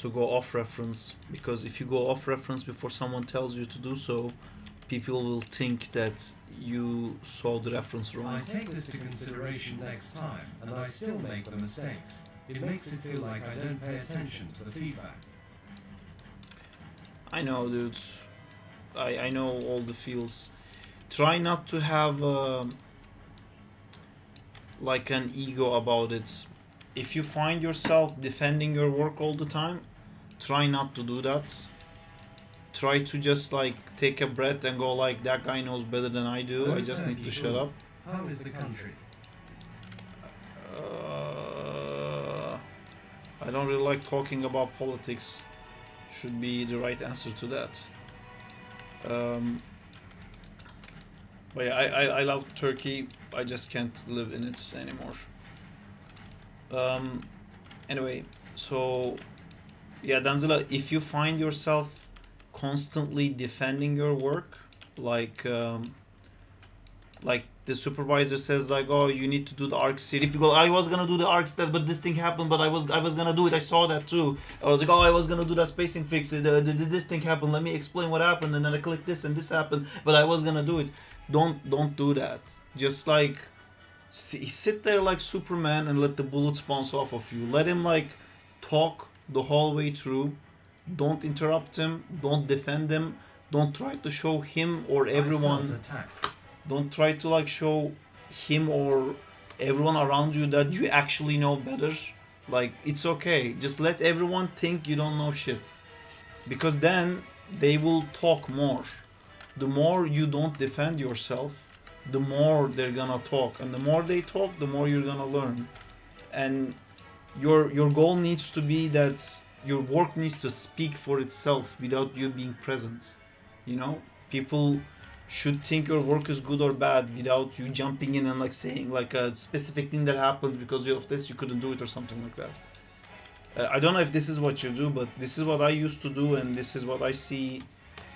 to go off reference, because if you go off reference before someone tells you to do so, people will think that you saw the reference wrong. I take this to consideration next time, and I still make the mistakes. It makes it feel like I don't pay attention to the feedback. I know, dude. I know all the feels. Try not to have like an ego about it. If you find yourself defending your work all the time, try not to do that. Try to just like take a breath and go like, that guy knows better than I do. I just need to shut up. How is the country? I don't really like talking about politics. Should be the right answer to that. But yeah, I love Turkey. I just can't live in it anymore. Anyway, so yeah, Danzila, if you find yourself constantly defending your work, like the supervisor says like, oh, you need to do the arcs here. If you go, I was gonna do the arcs that, but this thing happened, but I was gonna do it. I saw that too. I was like, oh, I was gonna do that spacing fix. This thing happened. Let me explain what happened, and then I clicked this and this happened, but I was gonna do it. Don't do that. Just like sit there like Superman and let the bullets bounce off of you. Let him like talk the whole way through. Don't interrupt him. Don't defend him. Don't try to show him or everyone. Don't try to like show him or everyone around you that you actually know better. Like, it's okay. Just let everyone think you don't know shit. Because then they will talk more. The more you don't defend yourself, the more they're gonna talk. And the more they talk, the more you're gonna learn. And your goal needs to be that your work needs to speak for itself without you being present. You know? People should think your work is good or bad without you jumping in and like saying like a specific thing that happened because of this you couldn't do it or something like that. I don't know if this is what you do, but this is what I used to do, and this is what I see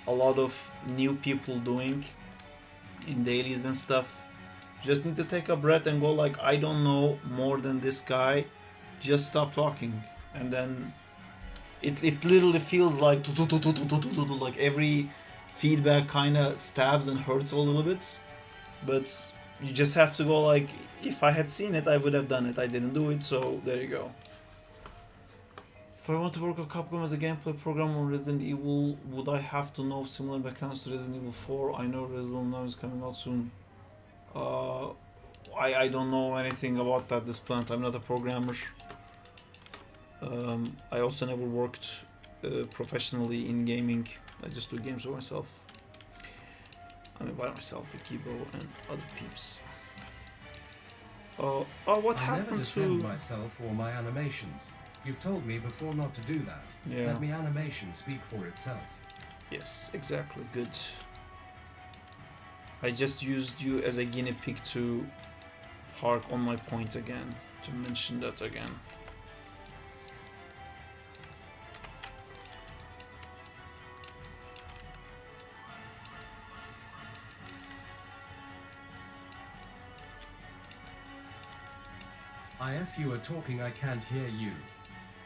a lot of new people doing in dailies and stuff. Just need to take a breath and go like, I don't know more than this guy, just stop talking. And then it literally feels like every feedback kind of stabs and hurts a little bit, but you just have to go like, if I had seen it, I would have done it. I didn't do it, so there you go. If I want to work with Capcom as a gameplay program on Resident Evil, would I have to know similar mechanics to Resident Evil 4? I know Resident Evil 9 is coming out soon. I don't know anything about that, this plant. I'm not a programmer. I also never worked professionally in gaming. I just do games for myself. I mean, by myself with Gibo and other peeps. What happened I never defend myself or my animations. You've told me before not to do that. Yeah. Let me animation speak for itself. Yes, exactly. Good. I just used you as a guinea pig to hark on my point again, to mention that again. If you are talking, I can't hear you.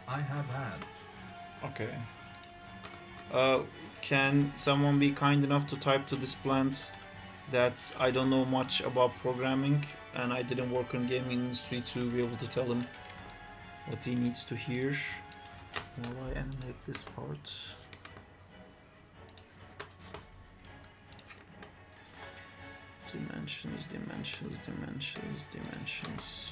I have ads. Okay. Can someone be kind enough to type to this plant that I don't know much about programming and I didn't work in gaming industry to be able to tell him what he needs to hear while I animate this part. Dimensions, dimensions, dimensions, dimensions.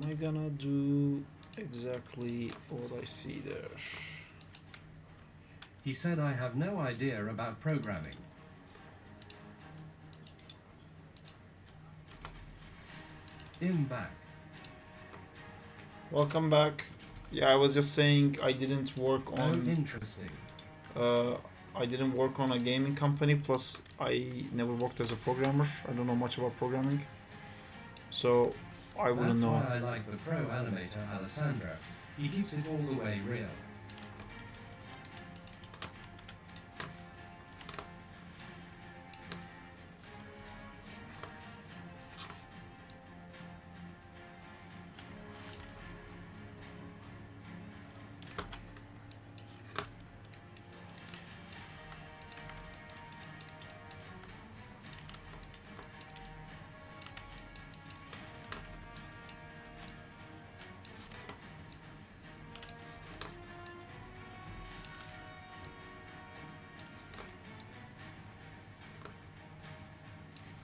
I gonna do exactly what I see there? He said I have no idea about programming. Back. Welcome back. Yeah, I was just saying I didn't work Oh, on interesting. I didn't work on a gaming company, plus I never worked as a programmer. I don't know much about programming. So I wouldn't That's know. why I like the pro animator Alessandro. He keeps it all the way real.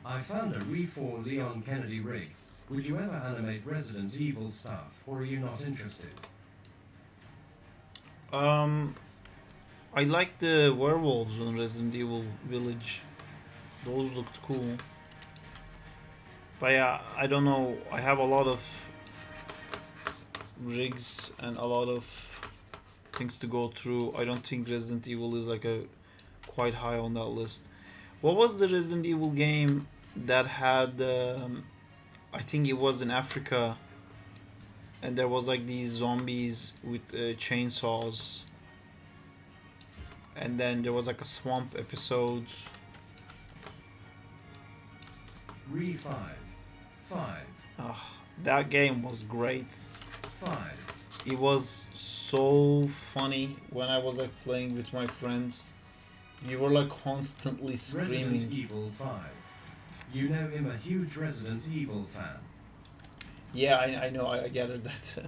I found a Re4 Leon Kennedy rig. Would you ever animate Resident Evil stuff, or are you not interested? I like the werewolves on Resident Evil Village. Those looked cool. But yeah, I don't know. I have a lot of rigs and a lot of things to go through. I don't think Resident Evil is like a quite high on that list. What was the Resident Evil game that had? I think it was in Africa, and there was like these zombies with chainsaws, and then there was like a swamp episode. Re 5. 5. That game was great. 5. It was so funny when I was like playing with my friends. You were like constantly screaming. Resident Evil 5. You know him, a huge Resident Evil fan. Yeah, I know. I gathered that.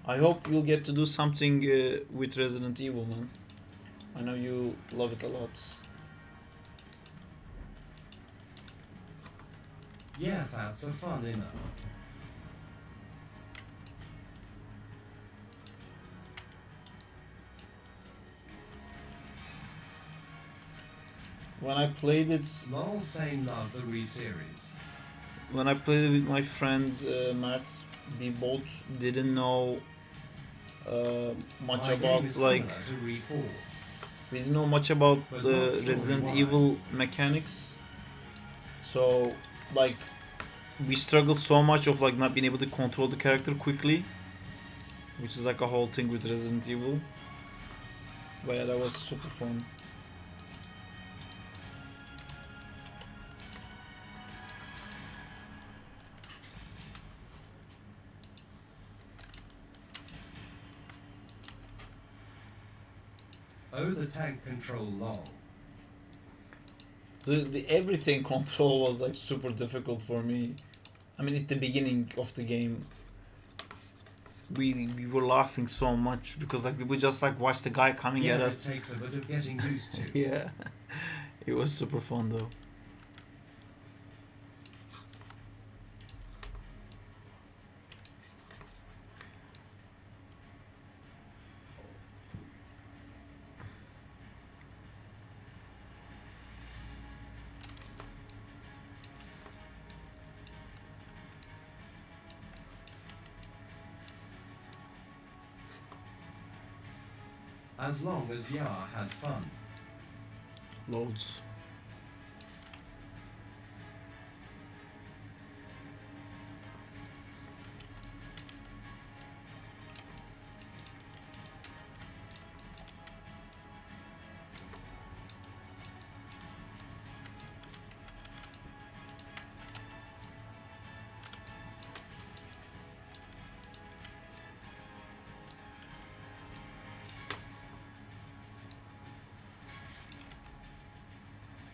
I hope you'll get to do something with Resident Evil, man. I know you love it a lot. Yeah, that's a fun enough. When I played it, Lol saying love the re-series. when I played it with my friend Matt, we both didn't know much My game about is like similar to Re 4. we didn't know much about But the not Resident story-wise. Evil mechanics. So like we struggled so much of like not being able to control the character quickly, which is like a whole thing with Resident Evil. But yeah, that was super fun. Oh, the tank control lol. The everything control was like super difficult for me. I mean, at the beginning of the game, we were laughing so much because like we just like watched the guy coming Yeah, at it us. takes a bit of getting used to. Yeah, it was super fun though. As long as Ya had fun. Loads.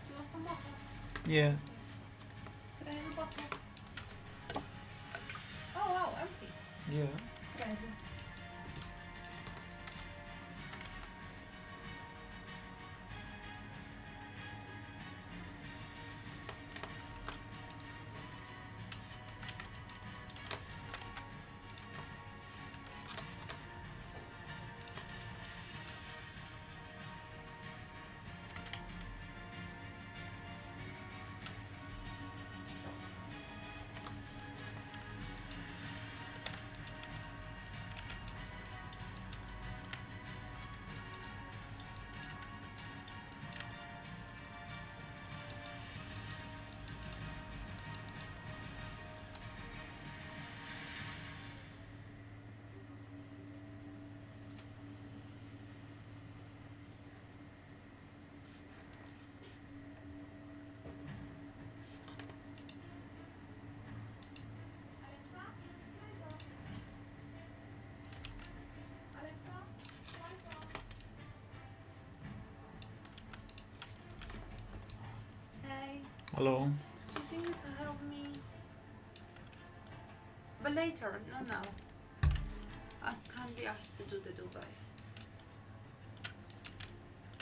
Do you want some water? Yeah. Can I have a bottle? Oh wow, empty. Yeah. Crazy. Hello. Using you to help me. But later, not now. I can't be asked to do the Dubai.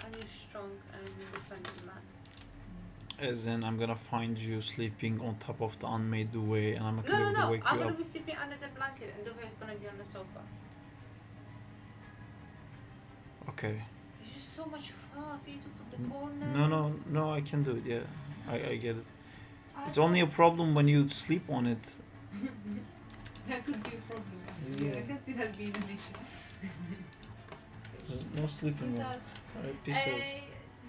And you're strong and independent man. As in, I'm gonna find you sleeping on top of the unmade duvet, and I'm not No, gonna no, be able to no. wake I'm you gonna up. be sleeping under the blanket and Duvet is gonna be on the sofa. Okay. It's just so much fun for you to put the corners. No, I can do it. Yeah, I get it. I It's only a problem when you sleep on it. That could be a problem actually. Yeah. I can see that being an issue. No sleeping Peace on. out. Alright, peace out. Did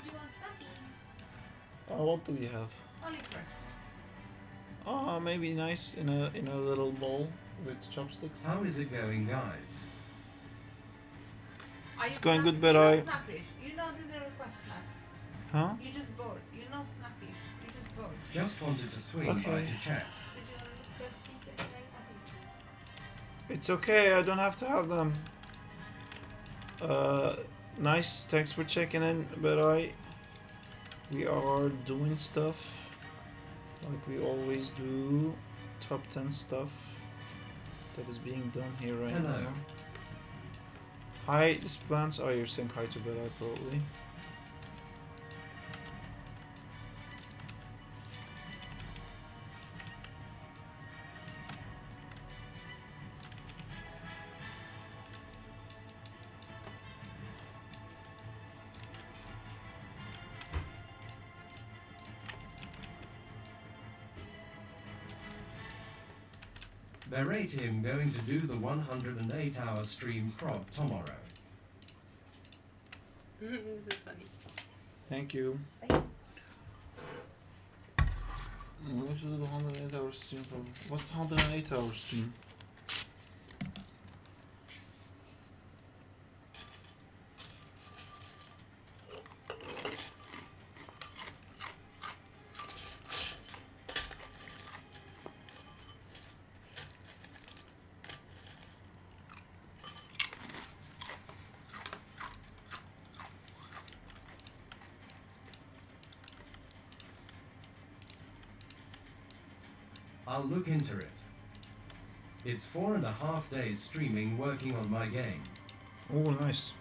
you want snackies? What do we have? Only crisps. Maybe nice in a little bowl with chopsticks. How is it going, guys? Are It's you going good, you but know I- snackish. You know the request snacks. Huh? You just bored. You know snackish. You just bored. Just wanted to swing by Okay. to check. Did you request things anyway? It's okay. I don't have to have them. Nice. Thanks for checking in, but we are doing stuff like we always do. Top 10 stuff that is being done here right Hello. now. Hi, this plants. Oh, you're saying hi to Bella probably. Berate him going to do the 108-hour stream prop tomorrow. This is funny. Thank you. Thank you. What should the 108-hour stream from? What's the 108-hour stream? I'll look into it. It's 4.5 days streaming working on my game. Oh, nice.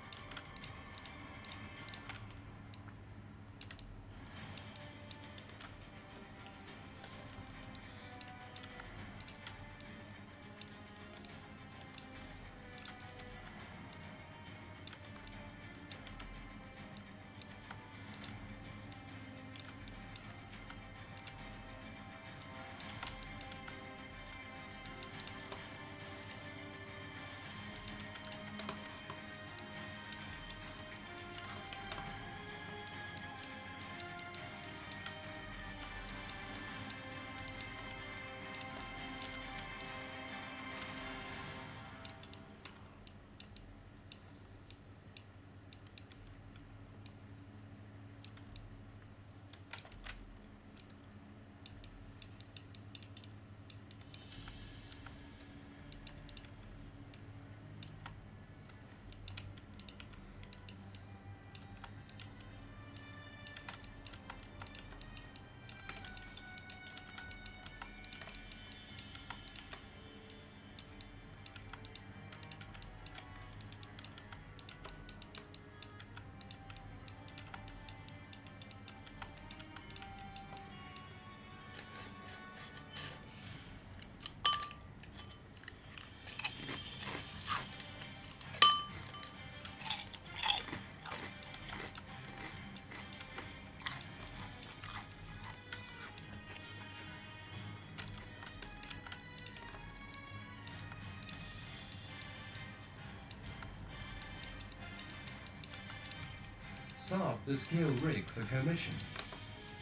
Saab does kill rig for commissions.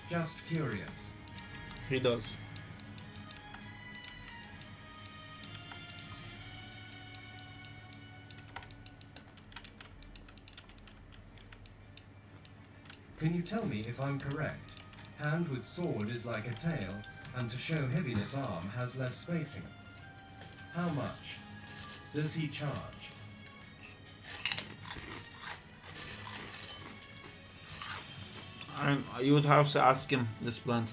Just curious. He does. Can you tell me if I'm correct? Hand with sword is like a tail, and to show heaviness arm has less spacing. How much does he charge? You would have to ask him this plant.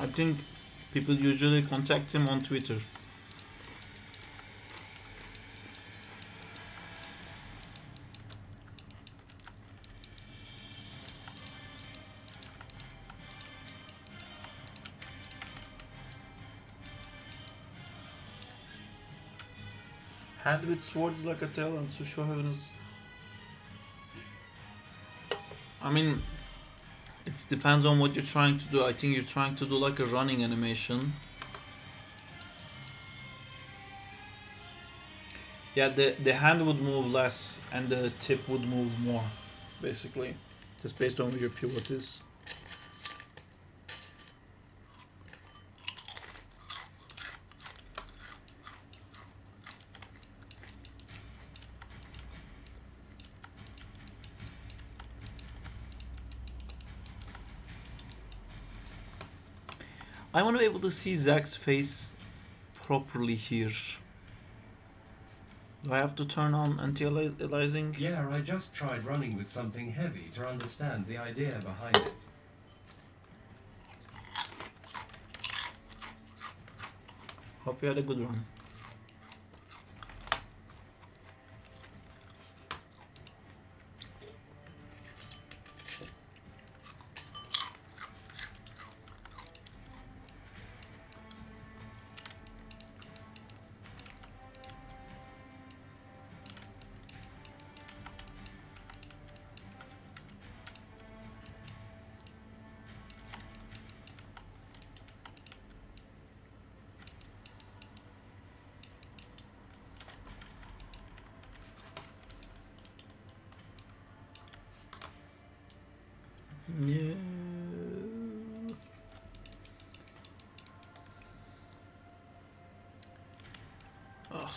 I think people usually contact him on Twitter. Hand with sword is like a tail, and to show heaven is. I mean, it depends on what you're trying to do. I think you're trying to do like a running animation. Yeah, the hand would move less and the tip would move more, basically. Just based on where your pivot is. I want to be able to see Zach's face properly here. Do I have to turn on anti-aliasing? Yeah, I just tried running with something heavy to understand the idea behind it. Hope you had a good one. Yeah. Ugh.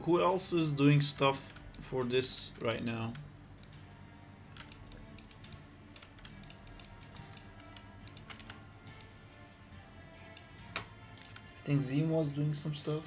Who else is doing stuff for this right now? I think Zim was doing some stuff.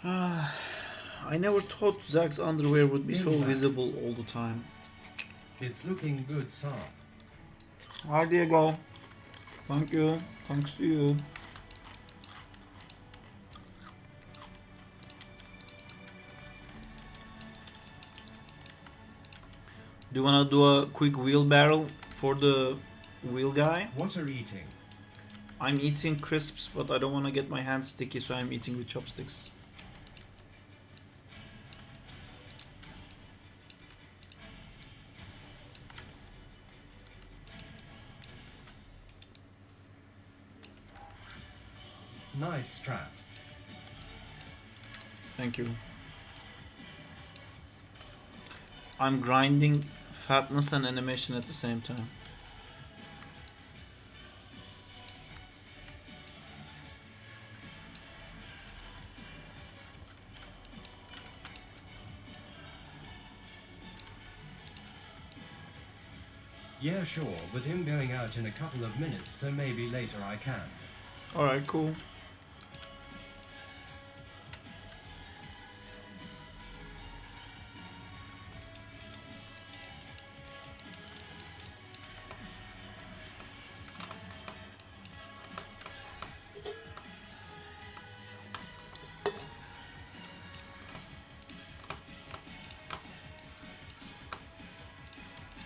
I never thought Zach's underwear would be so Impact. visible all the time. It's looking good, sir. Hi Diego. Thank you. Thanks to you. Do you wanna do a quick wheelbarrow for the wheel guy? What are eating? I'm eating crisps, but I don't wanna get my hands sticky, so I'm eating with chopsticks. Nice strat. Thank you. I'm grinding fatness and animation at the same time. Yeah, sure, but him going out in a couple of minutes, so maybe later I can. Alright, cool.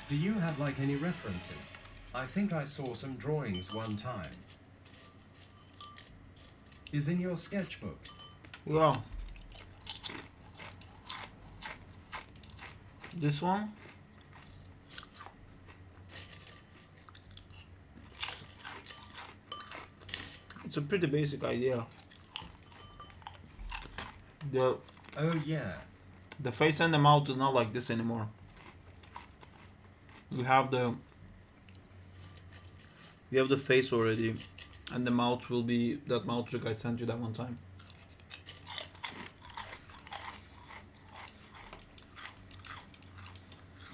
Do you have like any references? I think I saw some drawings one time. Is in your sketchbook. Yeah. This one? It's a pretty basic idea. The Oh yeah. the face and the mouth is not like this anymore. We have the face already, and the mouth will be that mouth trick I sent you that one time.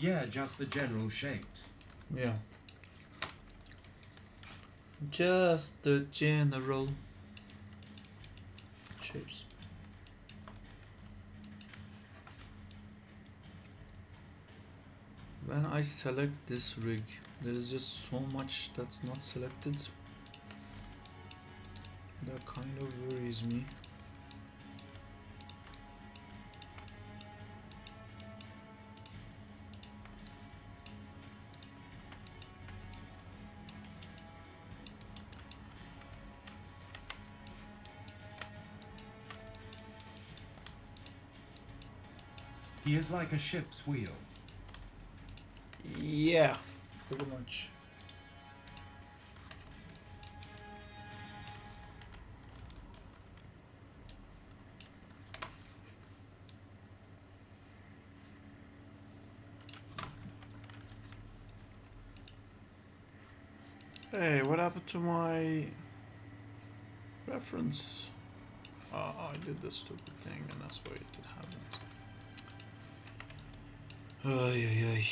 Yeah, just the general shapes. Yeah. Just the general shapes. When I select this rig, there is just so much that's not selected. That kind of worries me. He is like a ship's wheel. Yeah, pretty much. Hey, what happened to my reference? Oh, I did this stupid thing and that's why it happened. Ay, ay, ay.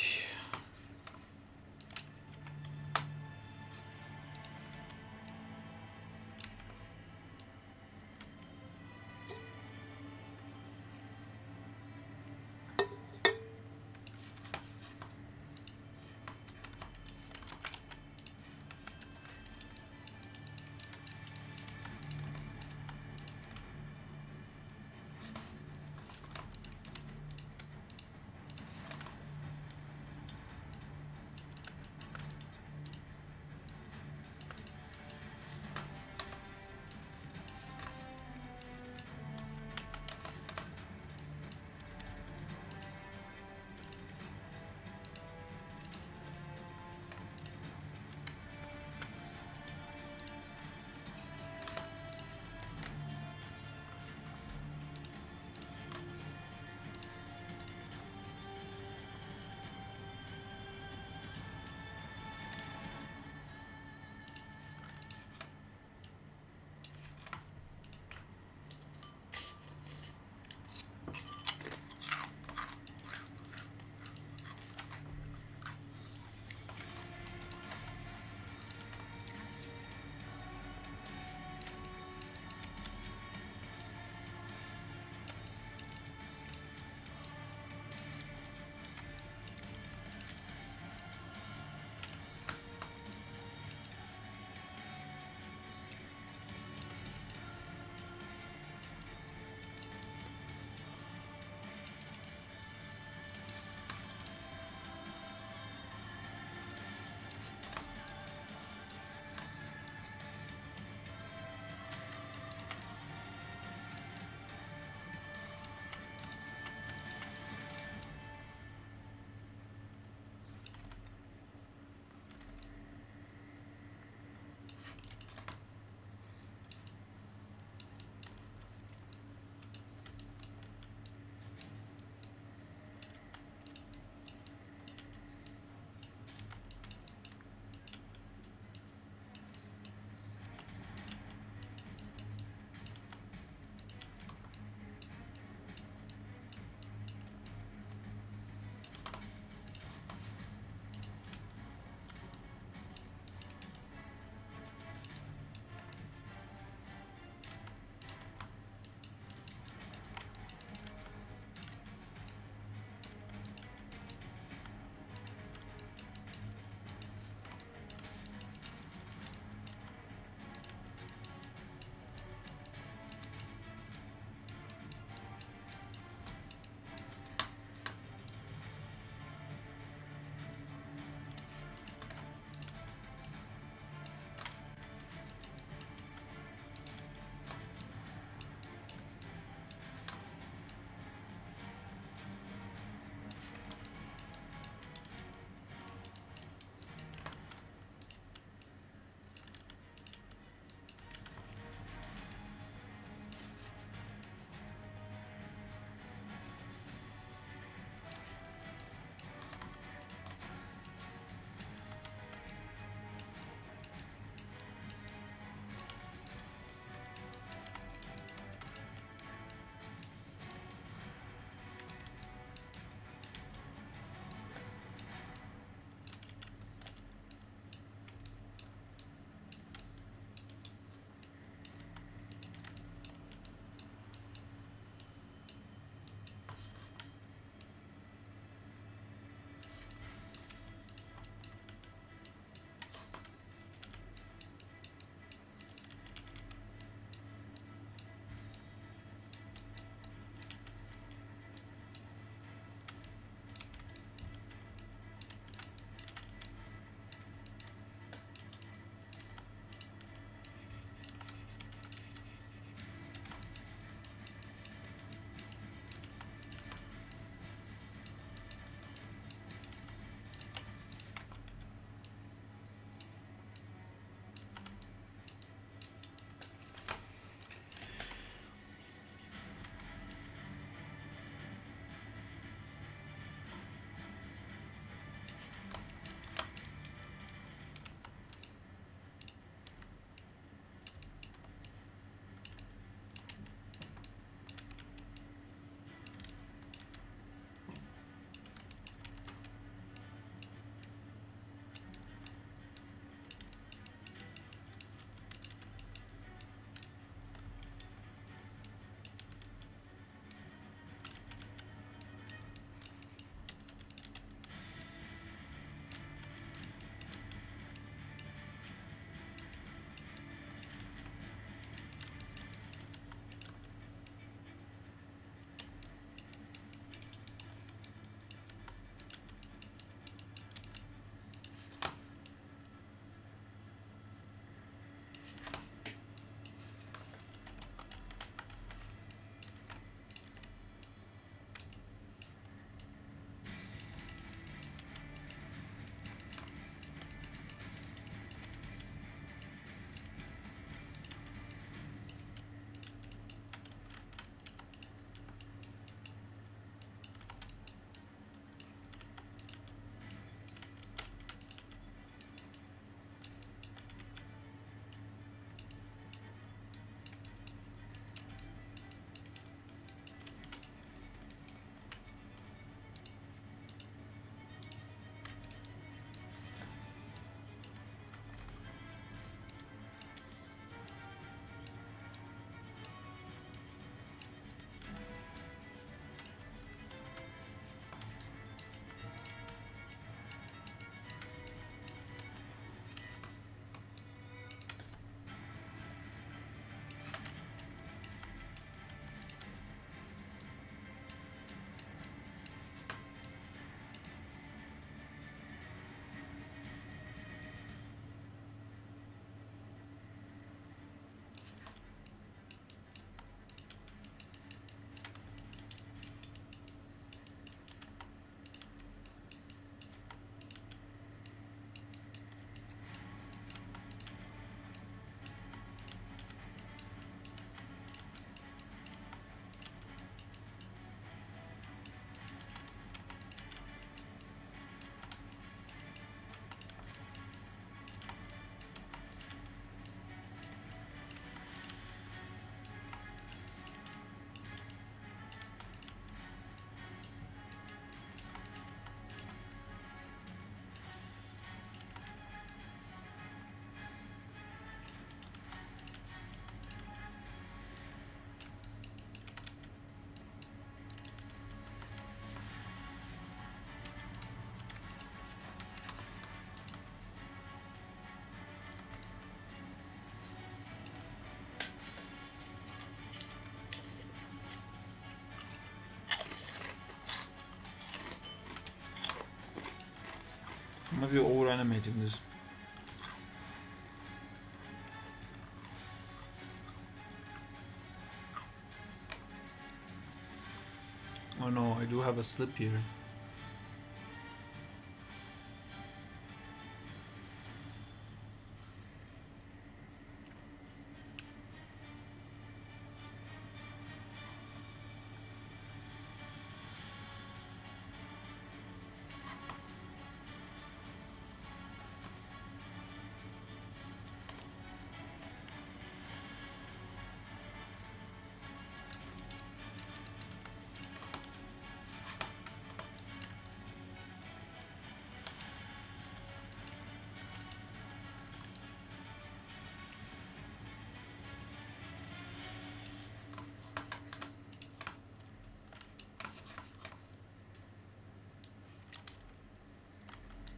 Maybe over animating this. Oh no, I do have a slip here.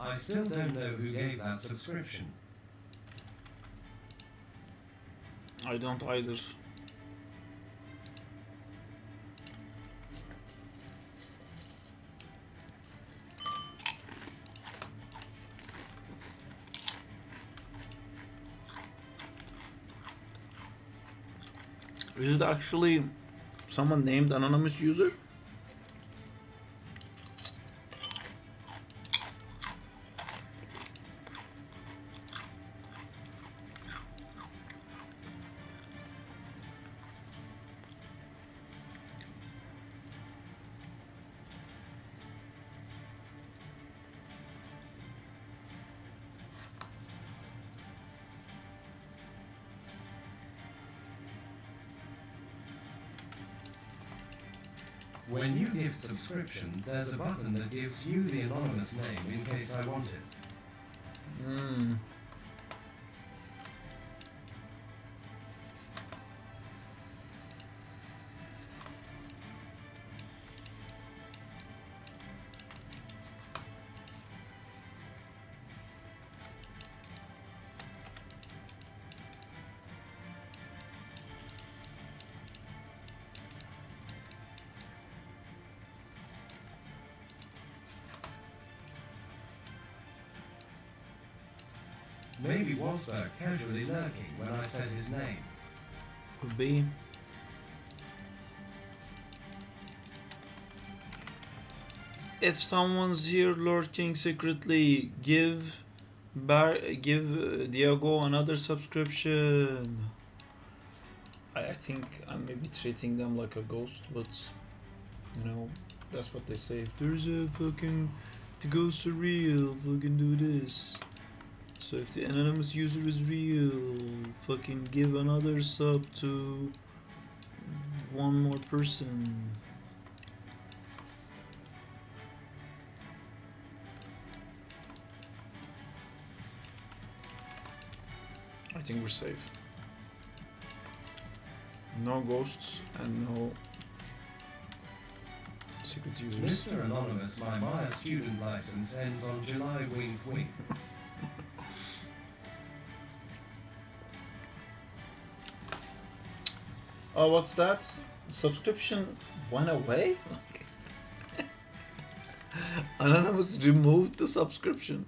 I still don't know who gave that subscription. I don't either. Is it actually someone named anonymous user? When you give subscription, there's a button that gives you the anonymous name in case I want it. Hmm. Maybe Wasberg casually lurking when I said his name. Could be. If someone's here lurking secretly, give Diego another subscription. I think I'm maybe treating them like a ghost, but you know, that's what they say. If there's a fucking the ghosts are real, fucking do this. So if the anonymous user is real, fucking give another sub to one more person. I think we're safe. No ghosts and no secret users. Mr. Anonymous, my Maya student license ends on July, wink wink. Oh, what's that? Subscription went away? Anonymous removed the subscription.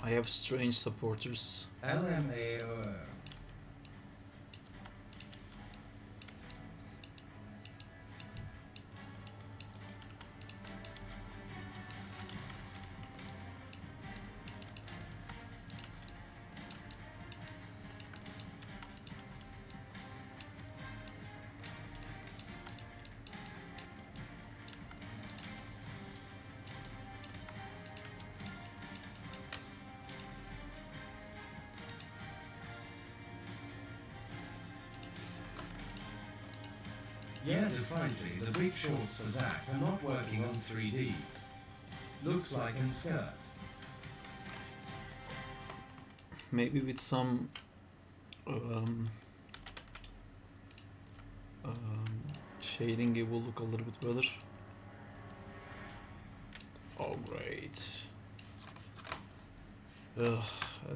I have strange supporters. LMAO. Yeah, defiantly, the big shorts for Zach are not working on 3D. Looks like in skirt. Maybe with some shading it will look a little bit better. Oh great. Ugh,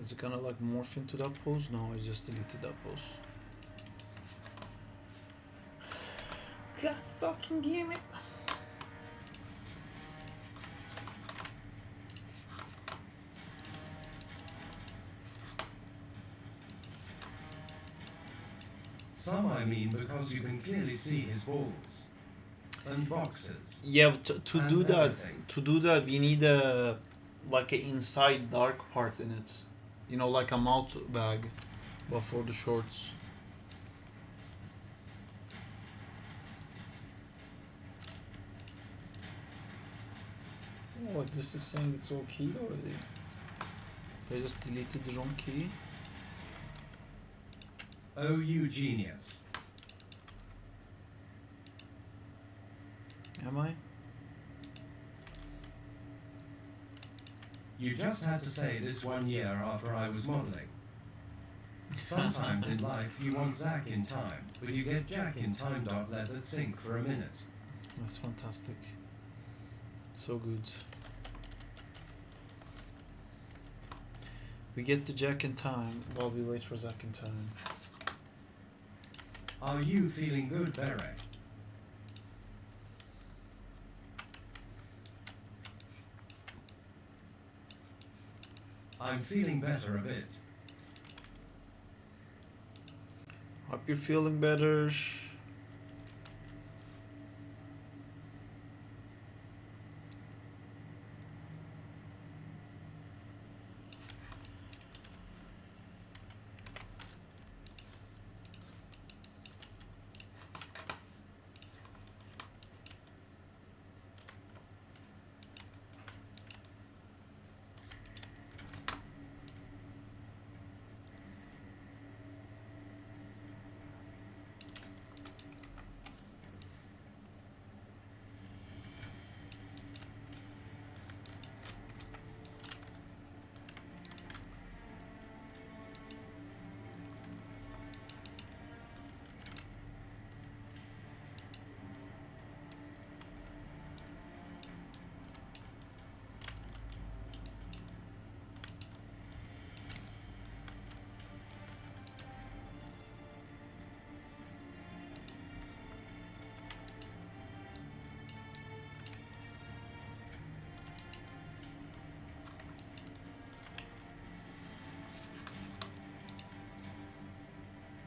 Is it gonna like morph into that pose? No, I just deleted that pose. God fucking damn it. Some I mean because you can clearly see his balls. And boxes. Yeah, but to And do that, everything. we need a like an inside dark part in it. You know, like a mouth bag, but for the shorts. Oh, this is saying it's all key already. I just deleted the wrong key. Oh, you genius. Am I? You just had to say this 1 year after I was modeling. Sometimes in life you want Zack in time, but you get Jack in time. Let that sink for a minute. That's fantastic. So good. We get the Jack in time while we wait for Zack in time. Are you feeling good, Beret? I'm feeling better a bit. Hope you're feeling better.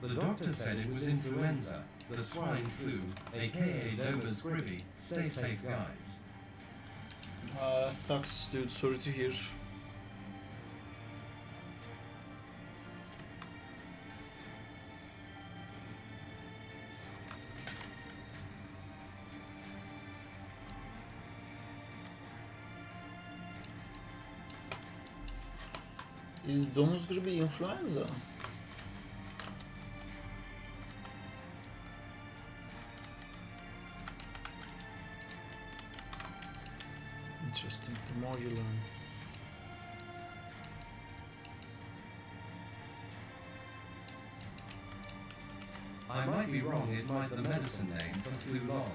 The doctor said it was influenza, the swine flu, aka Doma's grippy. Stay safe, guys. Sucks, dude. Sorry to hear. Is domuz gribi influenza? Interesting. The more you learn. I might be wrong, it might the medicine name for flu lol.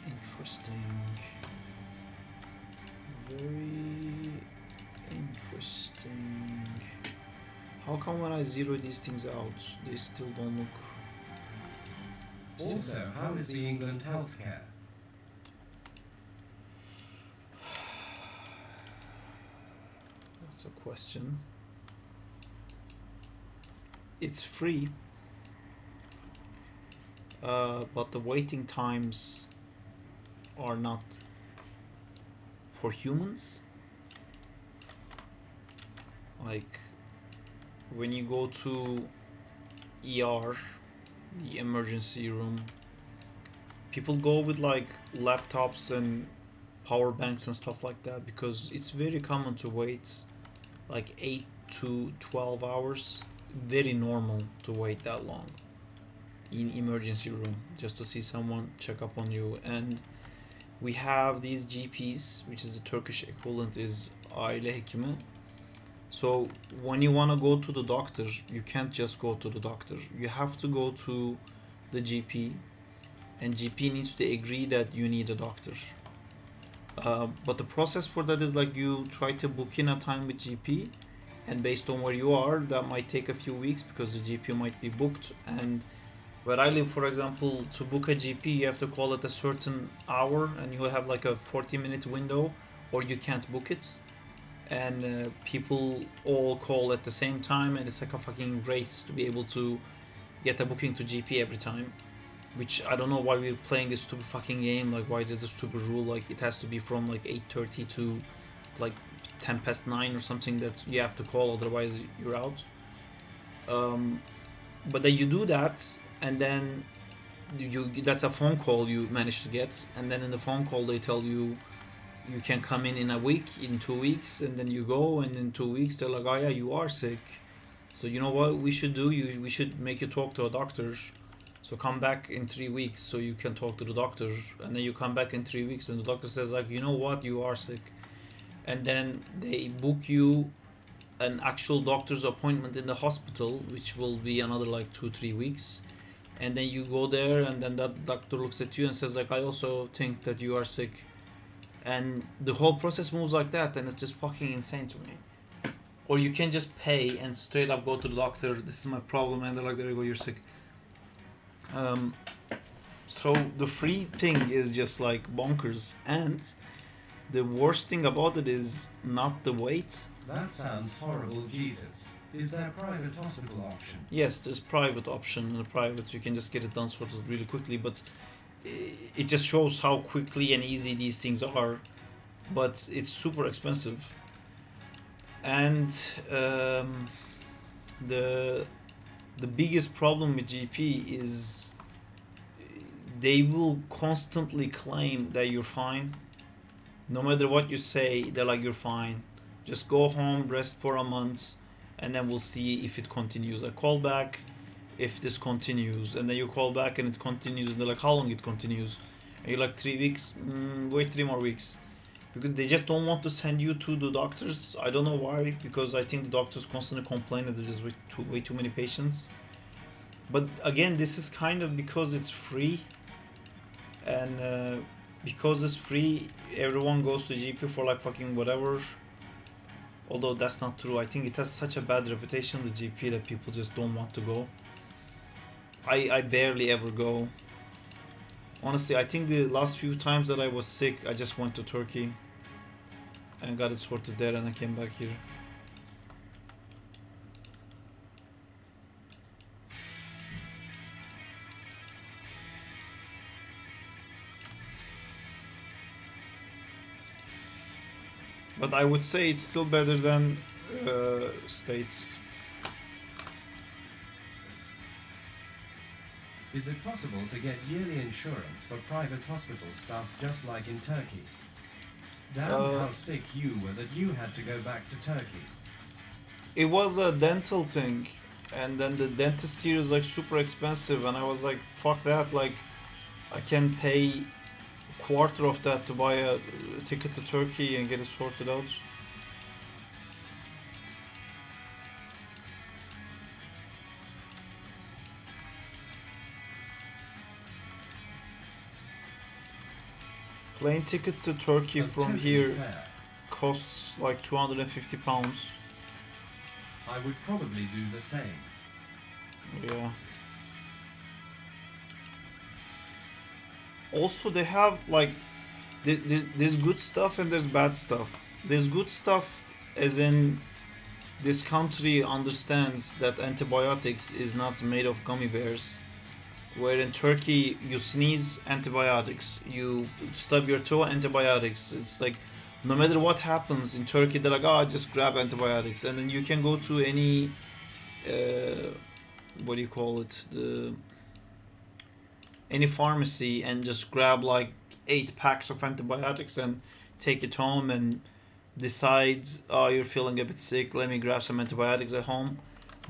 Interesting. Very interesting. How come when I zero these things out, they still don't look... Also, how is the England healthcare? That's a question. It's free, but the waiting times are not for humans. Like when you go to ER, the emergency room, people go with like laptops and power banks and stuff like that because it's very common to wait like 8 to 12 hours. Very normal to wait that long in emergency room just to see someone check up on you. And we have these GPs, which is the Turkish equivalent is aile hekimi. So when you want to go to the doctor, you can't just go to the doctor. You have to go to the GP, and GP needs to agree that you need a doctor. But the process for that is like you try to book in a time with GP, and based on where you are, that might take a few weeks because the GP might be booked. And where I live, for example, to book a GP, you have to call at a certain hour, and you have like a 40-minute window, or you can't book it. And people all call at the same time, and it's like a fucking race to be able to get a booking to GP every time. Which I don't know why we're playing this stupid fucking game. Like, why there's a stupid rule like it has to be from like 8:30 to like 9:10 or something that you have to call, otherwise you're out. But then you do that, and then you that's a phone call you manage to get, and then in the phone call they tell you you can come in a week, in 2 weeks, and then you go, and in 2 weeks they're like, oh yeah, you are sick. So you know what we should do? We should make you talk to a doctor. So come back in 3 weeks so you can talk to the doctor, and then you come back in 3 weeks and the doctor says like, you know what, you are sick. And then they book you an actual doctor's appointment in the hospital, which will be another like 2-3 weeks. And then you go there, and then that doctor looks at you and says like, I also think that you are sick. And the whole process moves like that, and it's just fucking insane to me. Or you can just pay and straight up go to the doctor, this is my problem, and they're like, there you go, you're sick. So the free thing is just like bonkers, and the worst thing about it is not the wait. That sounds horrible, Jesus. Is there a private hospital option? Yes, there's private option. In the private you can just get it done sort of really quickly, but it just shows how quickly and easy these things are, but it's super expensive. And the biggest problem with GP is they will constantly claim that you're fine. No matter what you say, they're like, you're fine. Just go home, rest for a month, and then we'll see if it continues. I call back if this continues, and then you call back and it continues, and they're like, how long it continues? And you're like, 3 weeks? Wait 3 more weeks. Because they just don't want to send you to the doctors. I don't know why, because I think the doctors constantly complain that there's just way too many patients. But again, this is kind of because it's free, and because it's free, everyone goes to GP for like fucking whatever. Although that's not true. I think it has such a bad reputation, the GP, that people just don't want to go. I barely ever go. Honestly, I think the last few times that I was sick, I just went to Turkey and got it sorted there, and I came back here. But I would say it's still better than States. Is it possible to get yearly insurance for private hospital stuff just like in Turkey? Damn how sick you were that you had to go back to Turkey. It was a dental thing, and then the dentist here is like super expensive, and I was like, fuck that, like I can pay a quarter of that to buy a ticket to Turkey and get it sorted out. Plane ticket to Turkey That's from totally here fair. costs like £250. I would probably do the same. Yeah. Also, they have like there's good stuff and there's bad stuff. There's good stuff as in this country understands that antibiotics is not made of gummy bears. Where in Turkey you sneeze, antibiotics, you stub your toe, antibiotics. It's like no matter what happens in Turkey, they're like, oh, just grab antibiotics, and then you can go to any what do you call it, any pharmacy, and just grab like 8 packs of antibiotics and take it home and decide, oh, you're feeling a bit sick, let me grab some antibiotics at home.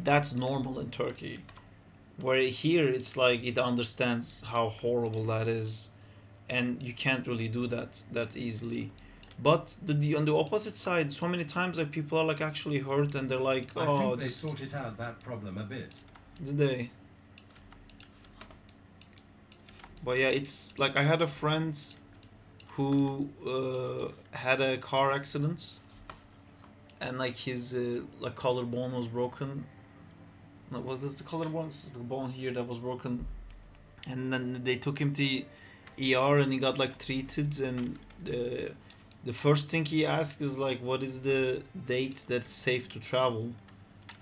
That's normal in Turkey. Where here it's like it understands how horrible that is, and you can't really do that easily. But on the opposite side, so many times like people are like actually hurt, and they're like, I oh, think they just sorted out that problem a bit. did they? But yeah, it's like I had a friend who had a car accident, and like his like collarbone was broken. No, what is the collarbone? This is the bone here that was broken, and then they took him to ER and he got like treated. And the first thing he asked is like, what is the date that's safe to travel?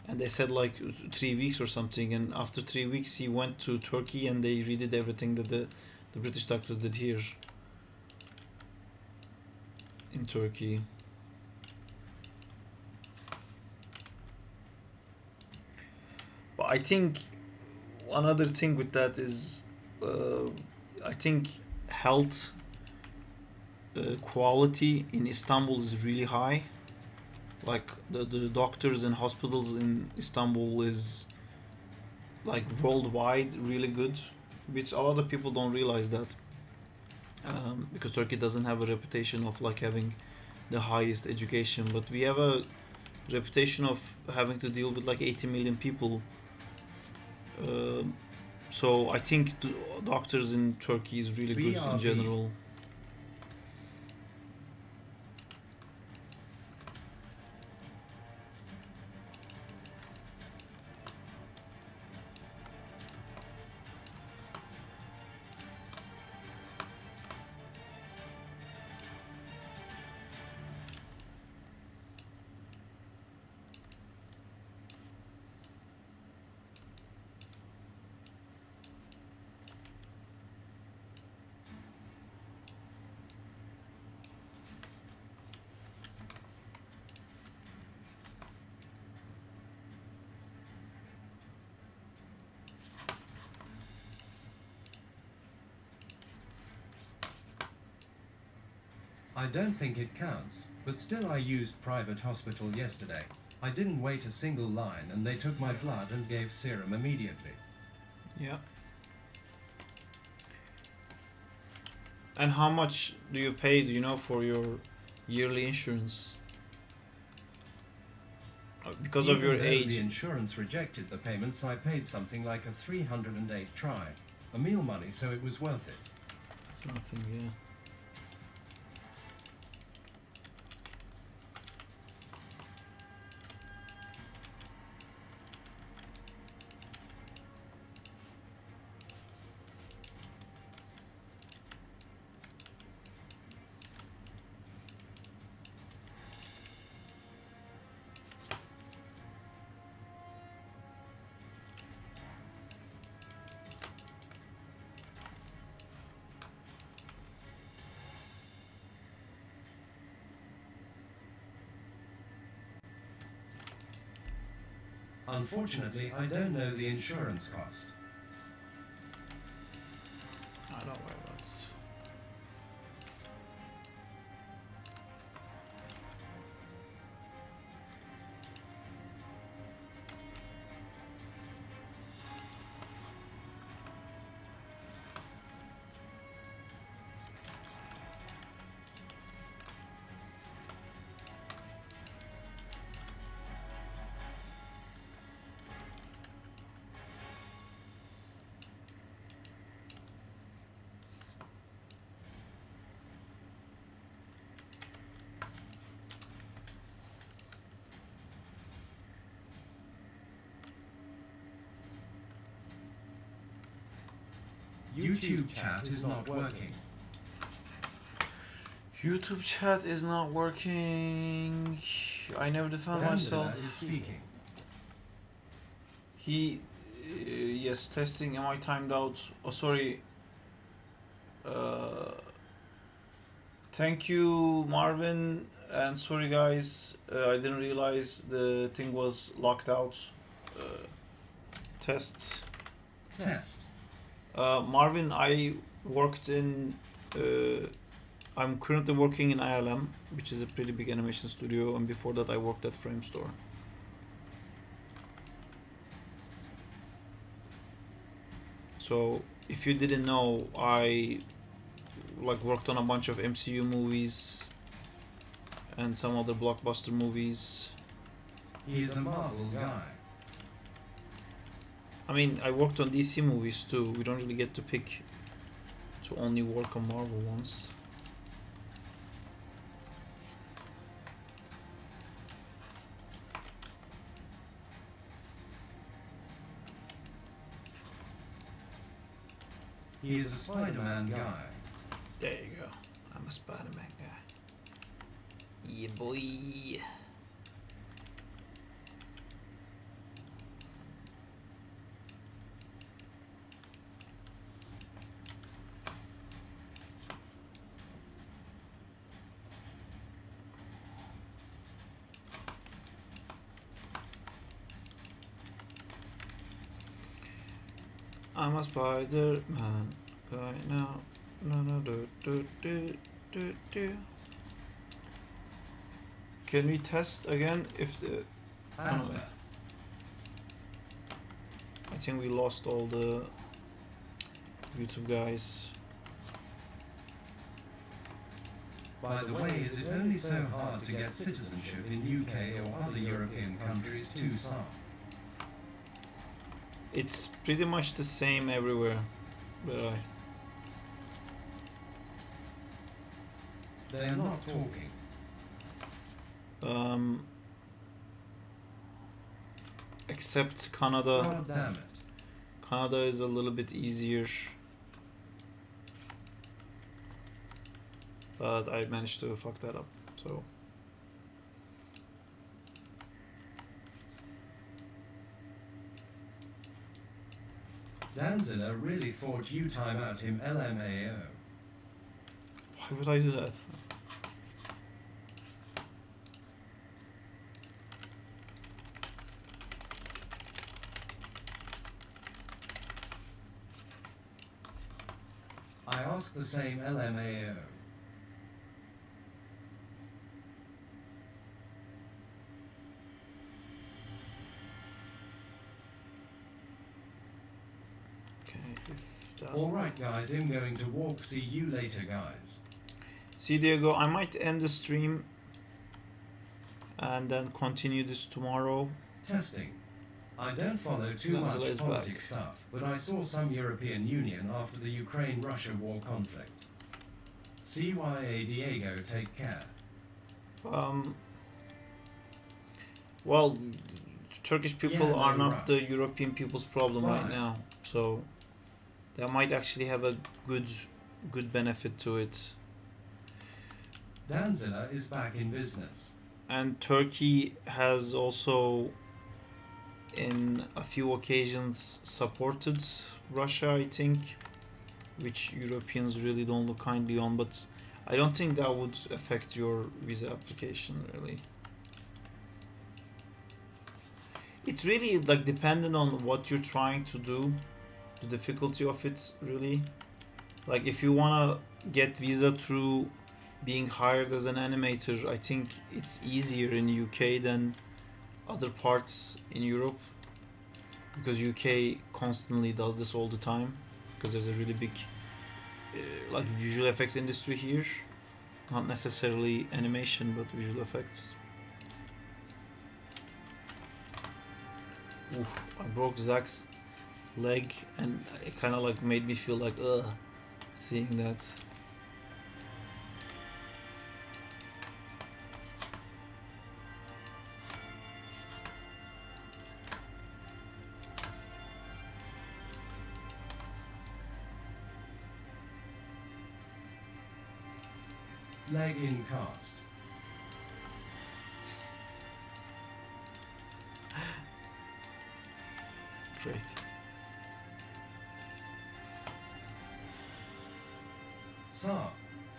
And they said like 3 weeks or something. And after 3 weeks, he went to Turkey and they redid everything that the British doctors did here in Turkey. But I think another thing with that is, I think health quality in Istanbul is really high. Like the doctors and hospitals in Istanbul is like worldwide really good, which a lot of people don't realize that, because Turkey doesn't have a reputation of like having the highest education, but we have a reputation of having to deal with like 80 million people. So I think the doctors in Turkey is really good in BRB. general. I don't think it counts, but still I used private hospital yesterday. I didn't wait a single line and they took my blood and gave serum immediately. Yeah. And how much do you pay, do you know, for your yearly insurance? Because of Even your though age. the insurance rejected the payments, I paid something like a 308 try. A meal money, so it was worth it. It's nothing, yeah. Unfortunately, I don't know the insurance cost. I don't worry about it. YouTube chat is not working. YouTube chat is not working. I never defend myself. Is speaking. He, yes, testing. Am I timed out? Oh, sorry. Thank you, Marvin. And sorry, guys. I didn't realize the thing was locked out. Test. Test. Marvin, I worked in. I'm currently working in ILM, which is a pretty big animation studio, and before that, I worked at Frame Store. So, if you didn't know, I like worked on a bunch of MCU movies and some other blockbuster movies. He's a Marvel guy. I mean, I worked on DC movies too. We don't really get to pick to only work on Marvel ones. He is a Spider-Man guy. There you go. I'm a Spider-Man guy. Yeah, boy. I'm a Spider-Man guy now. No, do. Can we test again if the... Asda. I think we lost all the YouTube guys. By the way, is it only so hard to get citizenship in UK or other European countries too, Sam? It's pretty much the same everywhere. But They are not talking. except Canada. God damn it. Canada is a little bit easier. But I managed to fuck that up, so. Danzilla really thought you time out him LMAO. Why would I do that? I ask the same LMAO. Okay, if that... Alright guys, I'm going to walk. See you later guys. See, Diego, I might end the stream and then continue this tomorrow. Testing. I don't follow too Danzilla much is politics back. stuff, but I saw some European Union after the Ukraine-Russia war conflict. CYA Diego, take care. Well, Turkish people Yeah, are no not rush. the European people's problem right Right. now, so that might actually have a good benefit to it. Danzilla is back in business. And Turkey has also, in a few occasions, supported Russia, I think, which Europeans really don't look kindly on, but I don't think that would affect your visa application, really. It's really like dependent on what you're trying to do, the difficulty of it, really. Like if you wanna get visa through being hired as an animator, I think it's easier in UK than other parts in Europe, because UK constantly does this all the time, because there's a really big like visual effects industry here, not necessarily animation but visual effects. Oof, I broke Zach's leg and it kind of like made me feel like ugh seeing that. Leg in cast. Great. Sir,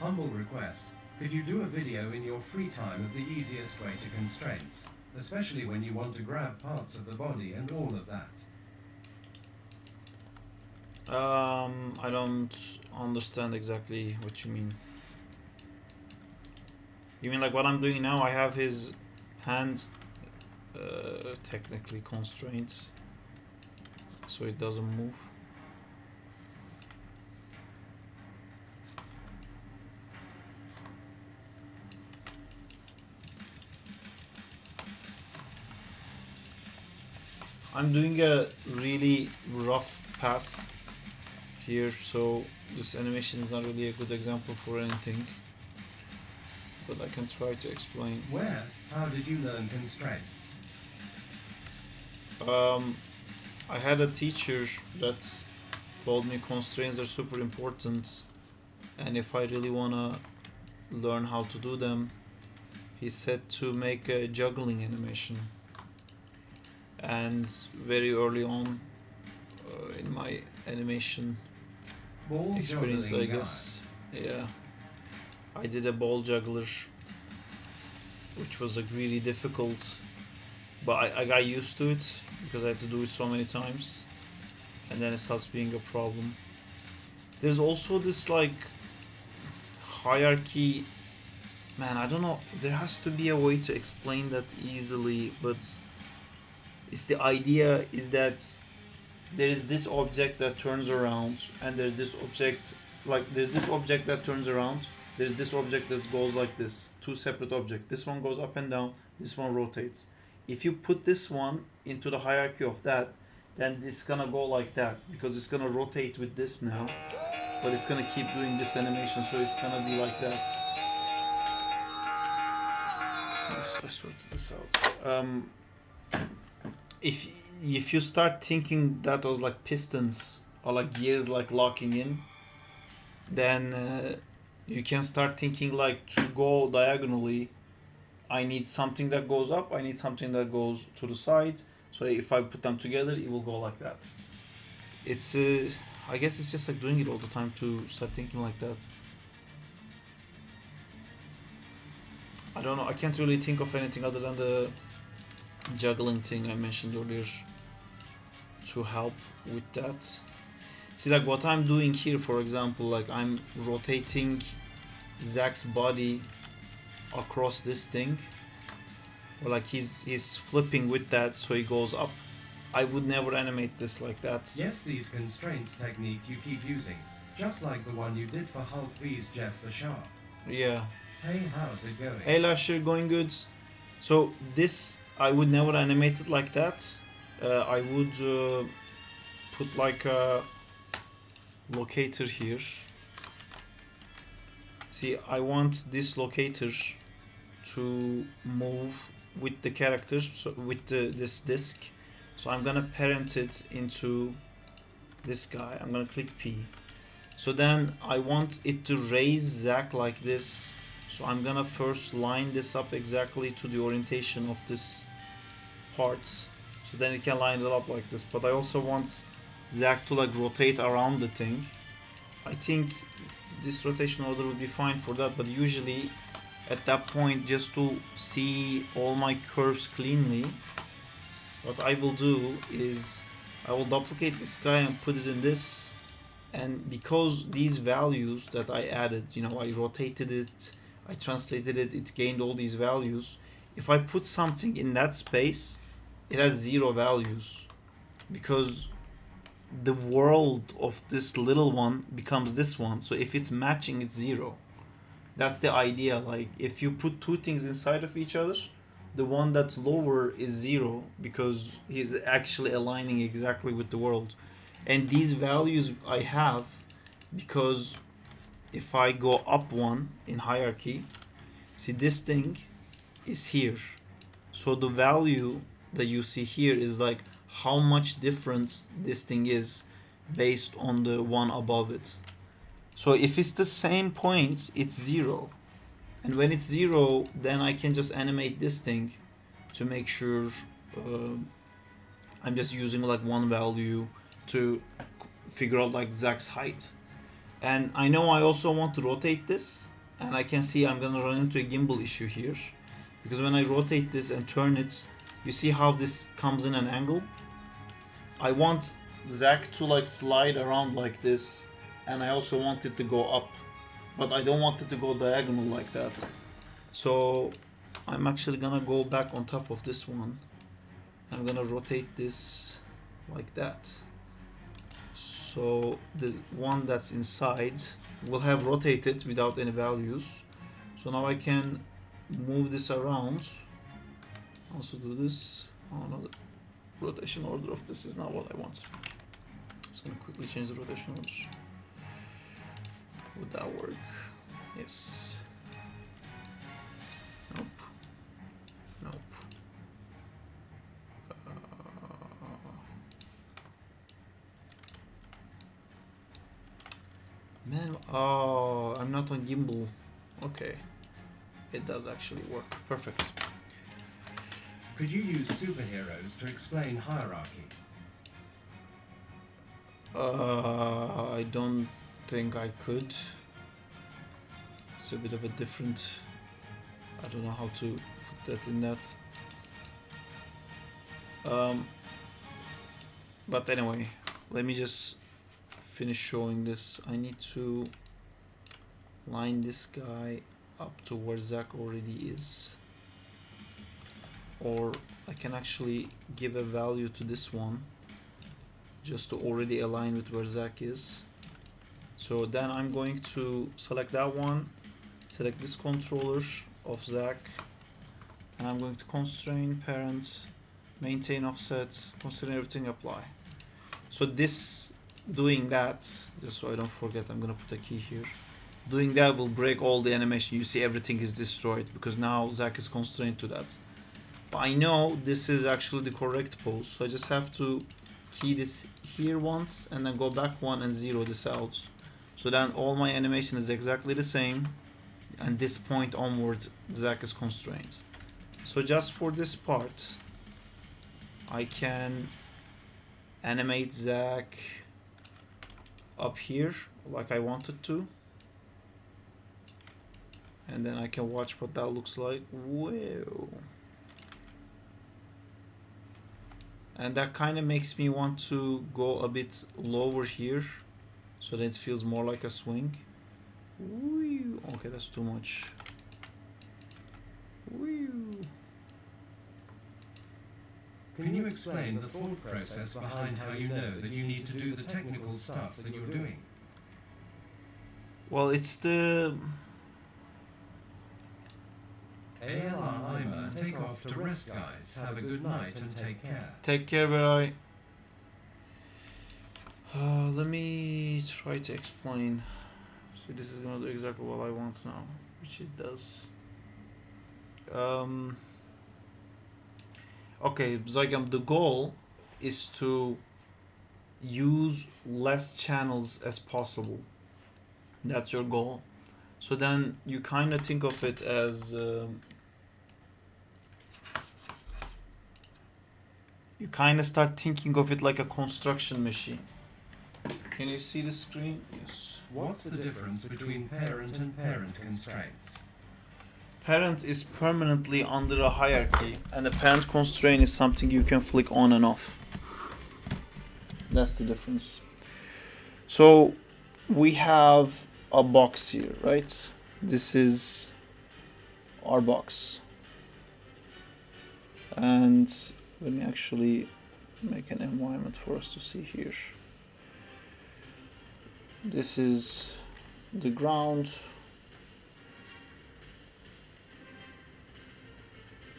humble request. Could you do a video in your free time of the easiest way to constraints, especially when you want to grab parts of the body and all of that? I don't understand exactly what you mean. You mean like what I'm doing now? I have his hands technically constrained, so it doesn't move. I'm doing a really rough pass here, so this animation is not really a good example for anything, but I can try to explain. Where? How did you learn constraints? I had a teacher that told me constraints are super important, and if I really wanna learn how to do them, he said to make a juggling animation. And very early on in my animation Ball experience, I juggling guess, yeah, I did a ball juggler, which was like really difficult, but I got used to it because I had to do it so many times, and then it stops being a problem. There's also this like hierarchy. Man, I don't know. There has to be a way to explain that easily, but it's the idea is that there is this object that turns around, and there's this object, like there's this object that turns around, there's this object that goes like this, two separate objects. This one goes up and down, this one rotates. If you put this one into the hierarchy of that, then it's gonna go like that because it's gonna rotate with this now, but it's gonna keep doing this animation, so it's gonna be like that. Yes, I sorted this out. If you start thinking that was like pistons or like gears like locking in, then you can start thinking like to go diagonally, I need something that goes up, I need something that goes to the side. So if I put them together, it will go like that. It's I guess it's just like doing it all the time to start thinking like that. I don't know. I can't really think of anything other than the juggling thing I mentioned earlier to help with that. See, like what I'm doing here, for example, like I'm rotating Zach's body across this thing, or like he's flipping with that so he goes up. I would never animate this like that. Yes, these constraints technique you keep using, just like the one you did for Hulk V's Jeff the Shark. Yeah. Hey, how's it going? Hey Lasher, going good. So this I would never animate it like that. I would put like a locator here. See, I want this locator to move with the characters, so with this disk. So I'm gonna parent it into this guy. I'm gonna click P. So then I want it to raise Zach like this. So I'm gonna first line this up exactly to the orientation of this part. So then it can line it up like this. But I also want Zach to like rotate around the thing. I think this rotation order would be fine for that, but usually at that point, just to see all my curves cleanly, what I will do is I will duplicate this guy and put it in this, and because these values that I added, you know, I rotated it, I translated it, it gained all these values. If I put something in that space, it has 0 values because the world of this little one becomes this one. So if it's matching, it's 0. That's the idea. Like if you put two things inside of each other, the one that's lower is 0 because he's actually aligning exactly with the world. And these values I have because if I go up one in hierarchy, see this thing is here. So the value that you see here is like how much difference this thing is based on the one above it. So if it's the same points, it's 0. And when it's 0, then I can just animate this thing to make sure I'm just using like one value to figure out like Zach's height. And I know I also want to rotate this, and I can see I'm gonna run into a gimbal issue here because when I rotate this and turn it, you see how this comes in an angle? I want Zach to like slide around like this, and I also want it to go up, but I don't want it to go diagonal like that. So I'm actually gonna go back on top of this one. I'm gonna rotate this like that. So the one that's inside will have rotated without any values. So now I can move this around. Also do this. Oh no, the rotation order of this is not what I want. I'm just gonna quickly change the rotation order. Would that work? Yes. Nope. Nope. Oh, I'm not on gimbal. Okay. It does actually work. Perfect. Could you use superheroes to explain hierarchy? I don't think I could. It's a bit of a different... I don't know how to put that in that. But anyway, let me just finish showing this. I need to line this guy up to where Zach already is. Or I can actually give a value to this one just to already align with where Zach is. So then I'm going to select that one, select this controller of Zach, and I'm going to constrain parent, maintain offset, constrain everything, apply. So this, doing that, just so I don't forget, I'm gonna put a key here. Doing that will break all the animation. You see everything is destroyed because now Zach is constrained to that. But I know this is actually the correct pose, so I just have to key this here once and then go back one and zero this out. So then all my animation is exactly the same, and this point onward Zach is constrained. So just for this part, I can animate Zach up here like I wanted to, and then I can watch what that looks like. Whoa. And that kind of makes me want to go a bit lower here so that it feels more like a swing. Woo. Okay, that's too much. Woo. Can you explain the thought process behind how you know that you need to do the technical stuff that you're doing? Well, it's the... ALR Ima, take off to rest, guys. Have a good night and take care. Take care, bye. Let me try to explain. So this is gonna do exactly what I want now, which it does. Okay, Zygam, the goal is to use less channels as possible. That's your goal. So then you kind of think of it as you kind of start thinking of it like a construction machine. Can you see the screen? Yes. What's the difference between parent and parent constraints? Parent is permanently under a hierarchy, and the parent constraint is something you can flick on and off. That's the difference. So we have a box here, right? This is our box. And let me actually make an environment for us to see here. This is the ground.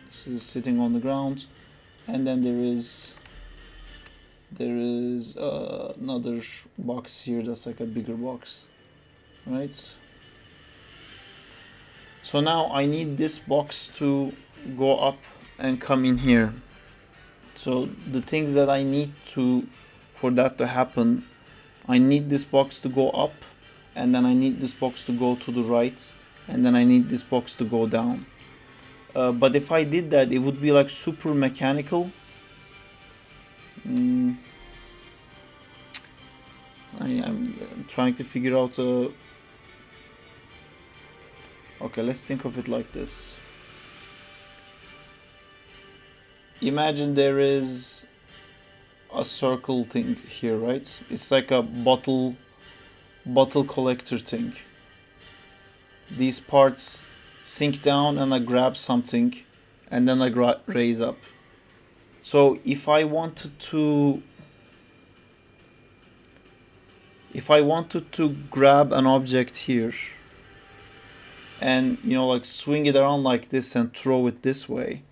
This is sitting on the ground, and then there is another box here that's like a bigger box, right? So now I need this box to go up and come in here. So the things that I need for that to happen, I need this box to go up, and then I need this box to go to the right, and then I need this box to go down. But if I did that, it would be like super mechanical. I'm trying to figure out okay, let's think of it like this. Imagine there is a circle thing here, right? It's like a bottle collector thing. These parts sink down and I grab something and then I raise up. So if I wanted to grab an object here and, you know, like swing it around like this and throw it this way,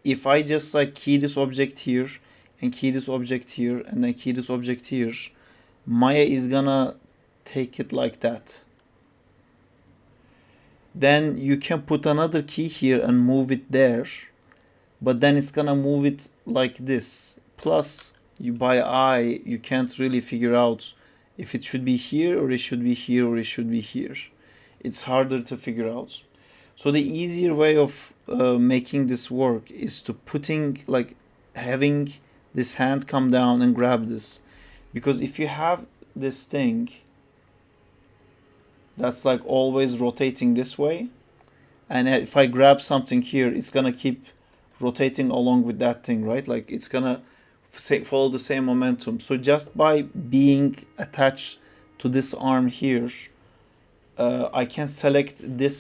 if I just like key this object here and key this object here and then key this object here, Maya is gonna take it like that. Then you can put another key here and move it there, but then it's gonna move it like this. Plus, by eye, you can't really figure out if it should be here or it should be here or it should be here. It's harder to figure out. So the easier way of making this work is to having this hand come down and grab this. Because if you have this thing that's like always rotating this way, and if I grab something here, it's gonna keep rotating along with that thing, right? Like it's gonna follow the same momentum. So just by being attached to this arm here, I can select this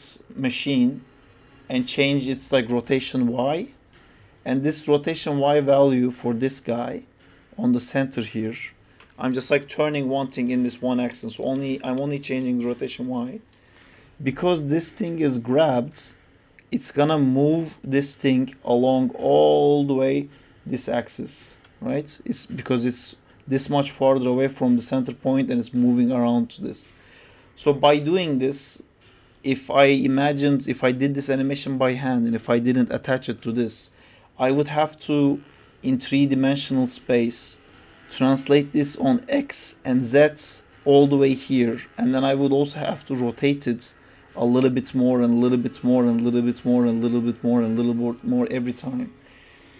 machine and change its like rotation Y, and this rotation Y value for this guy on the center here, I'm just like turning one thing in this one axis. So I'm only changing the rotation Y. Because this thing is grabbed, it's gonna move this thing along all the way this axis, right? It's because it's this much farther away from the center point and it's moving around to this. So by doing this, if I did this animation by hand and if I didn't attach it to this, I would have to, in 3-dimensional space, translate this on X and Z all the way here, and then I would also have to rotate it a little bit more and a little bit more and a little bit more and a little bit more and a little bit more every time.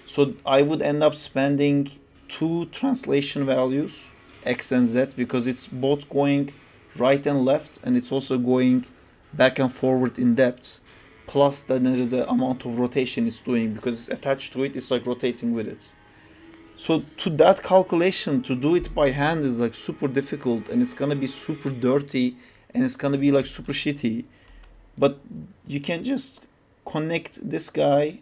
So I would end up spending 2 translation values, X and Z, because it's both going right and left and it's also going back and forward in depth, plus then there is an amount of rotation it's doing because it's attached to it, it's like rotating with it. So to that calculation, to do it by hand is like super difficult, and it's gonna be super dirty and it's gonna be like super shitty. But you can just connect this guy,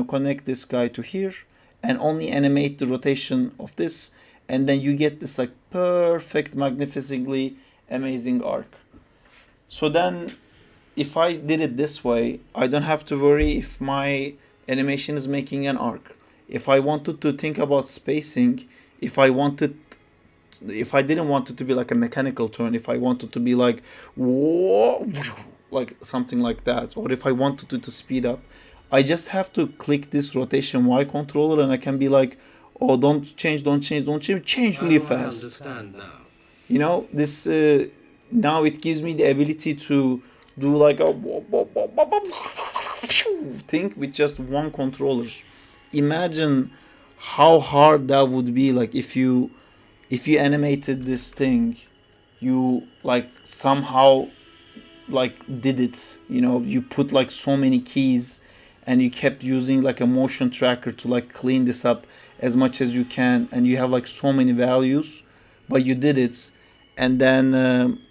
connect this guy to here and only animate the rotation of this, and then you get this like perfect, magnificently amazing arc. So then if I did it this way, I don't have to worry if my animation is making an arc. If I wanted to think about spacing, if I didn't want it to be like a mechanical turn, if I wanted to be like whoa, like something like that, or if I wanted it to speed up, I just have to click this rotation Y controller and I can be like, oh, don't change really fast. I understand now. This now it gives me the ability to do like a thing with just one controller. Imagine how hard that would be, like if you animated this thing, you like somehow like did it, you put like so many keys and you kept using like a motion tracker to like clean this up as much as you can, and you have like so many values, but you did it, and then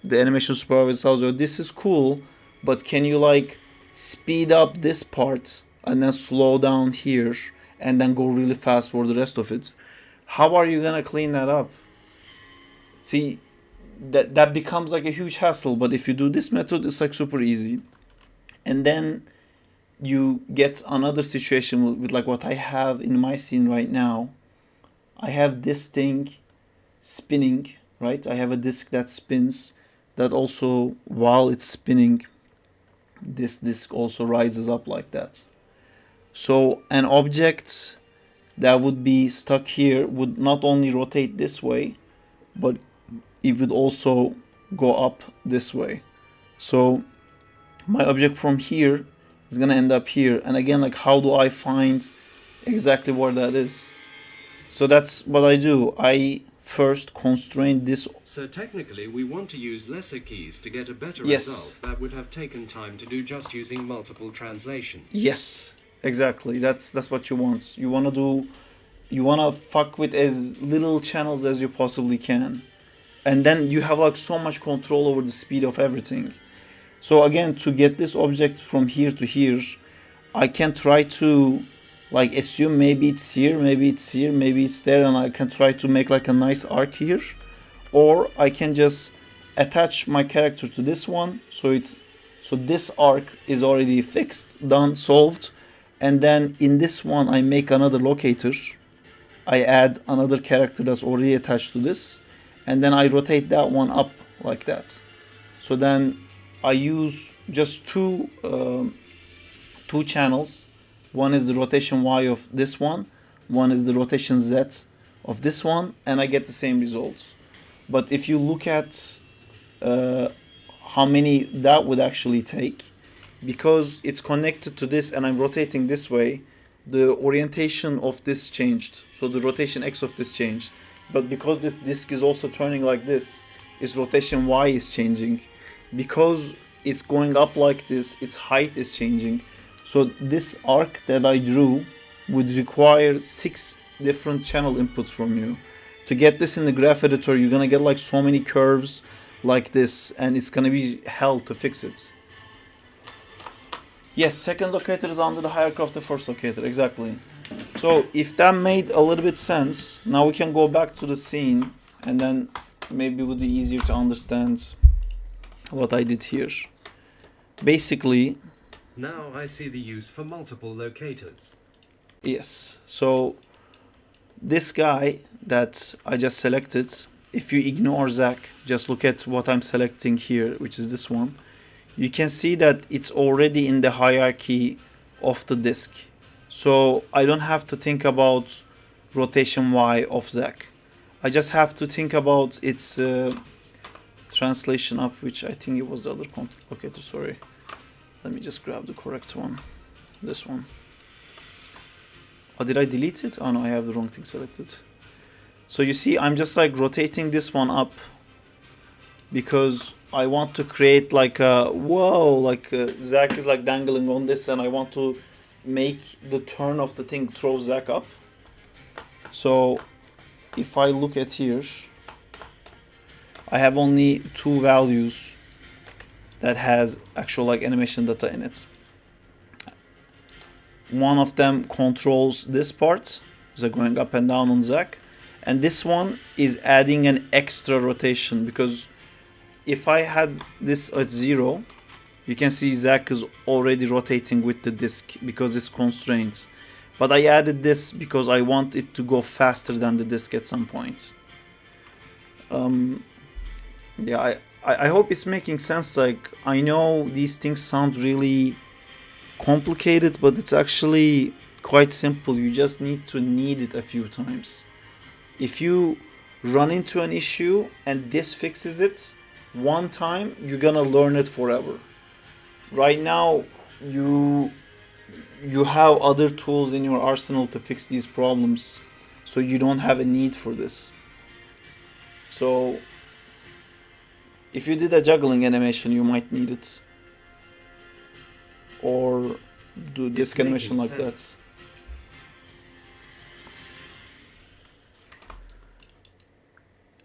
the animation supervisor tells you, this is cool, but can you like speed up this part and then slow down here and then go really fast for the rest of it? How are you gonna clean that up? See, that becomes like a huge hassle. But if you do this method, it's like super easy. And then you get another situation with like what I have in my scene right now. I have this thing spinning, right? I have a disc that spins, that also, while it's spinning, this disc also rises up like that. So an object that would be stuck here would not only rotate this way, but it would also go up this way. So my object from here is gonna end up here. And again, like how do I find exactly where that is? So that's what I do. I first constrain this. So technically we want to use lesser keys to get a better Yes. result that would have taken time to do just using multiple translation. Yes, exactly. That's what you want. You wanna fuck with as little channels as you possibly can. And then you have like so much control over the speed of everything. So again, to get this object from here to here, I can try to like assume maybe it's here, maybe it's here, maybe it's there, and I can try to make like a nice arc here. Or I can just attach my character to this one, so this arc is already fixed, done, solved. And then in this one I make another locator. I add another character that's already attached to this, and then I rotate that one up like that. So then I use just two channels. One is the rotation Y of this one is the rotation Z of this one, and I get the same results. But if you look at how many that would actually take, because it's connected to this and I'm rotating this way, the orientation of this changed. So the rotation X of this changed. But because this disk is also turning like this, its rotation Y is changing. Because it's going up like this, its height is changing. So this arc that I drew would require 6 different channel inputs from you. To get this in the graph editor, you're gonna get like so many curves like this, and it's gonna be hell to fix it. Yes, second locator is under the hierarchy of the first locator, exactly. So if that made a little bit sense, now we can go back to the scene and then maybe it would be easier to understand what I did here. Basically, Now I see the use for multiple locators. yes, so this guy that I just selected, if you ignore Zach, just look at what I'm selecting here, which is this one, you can see that it's already in the hierarchy of the disk. So I don't have to think about rotation Y of Zach. I just have to think about its translation up, which I think it was the other locator, sorry. Let me just grab the correct one. This one. Oh, did I delete it? Oh no, I have the wrong thing selected. So you see, I'm just like rotating this one up because I want to create like a, whoa, like Zach is like dangling on this and I want to make the turn of the thing throw Zach up. So if I look at here, I have only 2 values that has actual like animation data in it. One of them controls this part, so going up and down on Zach, and this one is adding an extra rotation, because if I had this at 0, you can see Zach is already rotating with the disk because it's constraints. But I added this because I want it to go faster than the disk at some point. Yeah, I hope it's making sense. Like, I know these things sound really complicated, but it's actually quite simple. You just need to need it a few times. If you run into an issue and this fixes it one time, you're gonna learn it forever. Right now, you have other tools in your arsenal to fix these problems, so you don't have a need for this. So if you did a juggling animation, you might need it, or do disk animation like that.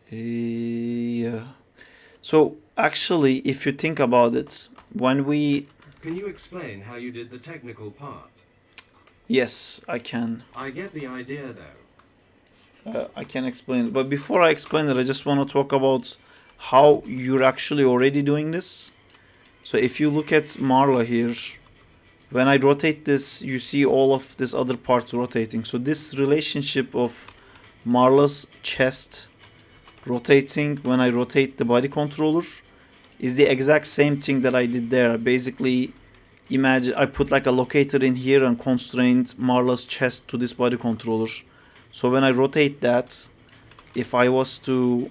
Yeah. So actually, if you think about it, when we... Can you explain how you did the technical part? Yes, I can. I get the idea though. I can explain it. But before I explain it, I just want to talk about how you're actually already doing this. So if you look at Marla here, when I rotate this, you see all of this other parts rotating. So this relationship of Marla's chest rotating when I rotate the body controller is the exact same thing that I did there. Basically, imagine I put like a locator in here and constrained Marla's chest to this body controller. So when I rotate that, if I was to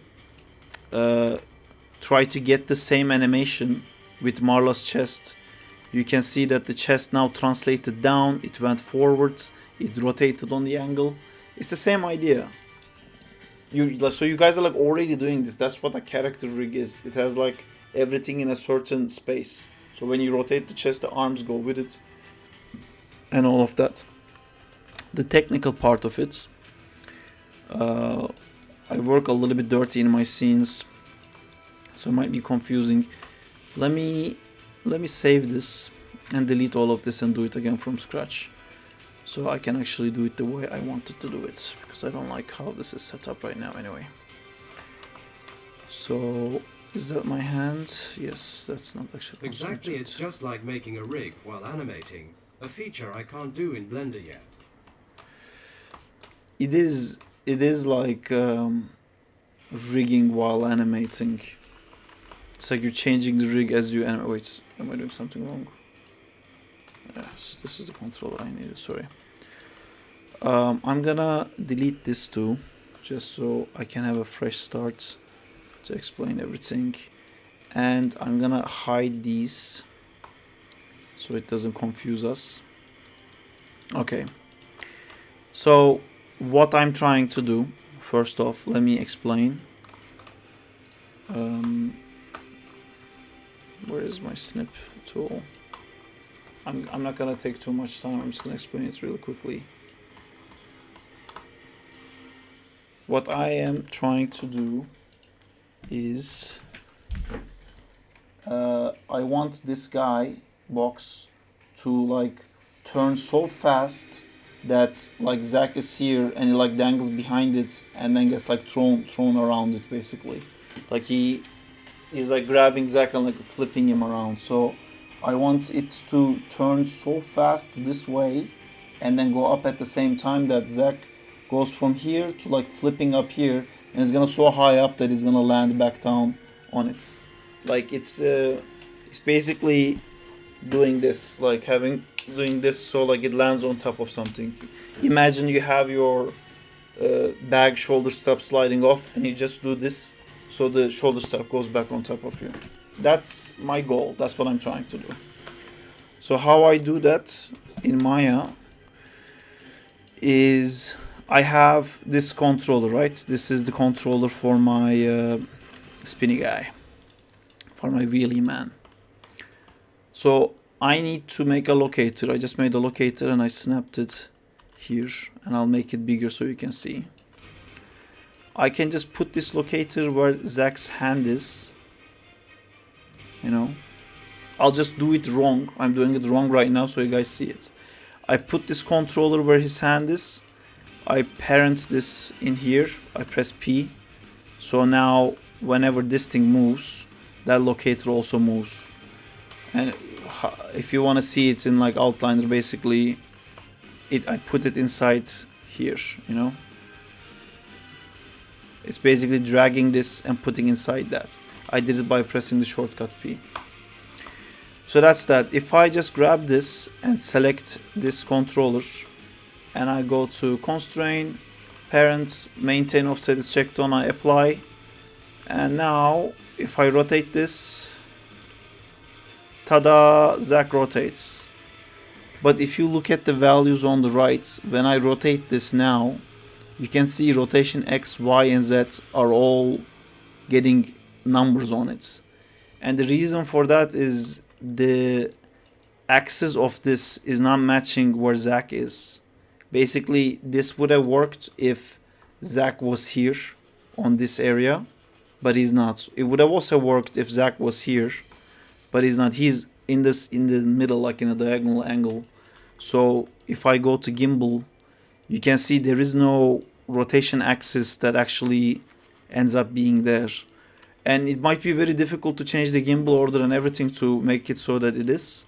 try to get the same animation with Marla's chest, you can see that the chest now translated down, it went forwards, it rotated on the angle. It's the same idea. So you guys are like already doing this. That's what a character rig is. It has like everything in a certain space. So when you rotate the chest, the arms go with it and all of that. The technical part of it, I work a little bit dirty in my scenes, so it might be confusing. Let me save this and delete all of this and do it again from scratch, so I can actually do it the way I wanted to do it, because I don't like how this is set up right now anyway. So is that my hand? Yes, that's not actually Exactly, it's just like making a rig while animating, a feature I can't do in Blender yet. It is like rigging while animating. It's like you're changing the rig as you animate. Wait, am I doing something wrong? Yes, this is the controller I needed, sorry. I'm gonna delete this too, just so I can have a fresh start. to explain everything. And I'm gonna hide these so it doesn't confuse us. Okay, so what I'm trying to do, first off, let me explain. Where is my snip tool? I'm not gonna take too much time. I'm just gonna explain it really quickly. What I am trying to do is I want this guy box to like turn so fast that like Zack is here and he like dangles behind it and then gets like thrown around it basically. Like he's like grabbing Zack and like flipping him around. So I want it to turn so fast this way and then go up at the same time that Zack goes from here to like flipping up here and it's gonna so high up that it's gonna land back down on it. Like it's basically doing this, like doing this so like it lands on top of something. Imagine you have your bag shoulder strap sliding off and you just do this so the shoulder strap goes back on top of you. That's my goal. That's what I'm trying to do. So how I do that in Maya is I have this controller, right? This is the controller for my spinny guy, for my wheelie man. So I need to make a locator. I just made a locator and I snapped it here, and I'll make it bigger so you can see. I can just put this locator where Zack's hand is. You know, I'll just do it wrong. I'm doing it wrong right now so you guys see it. I put this controller where his hand is. I parent this in here. I press P. So now whenever this thing moves, that locator also moves. And if you want to see it in like outliner, basically I put it inside here, you know. It's basically dragging this and putting inside that. I did it by pressing the shortcut P. So that's that. If I just grab this and select this controller and I go to constraint, parent, maintain offset is checked on, I apply. And now if I rotate this, tada, Zack rotates. But if you look at the values on the right, when I rotate this now, you can see rotation X, Y, and Z are all getting numbers on it. And the reason for that is the axis of this is not matching where Zack is. Basically, this would have worked if Zack was here on this area, but he's not. It would have also worked if Zack was here, but he's not. He's in the middle, like in a diagonal angle. So if I go to gimbal, you can see there is no rotation axis that actually ends up being there. And it might be very difficult to change the gimbal order and everything to make it so that it is.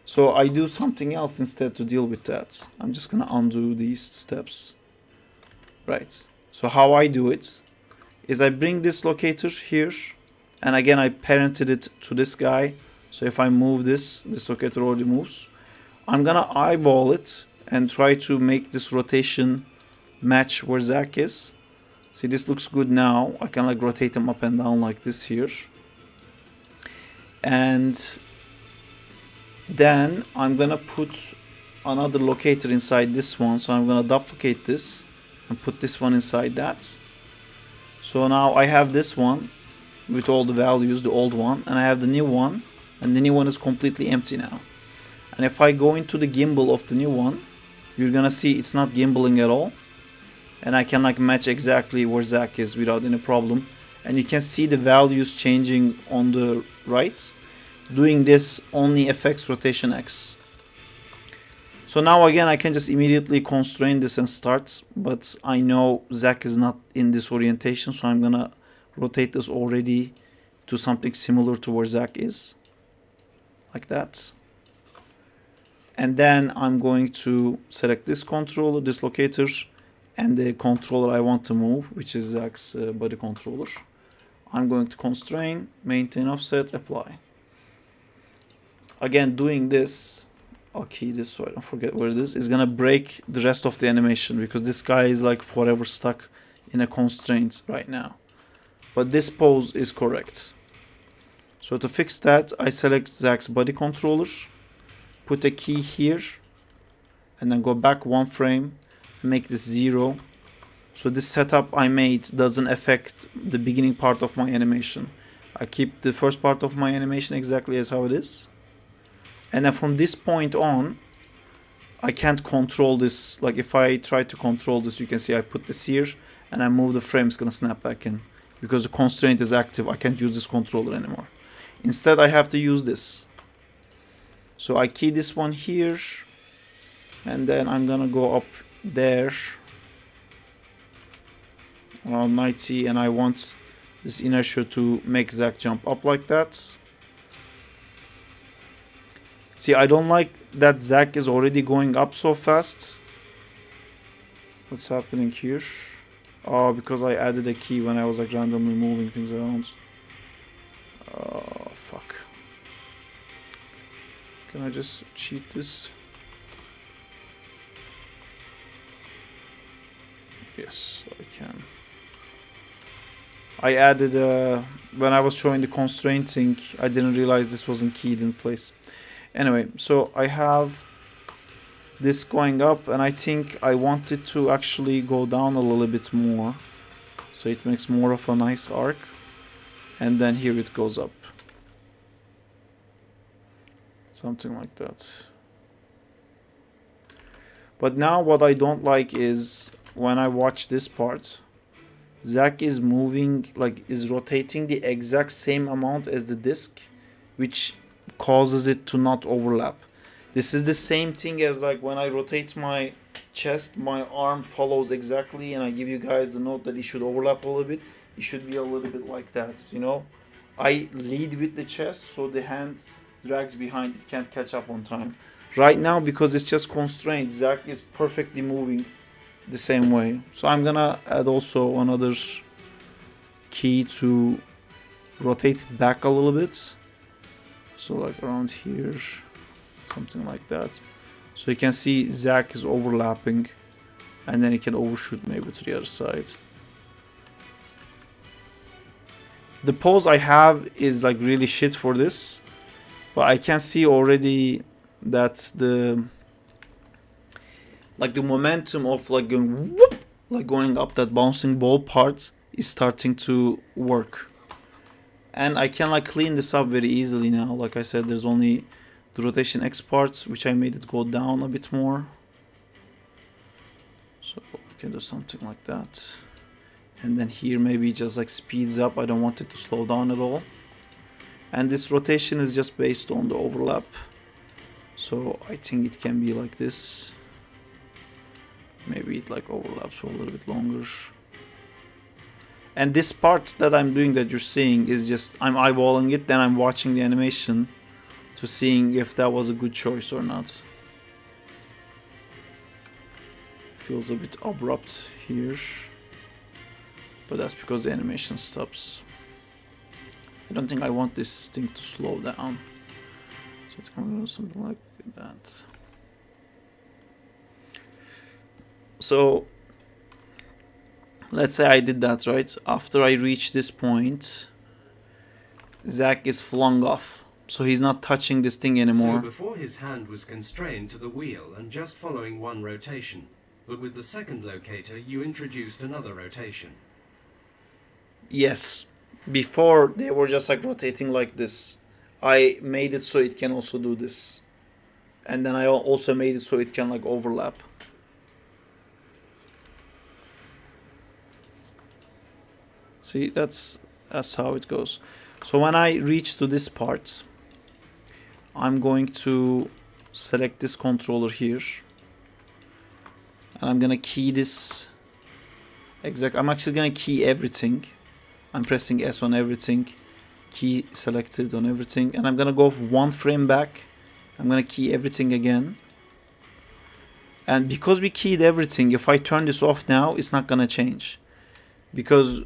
So I do something else instead to deal with that. I'm just gonna undo these steps. Right. So how I do it is I bring this locator here, and again I parented it to this guy. So if I move this locator already moves. I'm gonna eyeball it and try to make this rotation match where Zack is. See, this looks good now. I can like rotate them up and down like this here. And then I'm gonna put another locator inside this one. So I'm gonna duplicate this and put this one inside that. So now I have this one with all the values, the old one, and I have the new one, and the new one is completely empty now. And if I go into the gimbal of the new one, you're gonna see it's not gimbaling at all. And I can like match exactly where Zack is without any problem. And you can see the values changing on the right. Doing this only affects rotation X. So now again I can just immediately constrain this and start, but I know Zack is not in this orientation, so I'm gonna rotate this already to something similar to where Zack is, like that. And then I'm going to select this controller, this locator, and the controller I want to move, which is Zack's body controller. I'm going to constrain, maintain offset, apply. Again, doing this, I'll key this so I don't forget where it is gonna break the rest of the animation because this guy is like forever stuck in a constraint right now. but this pose is correct. So to fix that, I select Zach's body controller, put a key here, and then go back 1 frame and make this 0. So this setup I made doesn't affect the beginning part of my animation. I keep the first part of my animation exactly as how it is. And then from this point on, I can't control this. Like if I try to control this, you can see I put this here and I move the frame, it's gonna snap back in. Because the constraint is active, I can't use this controller anymore. Instead, I have to use this. So I key this one here, and then I'm gonna go up there around 90, and I want this inertia to make Zach jump up like that. See, I don't like that Zach is already going up so fast. What's happening here? Oh, because I added a key when I was like randomly moving things around. Oh, fuck. Can I just cheat this? Yes, I can. I added when I was showing the constraint thing, I didn't realize this wasn't keyed in place. Anyway, so I have this going up, and I think I want it to actually go down a little bit more, so it makes more of a nice arc, and then here it goes up. Something like that. But now what I don't like is when I watch this part, Zach is moving, like is rotating the exact same amount as the disc, which causes it to not overlap. This is the same thing as like when I rotate my chest, my arm follows exactly, and I give you guys the note that it should overlap a little bit. It should be a little bit like that, you know. I lead with the chest, so the hand drags behind, it can't catch up on time. Right now, because it's just constrained, Zach is perfectly moving the same way. So I'm gonna add also another key to rotate it back a little bit. So like around here, something like that. So you can see Zach is overlapping, and then he can overshoot maybe to the other side. The pose I have is like really shit for this, but I can see already that the momentum of like going whoop, like going up that bouncing ball part is starting to work. And I can like clean this up very easily now. Like I said, there's only the rotation X parts, which I made it go down a bit more. So I can do something like that. And then here maybe just like speeds up. I don't want it to slow down at all. And this rotation is just based on the overlap. So I think it can be like this. Maybe it like overlaps for a little bit longer. And this part that I'm doing that you're seeing is just, I'm eyeballing it, then I'm watching the animation to seeing if that was a good choice or not. Feels a bit abrupt here, but that's because the animation stops. I don't think I want this thing to slow down, so it's gonna do something like that. So let's say I did that, right? After I reach this point, Zach is flung off. So he's not touching this thing anymore. So before his hand was constrained to the wheel and just following one rotation. But with the second locator, you introduced another rotation. Yes. Before, they were just like rotating like this. I made it so it can also do this. And then I also made it so it can like overlap. See, that's how it goes. So when I reach to this part, I'm going to select this controller here, and I'm gonna key this I'm actually gonna key everything. I'm pressing S on everything, key selected on everything, and I'm gonna go 1 frame back. I'm gonna key everything again. And because we keyed everything, if I turn this off now, it's not gonna change, because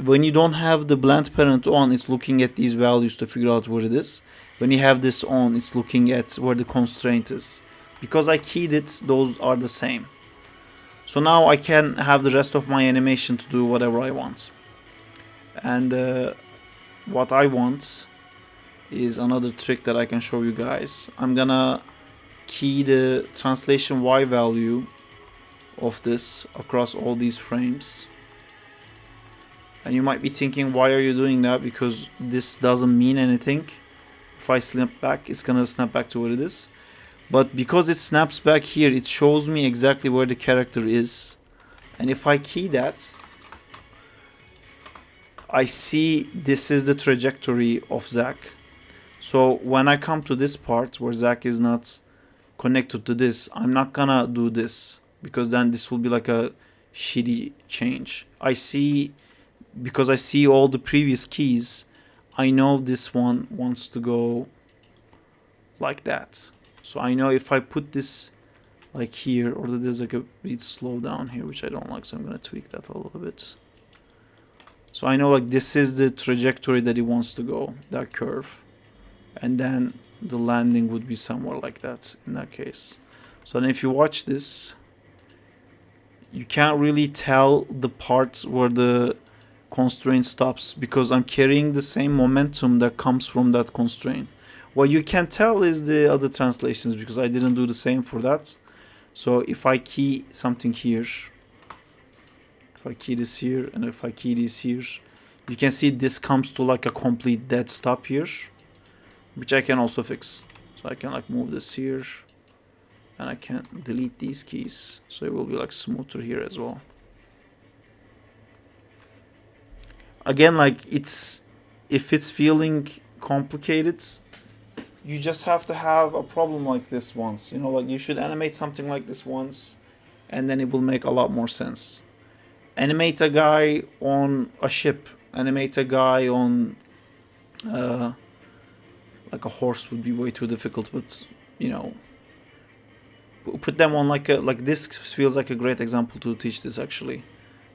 when you don't have the blend parent on, it's looking at these values to figure out what it is. When you have this on, it's looking at where the constraint is. Because I keyed it, those are the same. So now I can have the rest of my animation to do whatever I want. And what I want is another trick that I can show you guys. I'm gonna key the translation Y value of this across all these frames. And you might be thinking, why are you doing that? Because this doesn't mean anything. If I snap back, it's gonna snap back to what it is. But because it snaps back here, it shows me exactly where the character is. And if I key that, I see this is the trajectory of Zack. So when I come to this part where Zack is not connected to this, I'm not gonna do this, because then this will be like a shitty change. I see, because I see all the previous keys, I know this one wants to go like that. So I know if I put this like here, or that there's like a bit slow down here, which I don't like, so I'm gonna tweak that a little bit. So I know like this is the trajectory that it wants to go, that curve. And then the landing would be somewhere like that in that case. So then if you watch this, you can't really tell the parts where the constraint stops, because I'm carrying the same momentum that comes from that constraint. What you can tell is the other translations, because I didn't do the same for that. So if I key something here, if I key this here, and if I key this here, you can see this comes to like a complete dead stop here, which I can also fix. So I can like move this here, and I can delete these keys, so it will be like smoother here as well. Again, like if it's feeling complicated, you just have to have a problem like this once. You know, like you should animate something like this once, and then it will make a lot more sense. Animate a guy on a ship, animate a guy on like a horse would be way too difficult, but you know, put them on like this feels like a great example to teach this actually.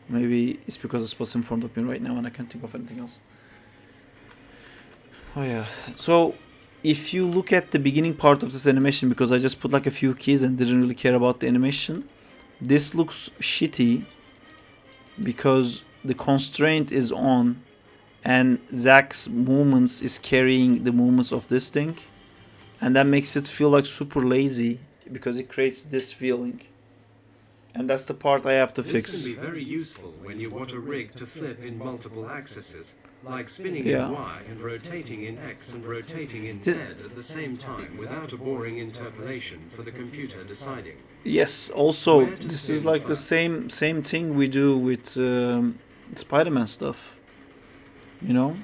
Maybe it's because it's what's in front of me right now and I can't think of anything else. Oh yeah, so if you look at the beginning part of this animation, because I just put like a few keys and didn't really care about the animation, this looks shitty because the constraint is on and Zack's movements is carrying the movements of this thing, and that makes it feel like super lazy because it creates this feeling, and that's the part I have to fix. This can be very useful when you want a rig to flip in multiple axes, like spinning Yeah. in Y and rotating in X and rotating in Z at the same time without a boring interpolation for the computer deciding. Yes, also this is like the same thing we do with Spider-Man stuff, you know.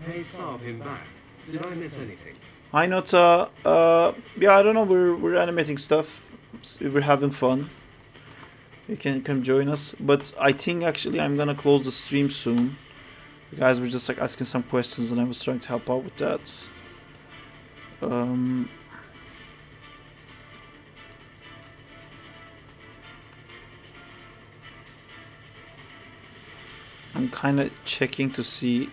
Hey Saab, him back. Did I miss anything? Hi Nota, yeah, I don't know, we're animating stuff, we're having fun. You can come join us, but I think actually I'm gonna close the stream soon. The guys were just like asking some questions and I was trying to help out with that. I'm kind of checking to see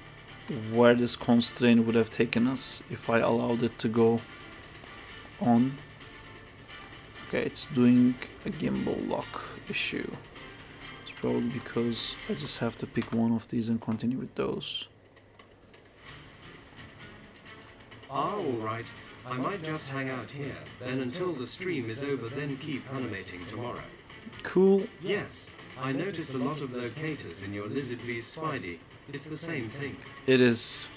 where this constraint would have taken us if I allowed it to go on. Okay, it's doing a gimbal lock issue. It's probably because I just have to pick one of these and continue with those. Ah, alright. I might just hang out here, then until the stream is over, then keep animating tomorrow. Cool. Yes, I noticed a lot of locators in your Lizard v Spidey. It's the same thing. It is.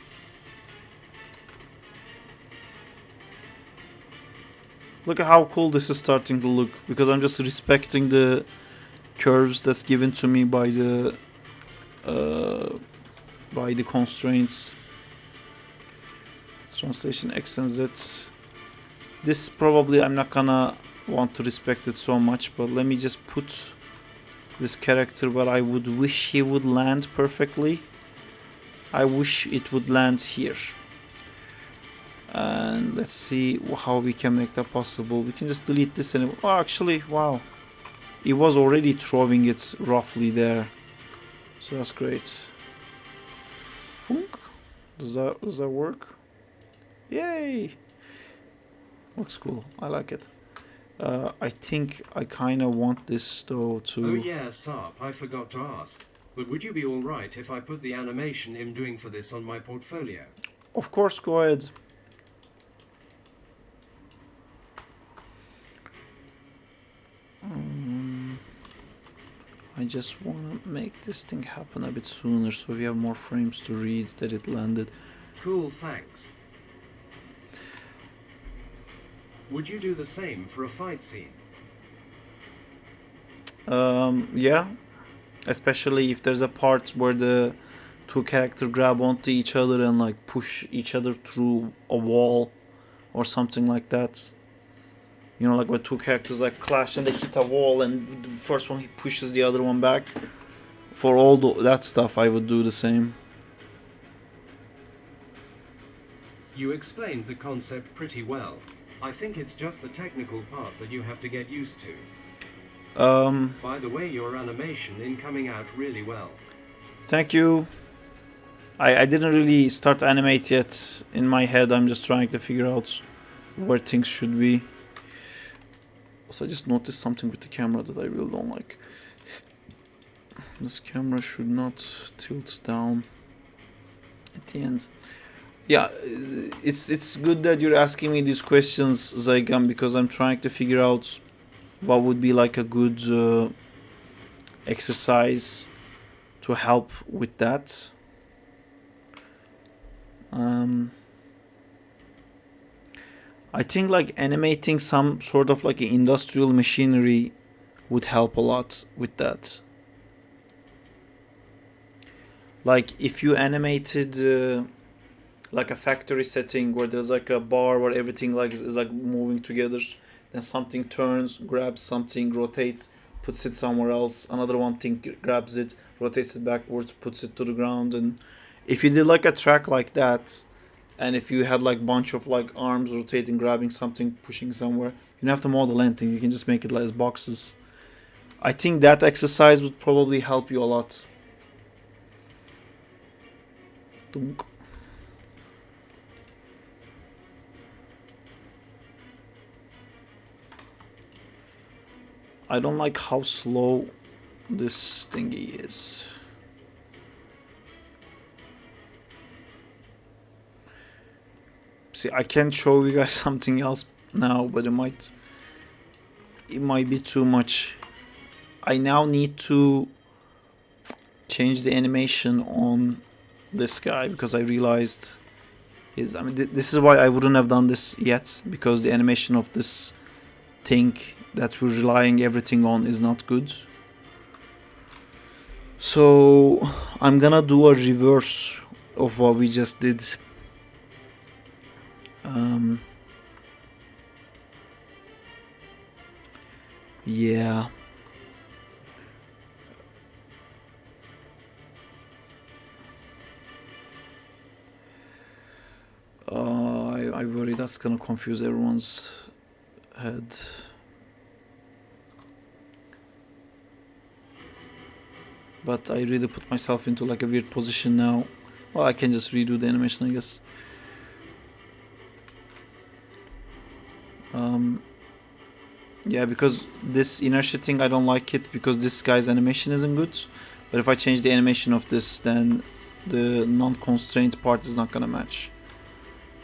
Look at how cool this is starting to look, because I'm just respecting the curves that's given to me by the constraints. Translation X and Z. This probably I'm not gonna want to respect it so much, but let me just put this character where I would wish he would land perfectly. I wish it would land here. And let's see how we can make that possible. We can just delete this and oh, actually, wow, it was already throwing it roughly there, so that's great. Funk. Does that work? Yay! Looks cool. I like it. I think I kind of want this though to. Oh yeah, Saab, I forgot to ask. but would you be alright if I put the animation I'm doing for this on my portfolio? Of course, go ahead. I just want to make this thing happen a bit sooner so we have more frames to read that it landed. Cool, thanks. Would you do the same for a fight scene? Yeah, especially if there's a part where the two characters grab onto each other and like push each other through a wall or something like that. You know, like where two characters like clash and they hit a wall and the first one he pushes the other one back. For all that stuff, I would do the same. You explained the concept pretty well. I think it's just the technical part that you have to get used to. By the way, your animation is coming out really well. Thank you. I didn't really start animate yet in my head. I'm just trying to figure out where things should be. Also, I just noticed something with the camera that I really don't like. This camera should not tilt down at the end. Yeah, it's good that you're asking me these questions, Zygan, because I'm trying to figure out what would be like a good exercise to help with that. I think like animating some sort of like industrial machinery would help a lot with that. Like if you animated like a factory setting where there's like a bar where everything like is like moving together, then something turns, grabs something, rotates, puts it somewhere else, another one thing grabs it, rotates it backwards, puts it to the ground. And if you did like a track like that, and if you had like bunch of like arms rotating, grabbing something, pushing somewhere, you don't have to model anything, you can just make it like as boxes. I think that exercise would probably help you a lot. Dunk. I don't like how slow this thingy is. See, I can show you guys something else now, but it might be too much. I now need to change the animation on this guy because I realized this is why I wouldn't have done this yet, because the animation of this thing that we're relying everything on is not good. So I'm gonna do a reverse of what we just did. Yeah. I worry that's gonna confuse everyone's head. But I really put myself into like a weird position now. Well, I can just redo the animation, I guess. Yeah, because this inertia thing, I don't like it because this guy's animation isn't good. But if I change the animation of this, then the non-constrained part is not gonna match.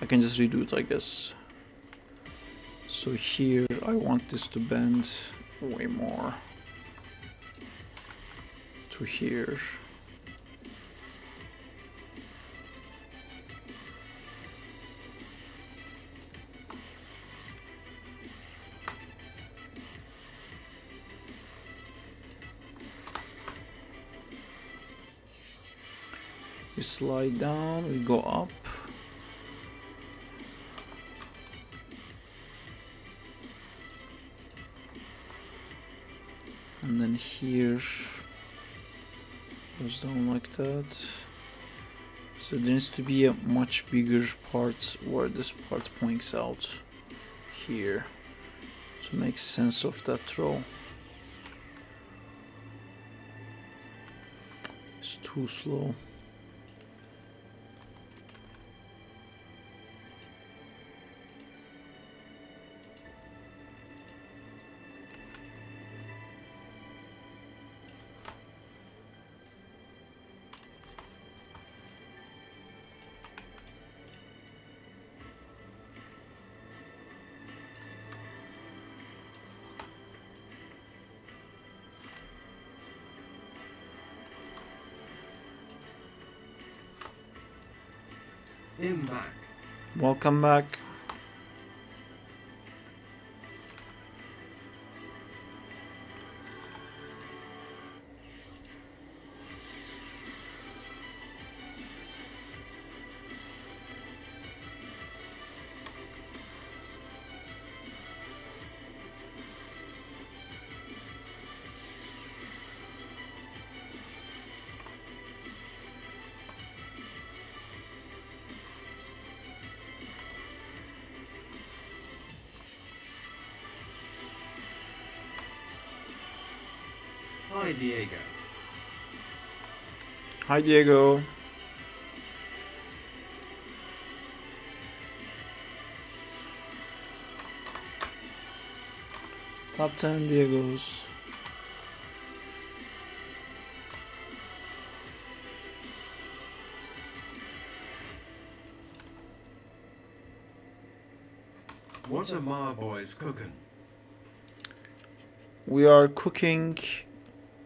I can just redo it, I guess. So here, I want this to bend way more to here. We slide down, we go up. And then here goes down like that. So there needs to be a much bigger part where this part points out here to make sense of that throw. It's too slow. I'm back. Welcome back. Hi, Diego. Hi, Diego. Top 10 Diegos. What are my boys cooking? We are cooking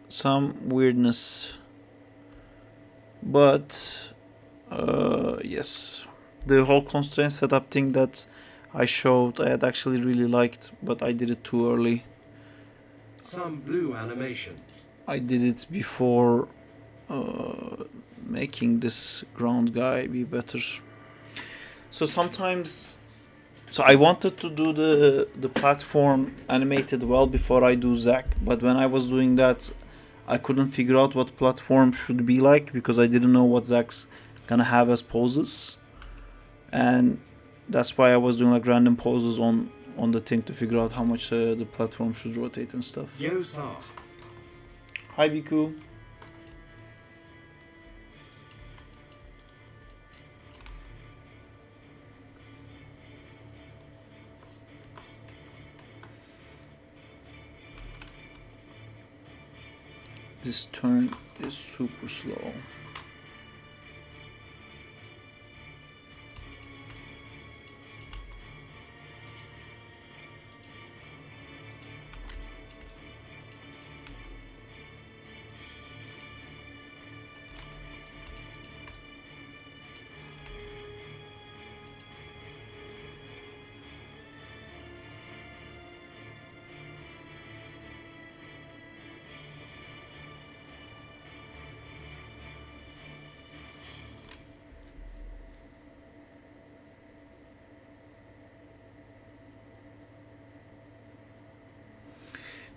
some weirdness, but yes, the whole constraint setup thing that I showed I had actually really liked, but I did it too early. Some blue animations. I did it before making this ground guy be better. So sometimes, so I wanted to do the platform animated well before I do Zack, but when I was doing that, I couldn't figure out what platform should be like because I didn't know what Zack's gonna have as poses, and that's why I was doing like random poses on the thing to figure out how much the platform should rotate and stuff. Yo, Sa. Hi, Biku. This turn is super slow.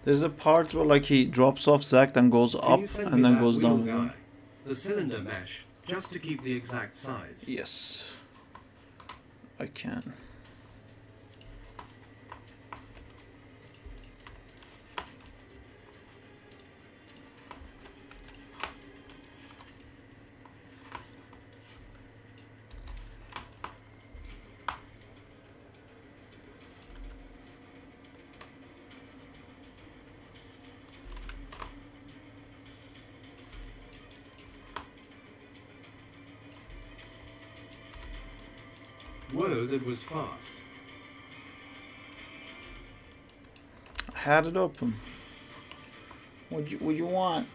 There's a part where like he drops off Zack, then goes Can up you send me and then that goes wheel down again. guy? The cylinder mesh, just to keep the exact size. Yes, I can. Whoa, that was fast. I had it open. What you want?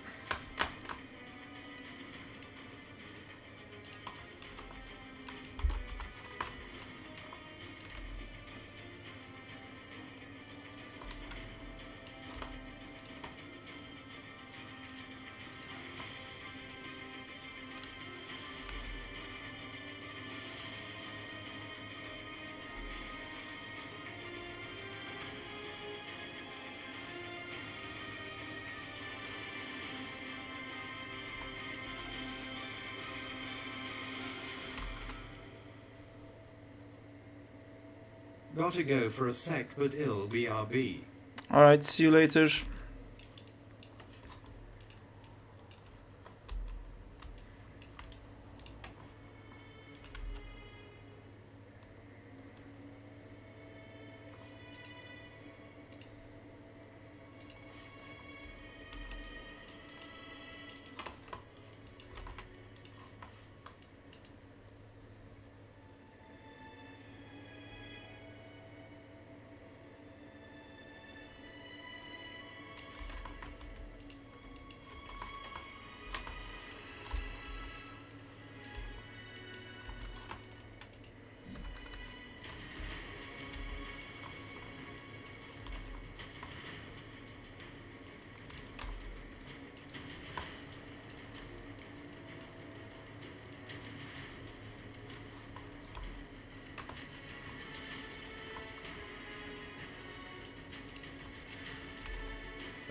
Gotta go for a sec, but ill BRB. Alright, see you later.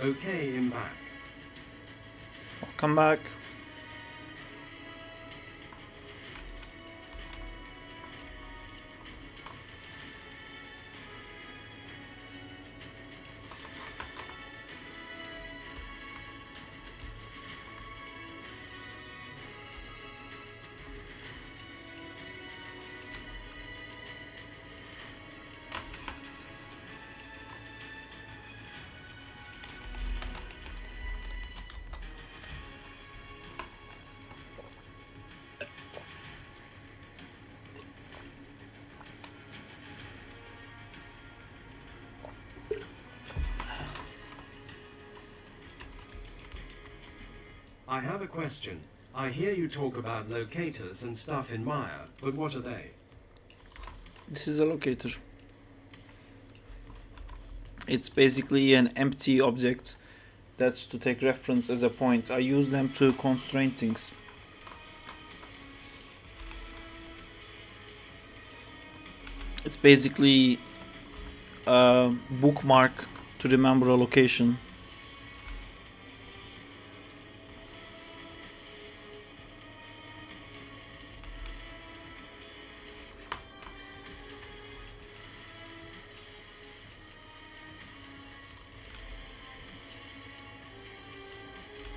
Okay, I'm back. Welcome back. I have a question. I hear you talk about locators and stuff in Maya, but what are they? This is a locator. It's basically an empty object that's to take reference as a point. I use them to constrain things. It's basically a bookmark to remember a location.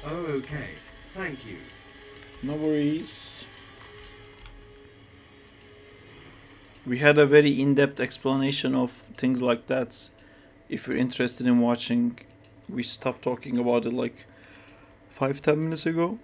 Oh, okay. Thank you. No worries. We had a very in-depth explanation of things like that. If you're interested in watching, we stopped talking about it like 5-10 minutes ago.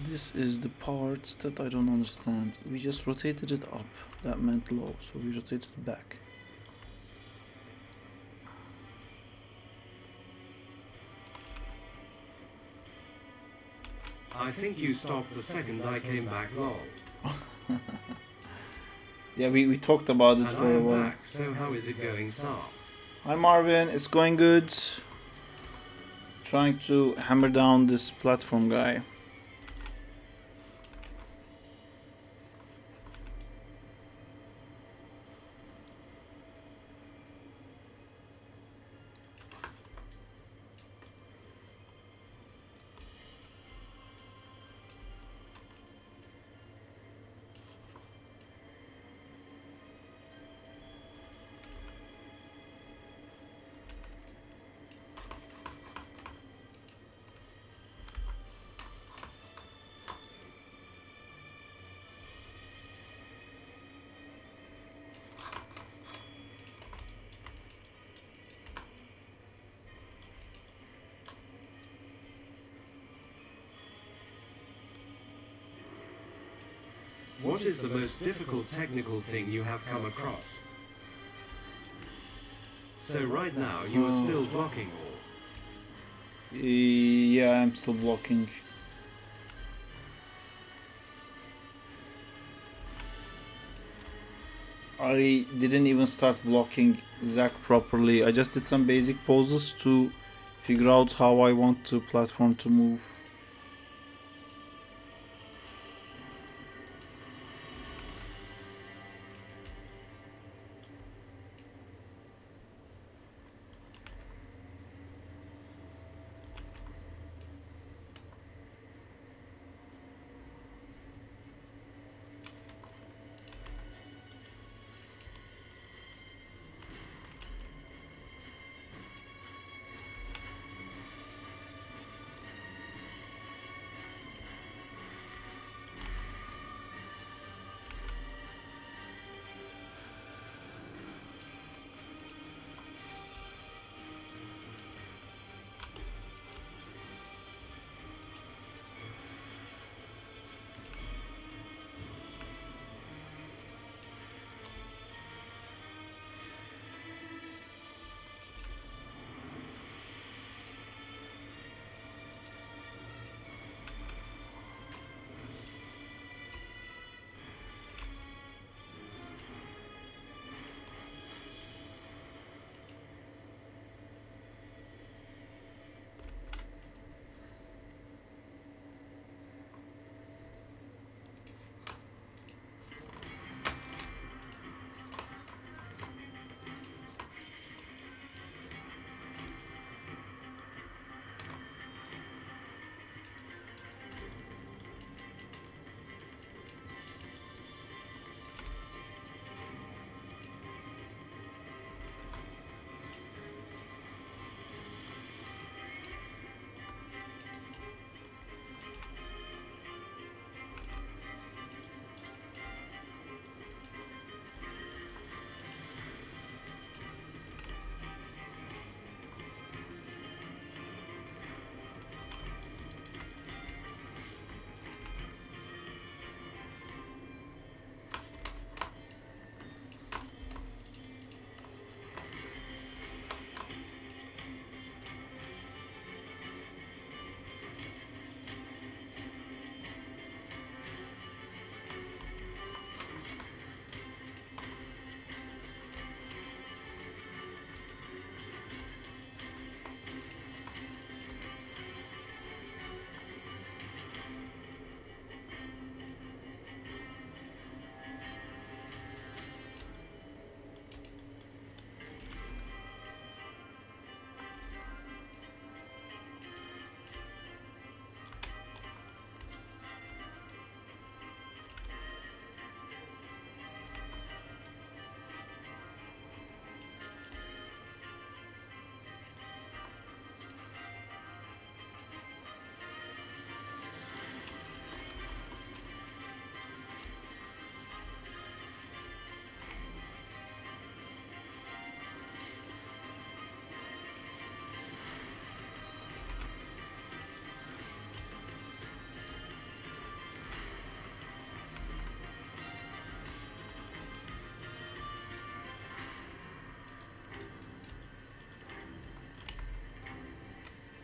This is the part that I don't understand. We just rotated it up. That meant low, so we rotated it back. I think you stopped the second I came back, lol. Yeah, we talked about it And for I a am while. back, so how is it going, Saab? Hi Marvin, it's going good. Trying to hammer down this platform guy. What is the most difficult technical thing you have come across? So right now you are still blocking or? Yeah, I'm still blocking. I didn't even start blocking Zach properly. I just did some basic poses to figure out how I want the platform to move.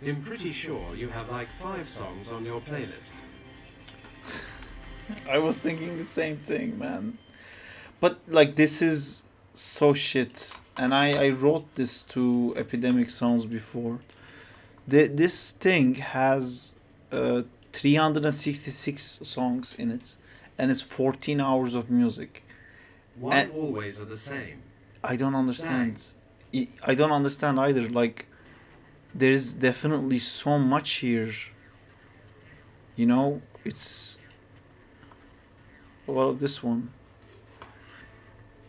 I'm pretty sure you have like 5 songs on your playlist. I was thinking the same thing, man. But like this is so shit. And I wrote this to Epidemic Sounds before. This thing has 366 songs in it, and it's 14 hours of music. Why And always are the same? I don't understand. I don't understand either. Like, there's definitely so much here. You know, it's. What about this one?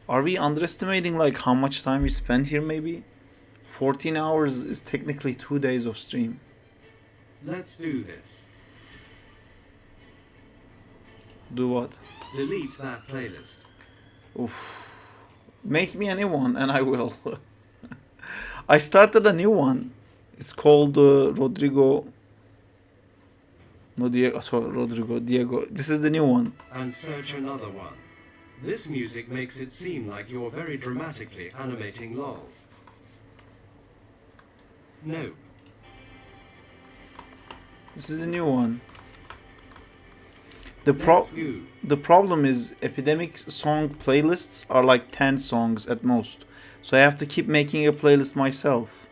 Are we underestimating like how much time we spend here? Maybe 14 hours is technically 2 days of stream. Let's do this. Do what? Delete that playlist. Oof. Make me a new one and I will. I started a new one. It's called Rodrigo. No, Diego. Sorry, Rodrigo. Diego. This is the new one. And search another one. This music makes it seem like you're very dramatically animating LOL. No. This is the new one. That's you. The problem is Epidemic song playlists are like 10 songs at most. So I have to keep making a playlist myself.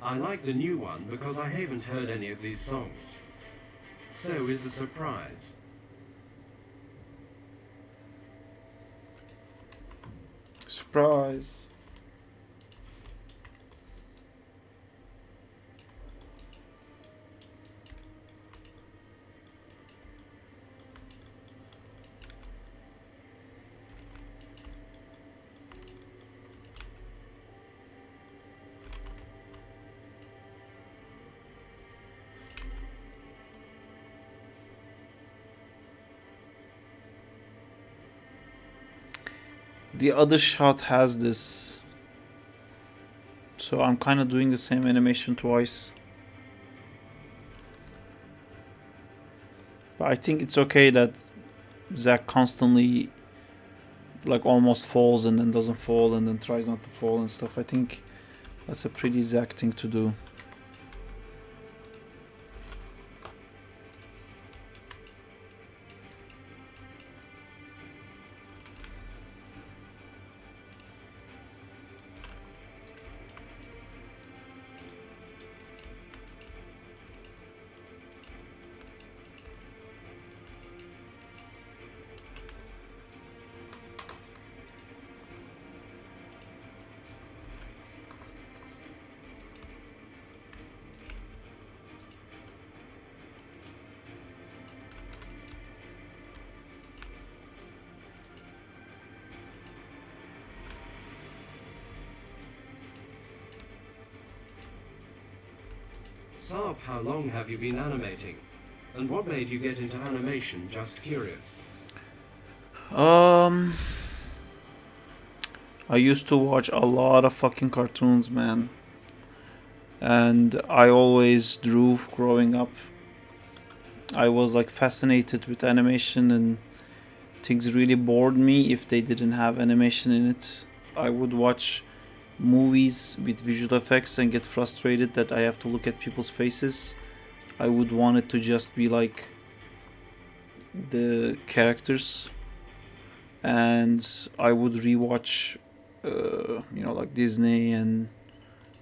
I like the new one because I haven't heard any of these songs. So is a surprise. Surprise. The other shot has this, so I'm kind of doing the same animation twice. But I think it's okay that Zach constantly like almost falls and then doesn't fall and then tries not to fall and stuff. I think that's a pretty Zach thing to do. Saab, how long have you been animating? And what made you get into animation? Just curious. I used to watch a lot of fucking cartoons, man. And I always drew growing up. I was like fascinated with animation, and things really bored me if they didn't have animation in it. I would watch movies with visual effects and get frustrated that I have to look at people's faces. I would want it to just be like the characters, and I would rewatch like Disney and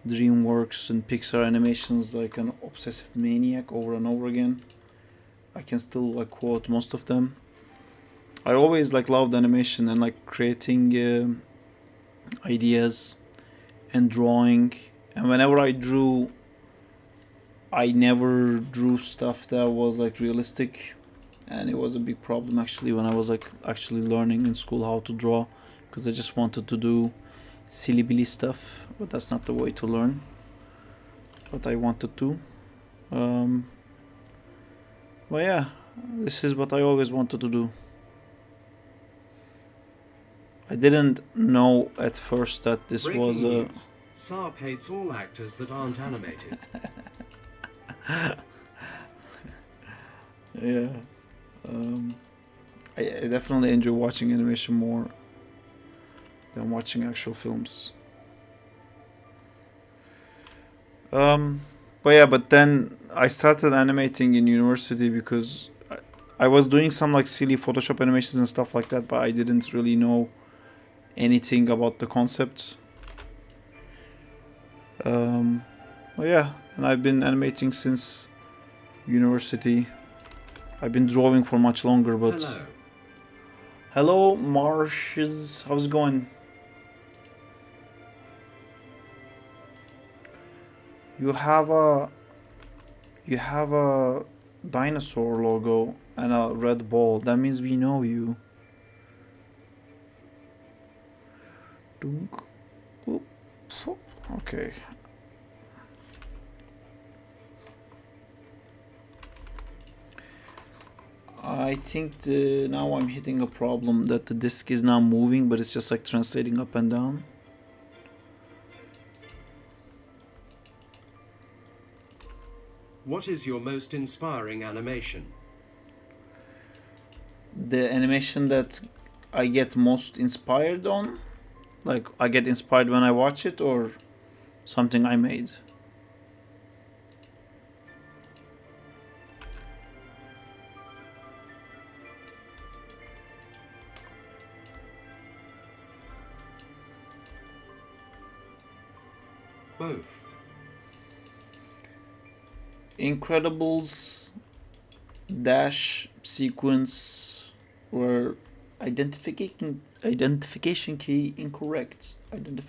DreamWorks and Pixar animations like an obsessive maniac over and over again. I can still like quote most of them. I always like loved animation and like creating ideas and drawing, and whenever I drew, I never drew stuff that was like realistic, and it was a big problem actually when I was like actually learning in school how to draw, because I just wanted to do silly billy stuff, but that's not the way to learn. But I wanted to. But yeah, this is what I always wanted to do. I didn't know at first that this Breaking was news. Saab hates all actors that aren't animated. Yeah. I definitely enjoy watching animation more than watching actual films. But yeah, but then I started animating in university because I was doing some like silly Photoshop animations and stuff like that, but I didn't really know anything about the concept. But yeah, and I've been animating since university. I've been drawing for much longer, but Hello. hello, Marshes. How's it going? You have a dinosaur logo and a red ball. That means we know you. Dunk. Oop. Flop. Okay. I think now I'm hitting a problem that the disk is now moving, but it's just like translating up and down. What is your most inspiring animation? The animation that I get most inspired on, like I get inspired when I watch it, or something I made. Both. Incredibles dash sequence where identification key incorrect. And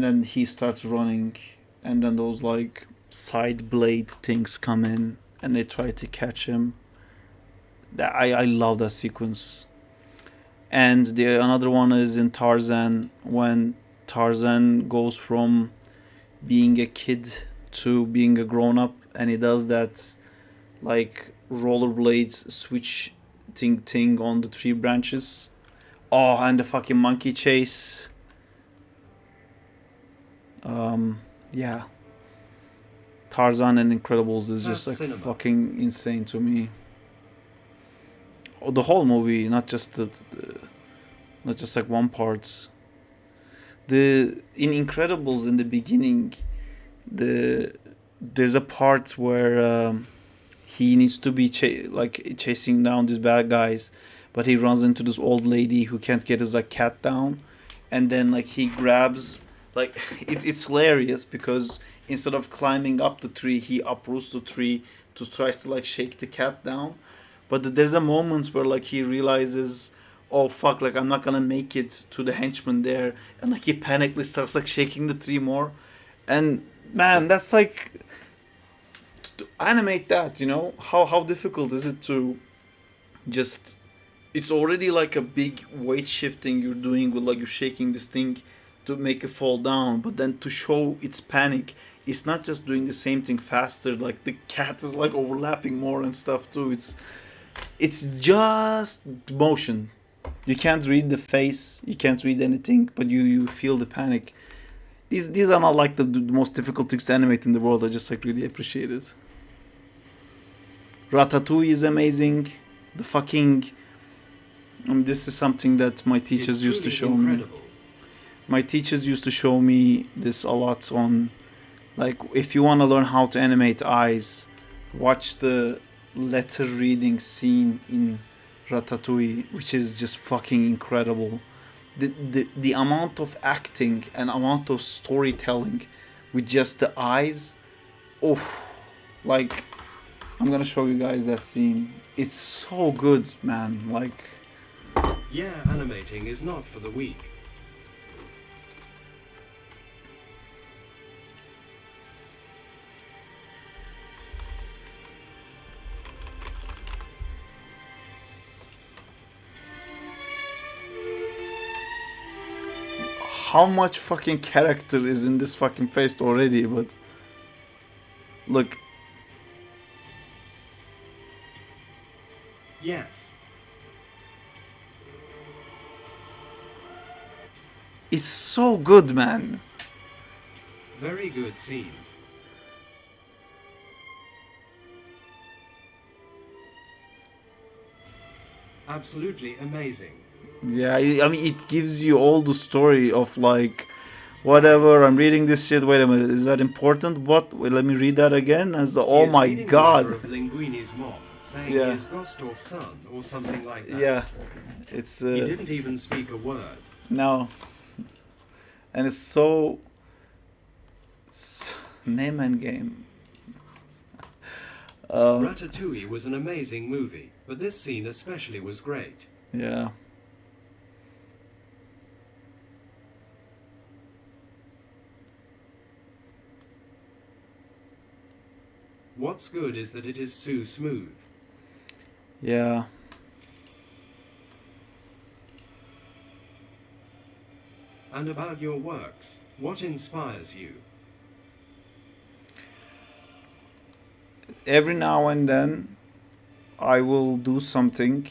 then he starts running, and then those like side blade things come in, and they try to catch him. That I love that sequence. And the another one is in Tarzan, when Tarzan goes from being a kid to being a grown up, and he does that like rollerblades switch thing on the tree branches. Oh, and the fucking monkey chase. Yeah. Tarzan and Incredibles is just like Cinema. fucking insane to me. Oh, the whole movie, not just not just like one part. In Incredibles in the beginning, there's a part where he needs to be chasing down these bad guys, but he runs into this old lady who can't get his like cat down, and then like he grabs like it's hilarious because instead of climbing up the tree, he uproots the tree to try to like shake the cat down. But there's a moment where like he realizes, oh fuck, like I'm not gonna make it to the henchman there, and like he panically starts like shaking the tree more. And man, that's like to animate that, you know, how difficult is it to just, it's already like a big weight shifting you're doing with like you're shaking this thing to make it fall down, but then to show its panic, it's not just doing the same thing faster, like the cat is like overlapping more and stuff too. It's just motion. You can't read the face, you can't read anything, but you feel the panic. These are not like the most difficult things to animate in the world. I just like really appreciate it. Ratatouille is amazing. The fucking this is something that my teachers It's used to truly show me. incredible. My teachers used to show me this a lot on, like, if you want to learn how to animate eyes, watch the letter reading scene in Ratatouille, which is just fucking incredible. The amount of acting and amount of storytelling with just the eyes, oh, like, I'm gonna show you guys that scene. It's so good, man. Like, Yeah, animating is not for the weak. how much fucking character is in this fucking face already, but look, Yes. it's so good, man. Very good scene. Absolutely amazing. Yeah, I mean, it gives you all the story of like, whatever. I'm reading this shit. Wait a minute, is that important? What? Wait, let me read that again. As the, He oh is my reading the letter god. of Linguini's mom, saying Yeah. he is Gostov's son or something like that. Yeah, it's He didn't even speak a word. no, and it's so name and game. Ratatouille was an amazing movie, but this scene especially was great. Yeah. What's good is that it is so smooth. Yeah. And about your works, what inspires you? Every now and then I will do something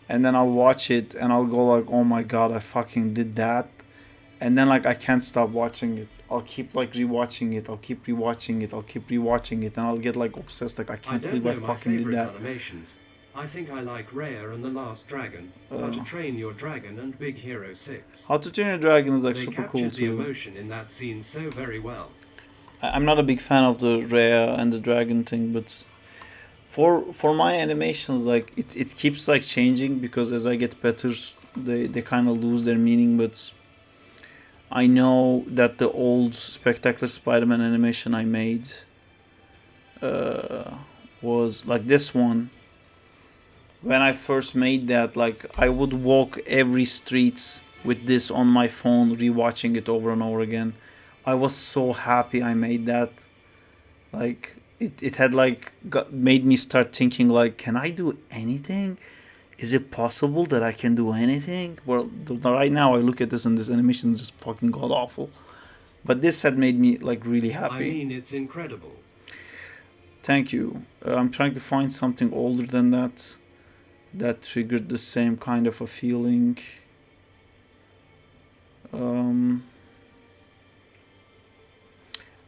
and then I'll watch it and I'll go like, oh my god, I fucking did that. And then like I can't stop watching it. I'll keep like rewatching it. I'll keep rewatching it. I'll keep rewatching it, and I'll get like obsessed. Like I can't believe I fucking did that. Animations. I think I like Raya and the Last Dragon, How to Train Your Dragon, and Big Hero 6. How to Train Your Dragon is like They super cool captured the too. emotion in that scene so very well. I'm not a big fan of the Raya and the dragon thing, but for my animations, like it keeps like changing because as I get better, they kind of lose their meaning. But I know that the old Spectacular Spider-Man animation I made was like this one. When I first made that, like I would walk every streets with this on my phone, rewatching it over and over again. I was so happy I made that. Like it had like made me start thinking like, can I do anything? Is it possible that I can do anything? Well, right now I look at this and this animation is just fucking god awful. But this had made me like really happy. I mean, it's incredible. Thank you. I'm trying to find something older than that that triggered the same kind of a feeling.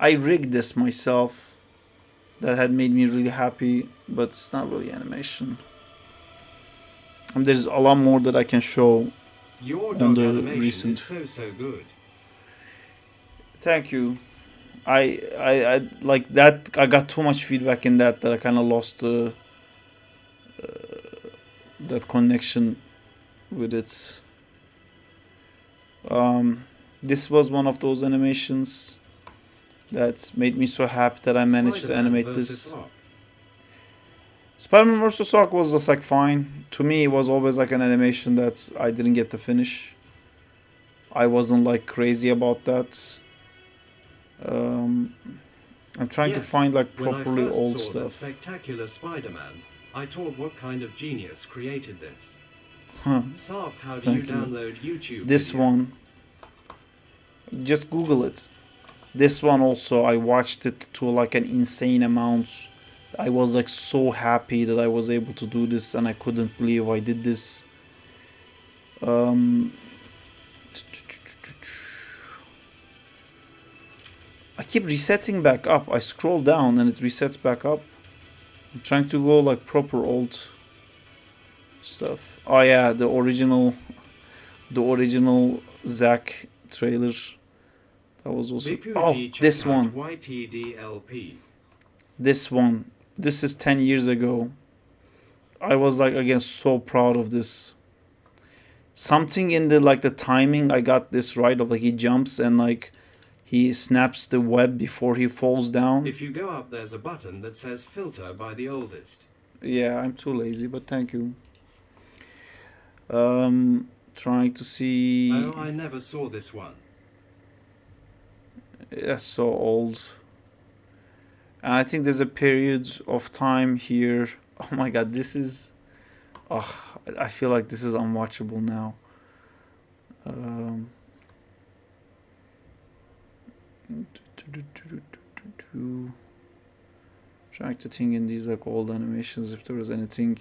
I rigged this myself. That had made me really happy, but it's not really animation. There's a lot more that I can show. Your on dog the animation recent. is so good. Thank you. I like that. I got too much feedback in that I kind of lost that connection with it. This was one of those animations that's made me so happy that I managed to Spider-Man animate versus this. Hawk. Spider-Man vs. Hawk was just like fine. To me, it was always like an animation that I didn't get to finish. I wasn't like crazy about that. I'm trying to Yes, find like when I properly first old saw the stuff. Spectacular Spider-Man, I thought what kind of genius created this. Huh. Sark, how do Thank you you. download YouTube? This video? one, just Google it. This one also, I watched it to like an insane amount. I was like so happy that I was able to do this, and I couldn't believe I did this. I keep resetting back up. I scroll down and it resets back up. I'm trying to go like proper old stuff. Oh yeah, the original Zack trailer. That was also. Oh, Bikuji, this check out one. YTDLP. This one. This is 10 years ago. I was like again so proud of this. Something in the like the timing, I got this right of like he jumps and like he snaps the web before he falls down. If you go up, there's a button that says filter by the oldest. Yeah, I'm too lazy, but thank you. Trying to see. Oh, I never saw this one. Yeah, so old. And I think there's a period of time here. Oh my god, this is. Oh, I feel like this is unwatchable now. Trying to think in these like old animations if there was anything.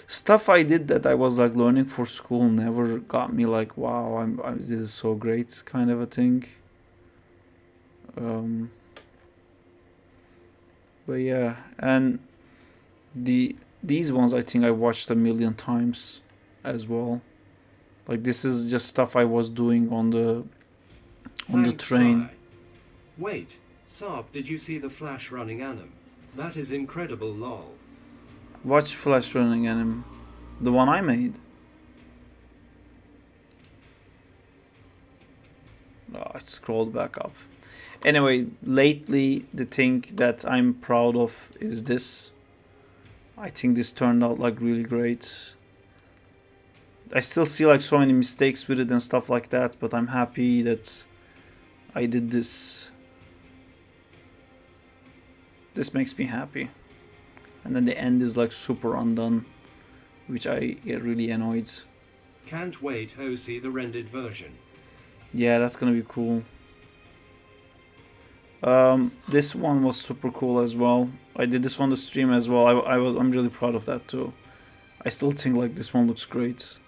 Stuff I did that I was like learning for school never got me like wow, this is so great kind of a thing. But yeah, and the These ones I think I watched a million times as well. Like this is just stuff I was doing on the Thanks, train. Sai. Wait, Saab, did you see the Flash running anim? That is incredible, lol. Watch Flash running anime. The one I made. Oh, I scrolled back up. Anyway, lately the thing that I'm proud of is this. I think this turned out like really great. I still see like so many mistakes with it and stuff like that, but I'm happy that I did this. This makes me happy. And then the end is like super undone, which I get really annoyed. Can't wait to see the rendered version. Yeah, that's gonna be cool. This one was super cool as well. I did this on the stream as well. I'm really proud of that too. I still think like this one looks great.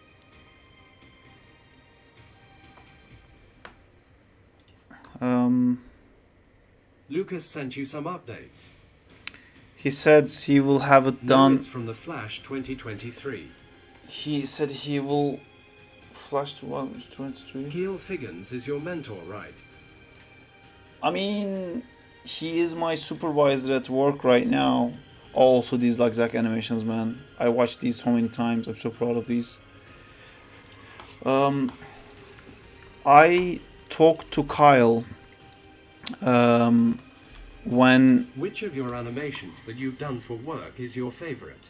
Lucas sent you some updates. He said he will have it No, done. it's from the Flash 2023. He said he will flash to 123. Keel Figgins is your mentor, right? I mean, he is my supervisor at work right now. Also, these like Zack animations, man. I watched these so many times. I'm so proud of these. I talked to Kyle when... Which of your animations that you've done for work is your favorite?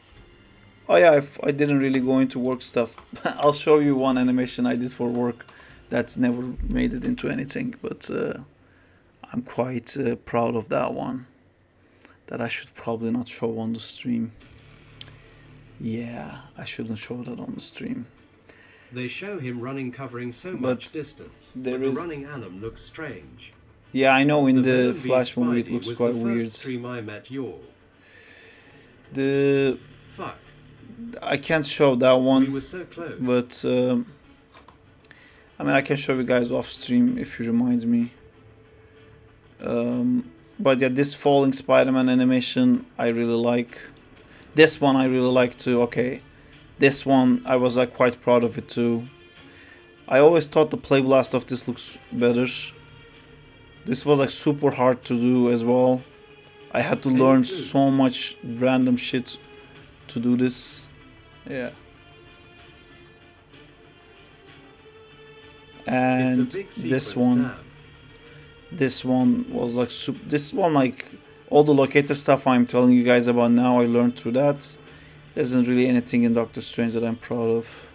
Oh yeah, I didn't really go into work stuff. I'll show you one animation I did for work that's never made it into anything, but I'm quite proud of that one. That I should probably not show on the stream. Yeah, I shouldn't show that on the stream. They show him running covering so But much distance, there but the is- running anim looks strange. Yeah, I know in the Venom v Flash movie it Spidey looks was quite the weird. first stream I met y'all. The Fuck, I can't show that we one, were so close. but I mean I can show you guys off stream if you remind me. But yeah, this falling Spider-Man animation I really like. This one I really like too. Okay, this one I was like quite proud of it too. I always thought the play blast of this looks better. This was like super hard to do as well. I had to learn so much random shit to do this. Yeah. And it's a big this sequence, one. damn. This one was like this one, like all the locator stuff I'm telling you guys about now, I learned through that. There isn't really anything in Doctor Strange that I'm proud of.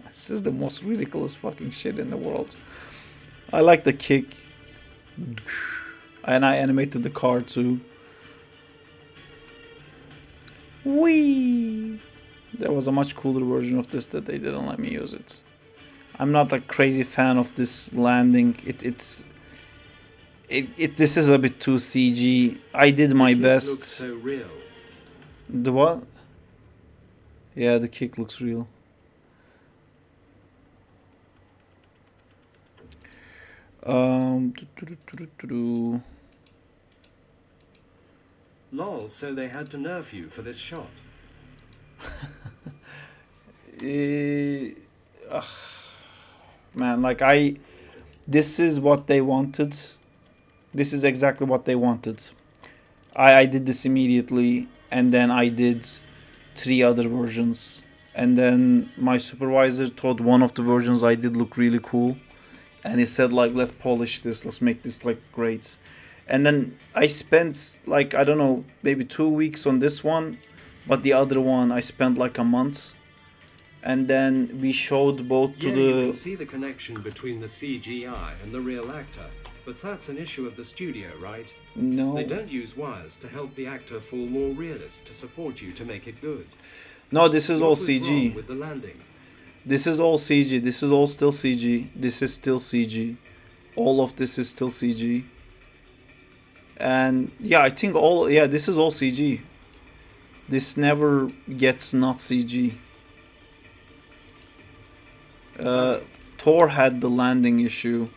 This is the most ridiculous fucking shit in the world. I like the kick, and I animated the car too. Whee! There was a much cooler version of this that they didn't let me use it. I'm not a crazy fan of this landing. This is a bit too CG. I did my The kick best. looks so real. The what? Yeah, the kick looks real. Lol, so they had to nerf you for this shot. Man, like this is what they wanted. This is exactly what they wanted. I did this immediately, and then I did 3 other versions, and then my supervisor thought one of the versions I did look really cool, and he said like, let's polish this, let's make this like great. And then I spent like, I don't know, maybe 2 weeks on this one, but the other one I spent like a month. And then we showed both to Yeah, you the... can see the connection between the CGI and the real actor, but that's an issue of the studio, right? No. They don't use wires to help the actor fall more realist to support you to make it good. No, this is What all was wrong CG. with the landing? This is all CG. This is all still CG. This is still CG. All of this is still CG. And yeah, I think this is all CG. This never gets not CG. Thor had the landing issue,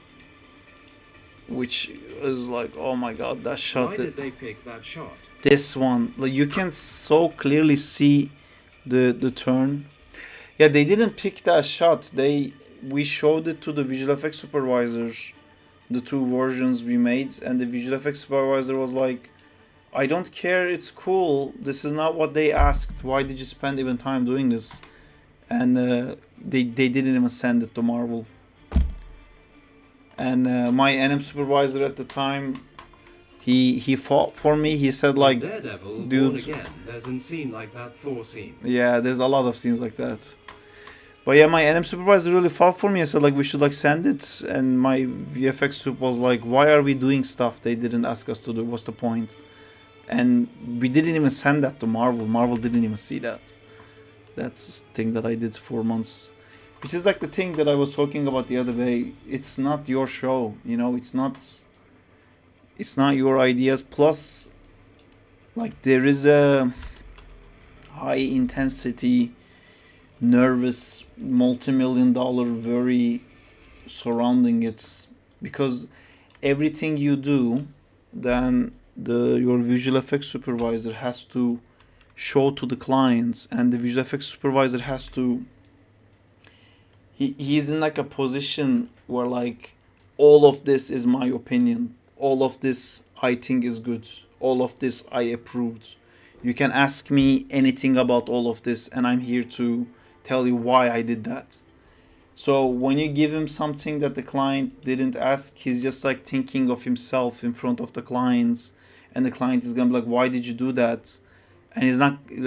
which is like, oh my god, that shot. Why did they pick that shot? this one, like you can so clearly see the turn. Yeah, they didn't pick that shot. We showed it to the visual effects supervisor, the two versions we made, and the visual effects supervisor was like, I don't care, it's cool, this is not what they asked, why did you spend even time doing this? And they didn't even send it to Marvel. And my NM supervisor at the time, he fought for me. He said like, Daredevil, dude, Born Again, there's a scene like that Thor scene. Yeah, there's a lot of scenes like that. But yeah, my NM supervisor really fought for me. I said like we should like send it, and my VFX soup was like, why are we doing stuff they didn't ask us to do? What's the point? And we didn't even send that to Marvel. Marvel didn't even see that. That's the thing that I did 4 months. Which is like the thing that I was talking about the other day. It's not your show, you know, it's not your ideas. Plus, like there is a high intensity, nervous, multi-million-dollar worry surrounding it. Because everything you do, then your visual effects supervisor has to show to the clients, and the visual effects supervisor has to he's in like a position where like all of this is my opinion, all of this I think is good, all of this I approved. You can ask me anything about all of this and I'm here to tell you why I did that. So when you give him something that the client didn't ask, he's just like thinking of himself in front of the clients, and the client is gonna be like, why did you do that? And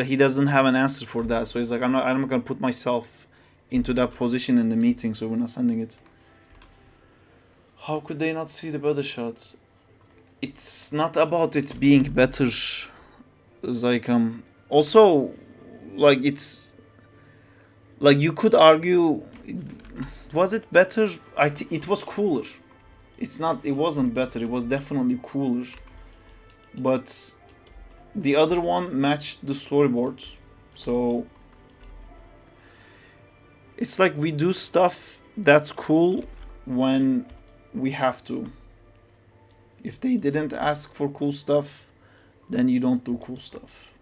he doesn't have an answer for that. So he's like, I'm not gonna put myself into that position in the meeting, so we're not sending it. How could they not see the better shots? It's not about it being better. It's like also like it's like you could argue, was it better? It was cooler. It wasn't better, it was definitely cooler. But the other one matched the storyboards. So it's like we do stuff that's cool when we have to. If they didn't ask for cool stuff, then you don't do cool stuff.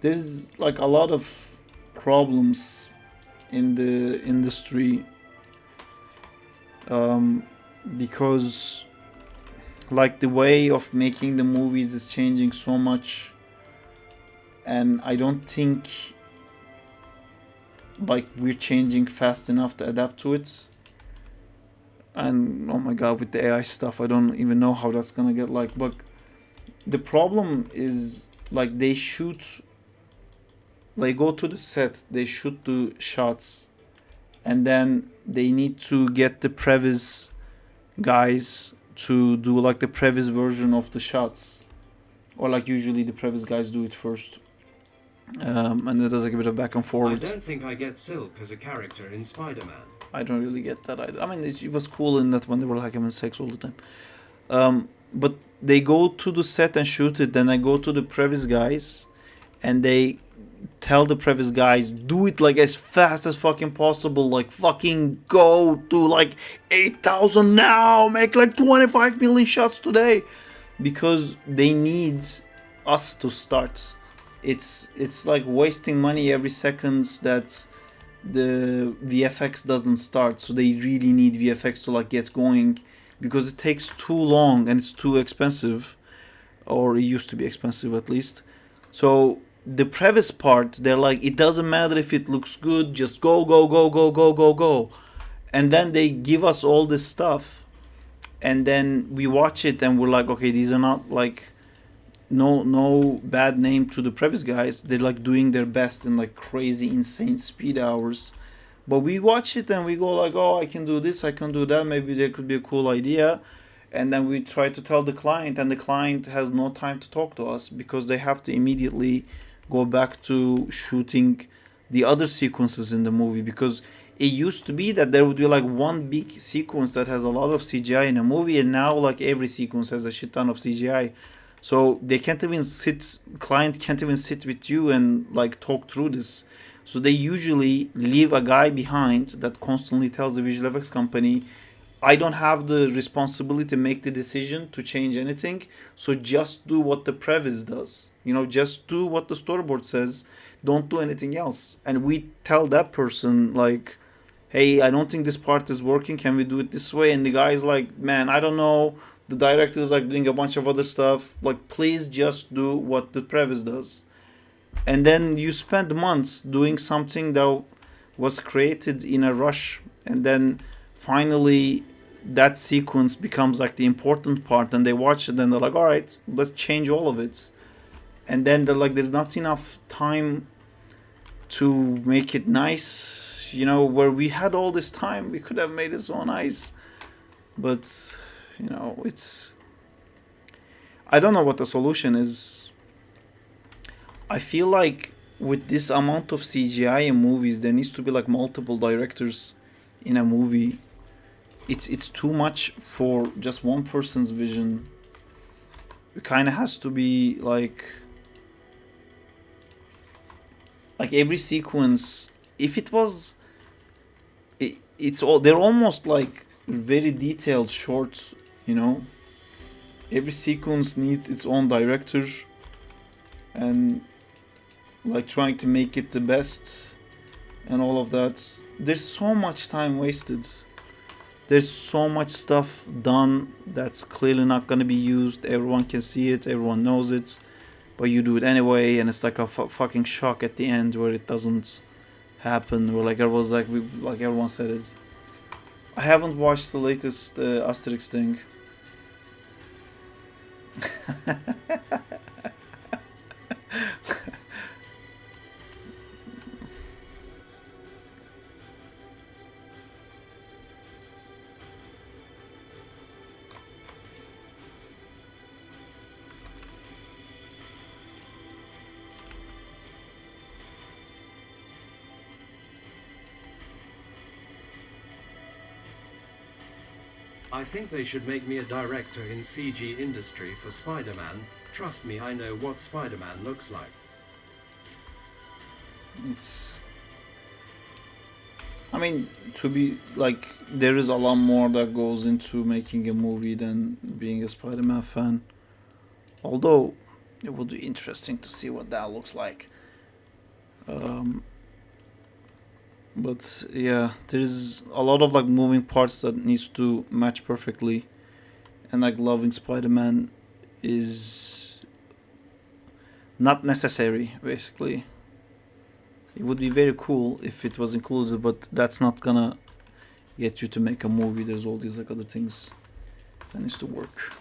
There's like a lot of problems in the industry because like the way of making the movies is changing so much, and I don't think like we're changing fast enough to adapt to it. And oh my god, with the AI stuff, I don't even know how that's gonna get like. But the problem is like they go to the set, they shoot the shots, and then they need to get the previs guys to do like the previs version of the shots, or like usually the previs guys do it first, and it does like a bit of back and forward. I don't think I get Silk as a character in Spider-Man. I don't really get that either. I mean, it was cool in that when they were like having sex all the time, but they go to the set and shoot it, then I go to the previs guys and they tell the previs guys, do it like as fast as fucking possible, like fucking go to like 8,000 now, make like 25 million shots today, because they need us to start. It's like wasting money every second that the VFX doesn't start, so they really need VFX to like get going, because it takes too long and it's too expensive, or it used to be expensive at least. So the previs part, they're like, it doesn't matter if it looks good, just go. And then they give us all this stuff, and then we watch it and we're like, okay, these are not like, no bad name to the previs guys, they're like doing their best in like crazy insane speed hours, but we watch it and we go like, oh, I can do this, I can do that, maybe there could be a cool idea. And then we try to tell the client, and the client has no time to talk to us because they have to immediately go back to shooting the other sequences in the movie. Because it used to be that there would be like one big sequence that has a lot of CGI in a movie, and now like every sequence has a shit ton of CGI. So they can't even client can't even sit with you and like talk through this. So they usually leave a guy behind that constantly tells the visual effects company, I don't have the responsibility to make the decision to change anything. So just do what the previs does. You know, just do what the storyboard says. Don't do anything else. And we tell that person, like, hey, I don't think this part is working. Can we do it this way? And the guy is like, man, I don't know. The director is like doing a bunch of other stuff. Like, please just do what the previs does. And then you spend months doing something that was created in a rush. And then finally that sequence becomes like the important part, and they watch it and they're like, all right, let's change all of it. And then they're like, there's not enough time to make it nice, you know, where we had all this time, we could have made it so nice. But you know, it's, I don't know what the solution is. I feel like with this amount of CGI in movies, there needs to be like multiple directors in a movie. It's too much for just one person's vision. It kind of has to be like every sequence. If it was, it's all, they're almost like very detailed shorts, you know. Every sequence needs its own director, and like trying to make it the best and all of that. There's so much time wasted. There's so much stuff done that's clearly not going to be used. Everyone can see it, everyone knows it, but you do it anyway, and it's like a fucking shock at the end where it doesn't happen, where like everyone's like, like everyone said it. I haven't watched the latest Asterix thing. I think they should make me a director in CG industry for Spider-Man. Trust me, I know what Spider-Man looks like. It's, I mean, to be like, there is a lot more that goes into making a movie than being a Spider-Man fan. Although it would be interesting to see what that looks like. But yeah, there's a lot of like moving parts that needs to match perfectly, and like loving Spider-Man is not necessary. Basically, it would be very cool if it was included, but that's not gonna get you to make a movie. There's all these like other things that needs to work.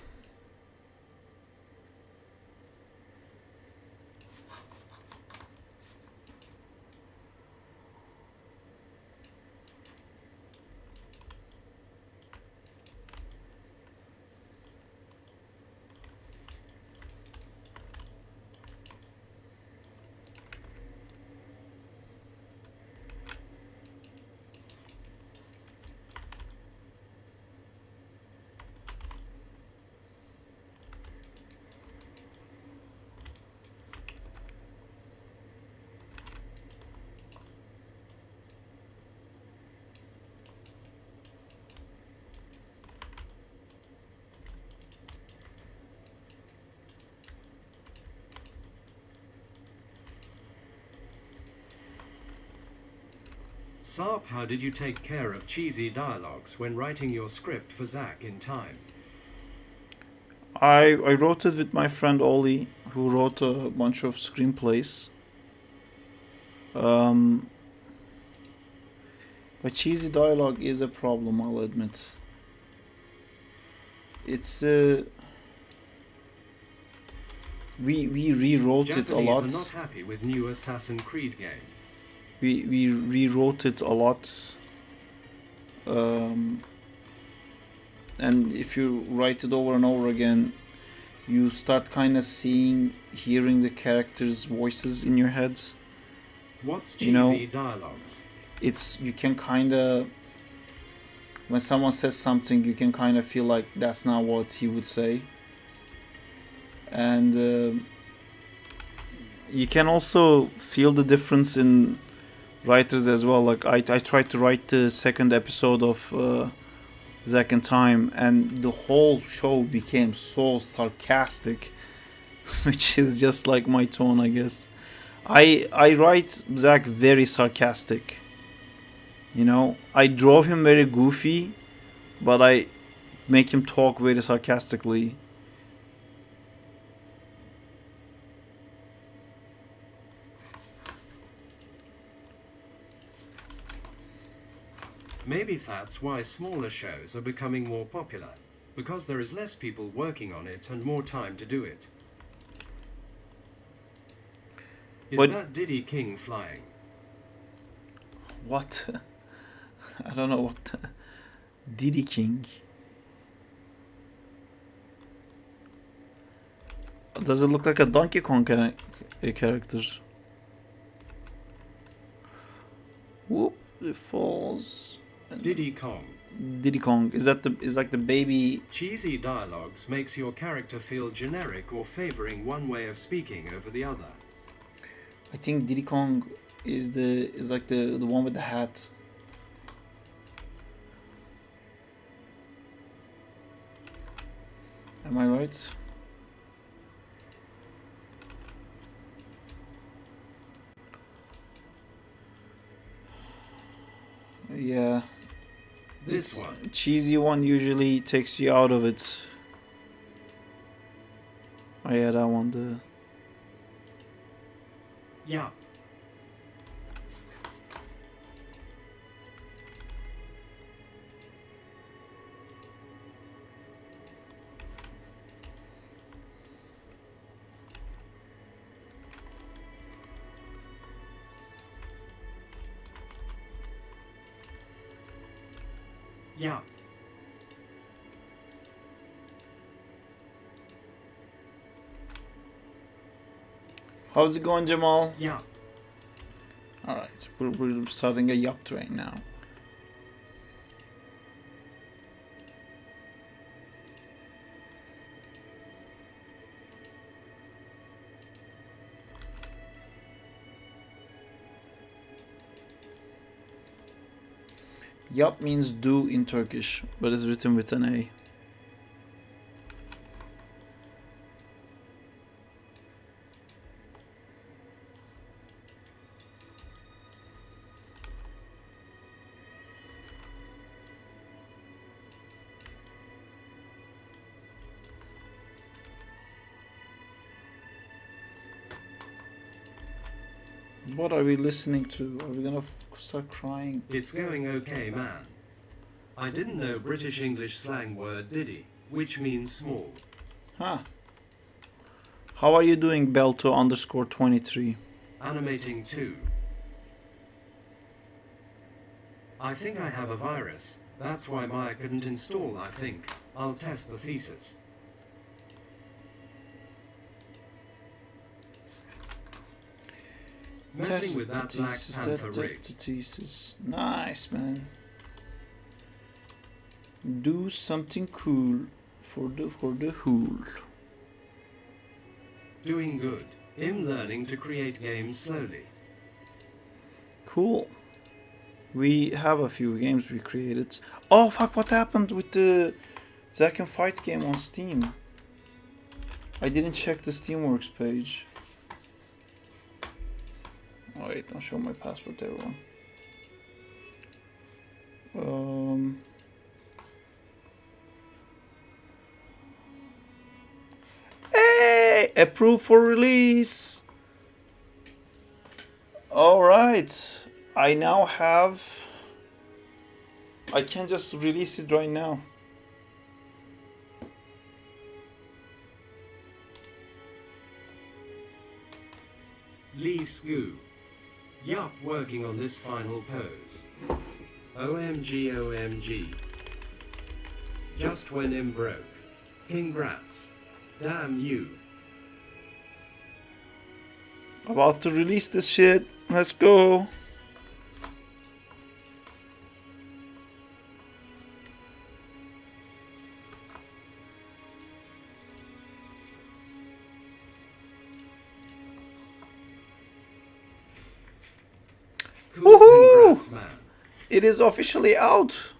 Sarp, how did you take care of cheesy dialogues when writing your script for Zach in time? I wrote it with my friend Oli, who wrote a bunch of screenplays. But cheesy dialogue is a problem, I'll admit. It's we rewrote it a Japanese lot. are not happy with new Assassin's Creed game. We rewrote it a lot. And if you write it over and over again, you start kind of hearing the characters' voices in your head. What's cheesy You know, dialogues? it's, you can kind of, when someone says something, you can kind of feel like that's not what he would say. And you can also feel the difference in writers as well. Like I tried to write the second episode of Zack and Time, and the whole show became so sarcastic, which is just like my tone, I guess. I write Zack very sarcastic. You know, I drove him very goofy, but I make him talk very sarcastically. Maybe that's why smaller shows are becoming more popular, because there is less people working on it and more time to do it. Is What- that Diddy King flying? What? I don't know what. Diddy King. Does it look like a Donkey Kong character? Whoop! It falls. Diddy Kong. Diddy Kong. Is like the baby? Cheesy dialogues makes your character feel generic or favoring one way of speaking over the other. I think Diddy Kong is like the one with the hat. Am I right? Yeah. This one. Cheesy one usually takes you out of it. Oh yeah, that one. Yeah. Yeah. How's it going, Jamal? Yeah. Alright, we're starting a yup train now. Yup means do in Turkish, but it's written with an A. What are we listening to? Are we gonna start crying? It's going okay, man. I didn't know British English slang word diddy, which means small. Huh. How are you doing, Belto_23? Animating too. I think I have a virus. That's why Maya couldn't install, I think. I'll test the thesis. Messing with that Black Panther rig. thesis. Nice, man. Do something cool for the whole. Doing good. I'm learning to create games slowly. Cool. We have a few games we created. Oh fuck! What happened with the Zack and Fight game on Steam? I didn't check the Steamworks page. Oh wait, I'll show my passport to everyone. Hey! Approved for release! Alright. I now have... I can just release it right now. Lee Skoo. Yup, working on this final pose. OMG, OMG. Just when I'm broke. Congrats. Damn you. About to release this shit. Let's go. Cool, Woohoo! congrats, man. It is officially out.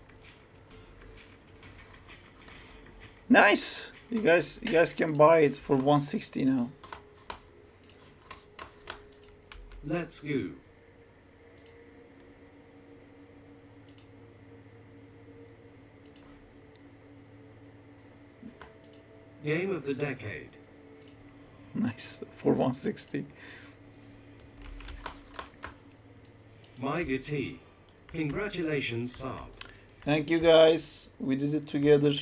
Nice. You guys can buy it for 160 now. Let's go. Game of the decade. Nice for 160. My Tea. Congratulations, Saab. Thank you guys. We did it together.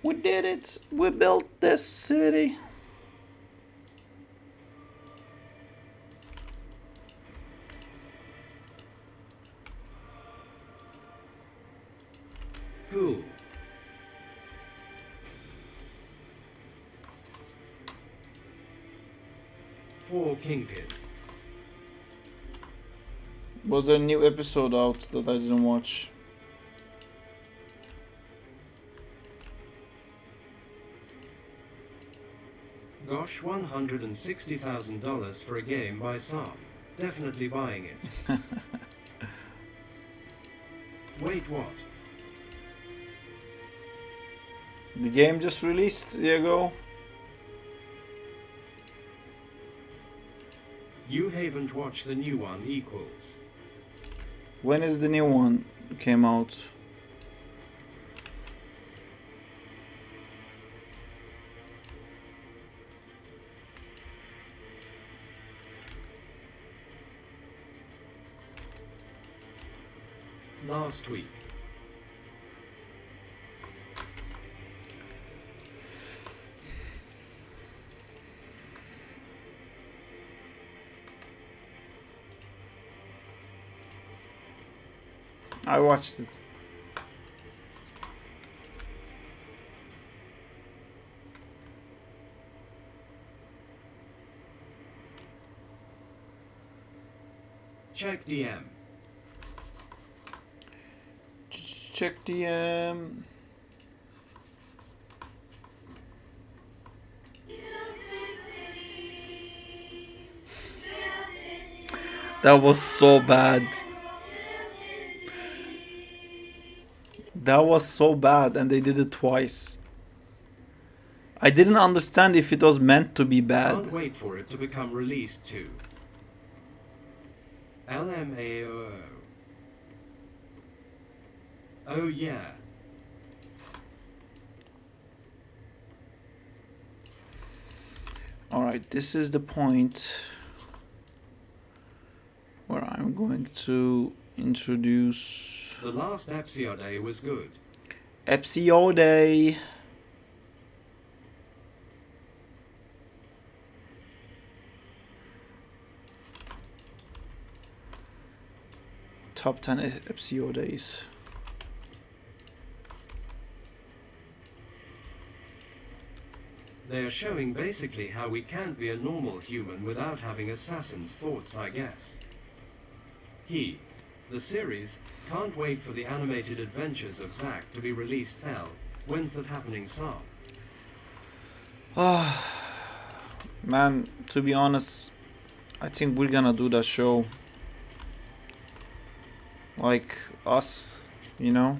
We did it. We built this city. Cool. For Kingpin. Was there a new episode out that I didn't watch? Gosh, $160,000 for a game by Saab. Definitely buying it. Wait, what? The game just released, Diego. You haven't watched the new one, equals. When is the new one came out? Last week. I watched it. Check DM. Check DM. That was so bad. That was so bad, and they did it twice. I didn't understand if it was meant to be bad. Can't wait for it to become released too. LMAO. Oh yeah. Alright, this is the point where I'm going to introduce The last episode was good. episode. Top 10 episodes. They are showing basically how we can't be a normal human without having assassin's thoughts, I guess. The series, can't wait for the animated adventures of Zack to be released. When's that happening, Saab? Man, to be honest, I think we're gonna do that show. Like us, you know?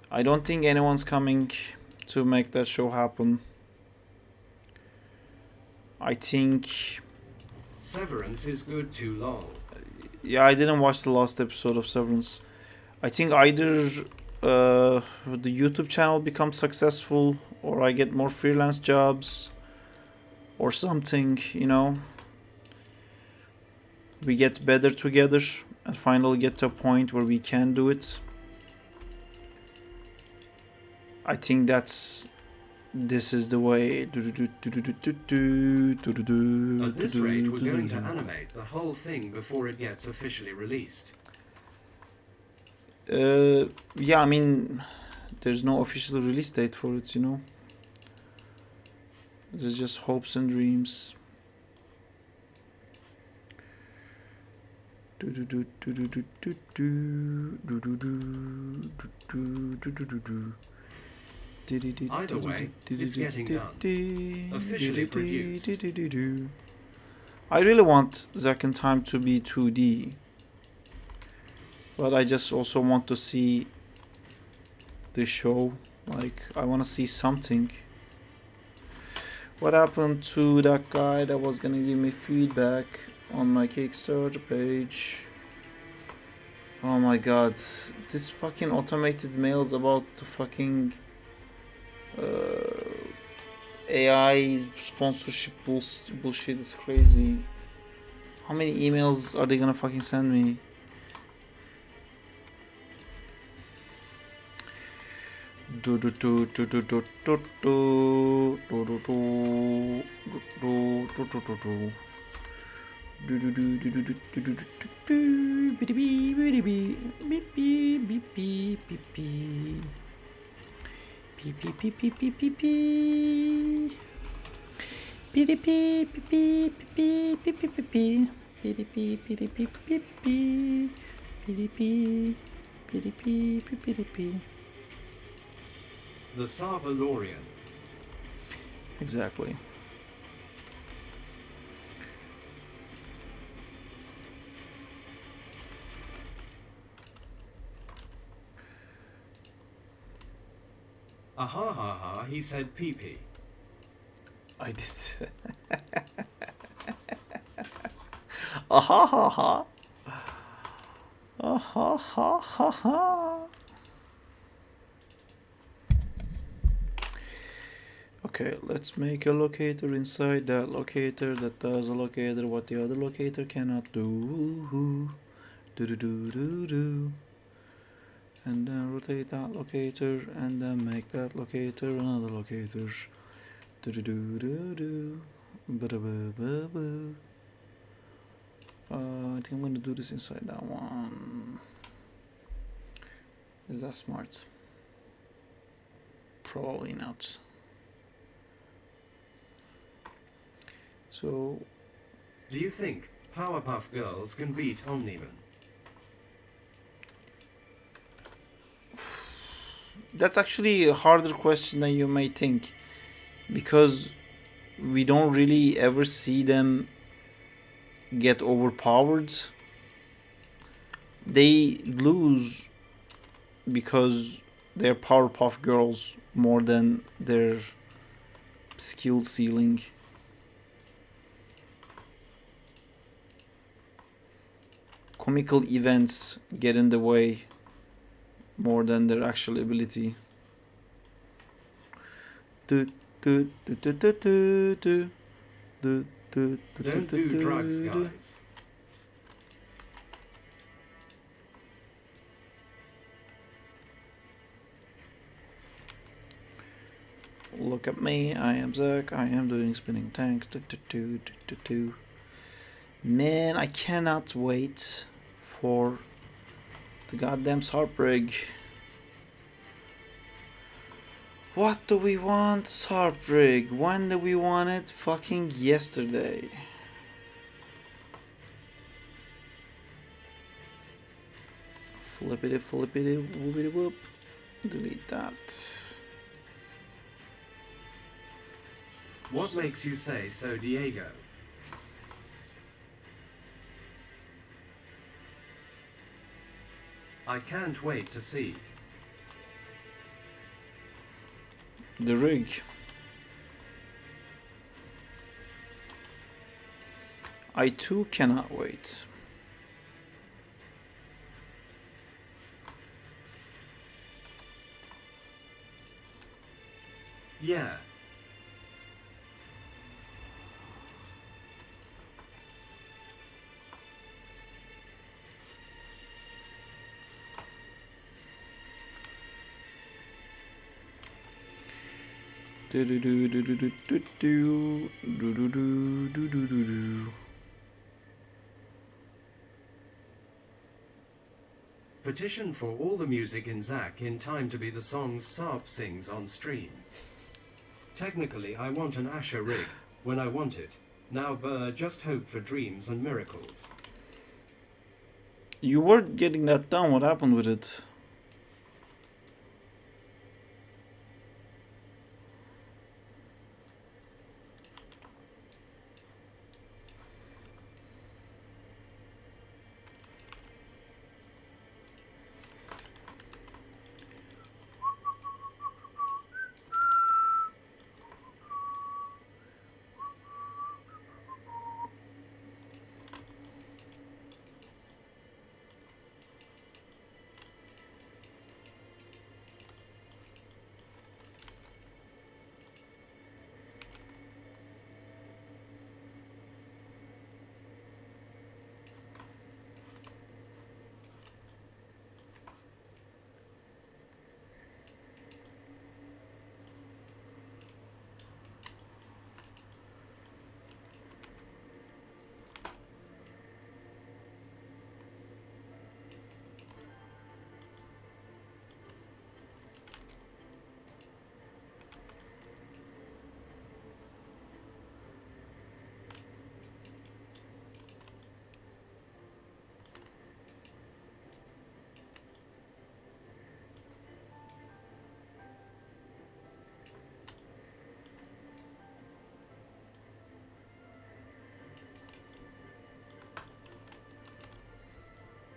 I don't think anyone's coming to make that show happen. I think... Severance is good too, lol. Yeah, I didn't watch the last episode of Severance. I think either the YouTube channel becomes successful, or I get more freelance jobs, or something, you know. We get better together and finally get to a point where we can do it. I think this is the way. At this rate, we're going to animate the whole thing before it gets officially released. Yeah, I mean, there's no official release date for it, you know. There's just hopes and dreams. Either way, it's getting done. Officially produced. I really want Zack in Time to be 2D, but I just also want to see the show. Like, I want to see something. What happened to that guy that was gonna give me feedback on my Kickstarter page? Oh my god, this fucking automated mails about the fucking AI sponsorship bullshit is crazy. How many emails are they gonna fucking send me? Do do do do do do do do do do do do do do do do. Do do do do do do do do do do. Beep beep beep beep beep beep beep beep beep. Beep beep beep beep beep beep beep. Beep beep beep beep beep beep beep beep beep. Beep beep beep beep beep beep beep. Beep beep beep beep beep beep. The Sarvalorian. Exactly. Aha ha ha, he said pee pee. I did. Aha ha ha. Aha ha ha ha. Okay, let's make a locator inside that locator that does a locator what the other locator cannot do. Do do do do do. And then rotate that locator and then make that locator another locator. Do do do do do. Ba ba ba ba. I think I'm gonna do this inside that one. Is that smart? Probably not. So, do you think Powerpuff Girls can beat Omniman? that's actually a harder question than you may think, because we don't really ever see them get overpowered. They lose because they're Powerpuff Girls more than their skill ceiling. Comical events get in the way more than their actual ability. Don't do drugs, guys. Look at me, I am Zack, I am doing spinning tanks. Man, I cannot wait for the goddamn Sarp rig. What do we want, Sarp rig? When do we want it? Fucking yesterday. Flippity flippity whoopity whoop. Delete that. What makes you say so, Diego? I can't wait to see. The rig. I too cannot wait. Yeah. Do do do do do do do do do do do do do do do. Petition for all the music in Zack in time to be the songs Sarp sings on stream. Technically, I want an Asher rig when I want it. Now, Burr, just hope for dreams and miracles. You were getting that done. What happened with it?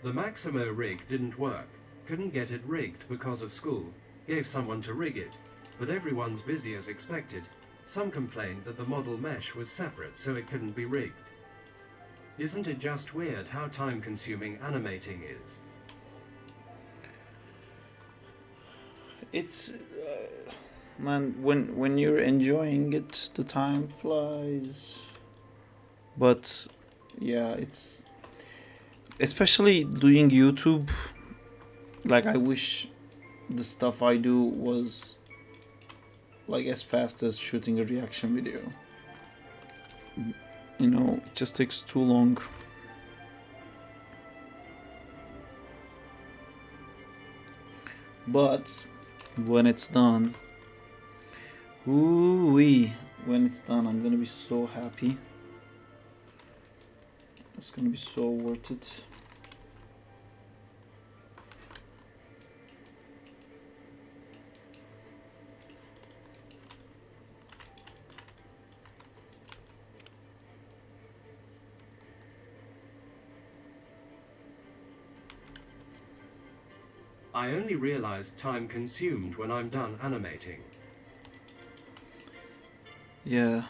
The Maximo rig didn't work. Couldn't get it rigged because of school. Gave someone to rig it. But everyone's busy as expected. Some complained that the model mesh was separate so it couldn't be rigged. Isn't it just weird how time-consuming animating is? It's man, when you're enjoying it, the time flies. But yeah, it's especially doing YouTube. Like, I wish the stuff I do was like as fast as shooting a reaction video. You know, it just takes too long. But when it's done, ooh-wee, when it's done, I'm gonna be so happy. It's gonna be so worth it. I only realize time consumed when I'm done animating. Yeah.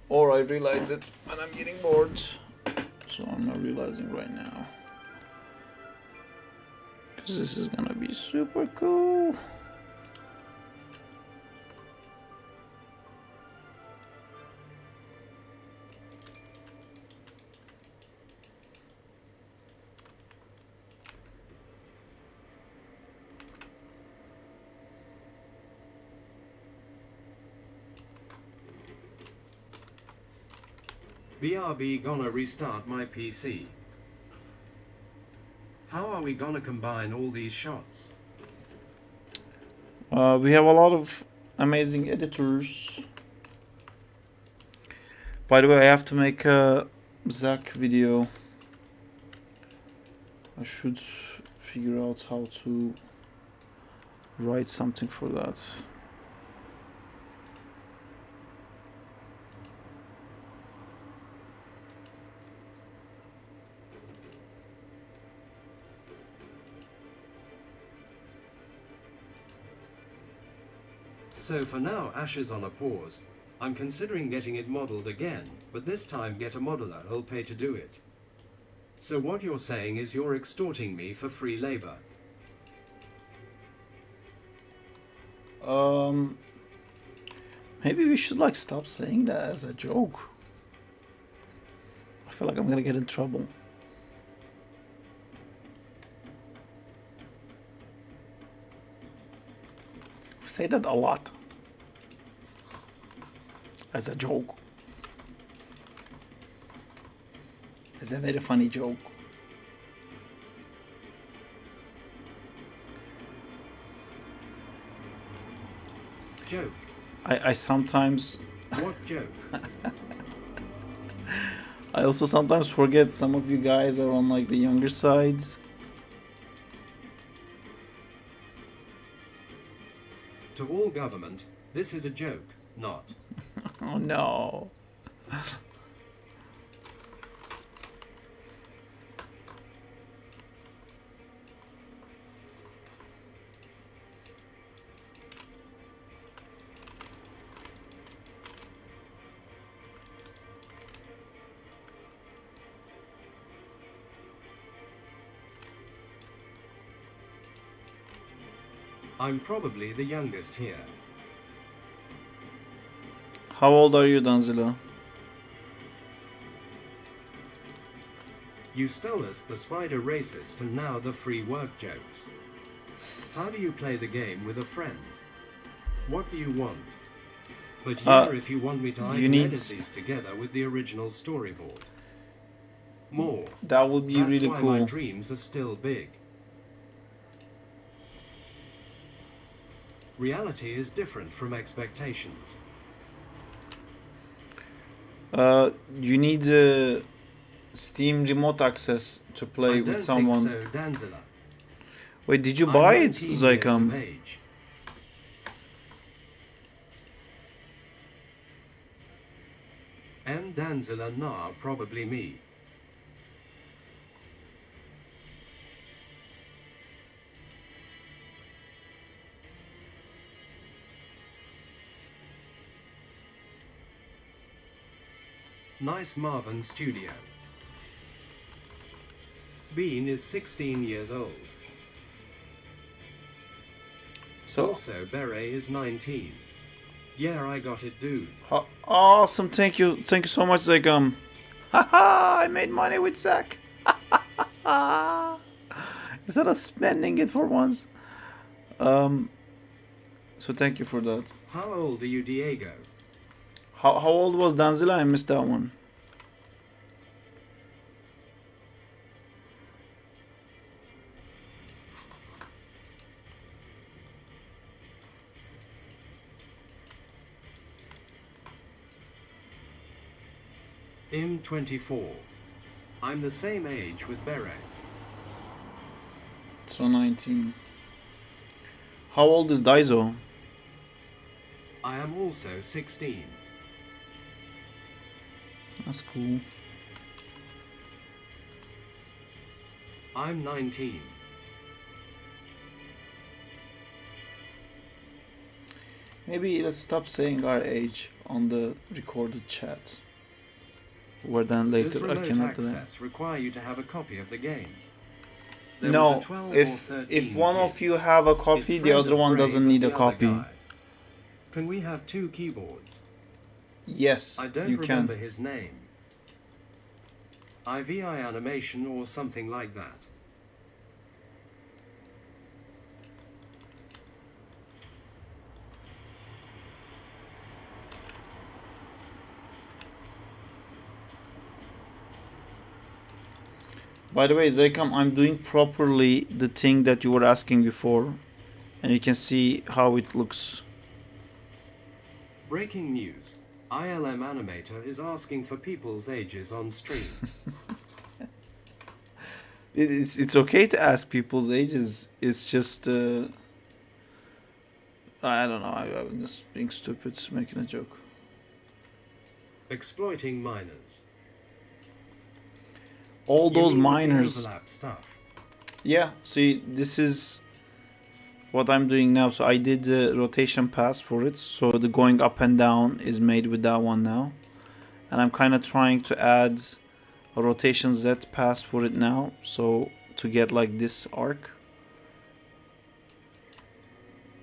Or I realize it when I'm getting bored. So I'm not realizing right now. Because this is gonna be super cool. BRB gonna restart my PC. How are we gonna combine all these shots? We have a lot of amazing editors. By the way, I have to make a Zach video. I should figure out how to write something for that. So for now, Ash is on a pause. I'm considering getting it modeled again, but this time get a modeler who'll pay to do it. So what you're saying is you're extorting me for free labor. Maybe we should like stop saying that as a joke. I feel like I'm gonna get in trouble. We say that a lot. As a joke. As a very funny joke. Joke. I sometimes... What joke? I also sometimes forget some of you guys are on like the younger sides. To all government, this is a joke, not. Oh no. I'm probably the youngest here. How old are you, Danzila? You stole us the spider racist and now the free work jokes. How do you play the game with a friend? What do you want? But here if you want me to edit these together with the original storyboard. More. That would be really That's why cool. my dreams are still big. Reality is different from expectations. You need Steam remote access to play I with don't someone. think so, Danzilla. Wait, did you I'm buy it, 19 years Zycam? of age. M. Danzilla, nah, probably me. Nice Marvin Studio. Bean is 16 years old. So Also, Beret is 19. Yeah, I got it, dude. awesome! Thank you so much, Zycam. Haha! I made money with Zach. Instead of spending it for once. So thank you for that. How old are you, Diego? How old was Danzilla? I missed that one. I'm 24. I'm the same age with Beret. So 19. How old is Daizo? I am also 16. That's cool. I'm 19. Maybe let's stop saying our age on the recorded chat. Where then Does later I remote cannot do that. access require you to have a copy of the game? There was No, a 12 or if 13 one kid. of you have a It's copy, the friend other of one Brave doesn't of need the a other copy. guy. Can we have 2 keyboards? Yes, I don't you remember can. his name. IVI animation or something like that. By the way, Zycam, I'm doing properly the thing that you were asking before, and you can see how it looks. Breaking news. ILM Animator is asking for people's ages on stream. It's okay to ask people's ages. It's just I don't know. I'm just being stupid, making a joke. Exploiting minors. All You those mean with the miners. overlap stuff. Yeah. See, this is what I'm doing now. So I did the rotation pass for it. So the going up and down is made with that one now, and I'm kind of trying to add a rotation Z pass for it now. So to get like this arc,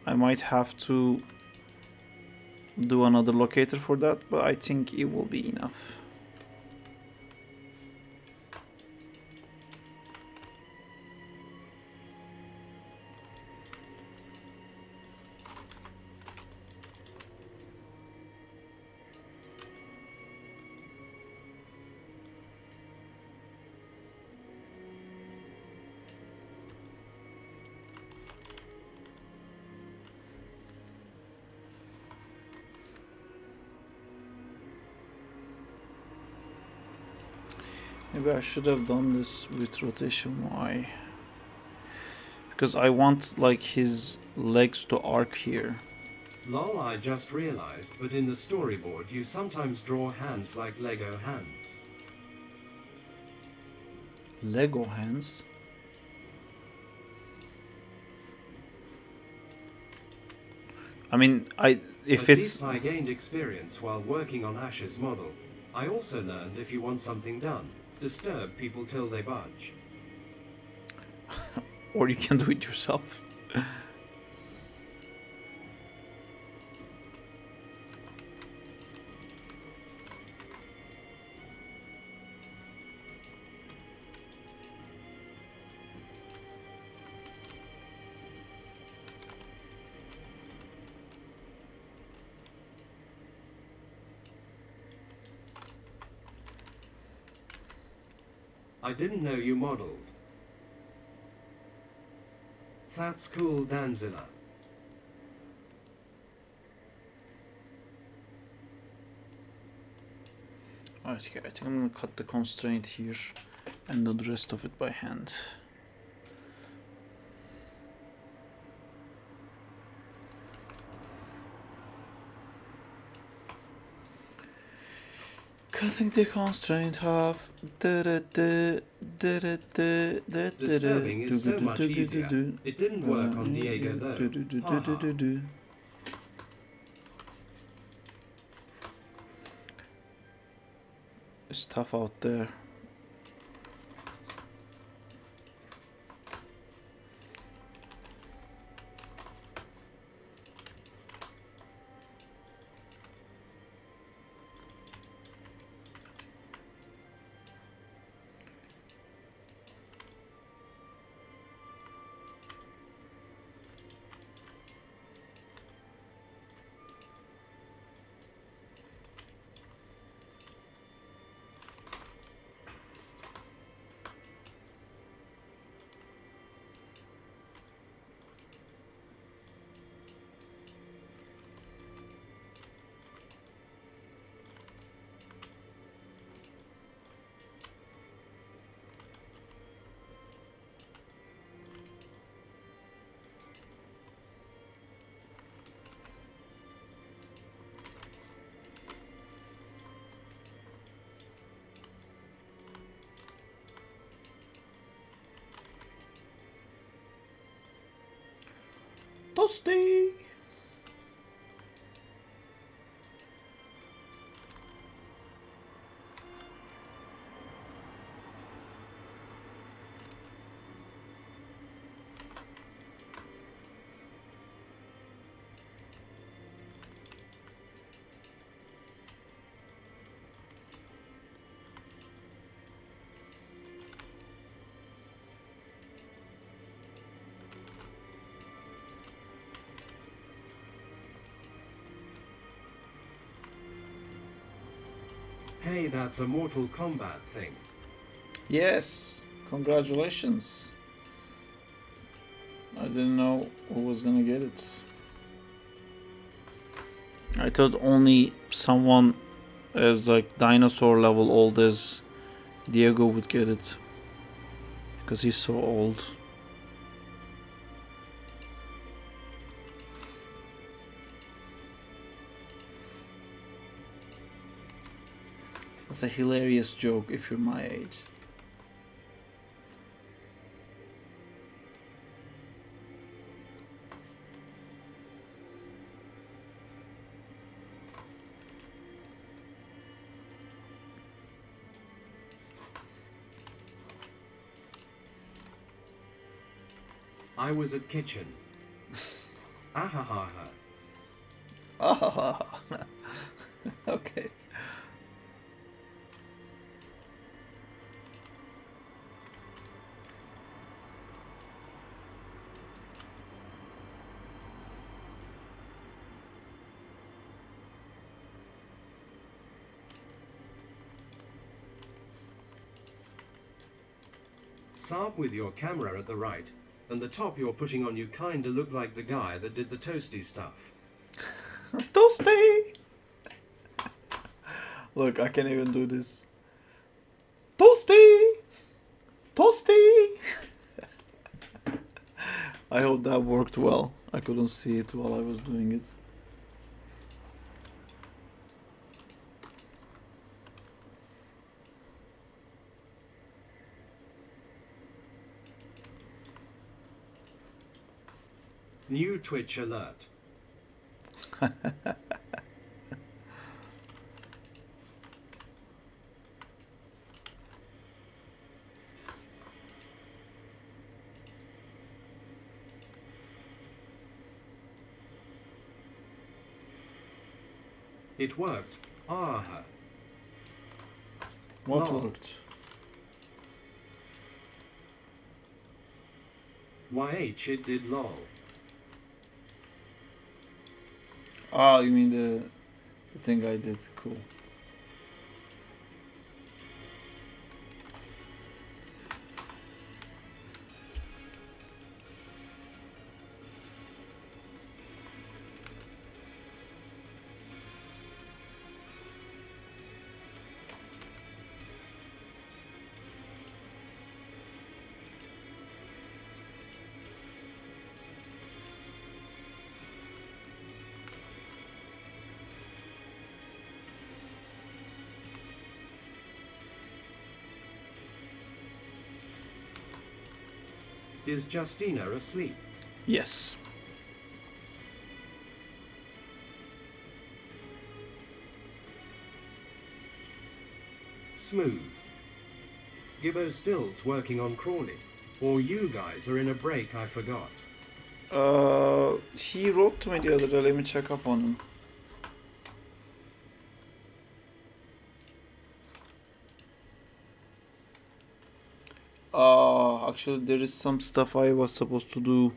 I might have to do another locator for that, but I think it will be enough. Maybe I should have done this with rotation Y, because I want like his legs to arc here. Lol, I just realized, but in the storyboard you sometimes draw hands like Lego hands. Lego hands? I mean, if At it's least I gained experience while working on Ash's model. I also learned if you want something done, disturb people till they budge. or you can do it yourself. I didn't know you modeled. That's cool, Danzilla. Okay, I think I'm gonna cut the constraint here and do the rest of it by hand. Cutting the constraint off. Disturbing is so much easier. It didn't work on Diego though. Haha. It's tough out there. Toasty! Hey, that's a Mortal Kombat thing. Yes, congratulations. I didn't know who was gonna get it. I thought only someone as like dinosaur level old as Diego would get it. Because he's so old. That's a hilarious joke if you're my age. I was at kitchen. Ahahaha. Ah, okay. Saab with your camera at the right, and the top you're putting on you kinda look like the guy that did the toasty stuff. Toasty! Look, I can't even do this. Toasty! Toasty! I hope that worked well. I couldn't see it while I was doing it. New Twitch alert. It worked. Ah. What Lol. worked? YH it did lol. Ah, you mean the thing I did. Cool. Is Justina asleep? Yes. Smooth. Gibbo still's working on Crawley. Or you guys are in a break, I forgot. He wrote to me the other day. Let me check up on him. Actually, there is some stuff I was supposed to do.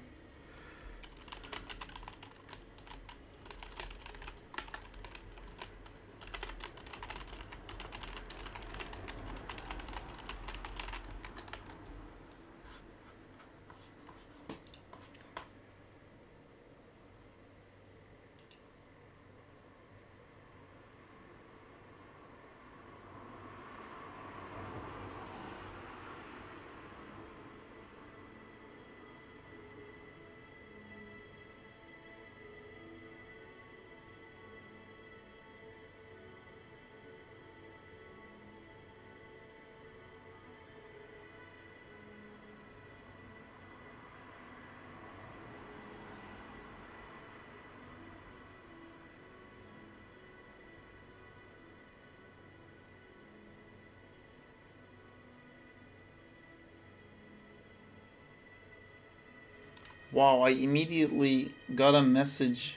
Wow, I immediately got a message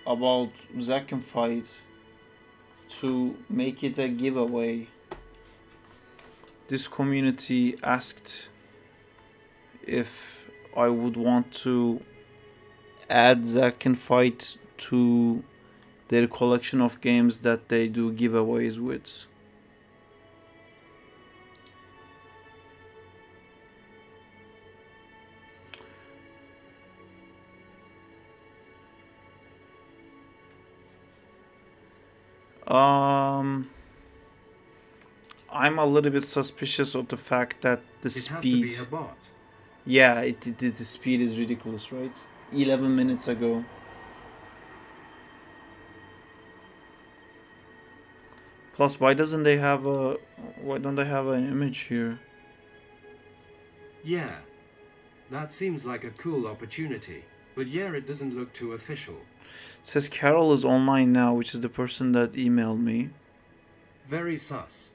about Zack and Fight to make it a giveaway. This community asked if I would want to add Zack and Fight to their collection of games that they do giveaways with. I'm a little bit suspicious of the fact that the It has to speed. be a bot. Yeah, the speed is ridiculous, right? 11 minutes ago. Plus, why don't they have an image here? Yeah. That seems like a cool opportunity. But yeah, it doesn't look too official. It says Carol is online now, which is the person that emailed me. Very sus.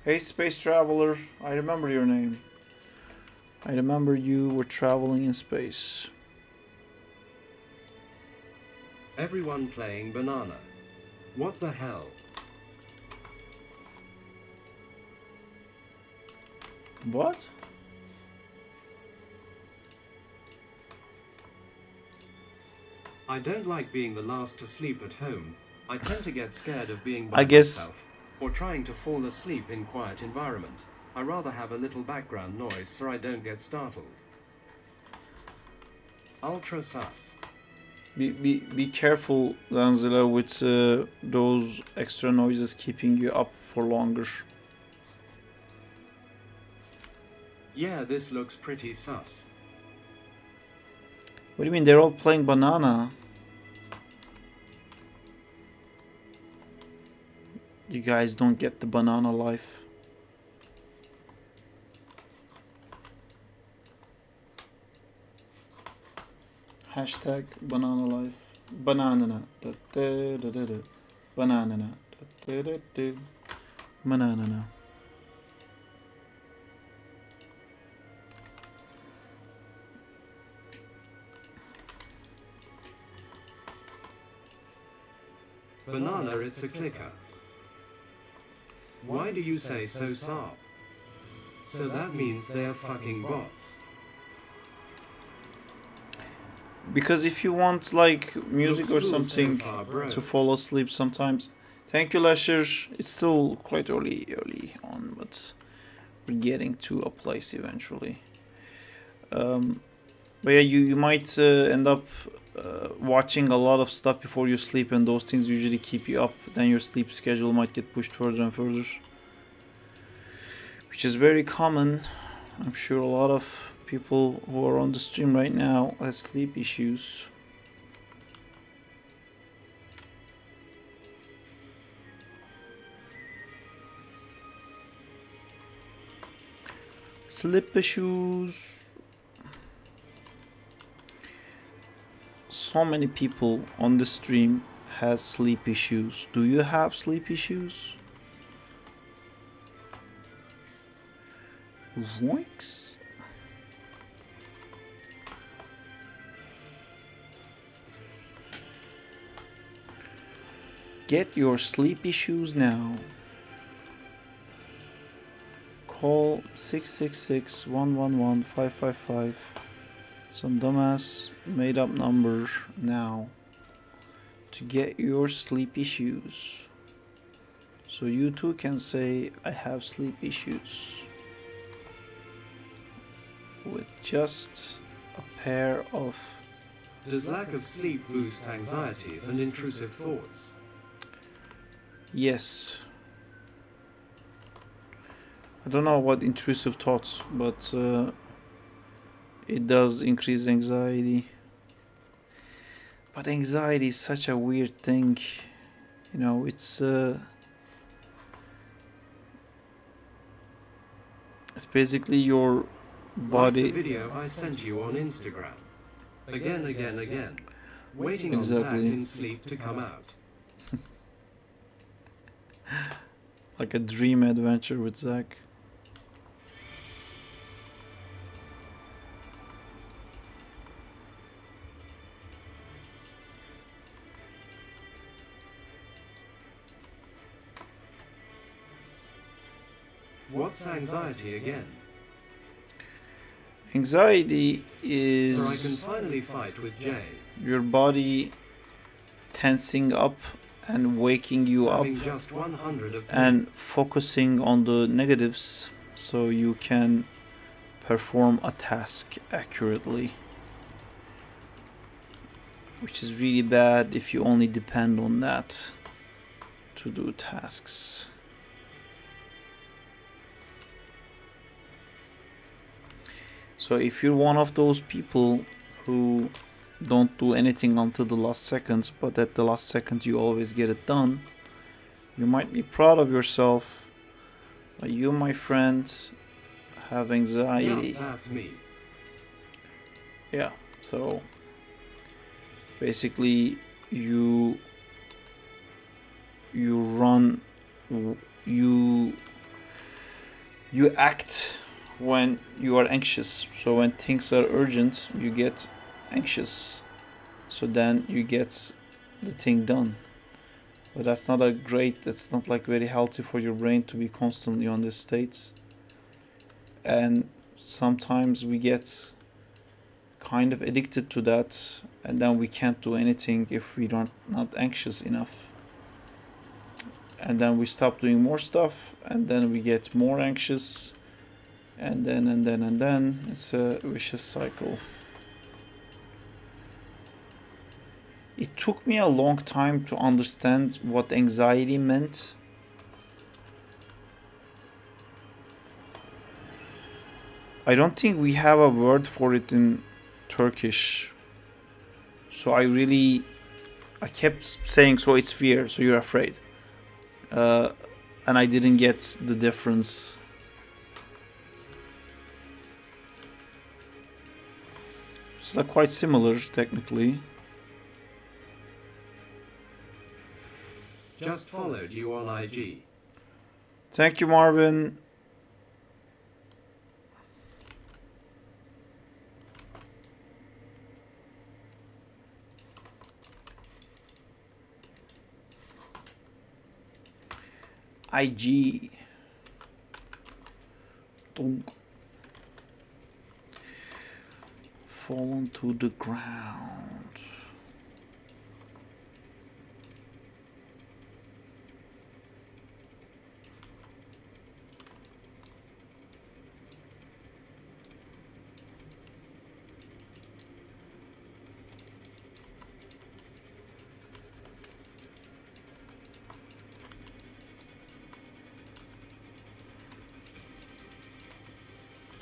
Hey, space traveler, I remember your name. I remember you were traveling in space. Everyone playing banana. What the hell? What? I don't like being the last to sleep at home. I tend to get scared of being by I guess myself, or trying to fall asleep in quiet environment. I rather have a little background noise so I don't get startled. Ultra sus. be careful, Lanzilla, with those extra noises keeping you up for longer. Yeah, this looks pretty sus. What do you mean? They're all playing banana. You guys don't get the banana life. Hashtag banana life. Banana. Banana. Banana. Banana is a clicker. Why do you say so, Saab? So that means they're fucking bots. Because if you want like music or Looks cool so something far, bro. to fall asleep sometimes. Thank you, Lasher. It's still quite early on, but we're getting to a place eventually. But yeah, you might end up watching a lot of stuff before you sleep, and those things usually keep you up. Then your sleep schedule might get pushed further and further, which is very common. I'm sure a lot of people who are on the stream right now have sleep issues. Slipper shoes. So many people on the stream has sleep issues. Do you have sleep issues? Zoinks. Get your sleep issues now. Call 666-111-555. Some dumbass made up number now to get your sleep issues. So you too can say, I have sleep issues. With just a pair of... Does lack of sleep boost anxieties and intrusive thoughts? Yes. I don't know what intrusive thoughts, but it does increase anxiety. But anxiety is such a weird thing. You know, it's basically your body. Like the video I sent you on Instagram. Again. Waiting Exactly. on Zach in sleep to come out. Like a dream adventure with Zach. What's anxiety again? Anxiety is So I can finally fight with Jay. your body tensing up and waking you up Having just 100 of and focusing on the negatives so you can perform a task accurately, which is really bad if you only depend on that to do tasks. So if you're one of those people who don't do anything until the last seconds, but at the last second you always get it done, you might be proud of yourself. But you, my friend, have anxiety. Yeah, that's me. Yeah, so basically you run, you act when you are anxious. So when things are urgent, you get anxious, so then you get the thing done. But that's not that's not like very healthy for your brain to be constantly on this state. And sometimes we get kind of addicted to that, and then we can't do anything if we don't not anxious enough. And then we stop doing more stuff, and then we get more anxious, and then it's a vicious cycle. It took me a long time to understand what anxiety meant. I don't think we have a word for it in Turkish. So I kept saying, so it's fear, so you're afraid. And I didn't get the difference. It's quite similar, technically. Just followed you on IG. Thank you, Marvin. IG. Don't fall to the ground.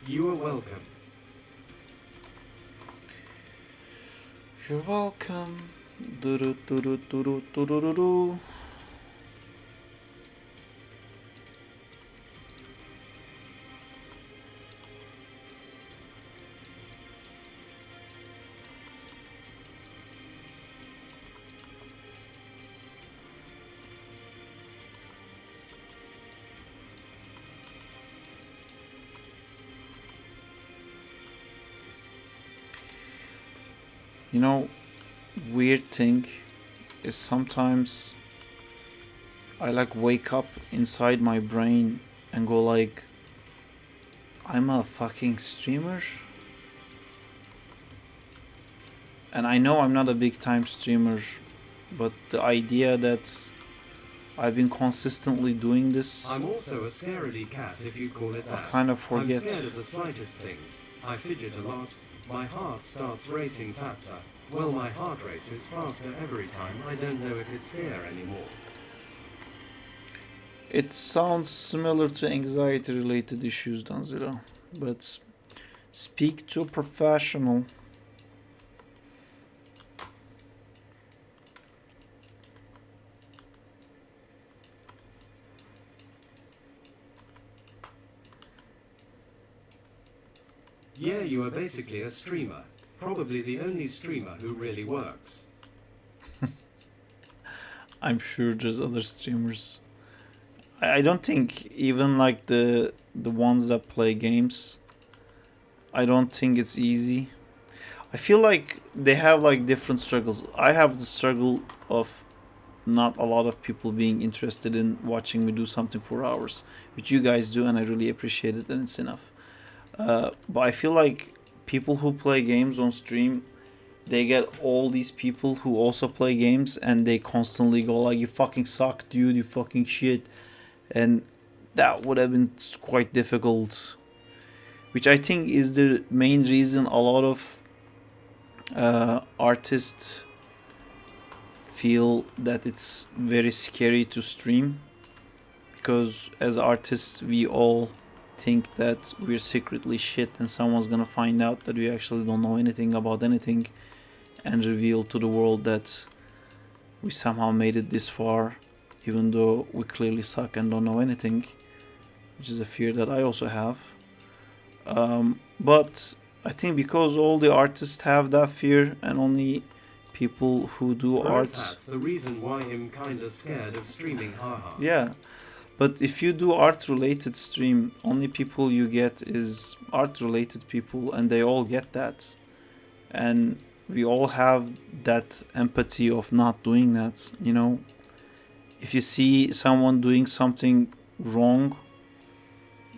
You are welcome. You're welcome. Do-do-do-do-do-do-do-do-do. You know, weird thing is sometimes I like wake up inside my brain and go like, I'm a fucking streamer? And I know I'm not a big time streamer, but the idea that I've been consistently doing this, I'm also a scaredy cat, if you call it I that. kind of forget. I'm scared of the slightest things. I fidget a lot. My heart starts racing faster. Well, my heart races faster every time. I don't know if it's fear anymore. It sounds similar to anxiety related issues, Danzila, but speak to a professional. Yeah, you are basically a streamer. Probably the only streamer who really works. I'm sure there's other streamers. I don't think even like the ones that play games, I don't think it's easy. I feel like they have like different struggles. I have the struggle of not a lot of people being interested in watching me do something for hours, which you guys do, and I really appreciate it, and it's enough. But I feel like people who play games on stream, they get all these people who also play games, and they constantly go like, "You fucking suck, dude. You fucking shit," and that would have been quite difficult. Which I think is the main reason a lot of artists feel that it's very scary to stream, because as artists we all think that we're secretly shit and someone's gonna find out that we actually don't know anything about anything and reveal to the world that we somehow made it this far even though we clearly suck and don't know anything, which is a fear that I also have. But I think because all the artists have that fear and only people who do art, That's the reason why I'm kinda scared of streaming, haha. yeah. But if you do art related stream, only people you get is art related people, and they all get that. And we all have that empathy of not doing that, you know. If you see someone doing something wrong,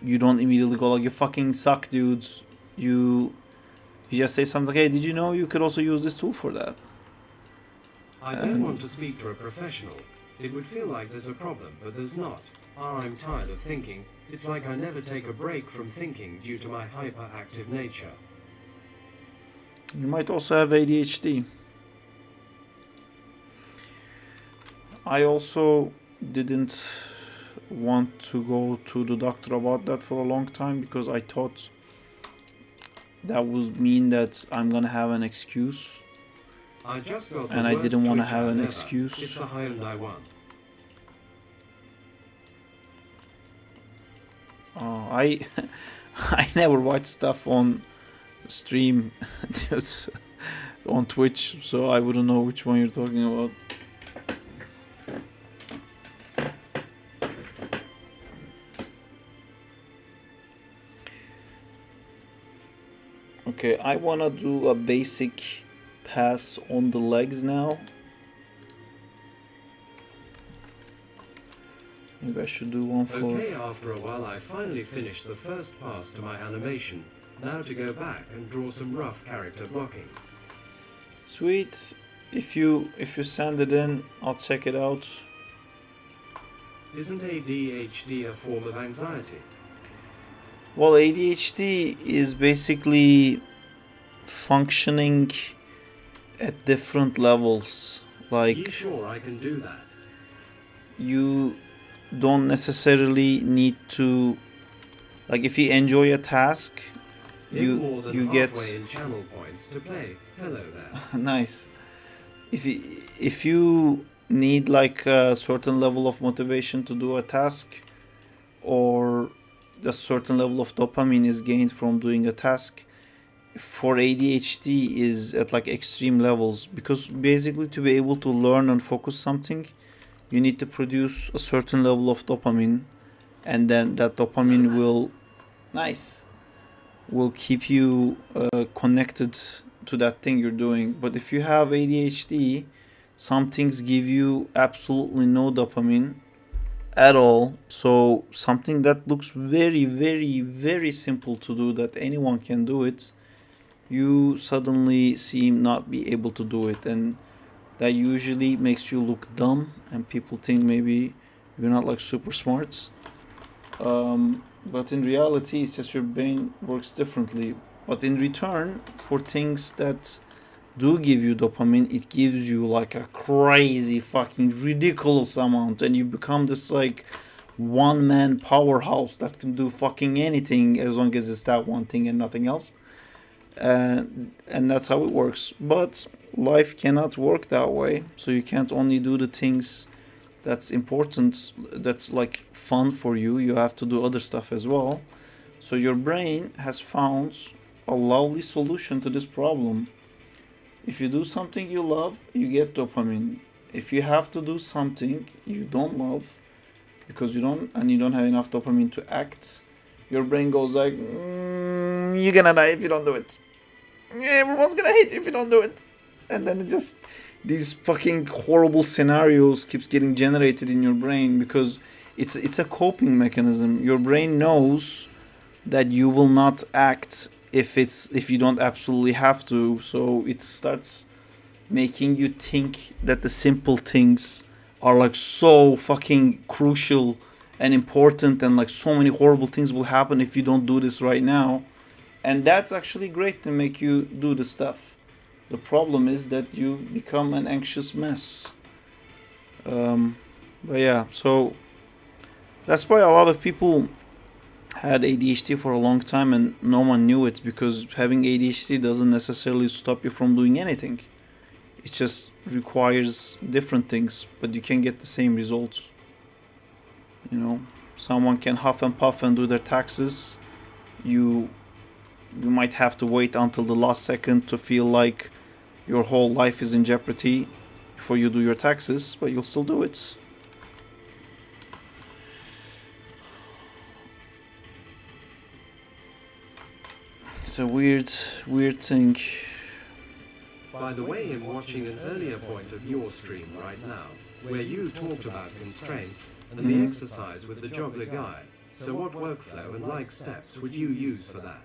you don't immediately go like, "You fucking suck, dudes." You just say something like, "Hey, did you know you could also use this tool for that?" I don't want to speak to a professional. It would feel like there's a problem, but there's not. I'm tired of thinking. It's like I never take a break from thinking due to my hyperactive nature. You might also have ADHD. I also didn't want to go to the doctor about that for a long time because I thought that would mean that I'm gonna have an excuse. I just got And I didn't want to have an excuse. It's the Hyundai One. I I never watch stuff on stream on Twitch, so I wouldn't know which one you're talking about. Okay, I wanna do a basic pass on the legs now. Maybe I should do one for... Okay, after a while I finally finished the first pass to my animation. Now to go back and draw some rough character blocking. Sweet. If you send it in, I'll check it out. Isn't ADHD a form of anxiety? Well, ADHD is basically functioning at different levels. Like, You sure I can do that? you don't necessarily need to, like, if you enjoy a task, In more than you halfway get in channel points to play. Hello there. nice. If you need like a certain level of motivation to do a task, or a certain level of dopamine is gained from doing a task, for ADHD is at like extreme levels, because basically to be able to learn and focus something, you need to produce a certain level of dopamine, and then that dopamine will keep you connected to that thing you're doing. But if you have ADHD, some things give you absolutely no dopamine at all. So something that looks very, very, very simple to do, that anyone can do it, you suddenly seem not be able to do it, and that usually makes you look dumb, and people think maybe you're not like super smart. But in reality, it's just your brain works differently. But in return, for things that do give you dopamine, it gives you like a crazy fucking ridiculous amount, and you become this like one man powerhouse that can do fucking anything as long as it's that one thing and nothing else. And that's how it works. But life cannot work that way, so you can't only do the things that's important, that's like fun for you. You have to do other stuff as well. So your brain has found a lovely solution to this problem. If you do something you love, you get dopamine. If you have to do something you don't love because you don't have enough dopamine to act, your brain goes like, you're gonna die if you don't do it. Everyone's gonna hate you if you don't do it. And then it just, these fucking horrible scenarios keeps getting generated in your brain, because it's a coping mechanism. Your brain knows that you will not act if you don't absolutely have to, so it starts making you think that the simple things are like so fucking crucial and important, and like so many horrible things will happen if you don't do this right now. And that's actually great to make you do the stuff. The problem is that you become an anxious mess. But yeah, so that's why a lot of people had ADHD for a long time and no one knew it, because having ADHD doesn't necessarily stop you from doing anything. It just requires different things, but you can get the same results. You know, someone can huff and puff and do their taxes. You might have to wait until the last second to feel like your whole life is in jeopardy before you do your taxes, but you'll still do it. It's a weird thing. By the way, I'm watching an earlier point of your stream right now, where you talked about constraints and the exercise with the juggler guy. So what workflow and like steps would you use for that?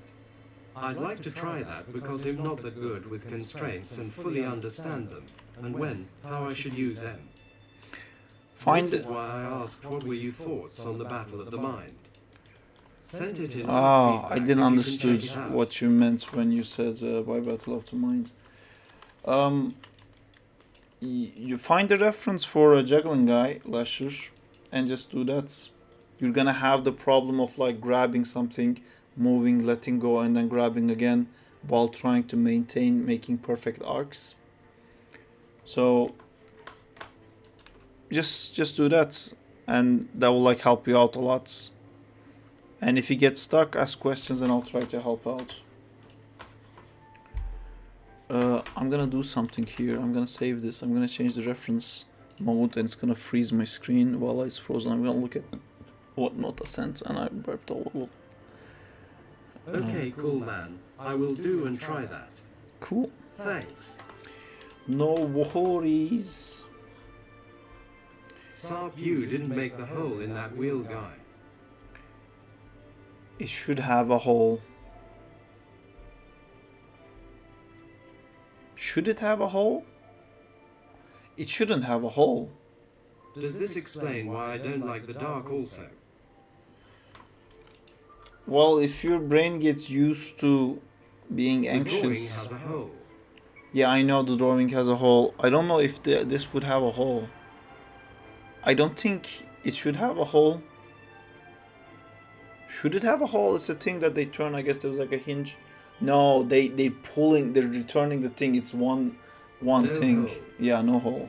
I'd like to try that because I'm not that good with constraints and fully understand them, and how I should use them. This is why I asked what were your thoughts on the Battle of the Mind. Sent it in. I didn't understood what you meant when you said by Battle of the Mind. You find the reference for a juggling guy, Lasher, and just do that. You're gonna have the problem of like grabbing something, moving, letting go, and then grabbing again while trying to maintain making perfect arcs. So just do that, and that will like help you out a lot. And if you get stuck, ask questions and I'll try to help out. I'm gonna do something here. I'm gonna save this. I'm gonna change the reference mode, and it's gonna freeze my screen while it's frozen. I'm gonna look at what Nota sent, and I burped a little. Okay, cool man. I will do and try that. Cool. Thanks. No worries. Sarp, you didn't make the hole in that wheel guy. It should have a hole. Should it have a hole? It shouldn't have a hole. Does this explain why I don't like the dark also? Well, if your brain gets used to being anxious... The drawing has a hole. Yeah, I know the drawing has a hole. I don't know if this would have a hole. I don't think it should have a hole. Should it have a hole? It's a thing that they turn. I guess there's like a hinge. No, they're returning the thing. It's one No thing. hole. Yeah, no hole.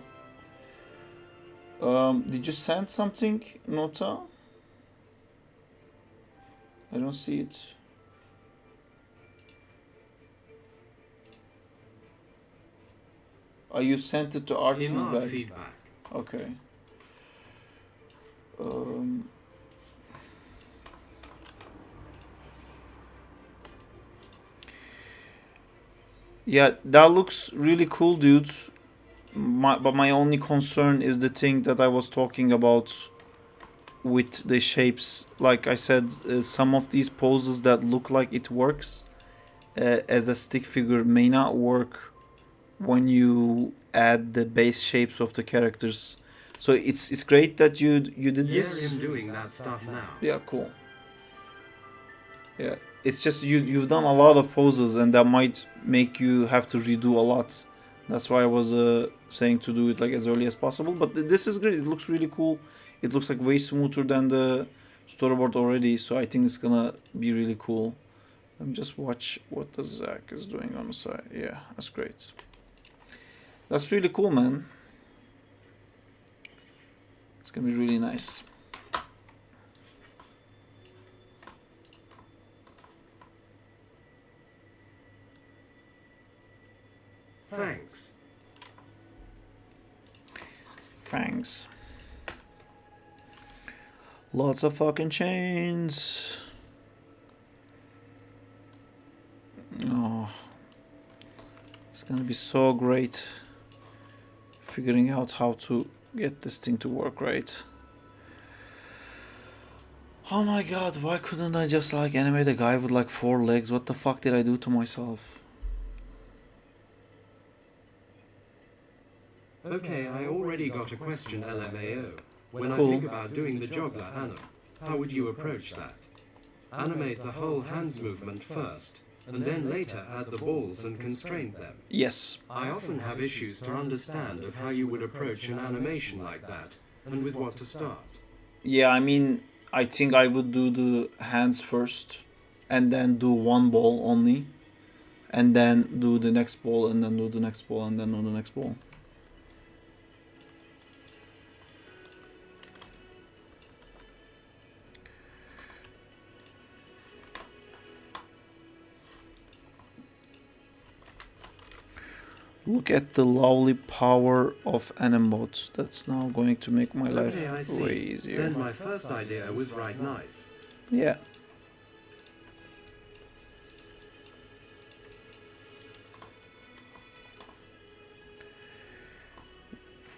Did you send something, Nota? I don't see it. Oh, you sent it to art In art feedback. feedback. Okay. Yeah, that looks really cool, dude. But my only concern is the thing that I was talking about with the shapes. Like I said, some of these poses that look like it works as a stick figure may not work when you add the base shapes of the characters. So it's great that you did Yeah, this. I'm doing that stuff now. Yeah, cool. Yeah, it's just you've done a lot of poses and that might make you have to redo a lot. That's why I was saying to do it like as early as possible. But this is great. It looks really cool. It looks like way smoother than the storyboard already. So I think it's gonna be really cool. Let me just watch what the Zach is doing on the side. Yeah, that's great. That's really cool, man. It's gonna be really nice. Thanks. Fangs. Lots of fucking chains. Oh, it's gonna be so great figuring out how to get this thing to work right. Oh my god, why couldn't I just like animate a guy with like 4 legs? What the fuck did I do to myself? Okay, I already got a question LMAO. When Cool. I think about doing the joggler anim, how would you approach that? Animate the whole hands movement first, and then later add the balls and constrain them. Yes. I often have issues to understand of how you would approach an animation like that, and with what to start. Yeah, I mean, I think I would do the hands first, and then do one ball only, and then do the next ball, and then do the next ball, and then do the next ball. Look at the lovely power of Animbots. That's now going to make my life Okay, I see. way easier. Then my first idea was right nice. Yeah.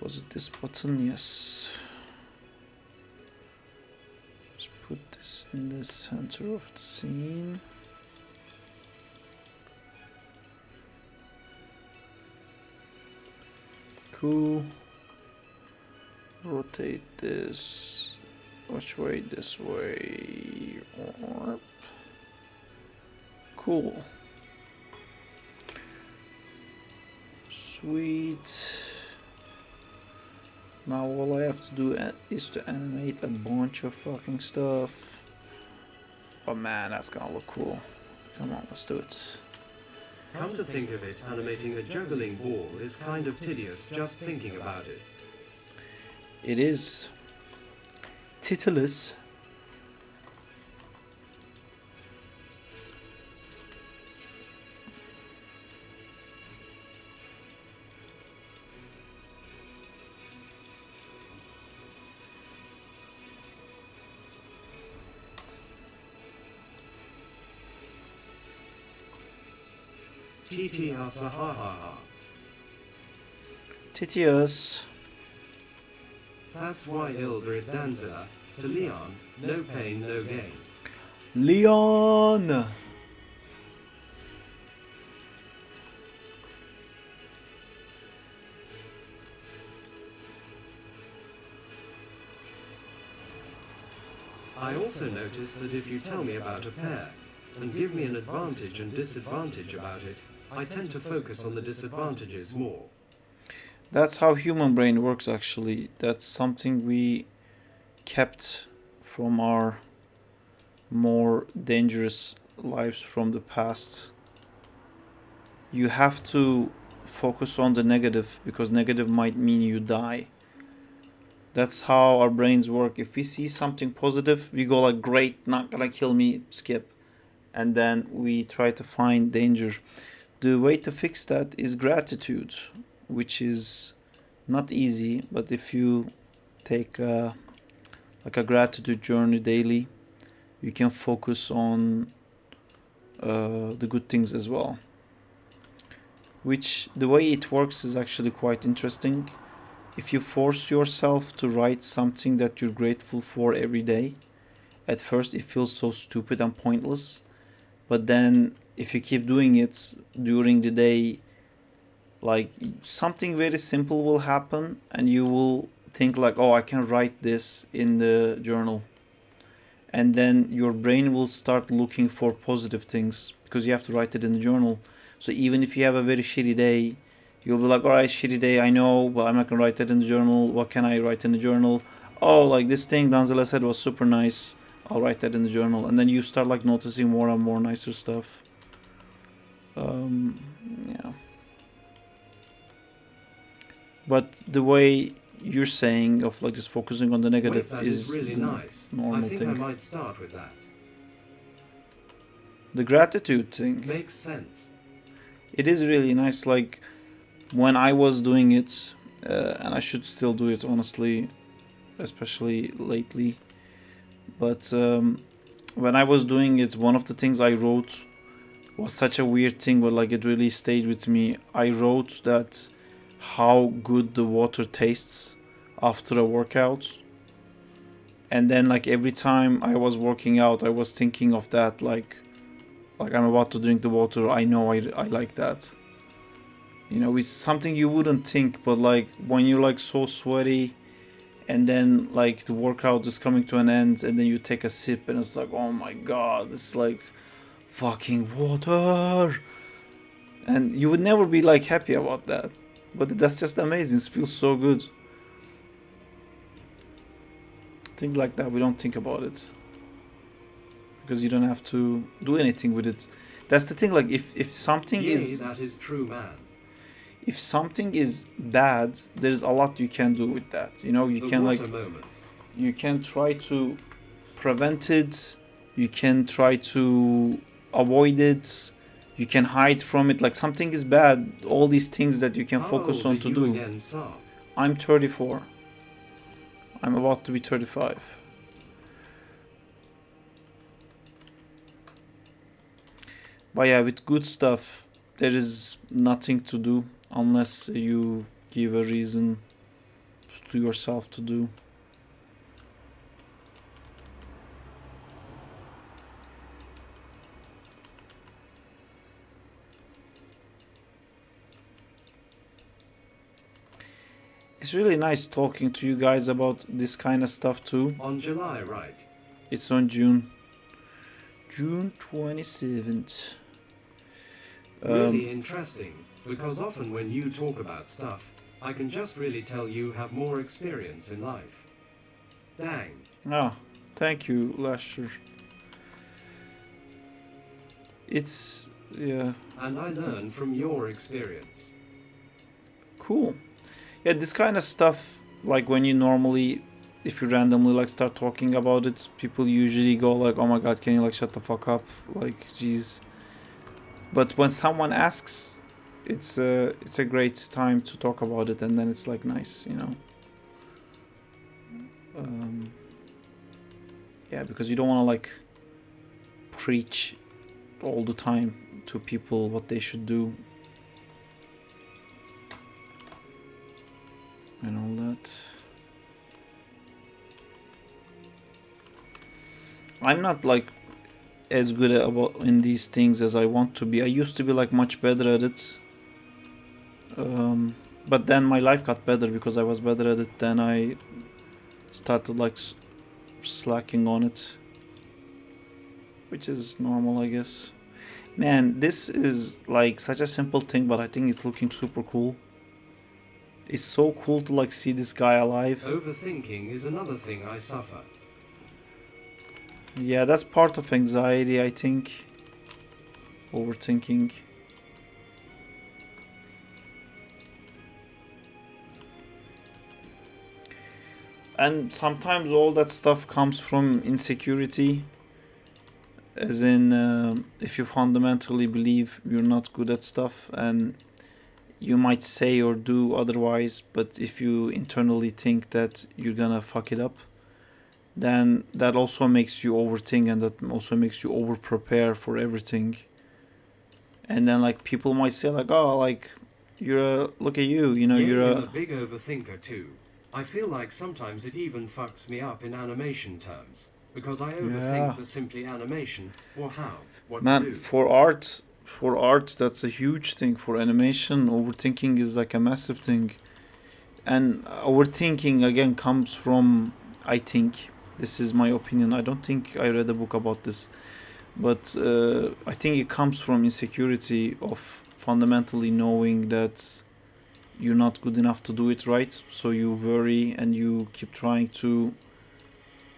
Was it this button? Yes. Let's put this in the center of the scene. Cool. Rotate this. Which way? This way. Cool. Sweet. Now all I have to do is to animate a bunch of fucking stuff. Oh man, that's gonna look cool. Come on, let's do it. Come to think of it, animating a juggling ball is kind of tedious just thinking about it. It is titilous. TT asahaha. Titius. That's why Ildrid Danzilla. To Leon, no pain, no gain. Leon. I also noticed that if you tell me about a pair, and give me an advantage and disadvantage about it, I tend to focus on the disadvantages more. That's how human brain works actually. That's something we kept from our more dangerous lives from the past. You have to focus on the negative because negative might mean you die. That's how our brains work. If we see something positive, we go like, great, not gonna kill me, skip. And then we try to find danger. The way to fix that is gratitude, which is not easy, but if you take like a gratitude journey daily, you can focus on the good things as well. which the way it works is actually quite interesting. If you force yourself to write something that you're grateful for every day, at first it feels so stupid and pointless, but then if you keep doing it during the day, like something very simple will happen and you will think like, oh, I can write this in the journal, and then your brain will start looking for positive things because you have to write it in the journal. So even if you have a very shitty day, you'll be like, all right, shitty day, I know, but I'm not gonna write that in the journal. What can I write in the journal? Oh, like this thing Danzela said was super nice, I'll write that in the journal. And then you start like noticing more and more nicer stuff. Yeah. But the way you're saying of like just focusing on the negative Wait, that is really the nice. normal I think thing. I might start with that. The gratitude thing. Makes sense. It is really nice. Like when I was doing it, and I should still do it honestly, especially lately. But when I was doing it, one of the things I wrote was such a weird thing, but like it really stayed with me. I wrote that how good the water tastes after a workout, and then like every time I was working out, I was thinking of that. Like I'm about to drink the water. I know I like that. You know, it's something you wouldn't think, but like when you're like so sweaty, and then like the workout is coming to an end, and then you take a sip, and it's like, oh my god, it's like fucking water, and you would never be like happy about that, but that's just amazing. It feels so good. Things like that, we don't think about it because you don't have to do anything with it. That's the thing. Like if something Yea, is that is true, man. if something is bad, there's a lot you can do with that. You know, you The can water like moment. you can try to prevent it, you can try to avoid it, you can hide from it. Like something is bad, all these things that you can How focus old on are to you do. again, sir? I'm 34. I'm about to be 35. But yeah, with good stuff, there is nothing to do unless you give a reason to yourself to do. It's really nice talking to you guys about this kind of stuff too. On July, right? It's on June 27th. Really interesting, because often when you talk about stuff, I can just really tell you have more experience in life. Dang. Thank you, Lasher. It's, yeah, And I learn from your experience. cool. Yeah, this kind of stuff, like when you normally, if you randomly like start talking about it, people usually go like, oh my god, can you like shut the fuck up? Like, jeez. But when someone asks, it's a great time to talk about it, and then it's like nice, you know. Yeah, because you don't want to like preach all the time to people what they should do and all that. I'm not like as good about in these things as I want to be. I used to be like much better at it, but then my life got better because I was better at it. Then I started like slacking on it, which is normal, I guess. Man, this is like such a simple thing, but I think it's looking super cool. It's so cool to like see this guy alive. Overthinking is another thing I suffer. Yeah, that's part of anxiety, I think. Overthinking. And sometimes all that stuff comes from insecurity. As in, if you fundamentally believe you're not good at stuff, and you might say or do otherwise, but if you internally think that you're gonna fuck it up, then that also makes you overthink, and that also makes you over prepare for everything. and then like people might say like, oh, like look at you, you know, Yeah, you're I'm a a big overthinker too. I feel like sometimes it even fucks me up in animation terms because I overthink yeah. the simply animation or how, what to Man, do. for art, that's a huge thing. For animation, overthinking is like a massive thing. And overthinking again comes from, I think, this is my opinion. I don't think I read a book about this, but I think it comes from insecurity of fundamentally knowing that you're not good enough to do it right. So you worry and you keep trying to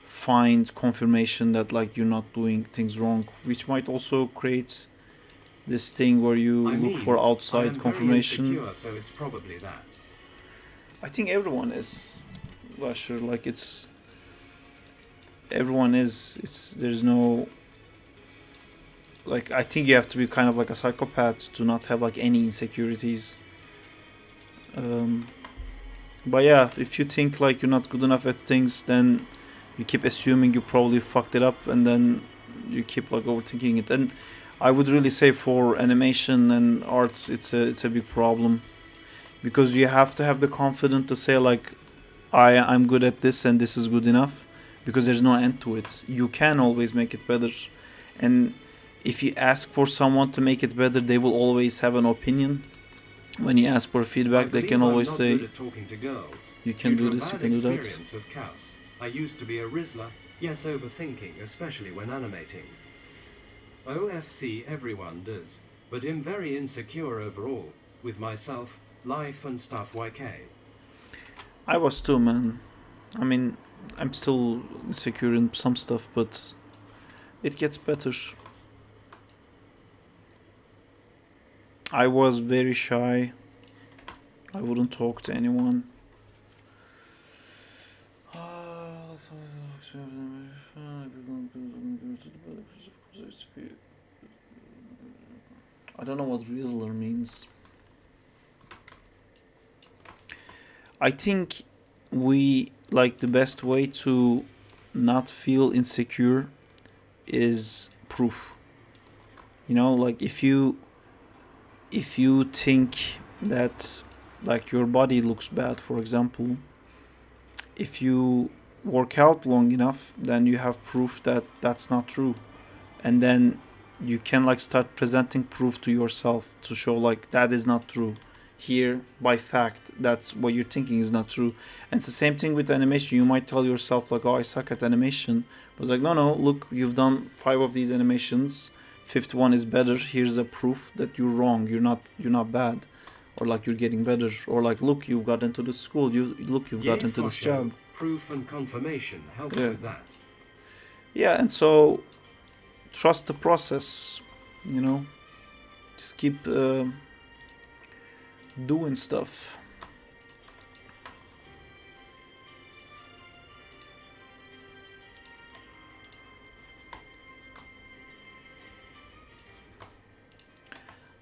find confirmation that like you're not doing things wrong, which might also create this thing where you I look for mean, I outside am very confirmation. insecure, so it's probably that. I think everyone is, Lasher. Like everyone is. It's there's no, like, I think you have to be kind of like a psychopath to not have like any insecurities. Um, but yeah, if you think like you're not good enough at things, then you keep assuming you probably fucked it up, and then you keep like overthinking it. And I would really say for animation and arts, it's a big problem, because you have to have the confidence to say like, I'm good at this and this is good enough, because there's no end to it. You can always make it better, and if you ask for someone to make it better, they will always have an opinion. When you ask for I feedback, they believe can I'm always not say, good at talking to girls. you can Due do to a this, you bad can do that. experience of chaos. I used to be a Rizzler, yes, overthinking, especially when animating. OFC everyone does, but I'm very insecure overall, with myself, life and stuff YK. I was too, man. I mean, I'm still insecure in some stuff, but it gets better. I was very shy. I wouldn't talk to anyone. I don't know what Rizzler means. I think we like the best way to not feel insecure is proof. You know, like if you think that like your body looks bad, for example, if you work out long enough, then you have proof that that's not true, and then you can like start presenting proof to yourself to show like that is not true. Here, by fact, that's what you're thinking is not true. And it's the same thing with animation. You might tell yourself like, oh, I suck at animation, but it's like, no, look, you've done 5 of these animations, 5th one is better. Here's a proof that you're wrong, you're not bad, or like you're getting better, or like, look, you've got into this school, you've got into this job. Proof and confirmation helps Yeah. with that. Yeah, and so trust the process, you know, just keep doing stuff.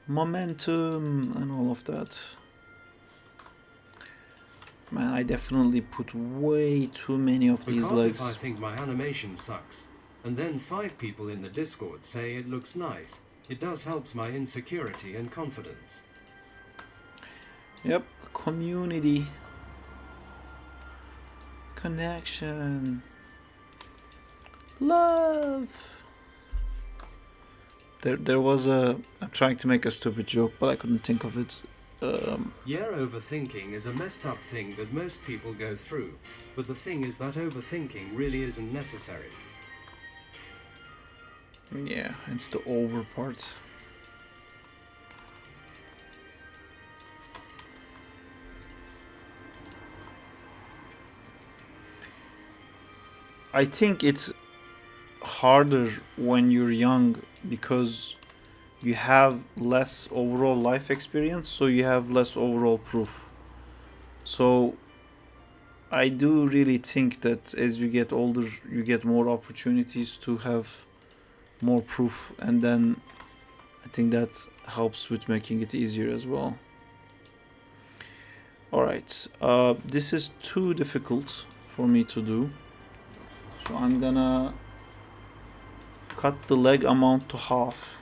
Momentum and all of that. Man, I definitely put way too many of these Because legs. if I think my animation sucks, and then 5 people in the Discord say it looks nice, it does helps my insecurity and confidence. Yep, community. Connection. Love. There was I'm trying to make a stupid joke, but I couldn't think of it. Yeah, overthinking is a messed up thing that most people go through, but the thing is that overthinking really isn't necessary. Yeah, it's the over part. I think it's harder when you're young because you have less overall life experience, so you have less overall proof. So I do really think that as you get older, you get more opportunities to have more proof, and then I think that helps with making it easier as well. Alright, this is too difficult for me to do, so I'm gonna cut the leg amount to half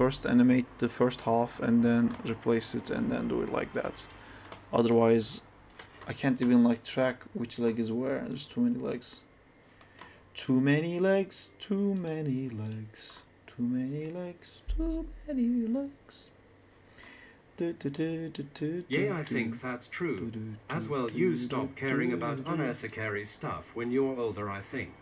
first animate the first half and then replace it and then do it like that. Otherwise, I can't even like track which leg is where. There's too many legs. Too many legs, too many legs, too many legs, too many legs. Yeah, I think that's true. As well, you stop caring about unnecessary stuff when you're older, I think.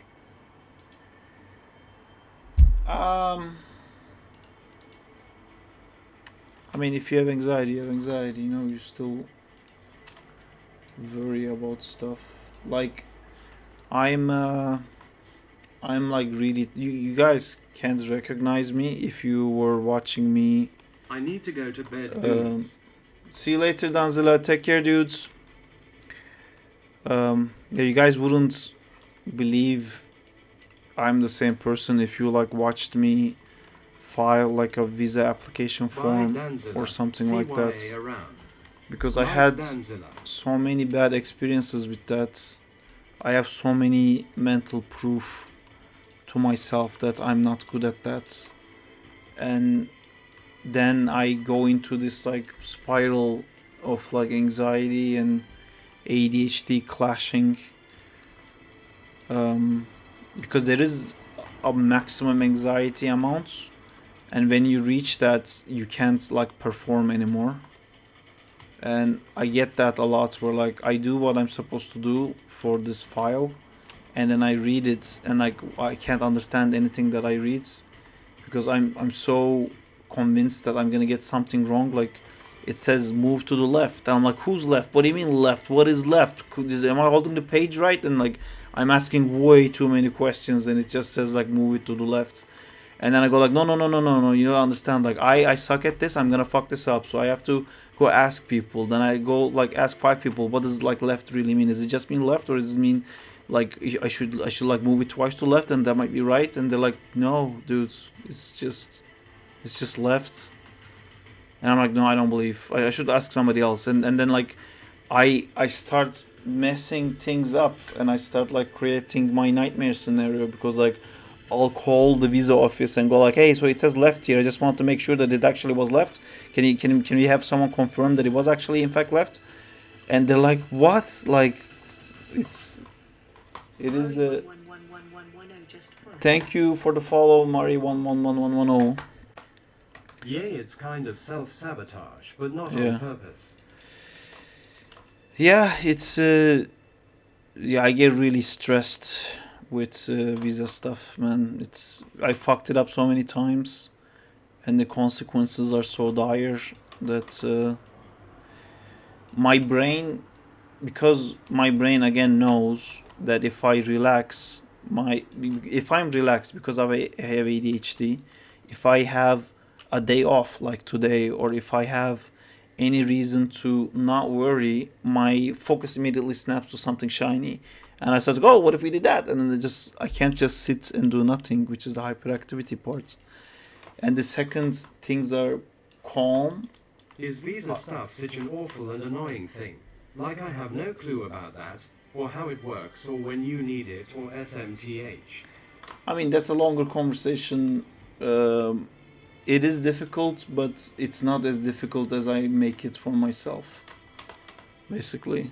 I mean, if you have anxiety, you have anxiety. You know, you still worry about stuff. Like, I'm like really. You guys can't recognize me if you were watching me. I need to go to bed. Dudes. See you later, Danzilla. Take care, dudes. Yeah, you guys wouldn't believe I'm the same person if you like watched me file like a visa application form or something like that. Because I had so many bad experiences with that. I have so many mental proof to myself that I'm not good at that. And then I go into this like spiral of like anxiety and ADHD clashing, because there is a maximum anxiety amount, and when you reach that you can't like perform anymore. And I get that a lot where like I do what I'm supposed to do for this file and then I read it and like I can't understand anything that I read because I'm so convinced that I'm gonna get something wrong. Like it says move to the left and I'm like, who's left? What do you mean left? What is left? Am I holding the page right? And like I'm asking way too many questions and it just says like move it to the left. And then I go like, no, you don't understand. Like I suck at this. I'm gonna fuck this up. So I have to go ask people. Then I go like ask 5 people. What does like left really mean? Does it just mean left, or does it mean like I should like move it twice to left and that might be right? And they're like, no, dude, it's just left. And I'm like, no, I don't believe. I should ask somebody else. And then like I start messing things up and I start like creating my nightmare scenario because like I'll call the visa office and go like, hey, so it says left here. I just want to make sure that it actually was left. Can we have someone confirm that it was actually in fact left? And they're like, what? Like, it is a. Thank you for the follow, Mari111110. Yeah, it's kind of self-sabotage, but not on purpose. Yeah, it's yeah, I get really stressed with visa stuff, man. I fucked it up so many times and the consequences are so dire that my brain, because my brain again knows that if I'm relaxed because I have ADHD, if I have a day off like today, or if I have any reason to not worry, my focus immediately snaps to something shiny. And I start to go, oh, what if we did that? And then I can't just sit and do nothing, which is the hyperactivity part. And the second things are calm. Is visa stuff such an awful and annoying thing? Like I have no clue about that, or how it works, or when you need it, or SMTH. I mean, that's a longer conversation. It is difficult, but it's not as difficult as I make it for myself, basically.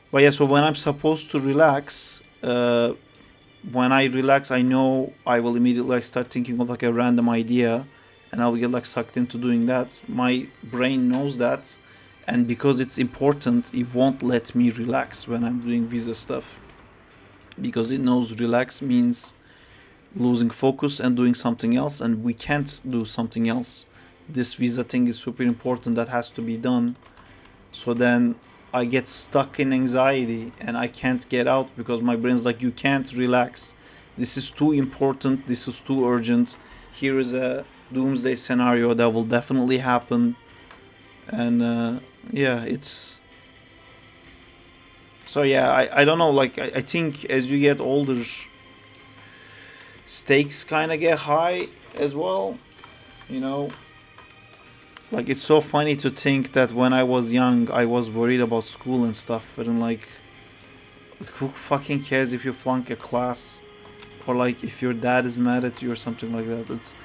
But yeah, so when I'm supposed to relax, when I relax, I know I will immediately like start thinking of like a random idea and I will get like sucked into doing that. My brain knows that, and because it's important, it won't let me relax when I'm doing visa stuff, because it knows relax means losing focus and doing something else, and we can't do something else. This visa thing is super important, that has to be done. So then I get stuck in anxiety and I can't get out because my brain's like, you can't relax. This is too important. This is too urgent. Here is a doomsday scenario that will definitely happen. And yeah, it's... So yeah, I don't know, like I think as you get older, stakes kind of get high as well, you know. Like it's so funny to think that when I was young I was worried about school and stuff, and like who fucking cares if you flunk a class, or like if your dad is mad at you or something like that.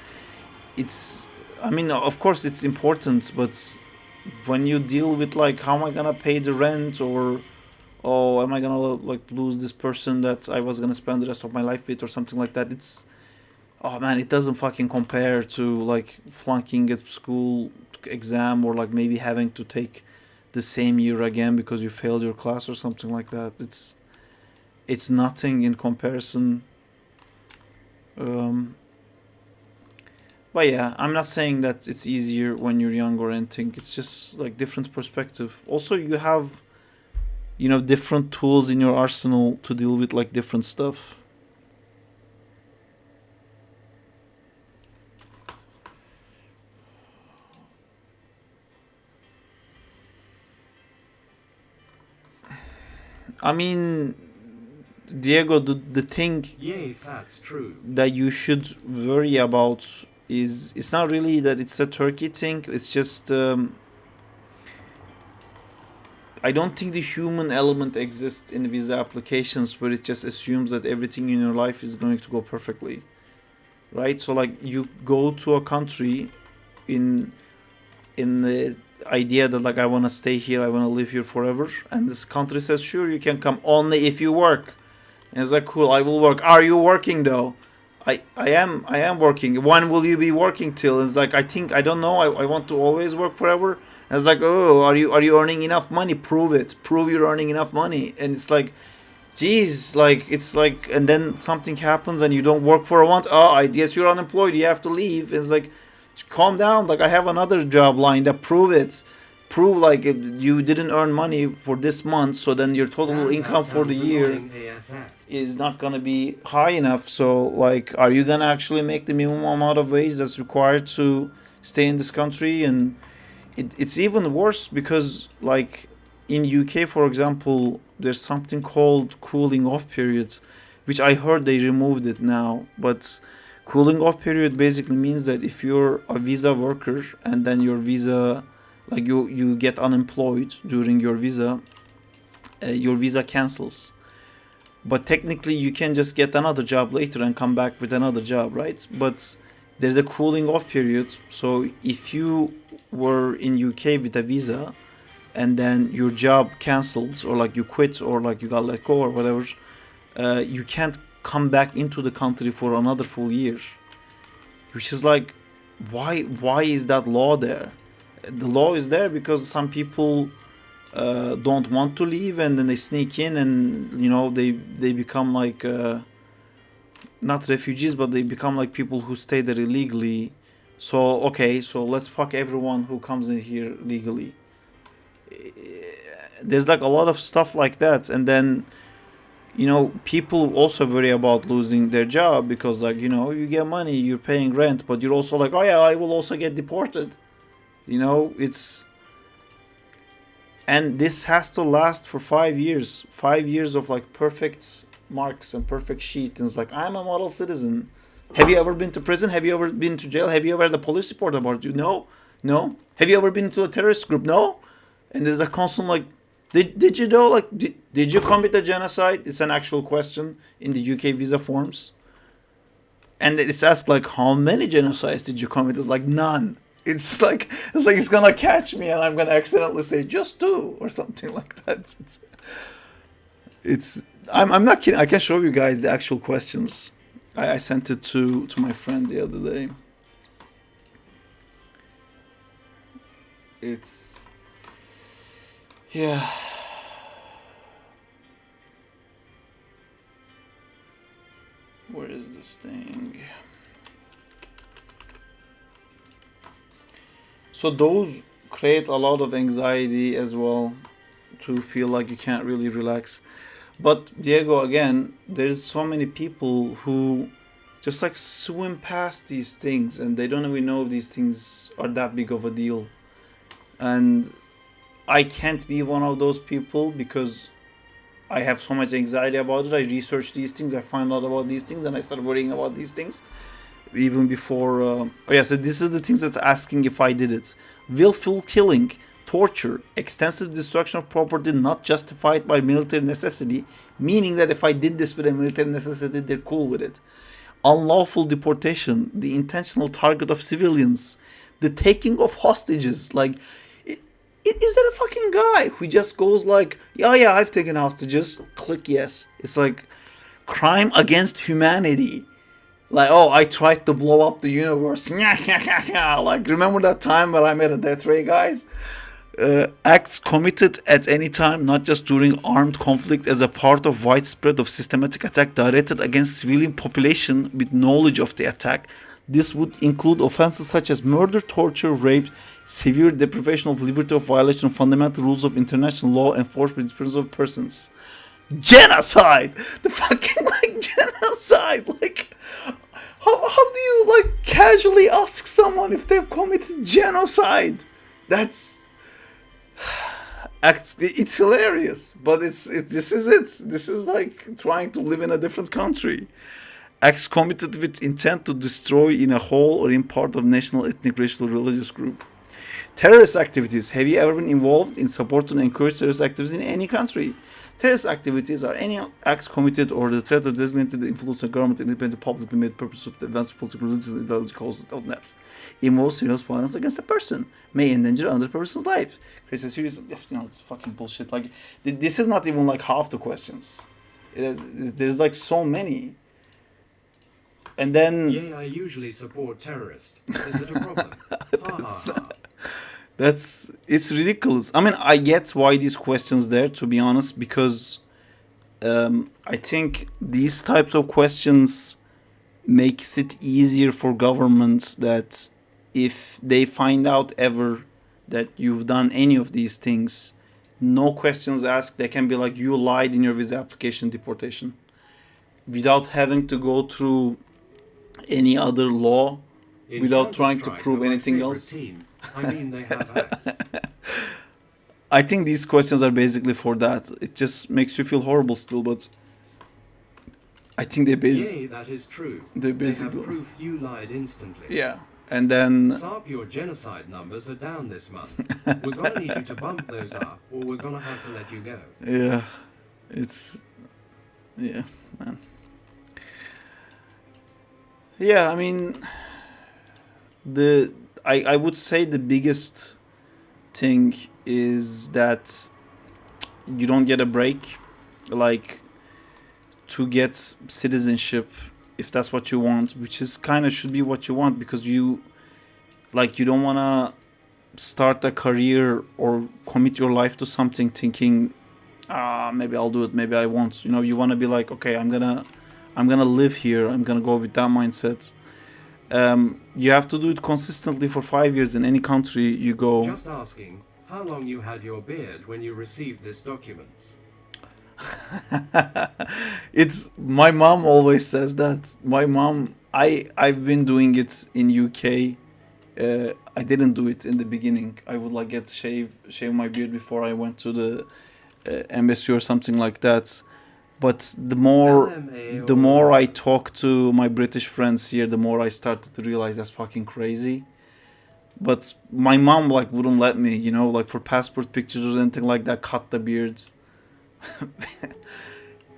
it's, I mean, of course it's important, but when you deal with like, how am I gonna pay the rent, or oh, am I gonna like lose this person that I was gonna spend the rest of my life with, or something like that, it's, oh man, it doesn't fucking compare to like flunking a school exam, or like maybe having to take the same year again because you failed your class or something like that. It's nothing in comparison. um but yeah, I'm not saying that it's easier when you're young or anything. It's just like different perspective. Also, you have, you know, different tools in your arsenal to deal with like different stuff. I mean, Diego, the thing Yay, that's true. that you should worry about is, it's not really that it's a Turkey thing. It's just I don't think the human element exists in visa applications where it just assumes that everything in your life is going to go perfectly, right? So like you go to a country in the idea that like, I want to stay here, I want to live here forever, and this country says sure, you can come only if you work. And it's like, cool, I will work. Are you working though? I am working. When will you be working till? It's like, I think, I don't know, I want to always work forever. And it's like, oh, are you earning enough money? Prove it. Prove you're earning enough money. And it's like, geez, like, it's like, and then something happens and you don't work for a month. Oh, I guess you're unemployed, you have to leave. It's like, calm down, like, I have another job lined up. Prove it. Prove like you didn't earn money for this month, so then your total income for the year is not gonna be high enough. So like, are you gonna actually make the minimum amount of wage that's required to stay in this country? And it's even worse because like in UK, for example, there's something called cooling off periods, which I heard they removed it now. But cooling off period basically means that if you're a visa worker and then your visa, like you get unemployed during your visa cancels. But technically you can just get another job later and come back with another job, right? But there's a cooling off period. So if you were in UK with a visa and then your job cancelled, or like you quit, or like you got let go or whatever, you can't come back into the country for another full year. Which is like, why is that law there? The law is there because some people don't want to leave, and then they sneak in, and you know, they become like not refugees, but they become like people who stay there illegally. So okay, so let's fuck everyone who comes in here legally. There's like a lot of stuff like that. And then, you know, people also worry about losing their job because, like, you know, you get money, you're paying rent, but you're also like, oh yeah, I will also get deported. You know, it's, and this has to last for 5 years. 5 years of like perfect marks and perfect sheet. And it's like, I'm a model citizen. Have you ever been to prison? Have you ever been to jail? Have you ever had a police report about you? No. No. Have you ever been to a terrorist group? No. And there's a constant like, did you know, like, did you commit a genocide? It's an actual question in the UK visa forms. And it's asked like, how many genocides did you commit? It's like, none. It's like it's gonna catch me and I'm gonna accidentally say just 2 or something like that. I'm not kidding. I can show you guys the actual questions. I sent it to my friend the other day. It's, yeah. Where is this thing? So those create a lot of anxiety as well, to feel like you can't really relax. But Diego, again, there's so many people who just like swim past these things and they don't even know if these things are that big of a deal. And I can't be one of those people because I have so much anxiety about it. I research these things, I find out about these things, and I start worrying about these things even before. Oh yeah, so this is the things that's asking if I did it. Willful killing, torture, extensive destruction of property not justified by military necessity, meaning that if I did this with a military necessity, they're cool with it. unlawful deportation, the intentional target of civilians, the taking of hostages. Like, is there a fucking guy who just goes like, yeah, I've taken hostages, click yes. It's like crime against humanity. Like, oh, I tried to blow up the universe. Like, remember that time when I made a death ray, guys? Acts committed at any time, not just during armed conflict, as a part of widespread of systematic attack directed against civilian population with knowledge of the attack. This would include offenses such as murder, torture, rape, severe deprivation of liberty, of violation of fundamental rules of international law, enforcement of persons. Genocide! The fucking, like, genocide! Like, how do you, like, casually ask someone if they've committed genocide? That's... It's hilarious, but this is it. This is like trying to live in a different country. Acts committed with intent to destroy in a whole or in part of national, ethnic, racial, or religious group. Terrorist activities. Have you ever been involved in support and encourage terrorist activities in any country? Terrorist activities are any acts committed or the threat or designated to influence a government, independent, publicly made purpose of the advance of political, religious, and ideological causes of that. Involves serious violence against a person. May endanger another person's life. Creates a serious... it's fucking bullshit. Like, this is not even like half the questions. There's like so many. And then... Yeah, I usually support terrorists. Is it a problem? It's ridiculous. I mean, I get why these questions there, to be honest, because I think these types of questions makes it easier for governments that if they find out ever that you've done any of these things, no questions asked, they can be like, you lied in your visa application, deportation, without having to go through any other law, without trying to prove anything else. I mean, they have acts. I think these questions are basically for that. It just makes you feel horrible still, but I think they basically... Yay, that is true. They basically... They have proof you lied instantly. Yeah, and then... SARP, your genocide numbers are down this month. We're gonna need you to bump those up, or we're gonna have to let you go. Yeah, it's... Yeah, man. Yeah, I mean... I would say the biggest thing is that you don't get a break, like, to get citizenship, if that's what you want, which is kind of should be what you want, because you don't want to start a career or commit your life to something thinking, maybe I'll do it, maybe I won't. You know, you want to be like, okay, I'm gonna live here, I'm gonna go with that mindset. You have to do it consistently for 5 years in any country you go. Just asking, how long you had your beard when you received this document? It's my mom always says that. My mom, I've been doing it in UK. I didn't do it in the beginning. I would like shave my beard before I went to the embassy or something like that. But the more I talk to my British friends here, the more I started to realize that's fucking crazy. But my mom wouldn't let me, you know, like for passport pictures or anything like that, cut the beard.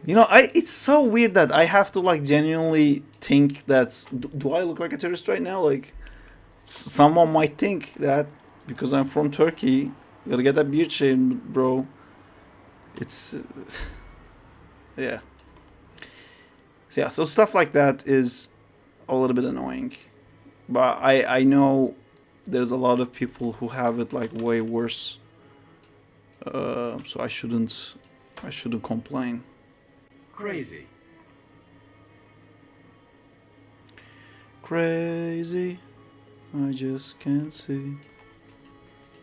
You know, it's so weird that I have to genuinely think that, do I look like a terrorist right now? Like, someone might think that because I'm from Turkey, you gotta get that beard shaved, bro. It's... Yeah. So yeah, so stuff like that is a little bit annoying. But I know there's a lot of people who have it way worse. So I shouldn't complain. Crazy. Crazy. I just can't see.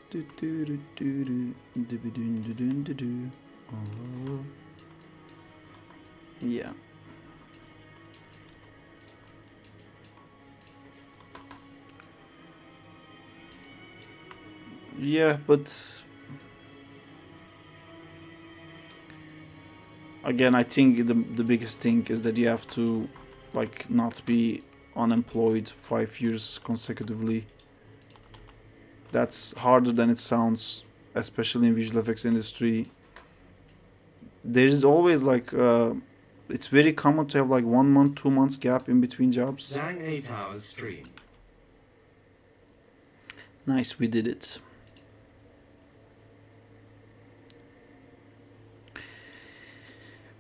Do do do do do do do do do do. Oh. Yeah. Yeah, but again, I think the biggest thing is that you have to not be unemployed 5 years consecutively. That's harder than it sounds, especially in visual effects industry. There is always it's very common to have like 1 month, 2 months gap in between jobs. Dang 8 hours stream. Nice, we did it.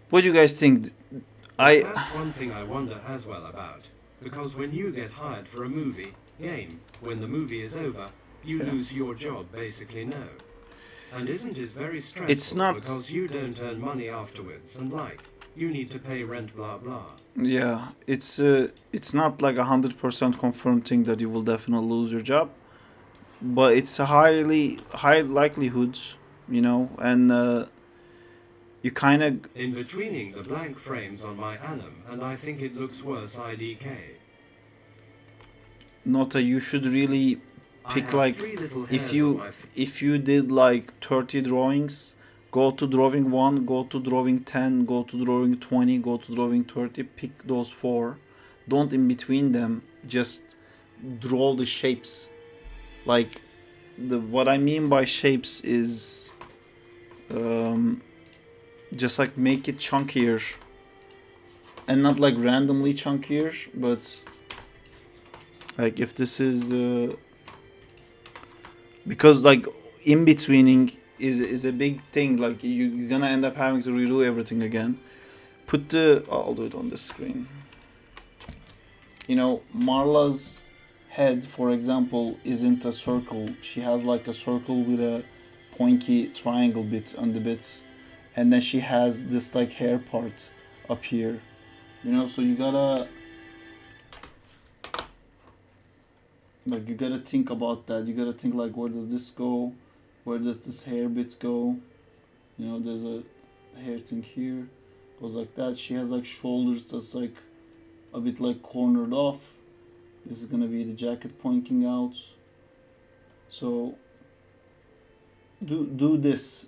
What do you guys think? That's one thing I wonder as well about. Because when you get hired for a movie, game, when the movie is over, you lose your job basically now. And isn't it very stressful? It's not. Because you don't earn money afterwards, and like, you need to pay rent, blah blah. Yeah, it's not like 100% confirmed thing that you will definitely lose your job, but it's a high likelihood, you know, and you kind of In betweening the blank frames on my Anim, and I think it looks worse IDK. Nota, you should really I pick have like 3 little if hairs you on my if you did like 30 drawings, go to drawing 1, go to drawing 10, go to drawing 20, go to drawing 30, pick those 4. Don't in between them, just draw the shapes. Like what I mean by shapes is just like make it chunkier, and not like randomly chunkier, but like if this is because like in betweening is a big thing. Like you're gonna end up having to redo everything again. Put the I'll do it on the screen. You know, Marla's head, for example, isn't a circle. She has like a circle with a pointy triangle bit on the bits, and then she has this like hair part up here. You know, so you gotta think about that. You gotta think like, where does this go? Where does this hair bit go? You know, there's a hair thing here, goes like that. She has like shoulders that's like a bit like cornered off. This is gonna be the jacket pointing out. So do this,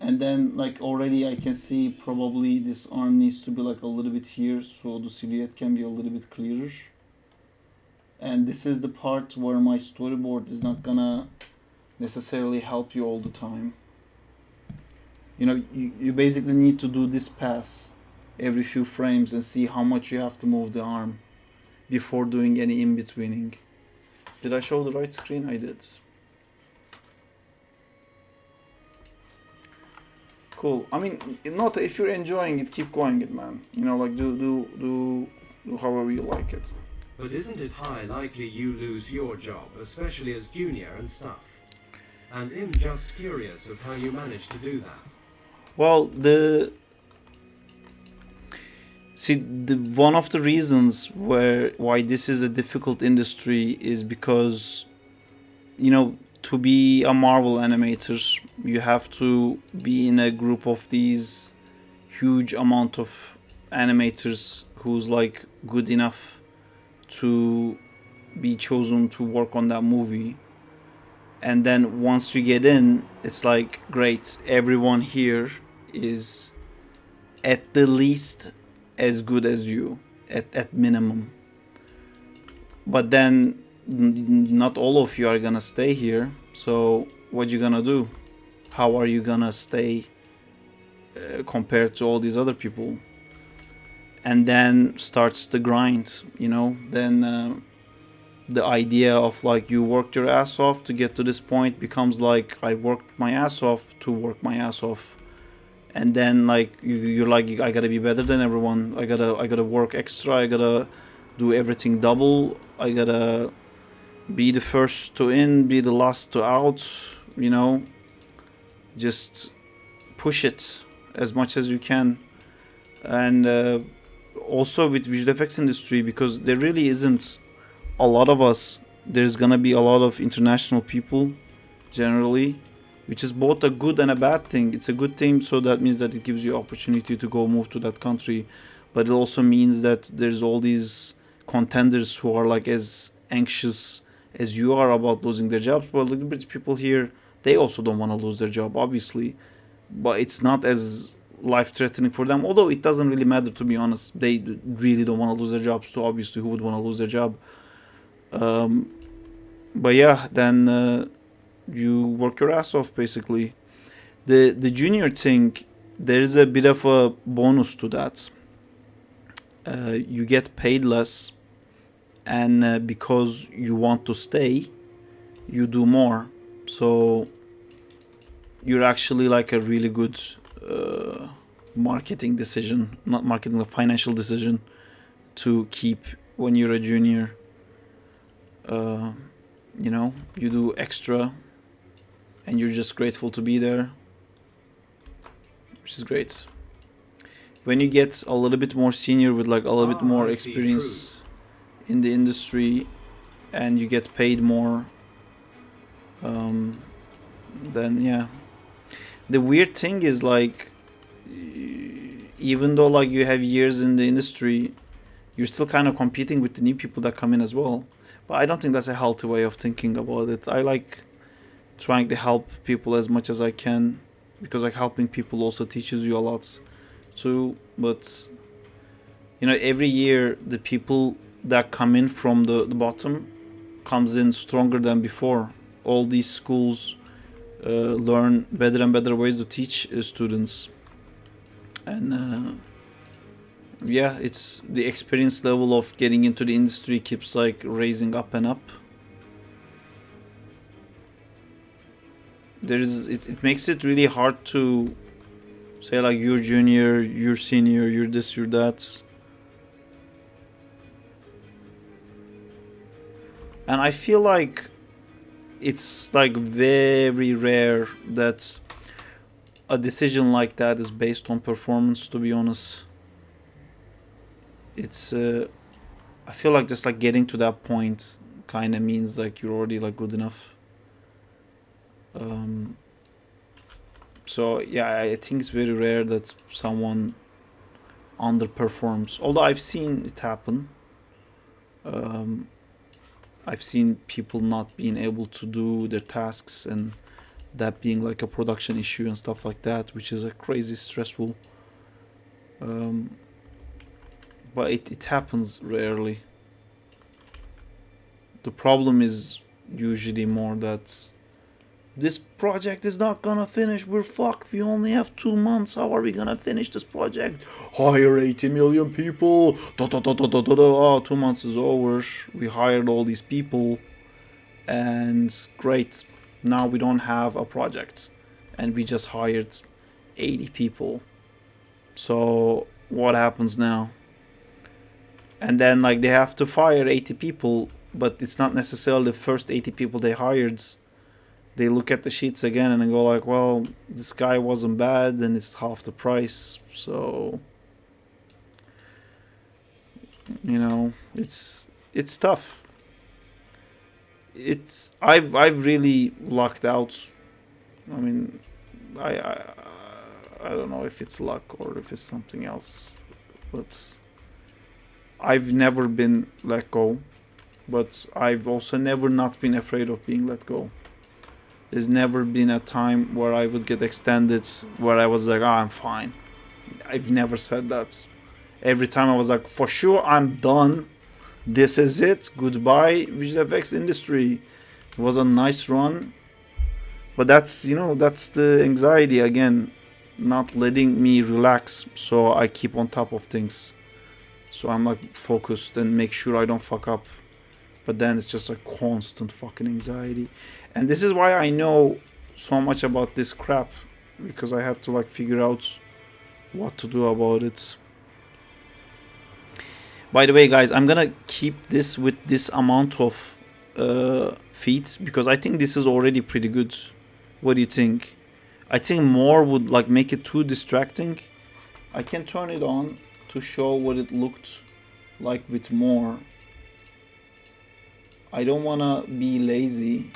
and then like already I can see probably this arm needs to be like a little bit here, so the silhouette can be a little bit clearer. And this is the part where my storyboard is not gonna necessarily help you all the time. You know, you basically need to do this pass every few frames and see how much you have to move the arm before doing any in-betweening. Did I show the right screen? I did. Cool. I mean, not if you're enjoying it, keep going it, man. You know, like do however you like it. But isn't it high likely you lose your job, especially as junior and stuff? And I'm just curious of how you managed to do that. Well, one of the reasons why this is a difficult industry is because, you know, to be a Marvel animator, you have to be in a group of these huge amount of animators who's like good enough to be chosen to work on that movie. And then once you get in, it's like, great, everyone here is at the least as good as you, at minimum. But then not all of you are gonna stay here, so what you gonna do? How are you gonna stay compared to all these other people? And then starts the grind, you know. Then the idea of like you worked your ass off to get to this point becomes like, I worked my ass off to work my ass off. And then like you're like, I gotta be better than everyone. I gotta work extra. I gotta do everything double. I gotta be the first to in, be the last to out. You know, just push it as much as you can. And also with visual effects industry, because there really isn't a lot of us. There's gonna be a lot of international people generally, which is both a good and a bad thing. It's a good thing, so that means that it gives you opportunity to go move to that country, but it also means that there's all these contenders who are like as anxious as you are about losing their jobs. Well, the British people here, they also don't want to lose their job, obviously, but it's not as life-threatening for them, although it doesn't really matter, to be honest. They really don't want to lose their jobs too, obviously. Who would want to lose their job? But yeah, then you work your ass off, basically. The junior thing, there is a bit of a bonus to that. You get paid less, and because you want to stay, you do more. So you're actually like a really good marketing decision, not marketing, a financial decision to keep when you're a junior. You know, you do extra and you're just grateful to be there, which is great. When you get a little bit more senior with like a little bit more experience in the industry and you get paid more, then yeah. The weird thing is like, even though like you have years in the industry, you're still kind of competing with the new people that come in as well. But I don't think that's a healthy way of thinking about it. I like trying to help people as much as I can, because like helping people also teaches you a lot too. But you know, every year the people that come in from the bottom comes in stronger than before. All these schools learn better and better ways to teach students, and yeah, it's the experience level of getting into the industry keeps like raising up and up. It makes it really hard to say like you're junior, you're senior, you're this, you're that. And I feel like it's like very rare that a decision like that is based on performance, to be honest. It's I feel like just like getting to that point kind of means like you're already like good enough. So yeah, I think it's very rare that someone underperforms, although I've seen it happen. I've seen people not being able to do their tasks and that being like a production issue and stuff like that, which is a crazy stressful. But it happens rarely. The problem is usually more that this project is not gonna finish. We're fucked. We only have 2 months. How are we gonna finish this project? Hire 80 million people. Oh, 2 months is over. We hired all these people. And great. Now we don't have a project. And we just hired 80 people. So what happens now? And then like they have to fire 80 people, but it's not necessarily the first 80 people they hired. They look at the sheets again and they go like, well, this guy wasn't bad and it's half the price. So, you know, it's tough. I've really lucked out. I mean, I don't know if it's luck or if it's something else, but I've never been let go, but I've also never not been afraid of being let go. There's never been a time where I would get extended where I was like, I'm fine. I've never said that. Every time I was like, for sure, I'm done. This is it. Goodbye, visual effects industry. It was a nice run. But that's, you know, that's the anxiety again, not letting me relax. So I keep on top of things. So I'm like focused and make sure I don't fuck up. But then it's just a constant fucking anxiety. And this is why I know so much about this crap. Because I had to like figure out what to do about it. By the way, guys, I'm gonna keep this with this amount of feet. Because I think this is already pretty good. What do you think? I think more would like make it too distracting. I can turn it on to show what it looked like with more. I don't wanna be lazy,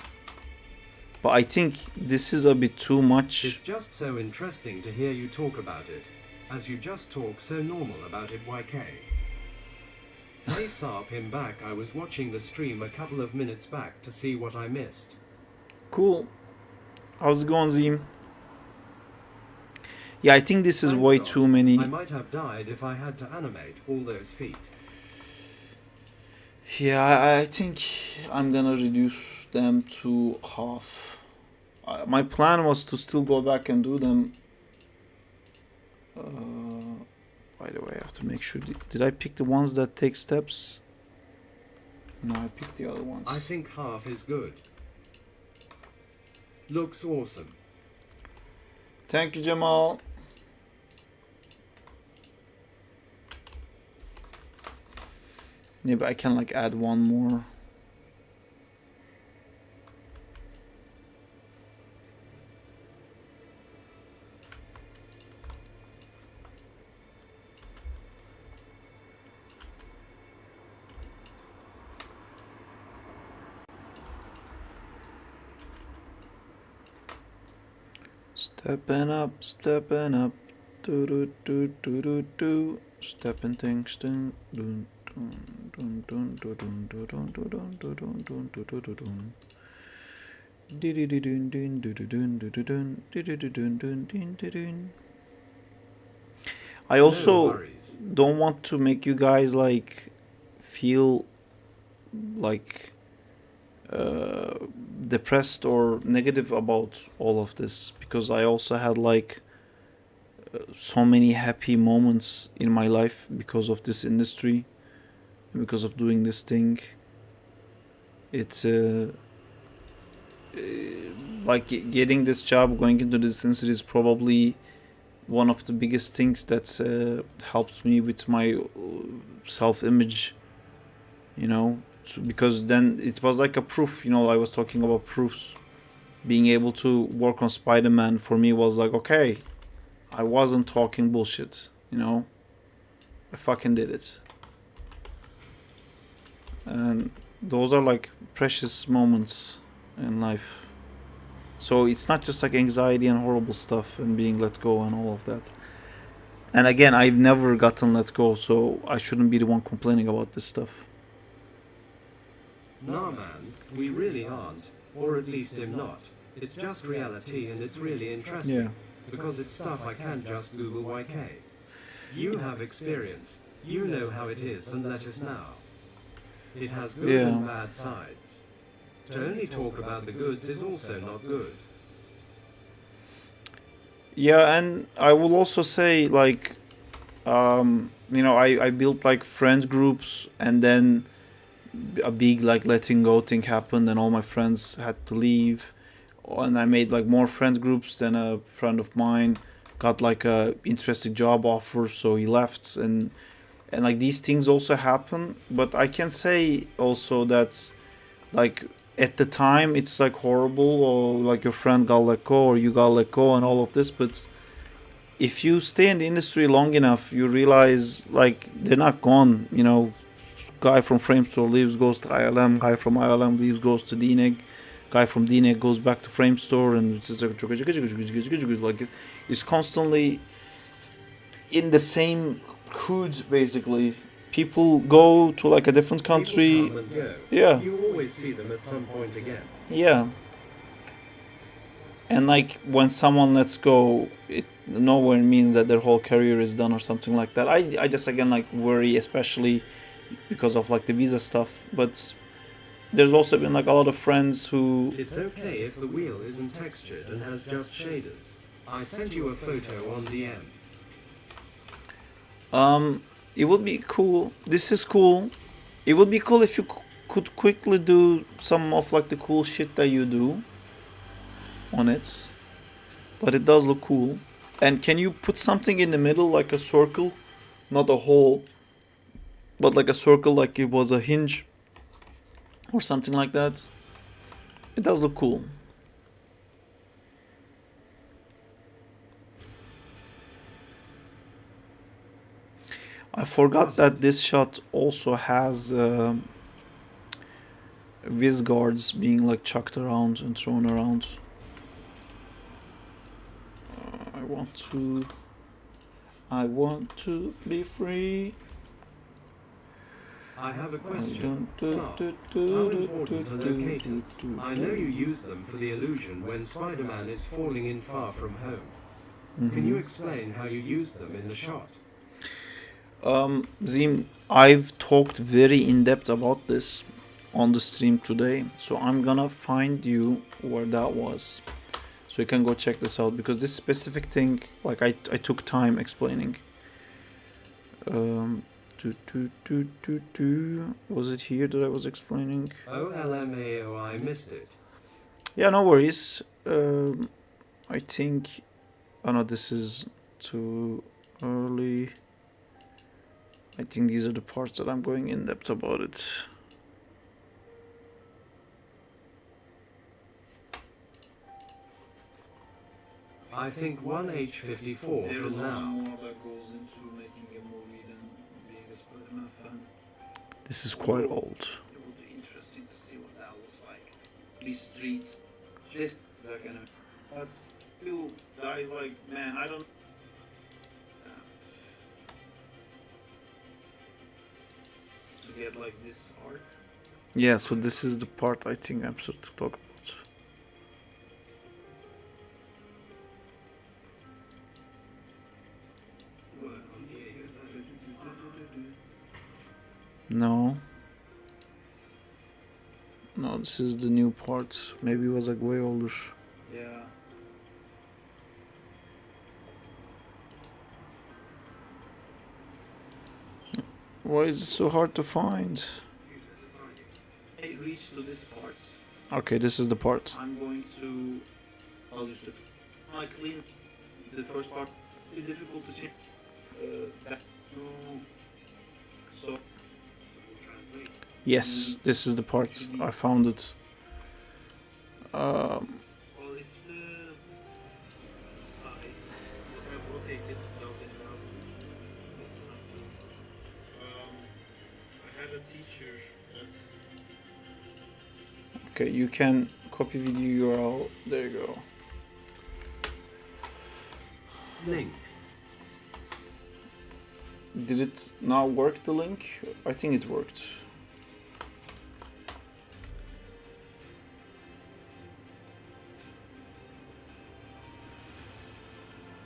but I think this is a bit too much. It's just so interesting to hear you talk about it, as you just talk so normal about it, YK. Hey Sarp, him back. I was watching the stream a couple of minutes back to see what I missed. Cool. How's it going, Zim? Yeah, I think this is Thank way God. too many. I might have died if I had to animate all those feet. Yeah, I think I'm gonna reduce them to half. My plan was to still go back and do them, By the way, I have to make sure. Did I pick the ones that take steps? No, I picked the other ones. I think half is good. Looks awesome. Thank you, Jamal. Maybe I can like add one more. Stepping up, do do do do do do, stepping things, dun dun dun dun dun dun dun dun dun dun dun dun dun dun dun dun. Dun dun dun dun dun dun dun dun dun dun. I also don't want to make you guys like feel like depressed or negative about all of this, because I also had like so many happy moments in my life because of this industry and because of doing this thing. It's like getting this job, going into this industry is probably one of the biggest things that helped me with my self-image, you know. So, because then it was like a proof, you know, I was talking about proofs. Being able to work on Spider-Man for me was like, okay, I wasn't talking bullshit, you know. I fucking did it. And those are like precious moments in life. So it's not just like anxiety and horrible stuff and being let go and all of that. And again, I've never gotten let go, so I shouldn't be the one complaining about this stuff. Nah man, we really aren't, or at least am not. It's just reality and it's really interesting. Yeah. Because it's stuff I can't just Google YK. You have experience, you know how it is, and let us know. It has good and bad sides. To only talk about the goods is also not good. Yeah, and I will also say like, you know, I built like friend groups, and then a big like letting go thing happened and all my friends had to leave, and I made like more friend groups. Then a friend of mine got like a interesting job offer, so he left, and like these things also happen. But I can say also that like at the time it's like horrible, or like your friend got let go or you got let go and all of this, but if you stay in the industry long enough you realize like they're not gone, you know. Guy from Framestore leaves, goes to ILM. Guy from ILM leaves, goes to DNEG. Guy from DNEG goes back to Framestore, and it's just like it's constantly in the same hood. Basically, people go to like a different country. People come and go. Yeah. You always see them at some point again. Yeah. And like when someone lets go, it nowhere means that their whole career is done or something like that. I just again like worry, especially because of like the visa stuff. But there's also been like a lot of friends who... It's okay if the wheel isn't textured and has just shaders. I sent you a photo on DM. It would be cool. This is cool. It would be cool if you could quickly do some of like the cool shit that you do on it. But it does look cool. And can you put something in the middle, like a circle? Not a hole, but like a circle, like it was a hinge or something like that. It does look cool. I forgot that this shot also has Viz guards being like chucked around and thrown around. I want to be free. I have a question. How important are locators? I know you use them for the illusion when Spider-Man is falling in Far From Home. Can you explain how you use them in the shot? Zim, I've talked very in depth about this on the stream today, so I'm gonna find you where that was. So you can go check this out, because this specific thing, like I took time explaining. Was it here that I was explaining? OLMAO, I missed it. Yeah, no worries. I think... Oh no, this is too early. I think these are the parts that I'm going in depth about it. I think 1H54 There is from a lot now. more that goes into making a movie than being a Spider-Man fan. This is quite old. It would be interesting to see what that looks like. These streets, this is like an. That's still guys like, man, I don't. To get like this arc. Yeah, so this is the part I think I'm supposed to talk about. No. No, this is the new part. Maybe it was like way older. Yeah. Why is it so hard to find? I reached to this part. Okay, this is the part. I'm going to. I'll use the. I clean the first part. It's difficult to change. That so. Yes, this is the part. I found it. Well, it's the size. I rotate it without any values. I had a teacher that's. Okay, you can copy video URL. There you go. Link. Did it now work, the link? I think it worked.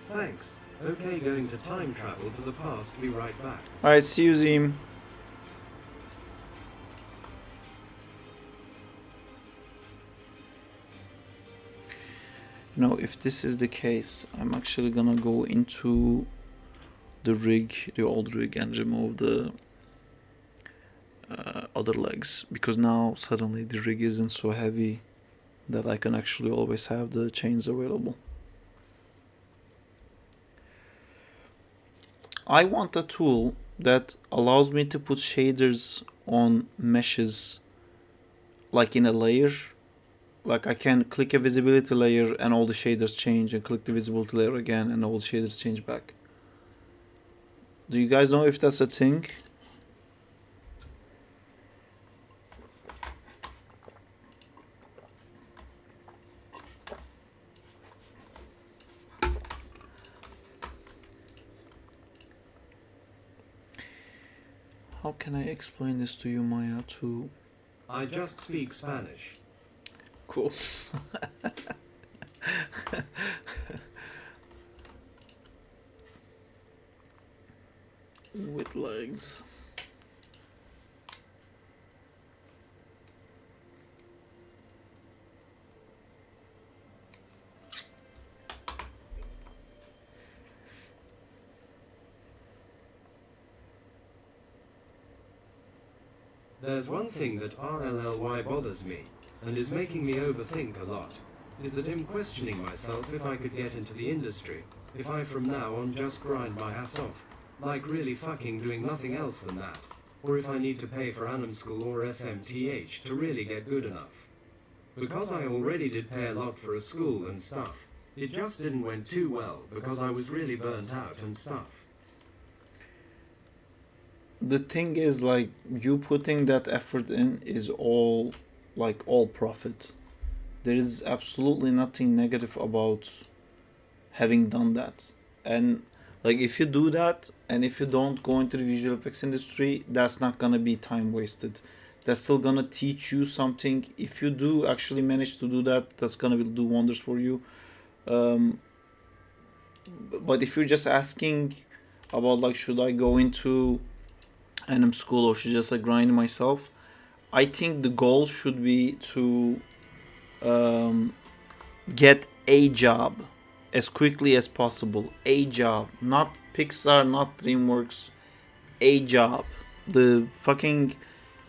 Thanks. Okay, going to time travel to the past. Be right back. Alright, see you, Zim. You know, if this is the case, I'm actually gonna go into the rig, the old rig, and remove the other legs, because now suddenly the rig isn't so heavy that I can actually always have the chains available. I want a tool that allows me to put shaders on meshes like in a layer. Like I can click a visibility layer and all the shaders change, and click the visibility layer again and all the shaders change back. Do you guys know if that's a thing? How can I explain this to you, Maya, too? I just speak Spanish. Cool. With legs. There's one thing that RLLY bothers me, and is making me overthink a lot, is that I'm questioning myself if I could get into the industry, if I from now on just grind my ass off, like really fucking doing nothing else than that, or if I need to pay for Anam School or SMTH to really get good enough. Because I already did pay a lot for a school and stuff, it just didn't went too well because I was really burnt out and stuff. The thing is, like, you putting that effort in is all, like, all profit. There is absolutely nothing negative about having done that. And like, if you do that and if you don't go into the visual effects industry, that's not gonna be time wasted. That's still gonna teach you something. If you do actually manage to do that, that's gonna do wonders for you. But if you're just asking about, like, should I go into Anam School or should I just like grind myself, I think the goal should be to get a job as quickly as possible. A job, not Pixar, not DreamWorks. A job, the fucking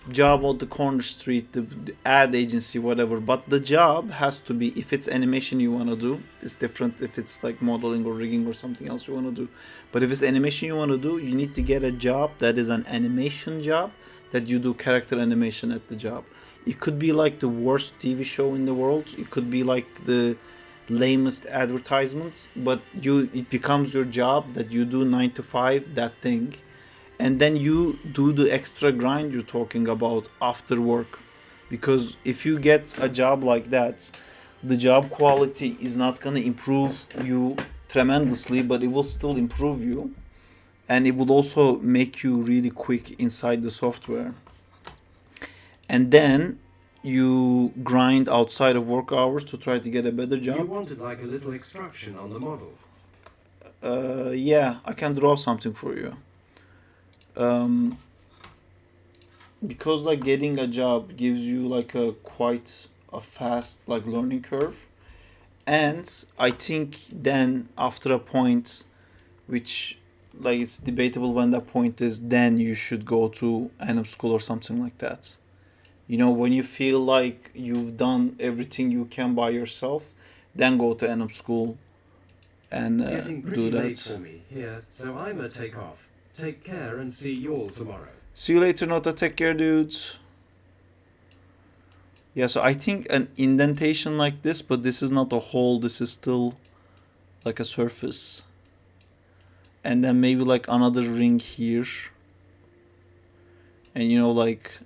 job on the corner street, the ad agency, whatever. But the job has to be, if it's animation you want to do, it's different if it's like modeling or rigging or something else you want to do. But if it's animation you want to do, you need to get a job that is an animation job, that you do character animation at the job. It could be like the worst TV show in the world. It could be like the lamest advertisements, but it becomes your job that you do 9 to 5 that thing, and then you do the extra grind you're talking about after work. Because if you get a job like that, the job quality is not going to improve you tremendously, but it will still improve you, and it will also make you really quick inside the software. And then you grind outside of work hours to try to get a better job. You wanted like a little extraction on the model. Yeah, I can draw something for you. Because like getting a job gives you like a quite a fast like learning curve, and I think then after a point, which like it's debatable when that point is, then you should go to anim school or something like that. You know, when you feel like you've done everything you can by yourself, then go to anim school and Getting pretty do that. late for me here, so I'ma take off. Take care and see you all tomorrow. See you later, Nota. Take care, dudes. Yeah, so I think an indentation like this, but this is not a hole, this is still like a surface. And then maybe like another ring here. And you know, like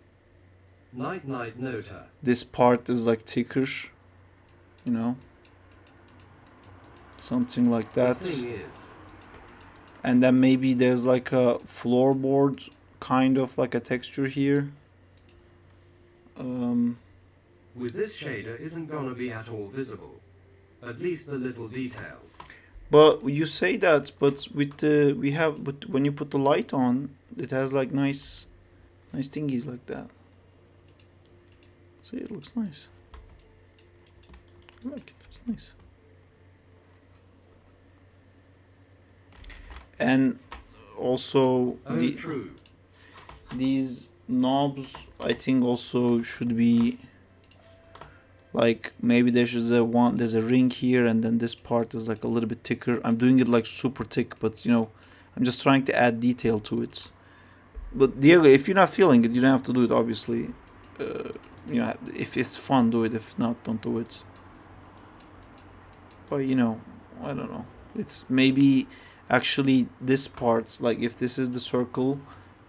Night night Nota. this part is like thicker, you know, something like The that. thing is, And then maybe there's like a floorboard kind of like a texture here. with this shader isn't gonna be at all visible. At least the little details. But you say that, but with the but when you put the light on, it has like nice thingies like that. See, it looks nice. I like it. It's nice. And also Oh, true. these knobs I think also should be like, maybe there's a ring here, and then this part is like a little bit thicker. I'm doing it like super thick, but you know, I'm just trying to add detail to it. But Diego, if you're not feeling it, you don't have to do it, obviously. You know, if it's fun, do it. If not, don't do it. But you know, I don't know. It's maybe actually this part, like if this is the circle,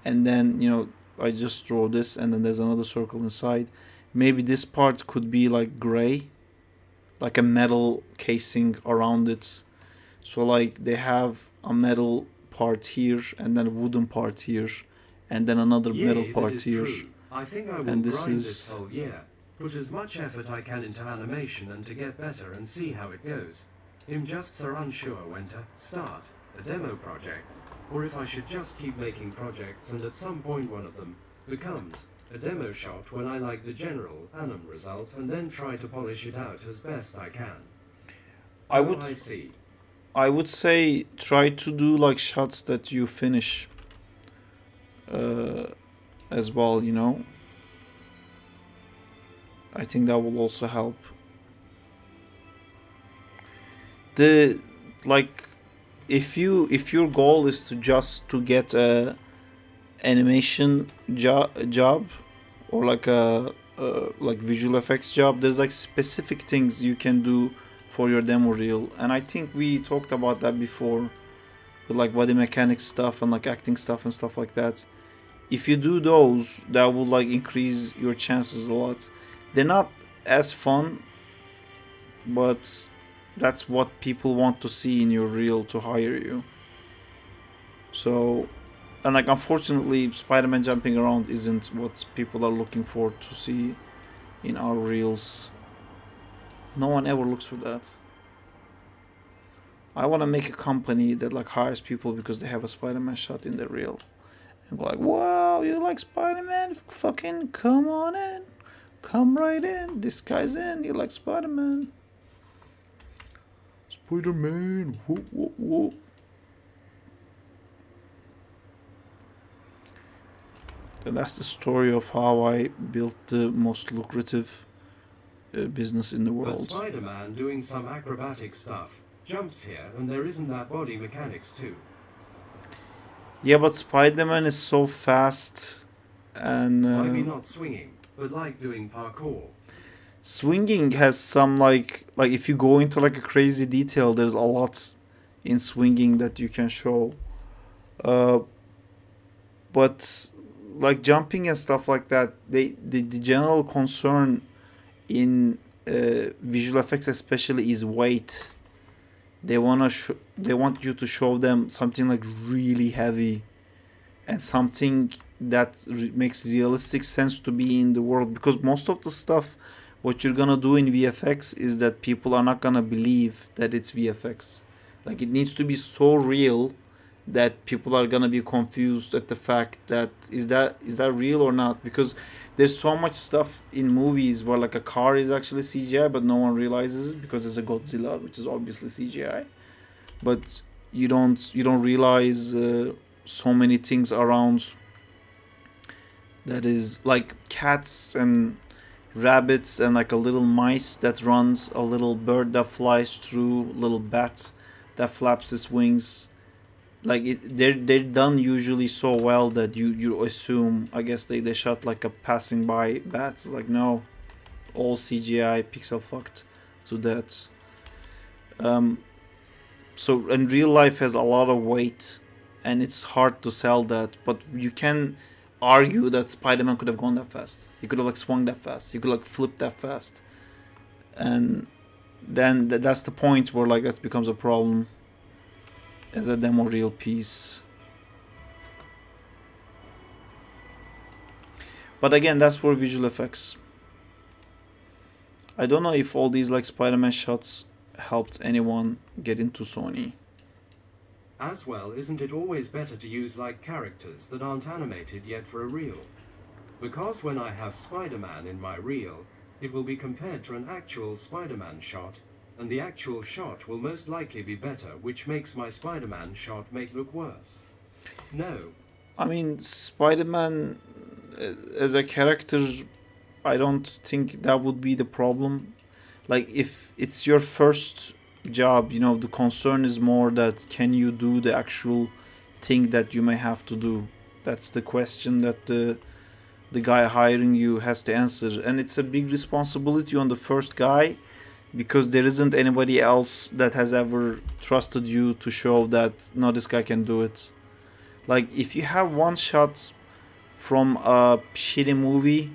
and then you know I just draw this, and then there's another circle inside. Maybe this part could be like gray, like a metal casing around it. So like they have a metal part here, and then a wooden part here, and then another metal Yay, part that is here. true. I think I will And this grind is- this whole year. Put as much effort I can into animation and to get better and see how it goes. I'm just so unsure when to start a demo project, or if I should just keep making projects and at some point one of them becomes a demo shot when I like the general anim result and then try to polish it out as best I can. I Oh, would I see. I would say try to do like shots that you finish as well, you know. I think that will also help. The like if your goal is to just to get a animation job or like a like visual effects job, there's like specific things you can do for your demo reel, and I think we talked about that before with like body mechanics stuff and like acting stuff and stuff like that. If you do those, that will like increase your chances a lot. They're not as fun, but that's what people want to see in your reel to hire you. So, and like unfortunately, Spider-Man jumping around isn't what people are looking for to see in our reels. No one ever looks for that. I want to make a company that like hires people because they have a Spider-Man shot in their reel, and go like, "Wow, you like Spider-Man? Fucking come on in, come right in. This guy's in. You like Spider-Man?" Spider-Man. Whoop, whoop, whoop. And that's the story of how I built the most lucrative business in the But world. Spider-Man doing some acrobatic stuff jumps here, and there isn't that body mechanics too. Yeah, but Spider-Man is so fast, and Why be not swinging, but like doing parkour? swinging has some like if you go into like a crazy detail, there's a lot in swinging that you can show. Uh, but like jumping and stuff like that, the general concern in visual effects especially is weight. They they want you to show them something like really heavy and something that makes realistic sense to be in the world, because most of the stuff what you're gonna do in VFX is that people are not gonna believe that it's VFX. Like it needs to be so real that people are gonna be confused at the fact that is that real or not, because there's so much stuff in movies where like a car is actually CGI but no one realizes it because there's a Godzilla which is obviously CGI, but you don't realize so many things around that is like cats and rabbits and like a little mice that runs, a little bird that flies through, little bat that flaps his wings. Like they're done usually so well that you assume, I guess they shot like a passing by bats. Like no, all CGI pixel fucked to that. So and real life has a lot of weight and it's hard to sell that, but you can argue that Spider-Man could have gone that fast. He could have like swung that fast. He could like flip that fast. And then that's the point where like that becomes a problem as a demo reel piece. But again, that's for visual effects. I don't know if all these like Spider-Man shots helped anyone get into Sony. As well, isn't it always better to use like characters that aren't animated yet for a reel? Because when I have Spider-Man in my reel, it will be compared to an actual Spider-Man shot, and the actual shot will most likely be better, which makes my Spider-Man shot look worse. No. I mean, Spider-Man as a character, I don't think that would be the problem. Like, if it's your first job, you know, the concern is more that can you do the actual thing that you may have to do? That's the question that the guy hiring you has to answer. And it's a big responsibility on the first guy, because there isn't anybody else that has ever trusted you to show that, no, this guy can do it. Like, if you have one shot from a shitty movie,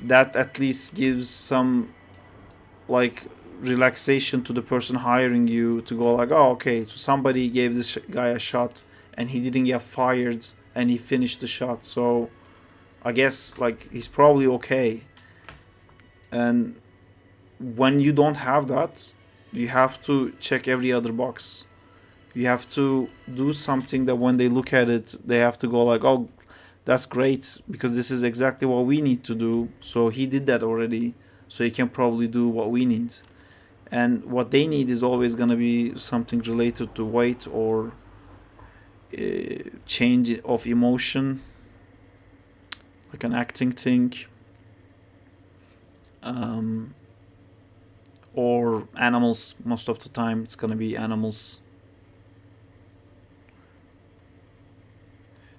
that at least gives some, like, relaxation to the person hiring you to go like, oh, okay, so somebody gave this guy a shot and he didn't get fired and he finished the shot. So I guess, like, he's probably okay. And when you don't have that, you have to check every other box. You have to do something that when they look at it, they have to go like, oh, that's great, because this is exactly what we need to do. So he did that already, so he can probably do what we need. And what they need is always going to be something related to weight or change of emotion, like an acting thing. Or animals. Most of the time it's gonna be animals,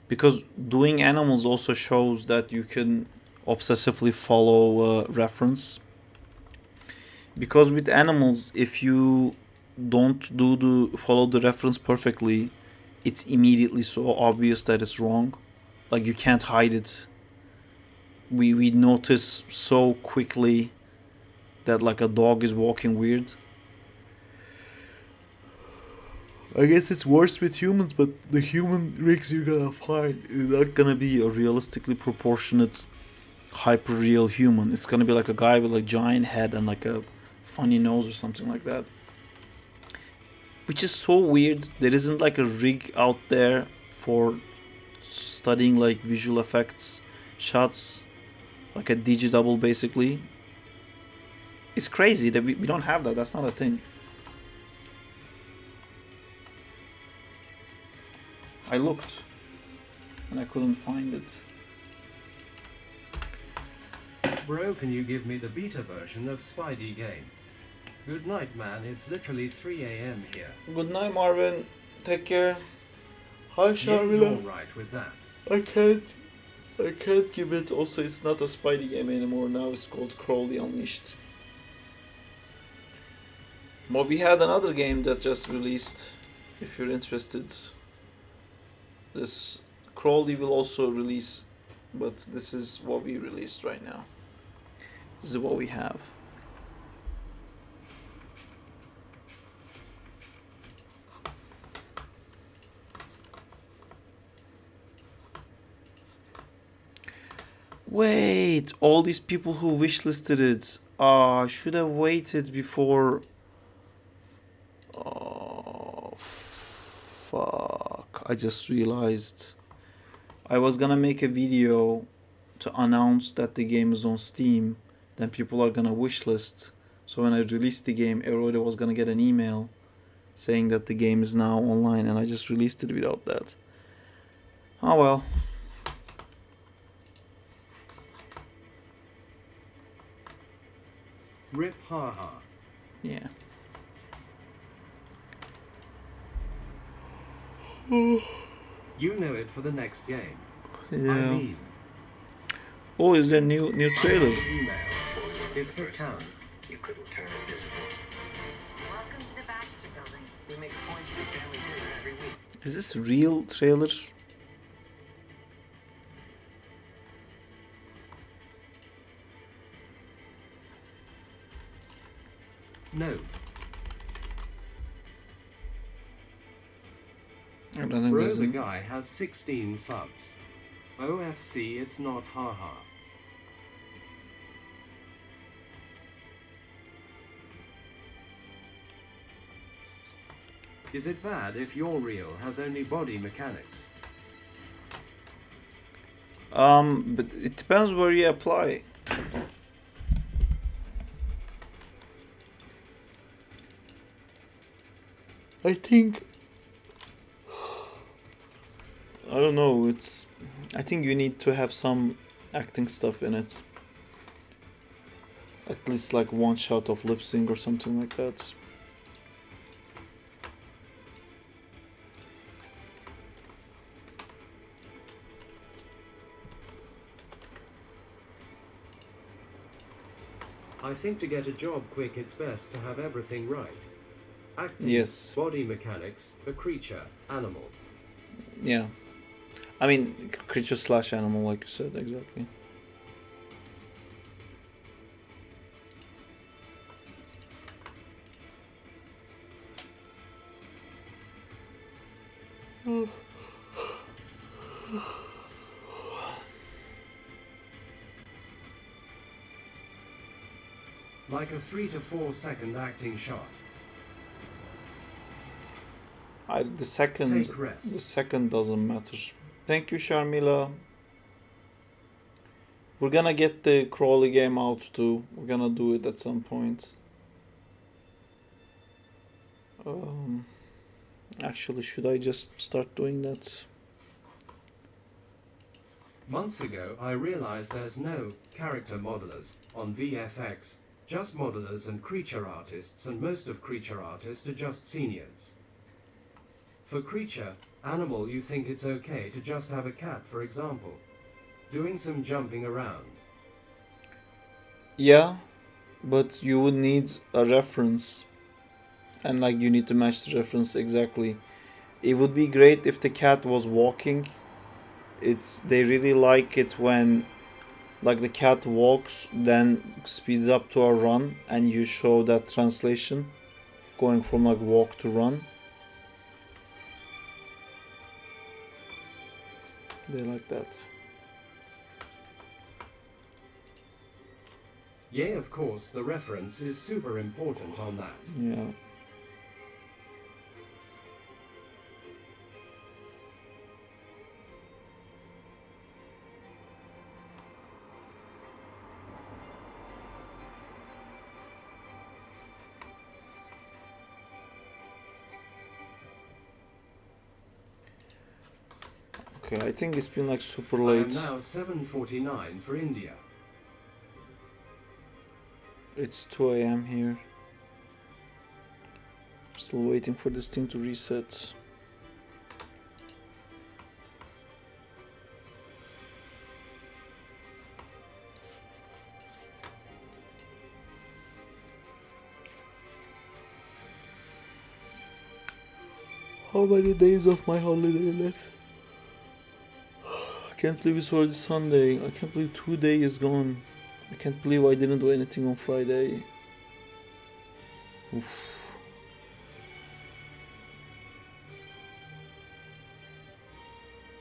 because doing animals also shows that you can obsessively follow reference. Because with animals, if you don't follow the reference perfectly, it's immediately so obvious that it's wrong. Like, you can't hide it. We notice so quickly that like a dog is walking weird. I guess it's worse with humans, but the human rigs you're gonna find is not gonna be a realistically proportionate, hyper real human. It's gonna be like a guy with like giant head and like a funny nose or something like that. Which is so weird. There isn't like a rig out there for studying like visual effects shots, like a digidouble basically. It's crazy that we don't have that. That's not a thing. I looked and I couldn't find it. Bro, can you give me the beta version of Spidey game? Good night, man. It's literally 3 a.m. here. Good night, Marvin. Take care. Hi, Yeah, you're Sharmila. right with that. I can't give it. Also, it's not a Spidey game anymore. Now it's called Crowley Unleashed. But we had another game that just released. If you're interested, this Crowley will also release, but this is what we released right now. This is what we have. Wait, all these people who wishlisted it. I should have waited before. Oh, fuck. I just realized I was gonna make a video to announce that the game is on Steam. Then people are gonna wishlist. So when I release the game, everybody was gonna get an email saying that the game is now online, and I just released it without that. Oh well. Rip haha. Yeah. You know it for the next game. Yeah. I mean, Oh, is there new trailer? email. If it counts. You could return at this point. Welcome to the Baxter Building. We make points for family dinner every week. Is this real trailer? No. I don't think Bro, there's the a... guy has 16 subs. OFC, it's not haha. Is it bad if your reel has only body mechanics? But it depends where you apply. I think... I don't know, it's... I think you need to have some acting stuff in it. At least like one shot of lip sync or something like that. I think to get a job quick it's best to have everything right. Acting, Yes. body mechanics, a creature, animal. Yeah. I mean, creature slash animal, like you said, exactly. Like a 3 to 4 second acting shot. The second Take rest. the second doesn't matter. Thank you, Sharmila. We're gonna get the Crawley game out too. We're gonna do it at some point. Actually, should I just start doing that? Months ago, I realized there's no character modelers on VFX, just modelers and creature artists, and most of creature artists are just seniors. For creature, animal, you think it's okay to just have a cat, for example, doing some jumping around. Yeah, but you would need a reference, and like you need to match the reference exactly. It would be great if the cat was walking. They really like it when like the cat walks, then speeds up to a run, and you show that translation going from like walk to run. They like that. Yeah, of course, the reference is super important on that. Yeah. Okay, I think it's been like super I am late. now 7:49 for India. It's 2 a.m. here. Still waiting for this thing to reset. How many days of my holiday left? I can't believe it's already Sunday. I can't believe 2 days is gone. I can't believe I didn't do anything on Friday. Oof.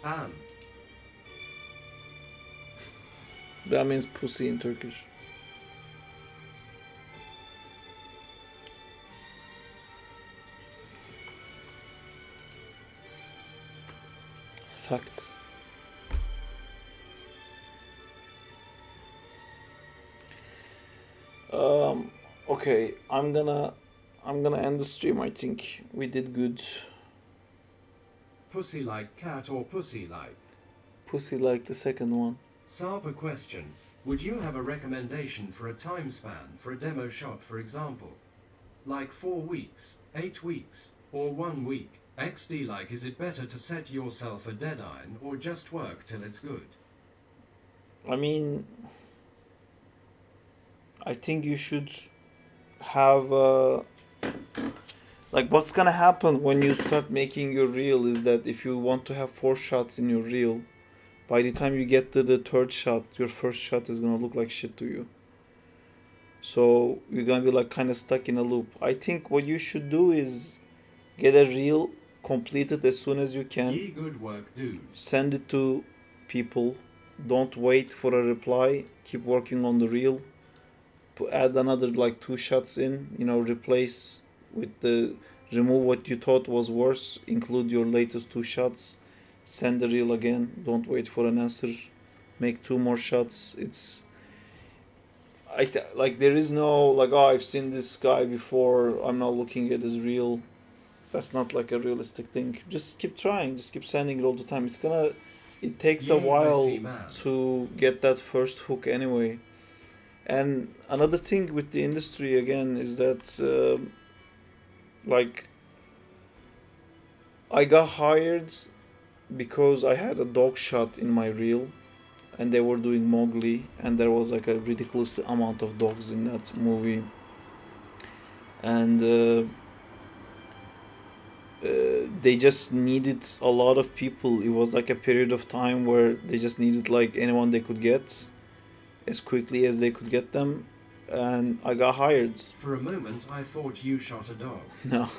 Am. That means pussy in Turkish. Facts. Okay, I'm gonna end the stream. I think we did good. Pussy like cat or pussy like? Pussy like the second one. Sarpa question. Would you have a recommendation for a time span for a demo shot, for example? Like 4 weeks, 8 weeks, or 1 week? XD like, is it better to set yourself a deadline or just work till it's good? I mean, I think you should have like what's gonna happen when you start making your reel is that if you want to have 4 shots in your reel, by the time you get to the 3rd shot, your first shot is gonna look like shit to you. So you're gonna be like kind of stuck in a loop. I think what you should do is get a reel completed as soon as you can. Ye good work, dude. Send it to people. Don't wait for a reply. Keep working on the reel. Add another like 2 shots in. You know, replace with the remove what you thought was worse. Include your latest 2 shots. Send the reel again. Don't wait for an answer. Make 2 more shots. It's like there is no like, oh, I've seen this guy before, I'm not looking at his reel. That's not like a realistic thing. Just keep trying. Just keep sending it all the time. It takes a while to get that first hook anyway. And another thing with the industry again is that like I got hired because I had a dog shot in my reel, and they were doing Mowgli, and there was like a ridiculous amount of dogs in that movie, and they just needed a lot of people. It was like a period of time where they just needed like anyone they could get as quickly as they could get them, and I got hired. For a moment I thought you shot a dog. No.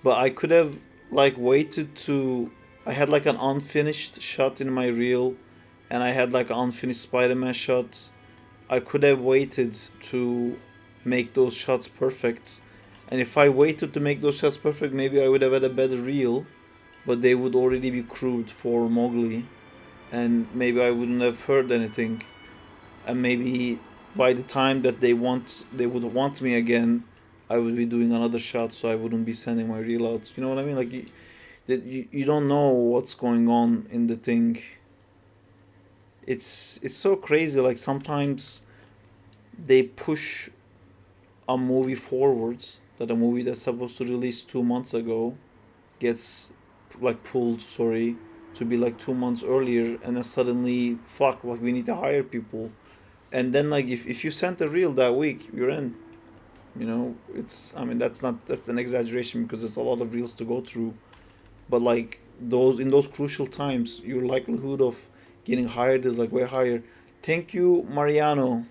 But I could have like waited to, I had like an unfinished shot in my reel, and I had like an unfinished Spider-Man shot. I could have waited to make those shots perfect. And if I waited to make those shots perfect, maybe I would have had a better reel, but they would already be crewed for Mowgli, and maybe I wouldn't have heard anything. And maybe by the time that they would want me again, I would be doing another shot, so I wouldn't be sending my reel out. You know what I mean? Like, you don't know what's going on in the thing. It's so crazy. Like sometimes they push a movie forwards, that a movie that's supposed to release 2 months ago gets like pulled, sorry, to be like 2 months earlier, and then suddenly fuck, like we need to hire people. And then like if you sent a reel that week, you're in. You know, I mean that's an exaggeration because there's a lot of reels to go through. But like in those crucial times, your likelihood of getting hired is like way higher. Thank you, Mariano.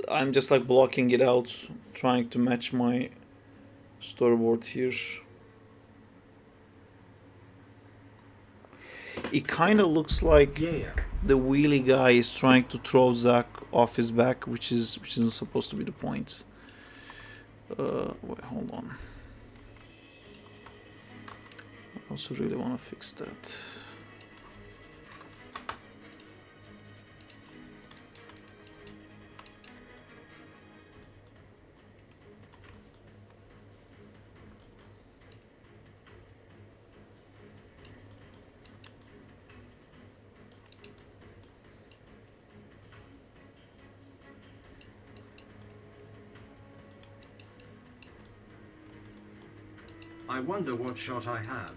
I'm just like blocking it out, trying to match my storyboard here. It kind of looks like the wheelie guy is trying to throw Zach off his back, which isn't supposed to be the point. Wait, hold on. I also really want to fix that. I wonder what shot I have.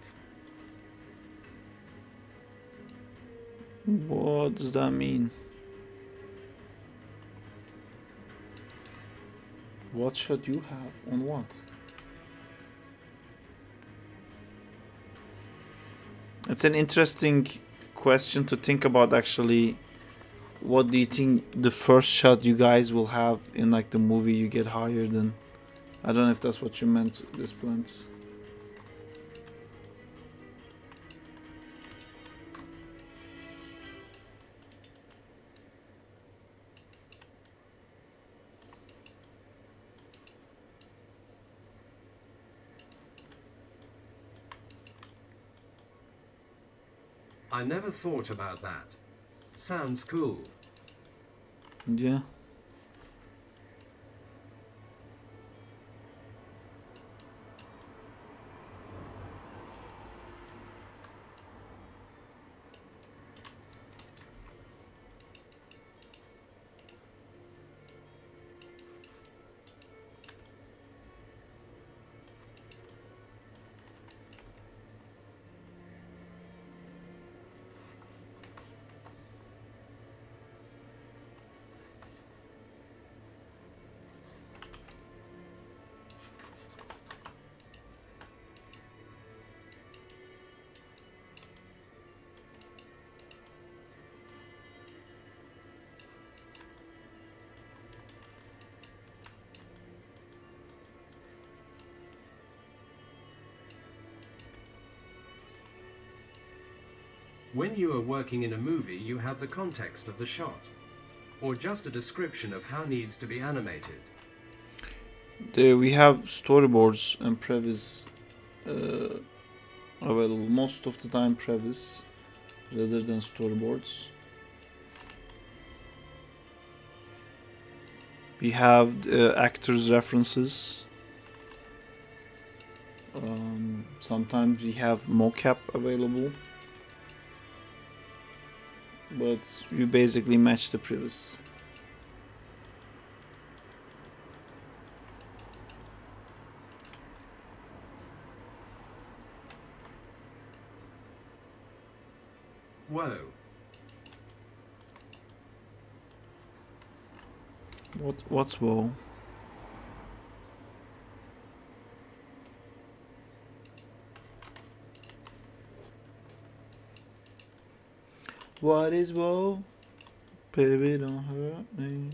What does that mean? What shot you have? On what? It's an interesting question to think about, actually. What do you think the first shot you guys will have in like the movie you get hired in? I don't know if that's what you meant, this point. I never thought about that. Sounds cool. Yeah. When you are working in a movie, you have the context of the shot, or just a description of how needs to be animated. There we have storyboards and previs available. Most of the time previs rather than storyboards. We have actors' references. Sometimes we have mocap available. But you basically match the previs. Whoa. What's whoa? What is whoa? Baby, don't hurt me.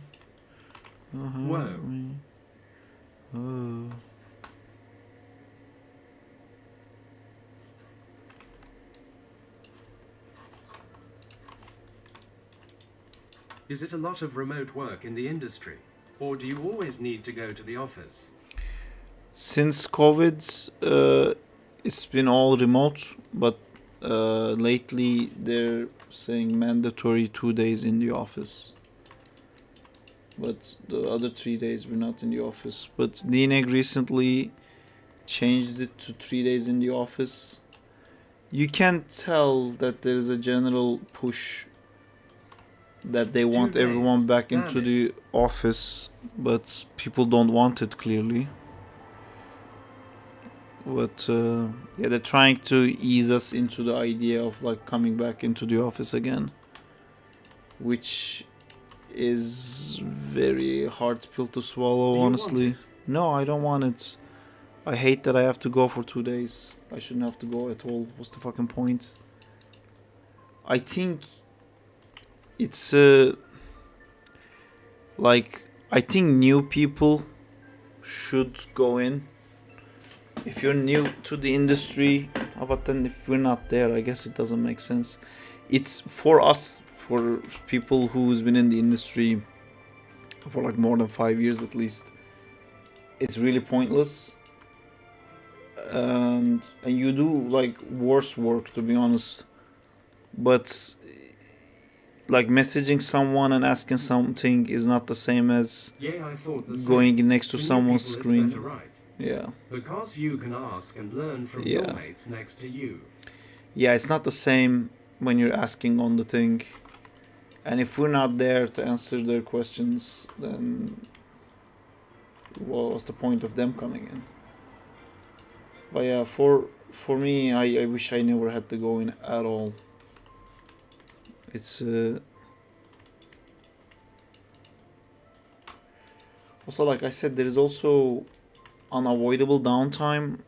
Don't hurt Whoa. me. Oh. Is it a lot of remote work in the industry, or do you always need to go to the office? Since COVID, it's been all remote, but lately they're saying mandatory 2 days in the office. But the other 3 days we're not in the office. But DNEG recently changed it to 3 days in the office. You can tell that there is a general push that they want days, everyone back damn into it. the office, but people don't want it, clearly. But yeah, they're trying to ease us into the idea of like coming back into the office again, which is very hard pill to swallow, Do you honestly. want it? No, I don't want it. I hate that I have to go for 2 days. I shouldn't have to go at all. What's the fucking point? I think it's like, I think new people should go in. If you're new to the industry, but then if we're not there, I guess it doesn't make sense. It's for us, for people who's been in the industry for like more than 5 years at least. It's really pointless, and you do like worse work, to be honest. But like messaging someone and asking something is not the same as Yeah, I thought the same. going next to new someone's people, it's screen. better, right? Yeah. Because you can ask and learn from Yeah. your mates next to you. Yeah, it's not the same when you're asking on the thing. And if we're not there to answer their questions, then what's the point of them coming in? But yeah, for me, I wish I never had to go in at all. It's also, like I said, there is also unavoidable downtime.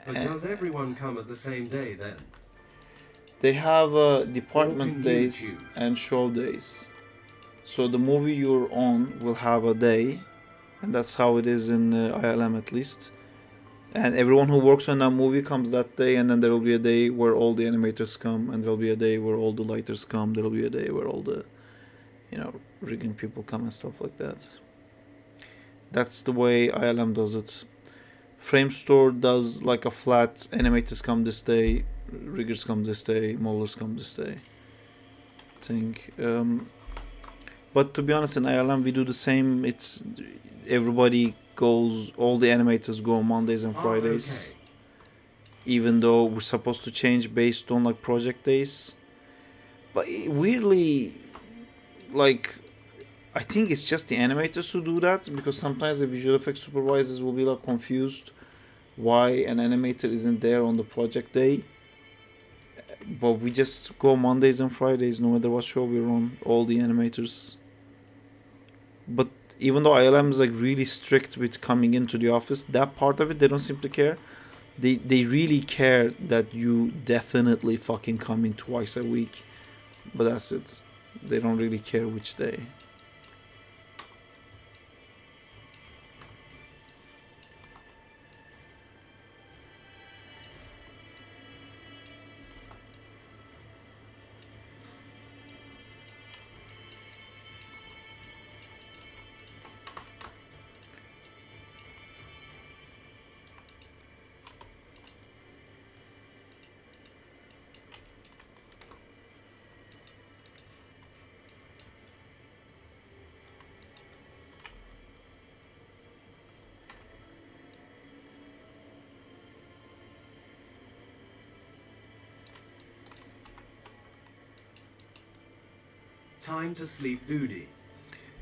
But does everyone come at the same day then? They have Or can department you days choose? and show days. So the movie you're on will have a day, and that's how it is in ILM at least. And everyone who works on that movie comes that day, and then there will be a day where all the animators come, and there'll be a day where all the lighters come. There'll be a day where all the, rigging people come and stuff like that. That's the way ILM does it. Framestore does like a flat animators come this day, riggers come this day, molders come this day thing. But to be honest, in ILM we do the same. It's everybody goes, all the animators go on Mondays and Fridays. Okay. Even though we're supposed to change based on like project days. But weirdly, like, I think it's just the animators who do that, because sometimes the visual effects supervisors will be like confused why an animator isn't there on the project day. But we just go Mondays and Fridays no matter what show we're on, all the animators. But even though ILM is like really strict with coming into the office, that part of it they don't seem to care. They really care that you definitely fucking come in twice a week. But that's it. They don't really care which day. Time to sleep duty.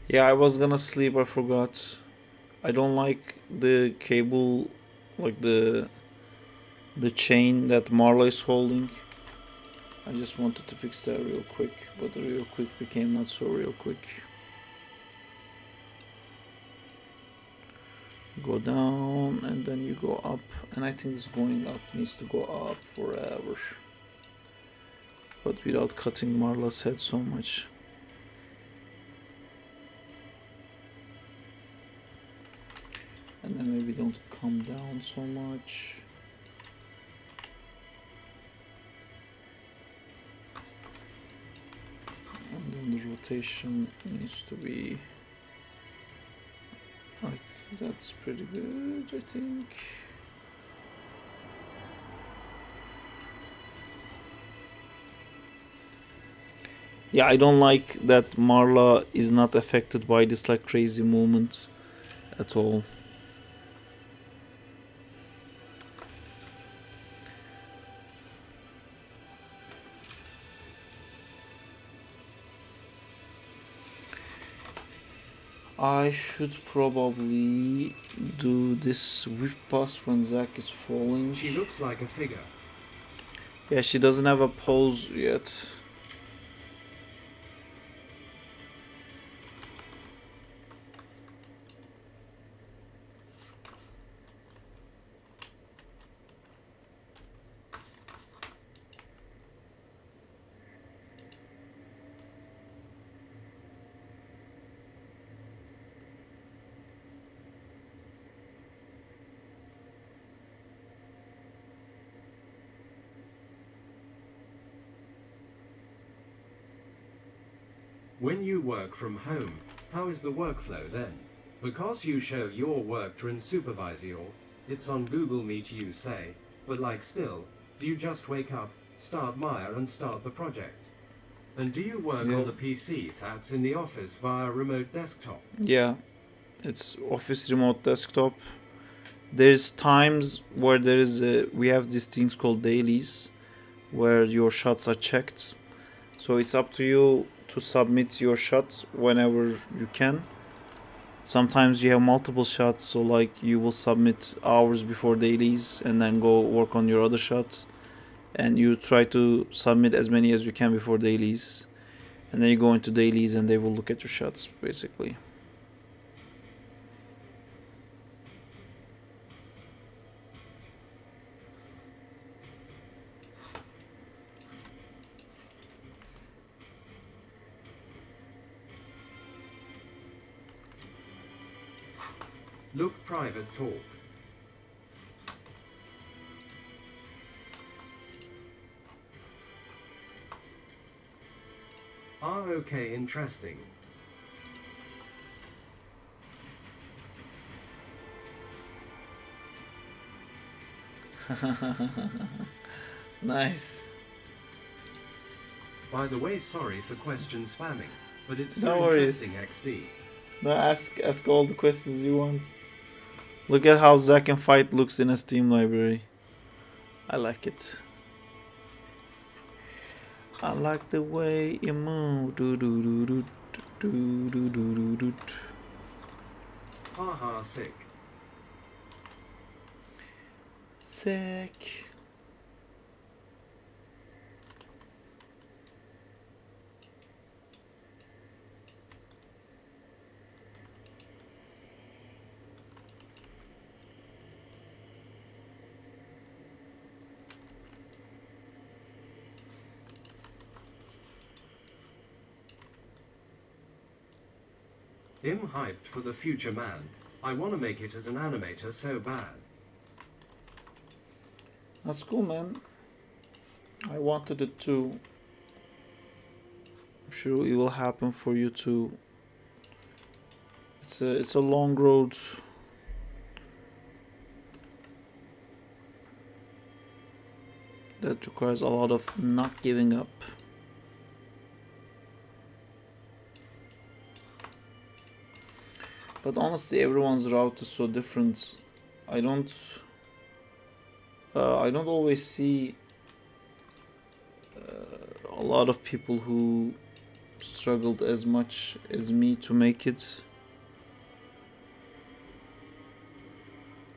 Yeah, I was gonna sleep, I forgot. I don't like the cable, like the chain that Marla is holding. I just wanted to fix that real quick, but the real quick became not so real quick. Go down and then you go up, and I think this going up needs to go up forever, but without cutting Marla's head so much. And then maybe don't come down so much. And then the rotation needs to be like, that's pretty good, I think. Yeah, I don't like that Marla is not affected by this like crazy movement at all. I should probably do this whip pass when Zach is falling. She looks like a figure. Yeah, she doesn't have a pose yet. When you work from home, how is the workflow then? Because you show your work to supervisor, it's on Google Meet you say, but like still, do you just wake up, start Maya and start the project? And do you work on the PC that's in the office via remote desktop? Yeah, it's office remote desktop. There's times where there is we have these things called dailies where your shots are checked. So it's up to you to submit your shots whenever you can. sometimes you have multiple shots, so like you will submit hours before dailies and then go work on your other shots, and you try to submit as many as you can before dailies, and then you go into dailies and they will look at your shots basically. Look private talk. Okay, interesting. Nice. By the way, sorry for question spamming, but it's No so worries. interesting, XD. Now ask all the questions you want. Look at how Zack and Fight looks in a Steam library. I like it. I like the way you move. Do do do do do do do do do. Haha, sick. Sick. I'm hyped for the future, man. I wanna make it as an animator so bad. That's cool, man. I wanted it too. I'm sure it will happen for you too. It's a long road. That requires a lot of not giving up. But honestly, everyone's route is so different. I don't always see a lot of people who struggled as much as me to make it.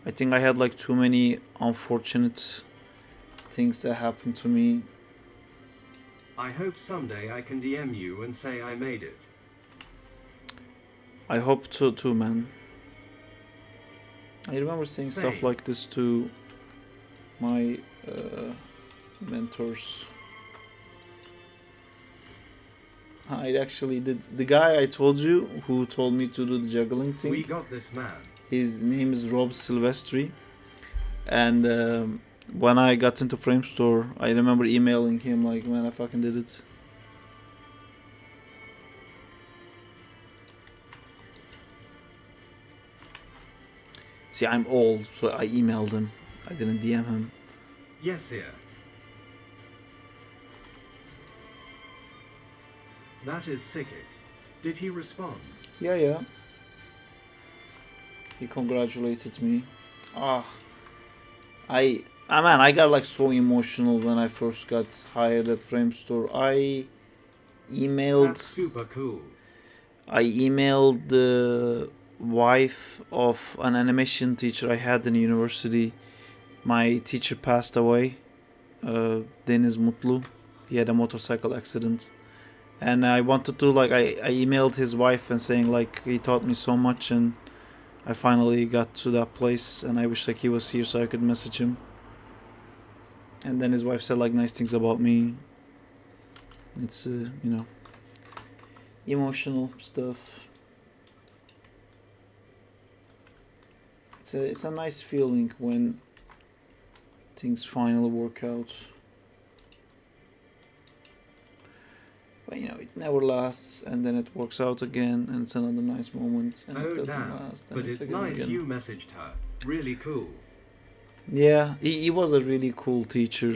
I think I had like too many unfortunate things that happened to me. I hope someday I can DM you and say I made it. I hope so too, man. I remember saying stuff Same. like this to my mentors. I actually did. The guy I told you who told me to do the juggling thing, We got this, man. his name is Rob Silvestri. And when I got into Framestore, I remember emailing him like, man, I fucking did it. See, I'm old, so I emailed him. I didn't DM him. Yes, here. That is sickish. Did he respond? Yeah. He congratulated me. Man, I got like so emotional when I first got hired at Framestore. I That's emailed super cool. the wife of an animation teacher I had in university. My teacher passed away, Deniz Mutlu. He had a motorcycle accident. And I wanted to, like, I emailed his wife and saying, like, he taught me so much, and I finally got to that place, and I wish, like, he was here so I could message him. And then his wife said, like, nice things about me. It's, emotional stuff. It's a nice feeling when things finally work out. But it never lasts, and then it works out again, and it's another nice moment, and it Oh doesn't damn. last. And But it's again, nice again. you messaged her. Really cool. Yeah, he was a really cool teacher.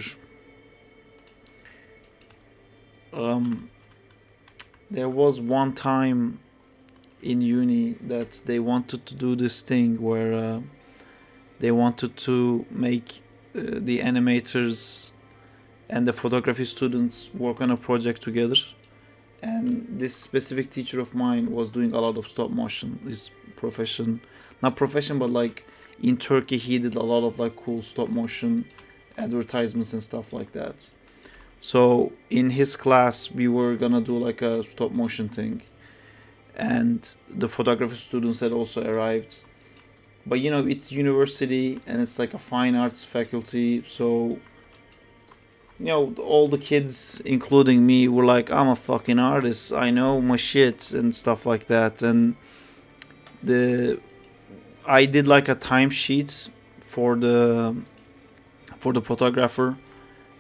There was one time in uni that they wanted to do this thing where they wanted to make the animators and the photography students work on a project together, and this specific teacher of mine was doing a lot of stop motion. His profession, not profession, but like in Turkey, he did a lot of like cool stop motion advertisements and stuff like that. So in his class, we were gonna do like a stop motion thing, and the photography students had also arrived. But you know, it's university and it's like a fine arts faculty, so you know, all the kids, including me, were like, I'm a fucking artist, I know my shit and stuff like that. And I did like a timesheet for the photographer,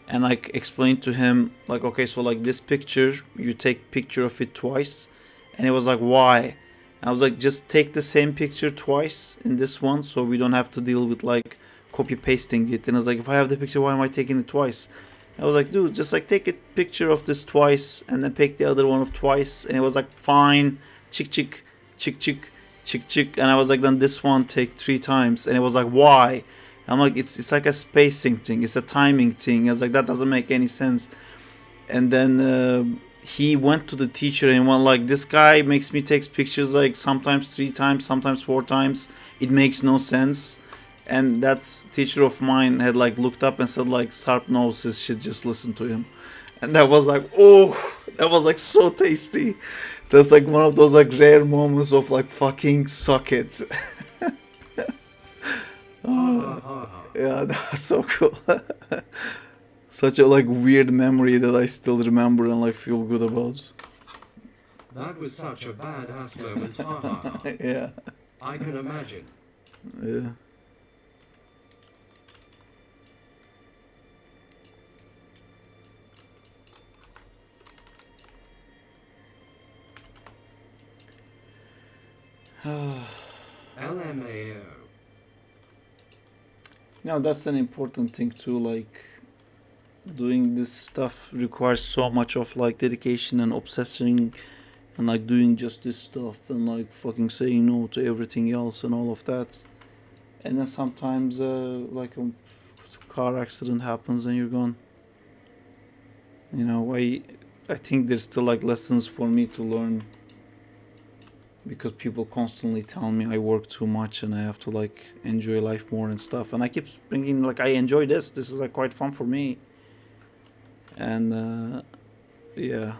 and like explained to him like, okay, so like this picture, you take picture of it twice. And he was like, why? I was like, just take the same picture twice in this one, so we don't have to deal with like copy pasting it. And I was like, if I have the picture, why am I taking it twice? I was like, dude, just like take a picture of this twice and then pick the other one of twice. And it was like, fine, chick chick chick chick chick chick. And I was like, then this one take 3 times. And it was like, why? I'm like, it's like a spacing thing, it's a timing thing. I was like, that doesn't make any sense. And then he went to the teacher and went like, this guy makes me take pictures like sometimes 3 times, sometimes 4 times. It makes no sense. And that teacher of mine had like looked up and said like, Sarp knows his shit, just listen to him. And that was like, oh, that was like so tasty. That's like one of those like rare moments of like fucking suck it. Oh, yeah, that was so cool. Such a like weird memory that I still remember and like feel good about. That was such a badass moment. Ha ha ha. Yeah. I can imagine. Yeah. LMAO. Now that's an important thing too, like doing this stuff requires so much of like dedication and obsessing and like doing just this stuff and like fucking saying no to everything else and all of that. And then sometimes like a car accident happens and you're gone. You know, I think there's still like lessons for me to learn, because people constantly tell me I work too much and I have to like enjoy life more and stuff. And I keep thinking like, I enjoy this is like quite fun for me. And yeah,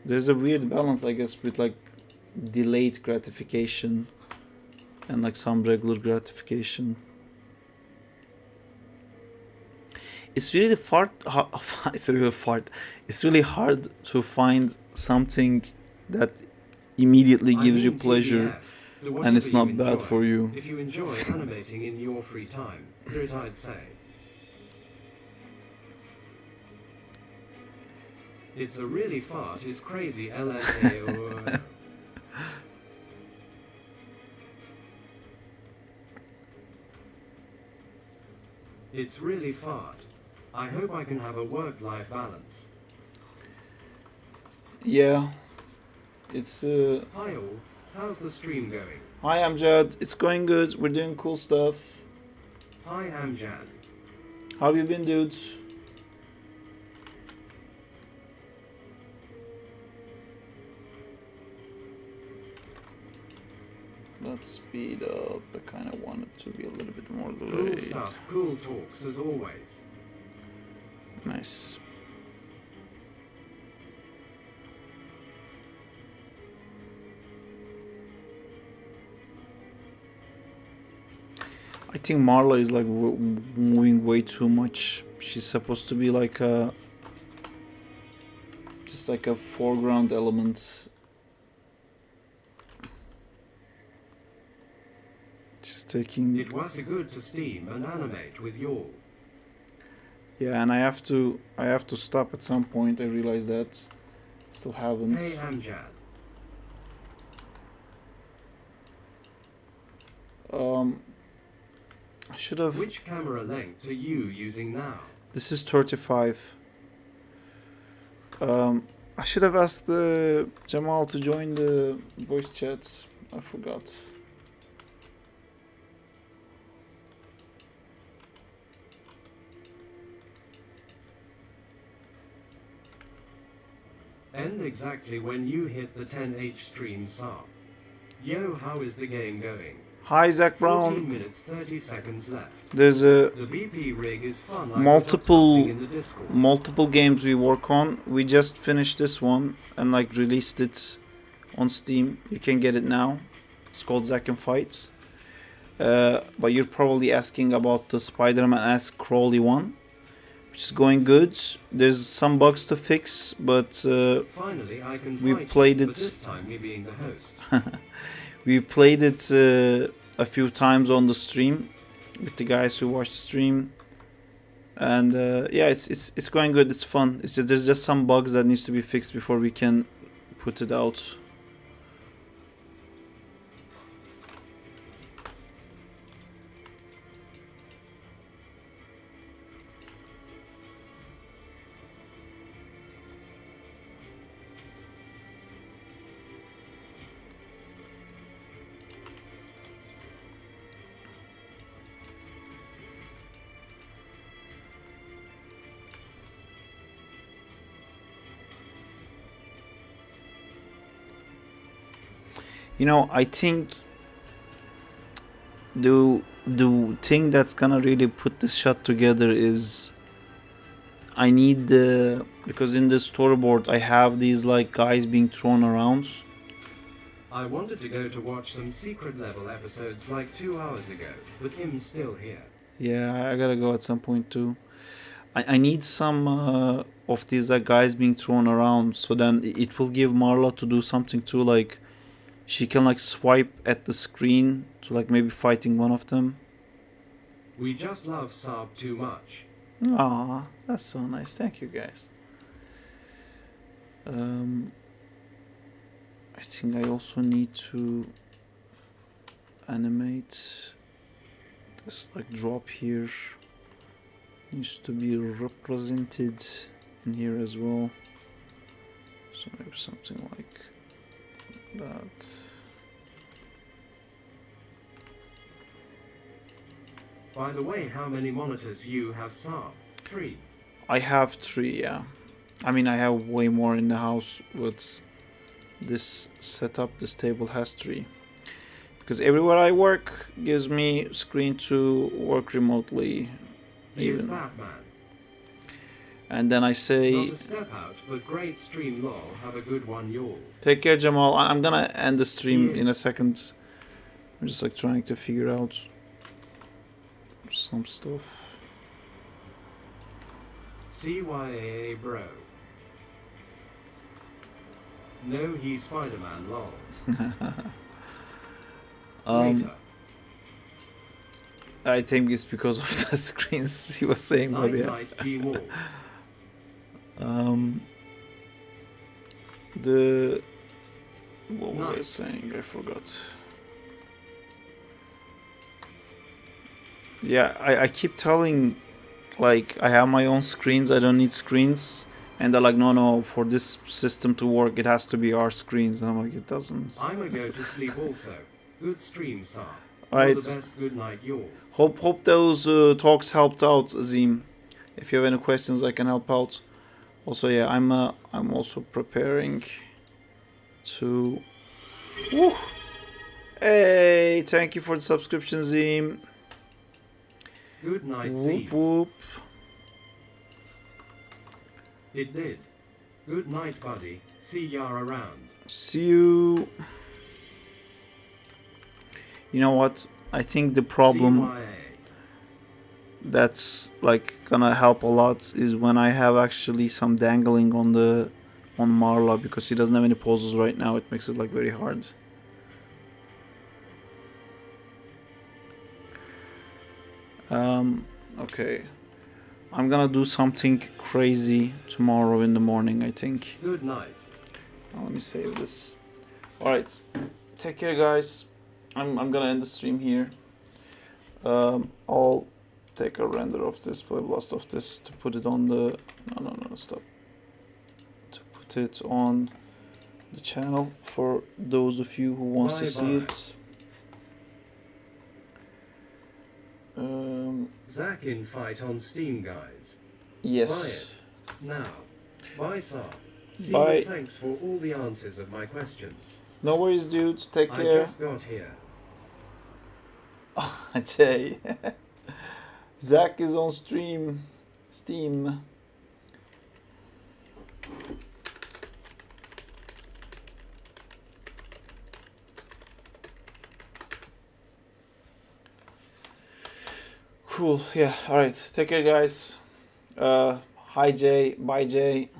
there's a weird balance, I guess, with like delayed gratification and like some regular gratification. It's really it's really hard to find something that immediately gives you pleasure and it's not bad for you. If you enjoy animating in your free time, do it, I'd say. It's a really fart is crazy LMAO. It's really fart. I hope I can have a work-life balance. Yeah. It's Hi all, how's the stream going? Hi Amjad, it's going good, we're doing cool stuff. Hi Amjad. How have you been, dudes? Let's speed up. I kind of want it to be a little bit more delayed. Cool stuff, cool talks as always. Nice. I think Marla is like moving way too much. She's supposed to be like just like a foreground element. Just taking. It was good to steam and animate with y'all. Yeah, and I have to stop at some point. I realize that. Still haven't. Hey Amjad. I should have. Which camera length are you using now? This is 35. I should have asked Jamal to join the voice chat. I forgot. End exactly when you hit the 10H stream SAR. Yo, how is the game going? Hi, Zach 14 Brown. minutes 30 seconds left. There's a The BP rig is fun. I put up something in the Discord. multiple games we work on. We just finished this one and like released it on Steam. You can get it now. It's called Zack and Fight. But you're probably asking about the Spider-Man-esque crawly one, which is going good. There's some bugs to fix, but Finally, I can we fight played you, it. but this time me being the host. We played it a few times on the stream with the guys who watched the stream, and yeah, it's going good. It's fun. It's just there's just some bugs that needs to be fixed before we can put it out. You know, I think the thing that's gonna really put this shot together is I need the, because in the storyboard I have these like guys being thrown around. I wanted to go to watch some secret level episodes like 2 hours ago, but him's still here. Yeah, I gotta go at some point too. I need some of these guys being thrown around, so then it will give Marla to do something too, like she can like swipe at the screen to like maybe fighting one of them. We just love Saab too much. Ah, that's so nice. Thank you guys. I think I also need to animate this like drop here. Needs to be represented in here as well. So maybe something like that. By the way, how many monitors you have, Saab? 3. I have 3, yeah. I mean, I have way more in the house, but this setup, this table has 3. Because everywhere I work gives me screen to work remotely. He is Even. Batman. And then I say, Not a step out, but great stream lol. Have a good one, y'all. take care, Jamal. I'm gonna end the stream Yeah. in a second. I'm just like trying to figure out some stuff. CYAA bro. No, he's Spider-Man lol. Later. I think it's because of the screens he was saying, but Night yeah. night G-Wall. What was I Nice. saying? I forgot. Yeah, I keep telling, like, I have my own screens, I don't need screens. And they're like, no, for this system to work, it has to be our screens. And I'm like, it doesn't. I'ma go to sleep also. Good stream, Saab. Alright. All the best. Good night, y'all. Hope those talks helped out, Azim. If you have any questions, I can help out. Also, yeah, I'm also preparing to. Woo! Hey, thank you for the subscription, Zim. Good night, Whoop Zeke. whoop. It did. Good night, buddy. See ya around. See you. You know what? I think the problem CYA. that's like gonna help a lot is when I have actually some dangling on Marla, because she doesn't have any poses right now. It makes it like very hard. Okay. I'm gonna do something crazy tomorrow in the morning, I think. Good night. Let me save this. Alright. Take care, guys. I'm gonna end the stream here. I'll take a render of this, play blast of this to put it on the... No, stop. To put it on the channel for those of you who wants to see it. Zack in fight on Steam, guys. Yes. Buy it. Now. Buy some. See Bye. you, thanks for all the answers of my questions. No worries, dudes. Take I care. just got here. Jay. Zach is on Steam. Cool. Yeah. All right. Take care, guys. Hi, Jay. Bye, Jay.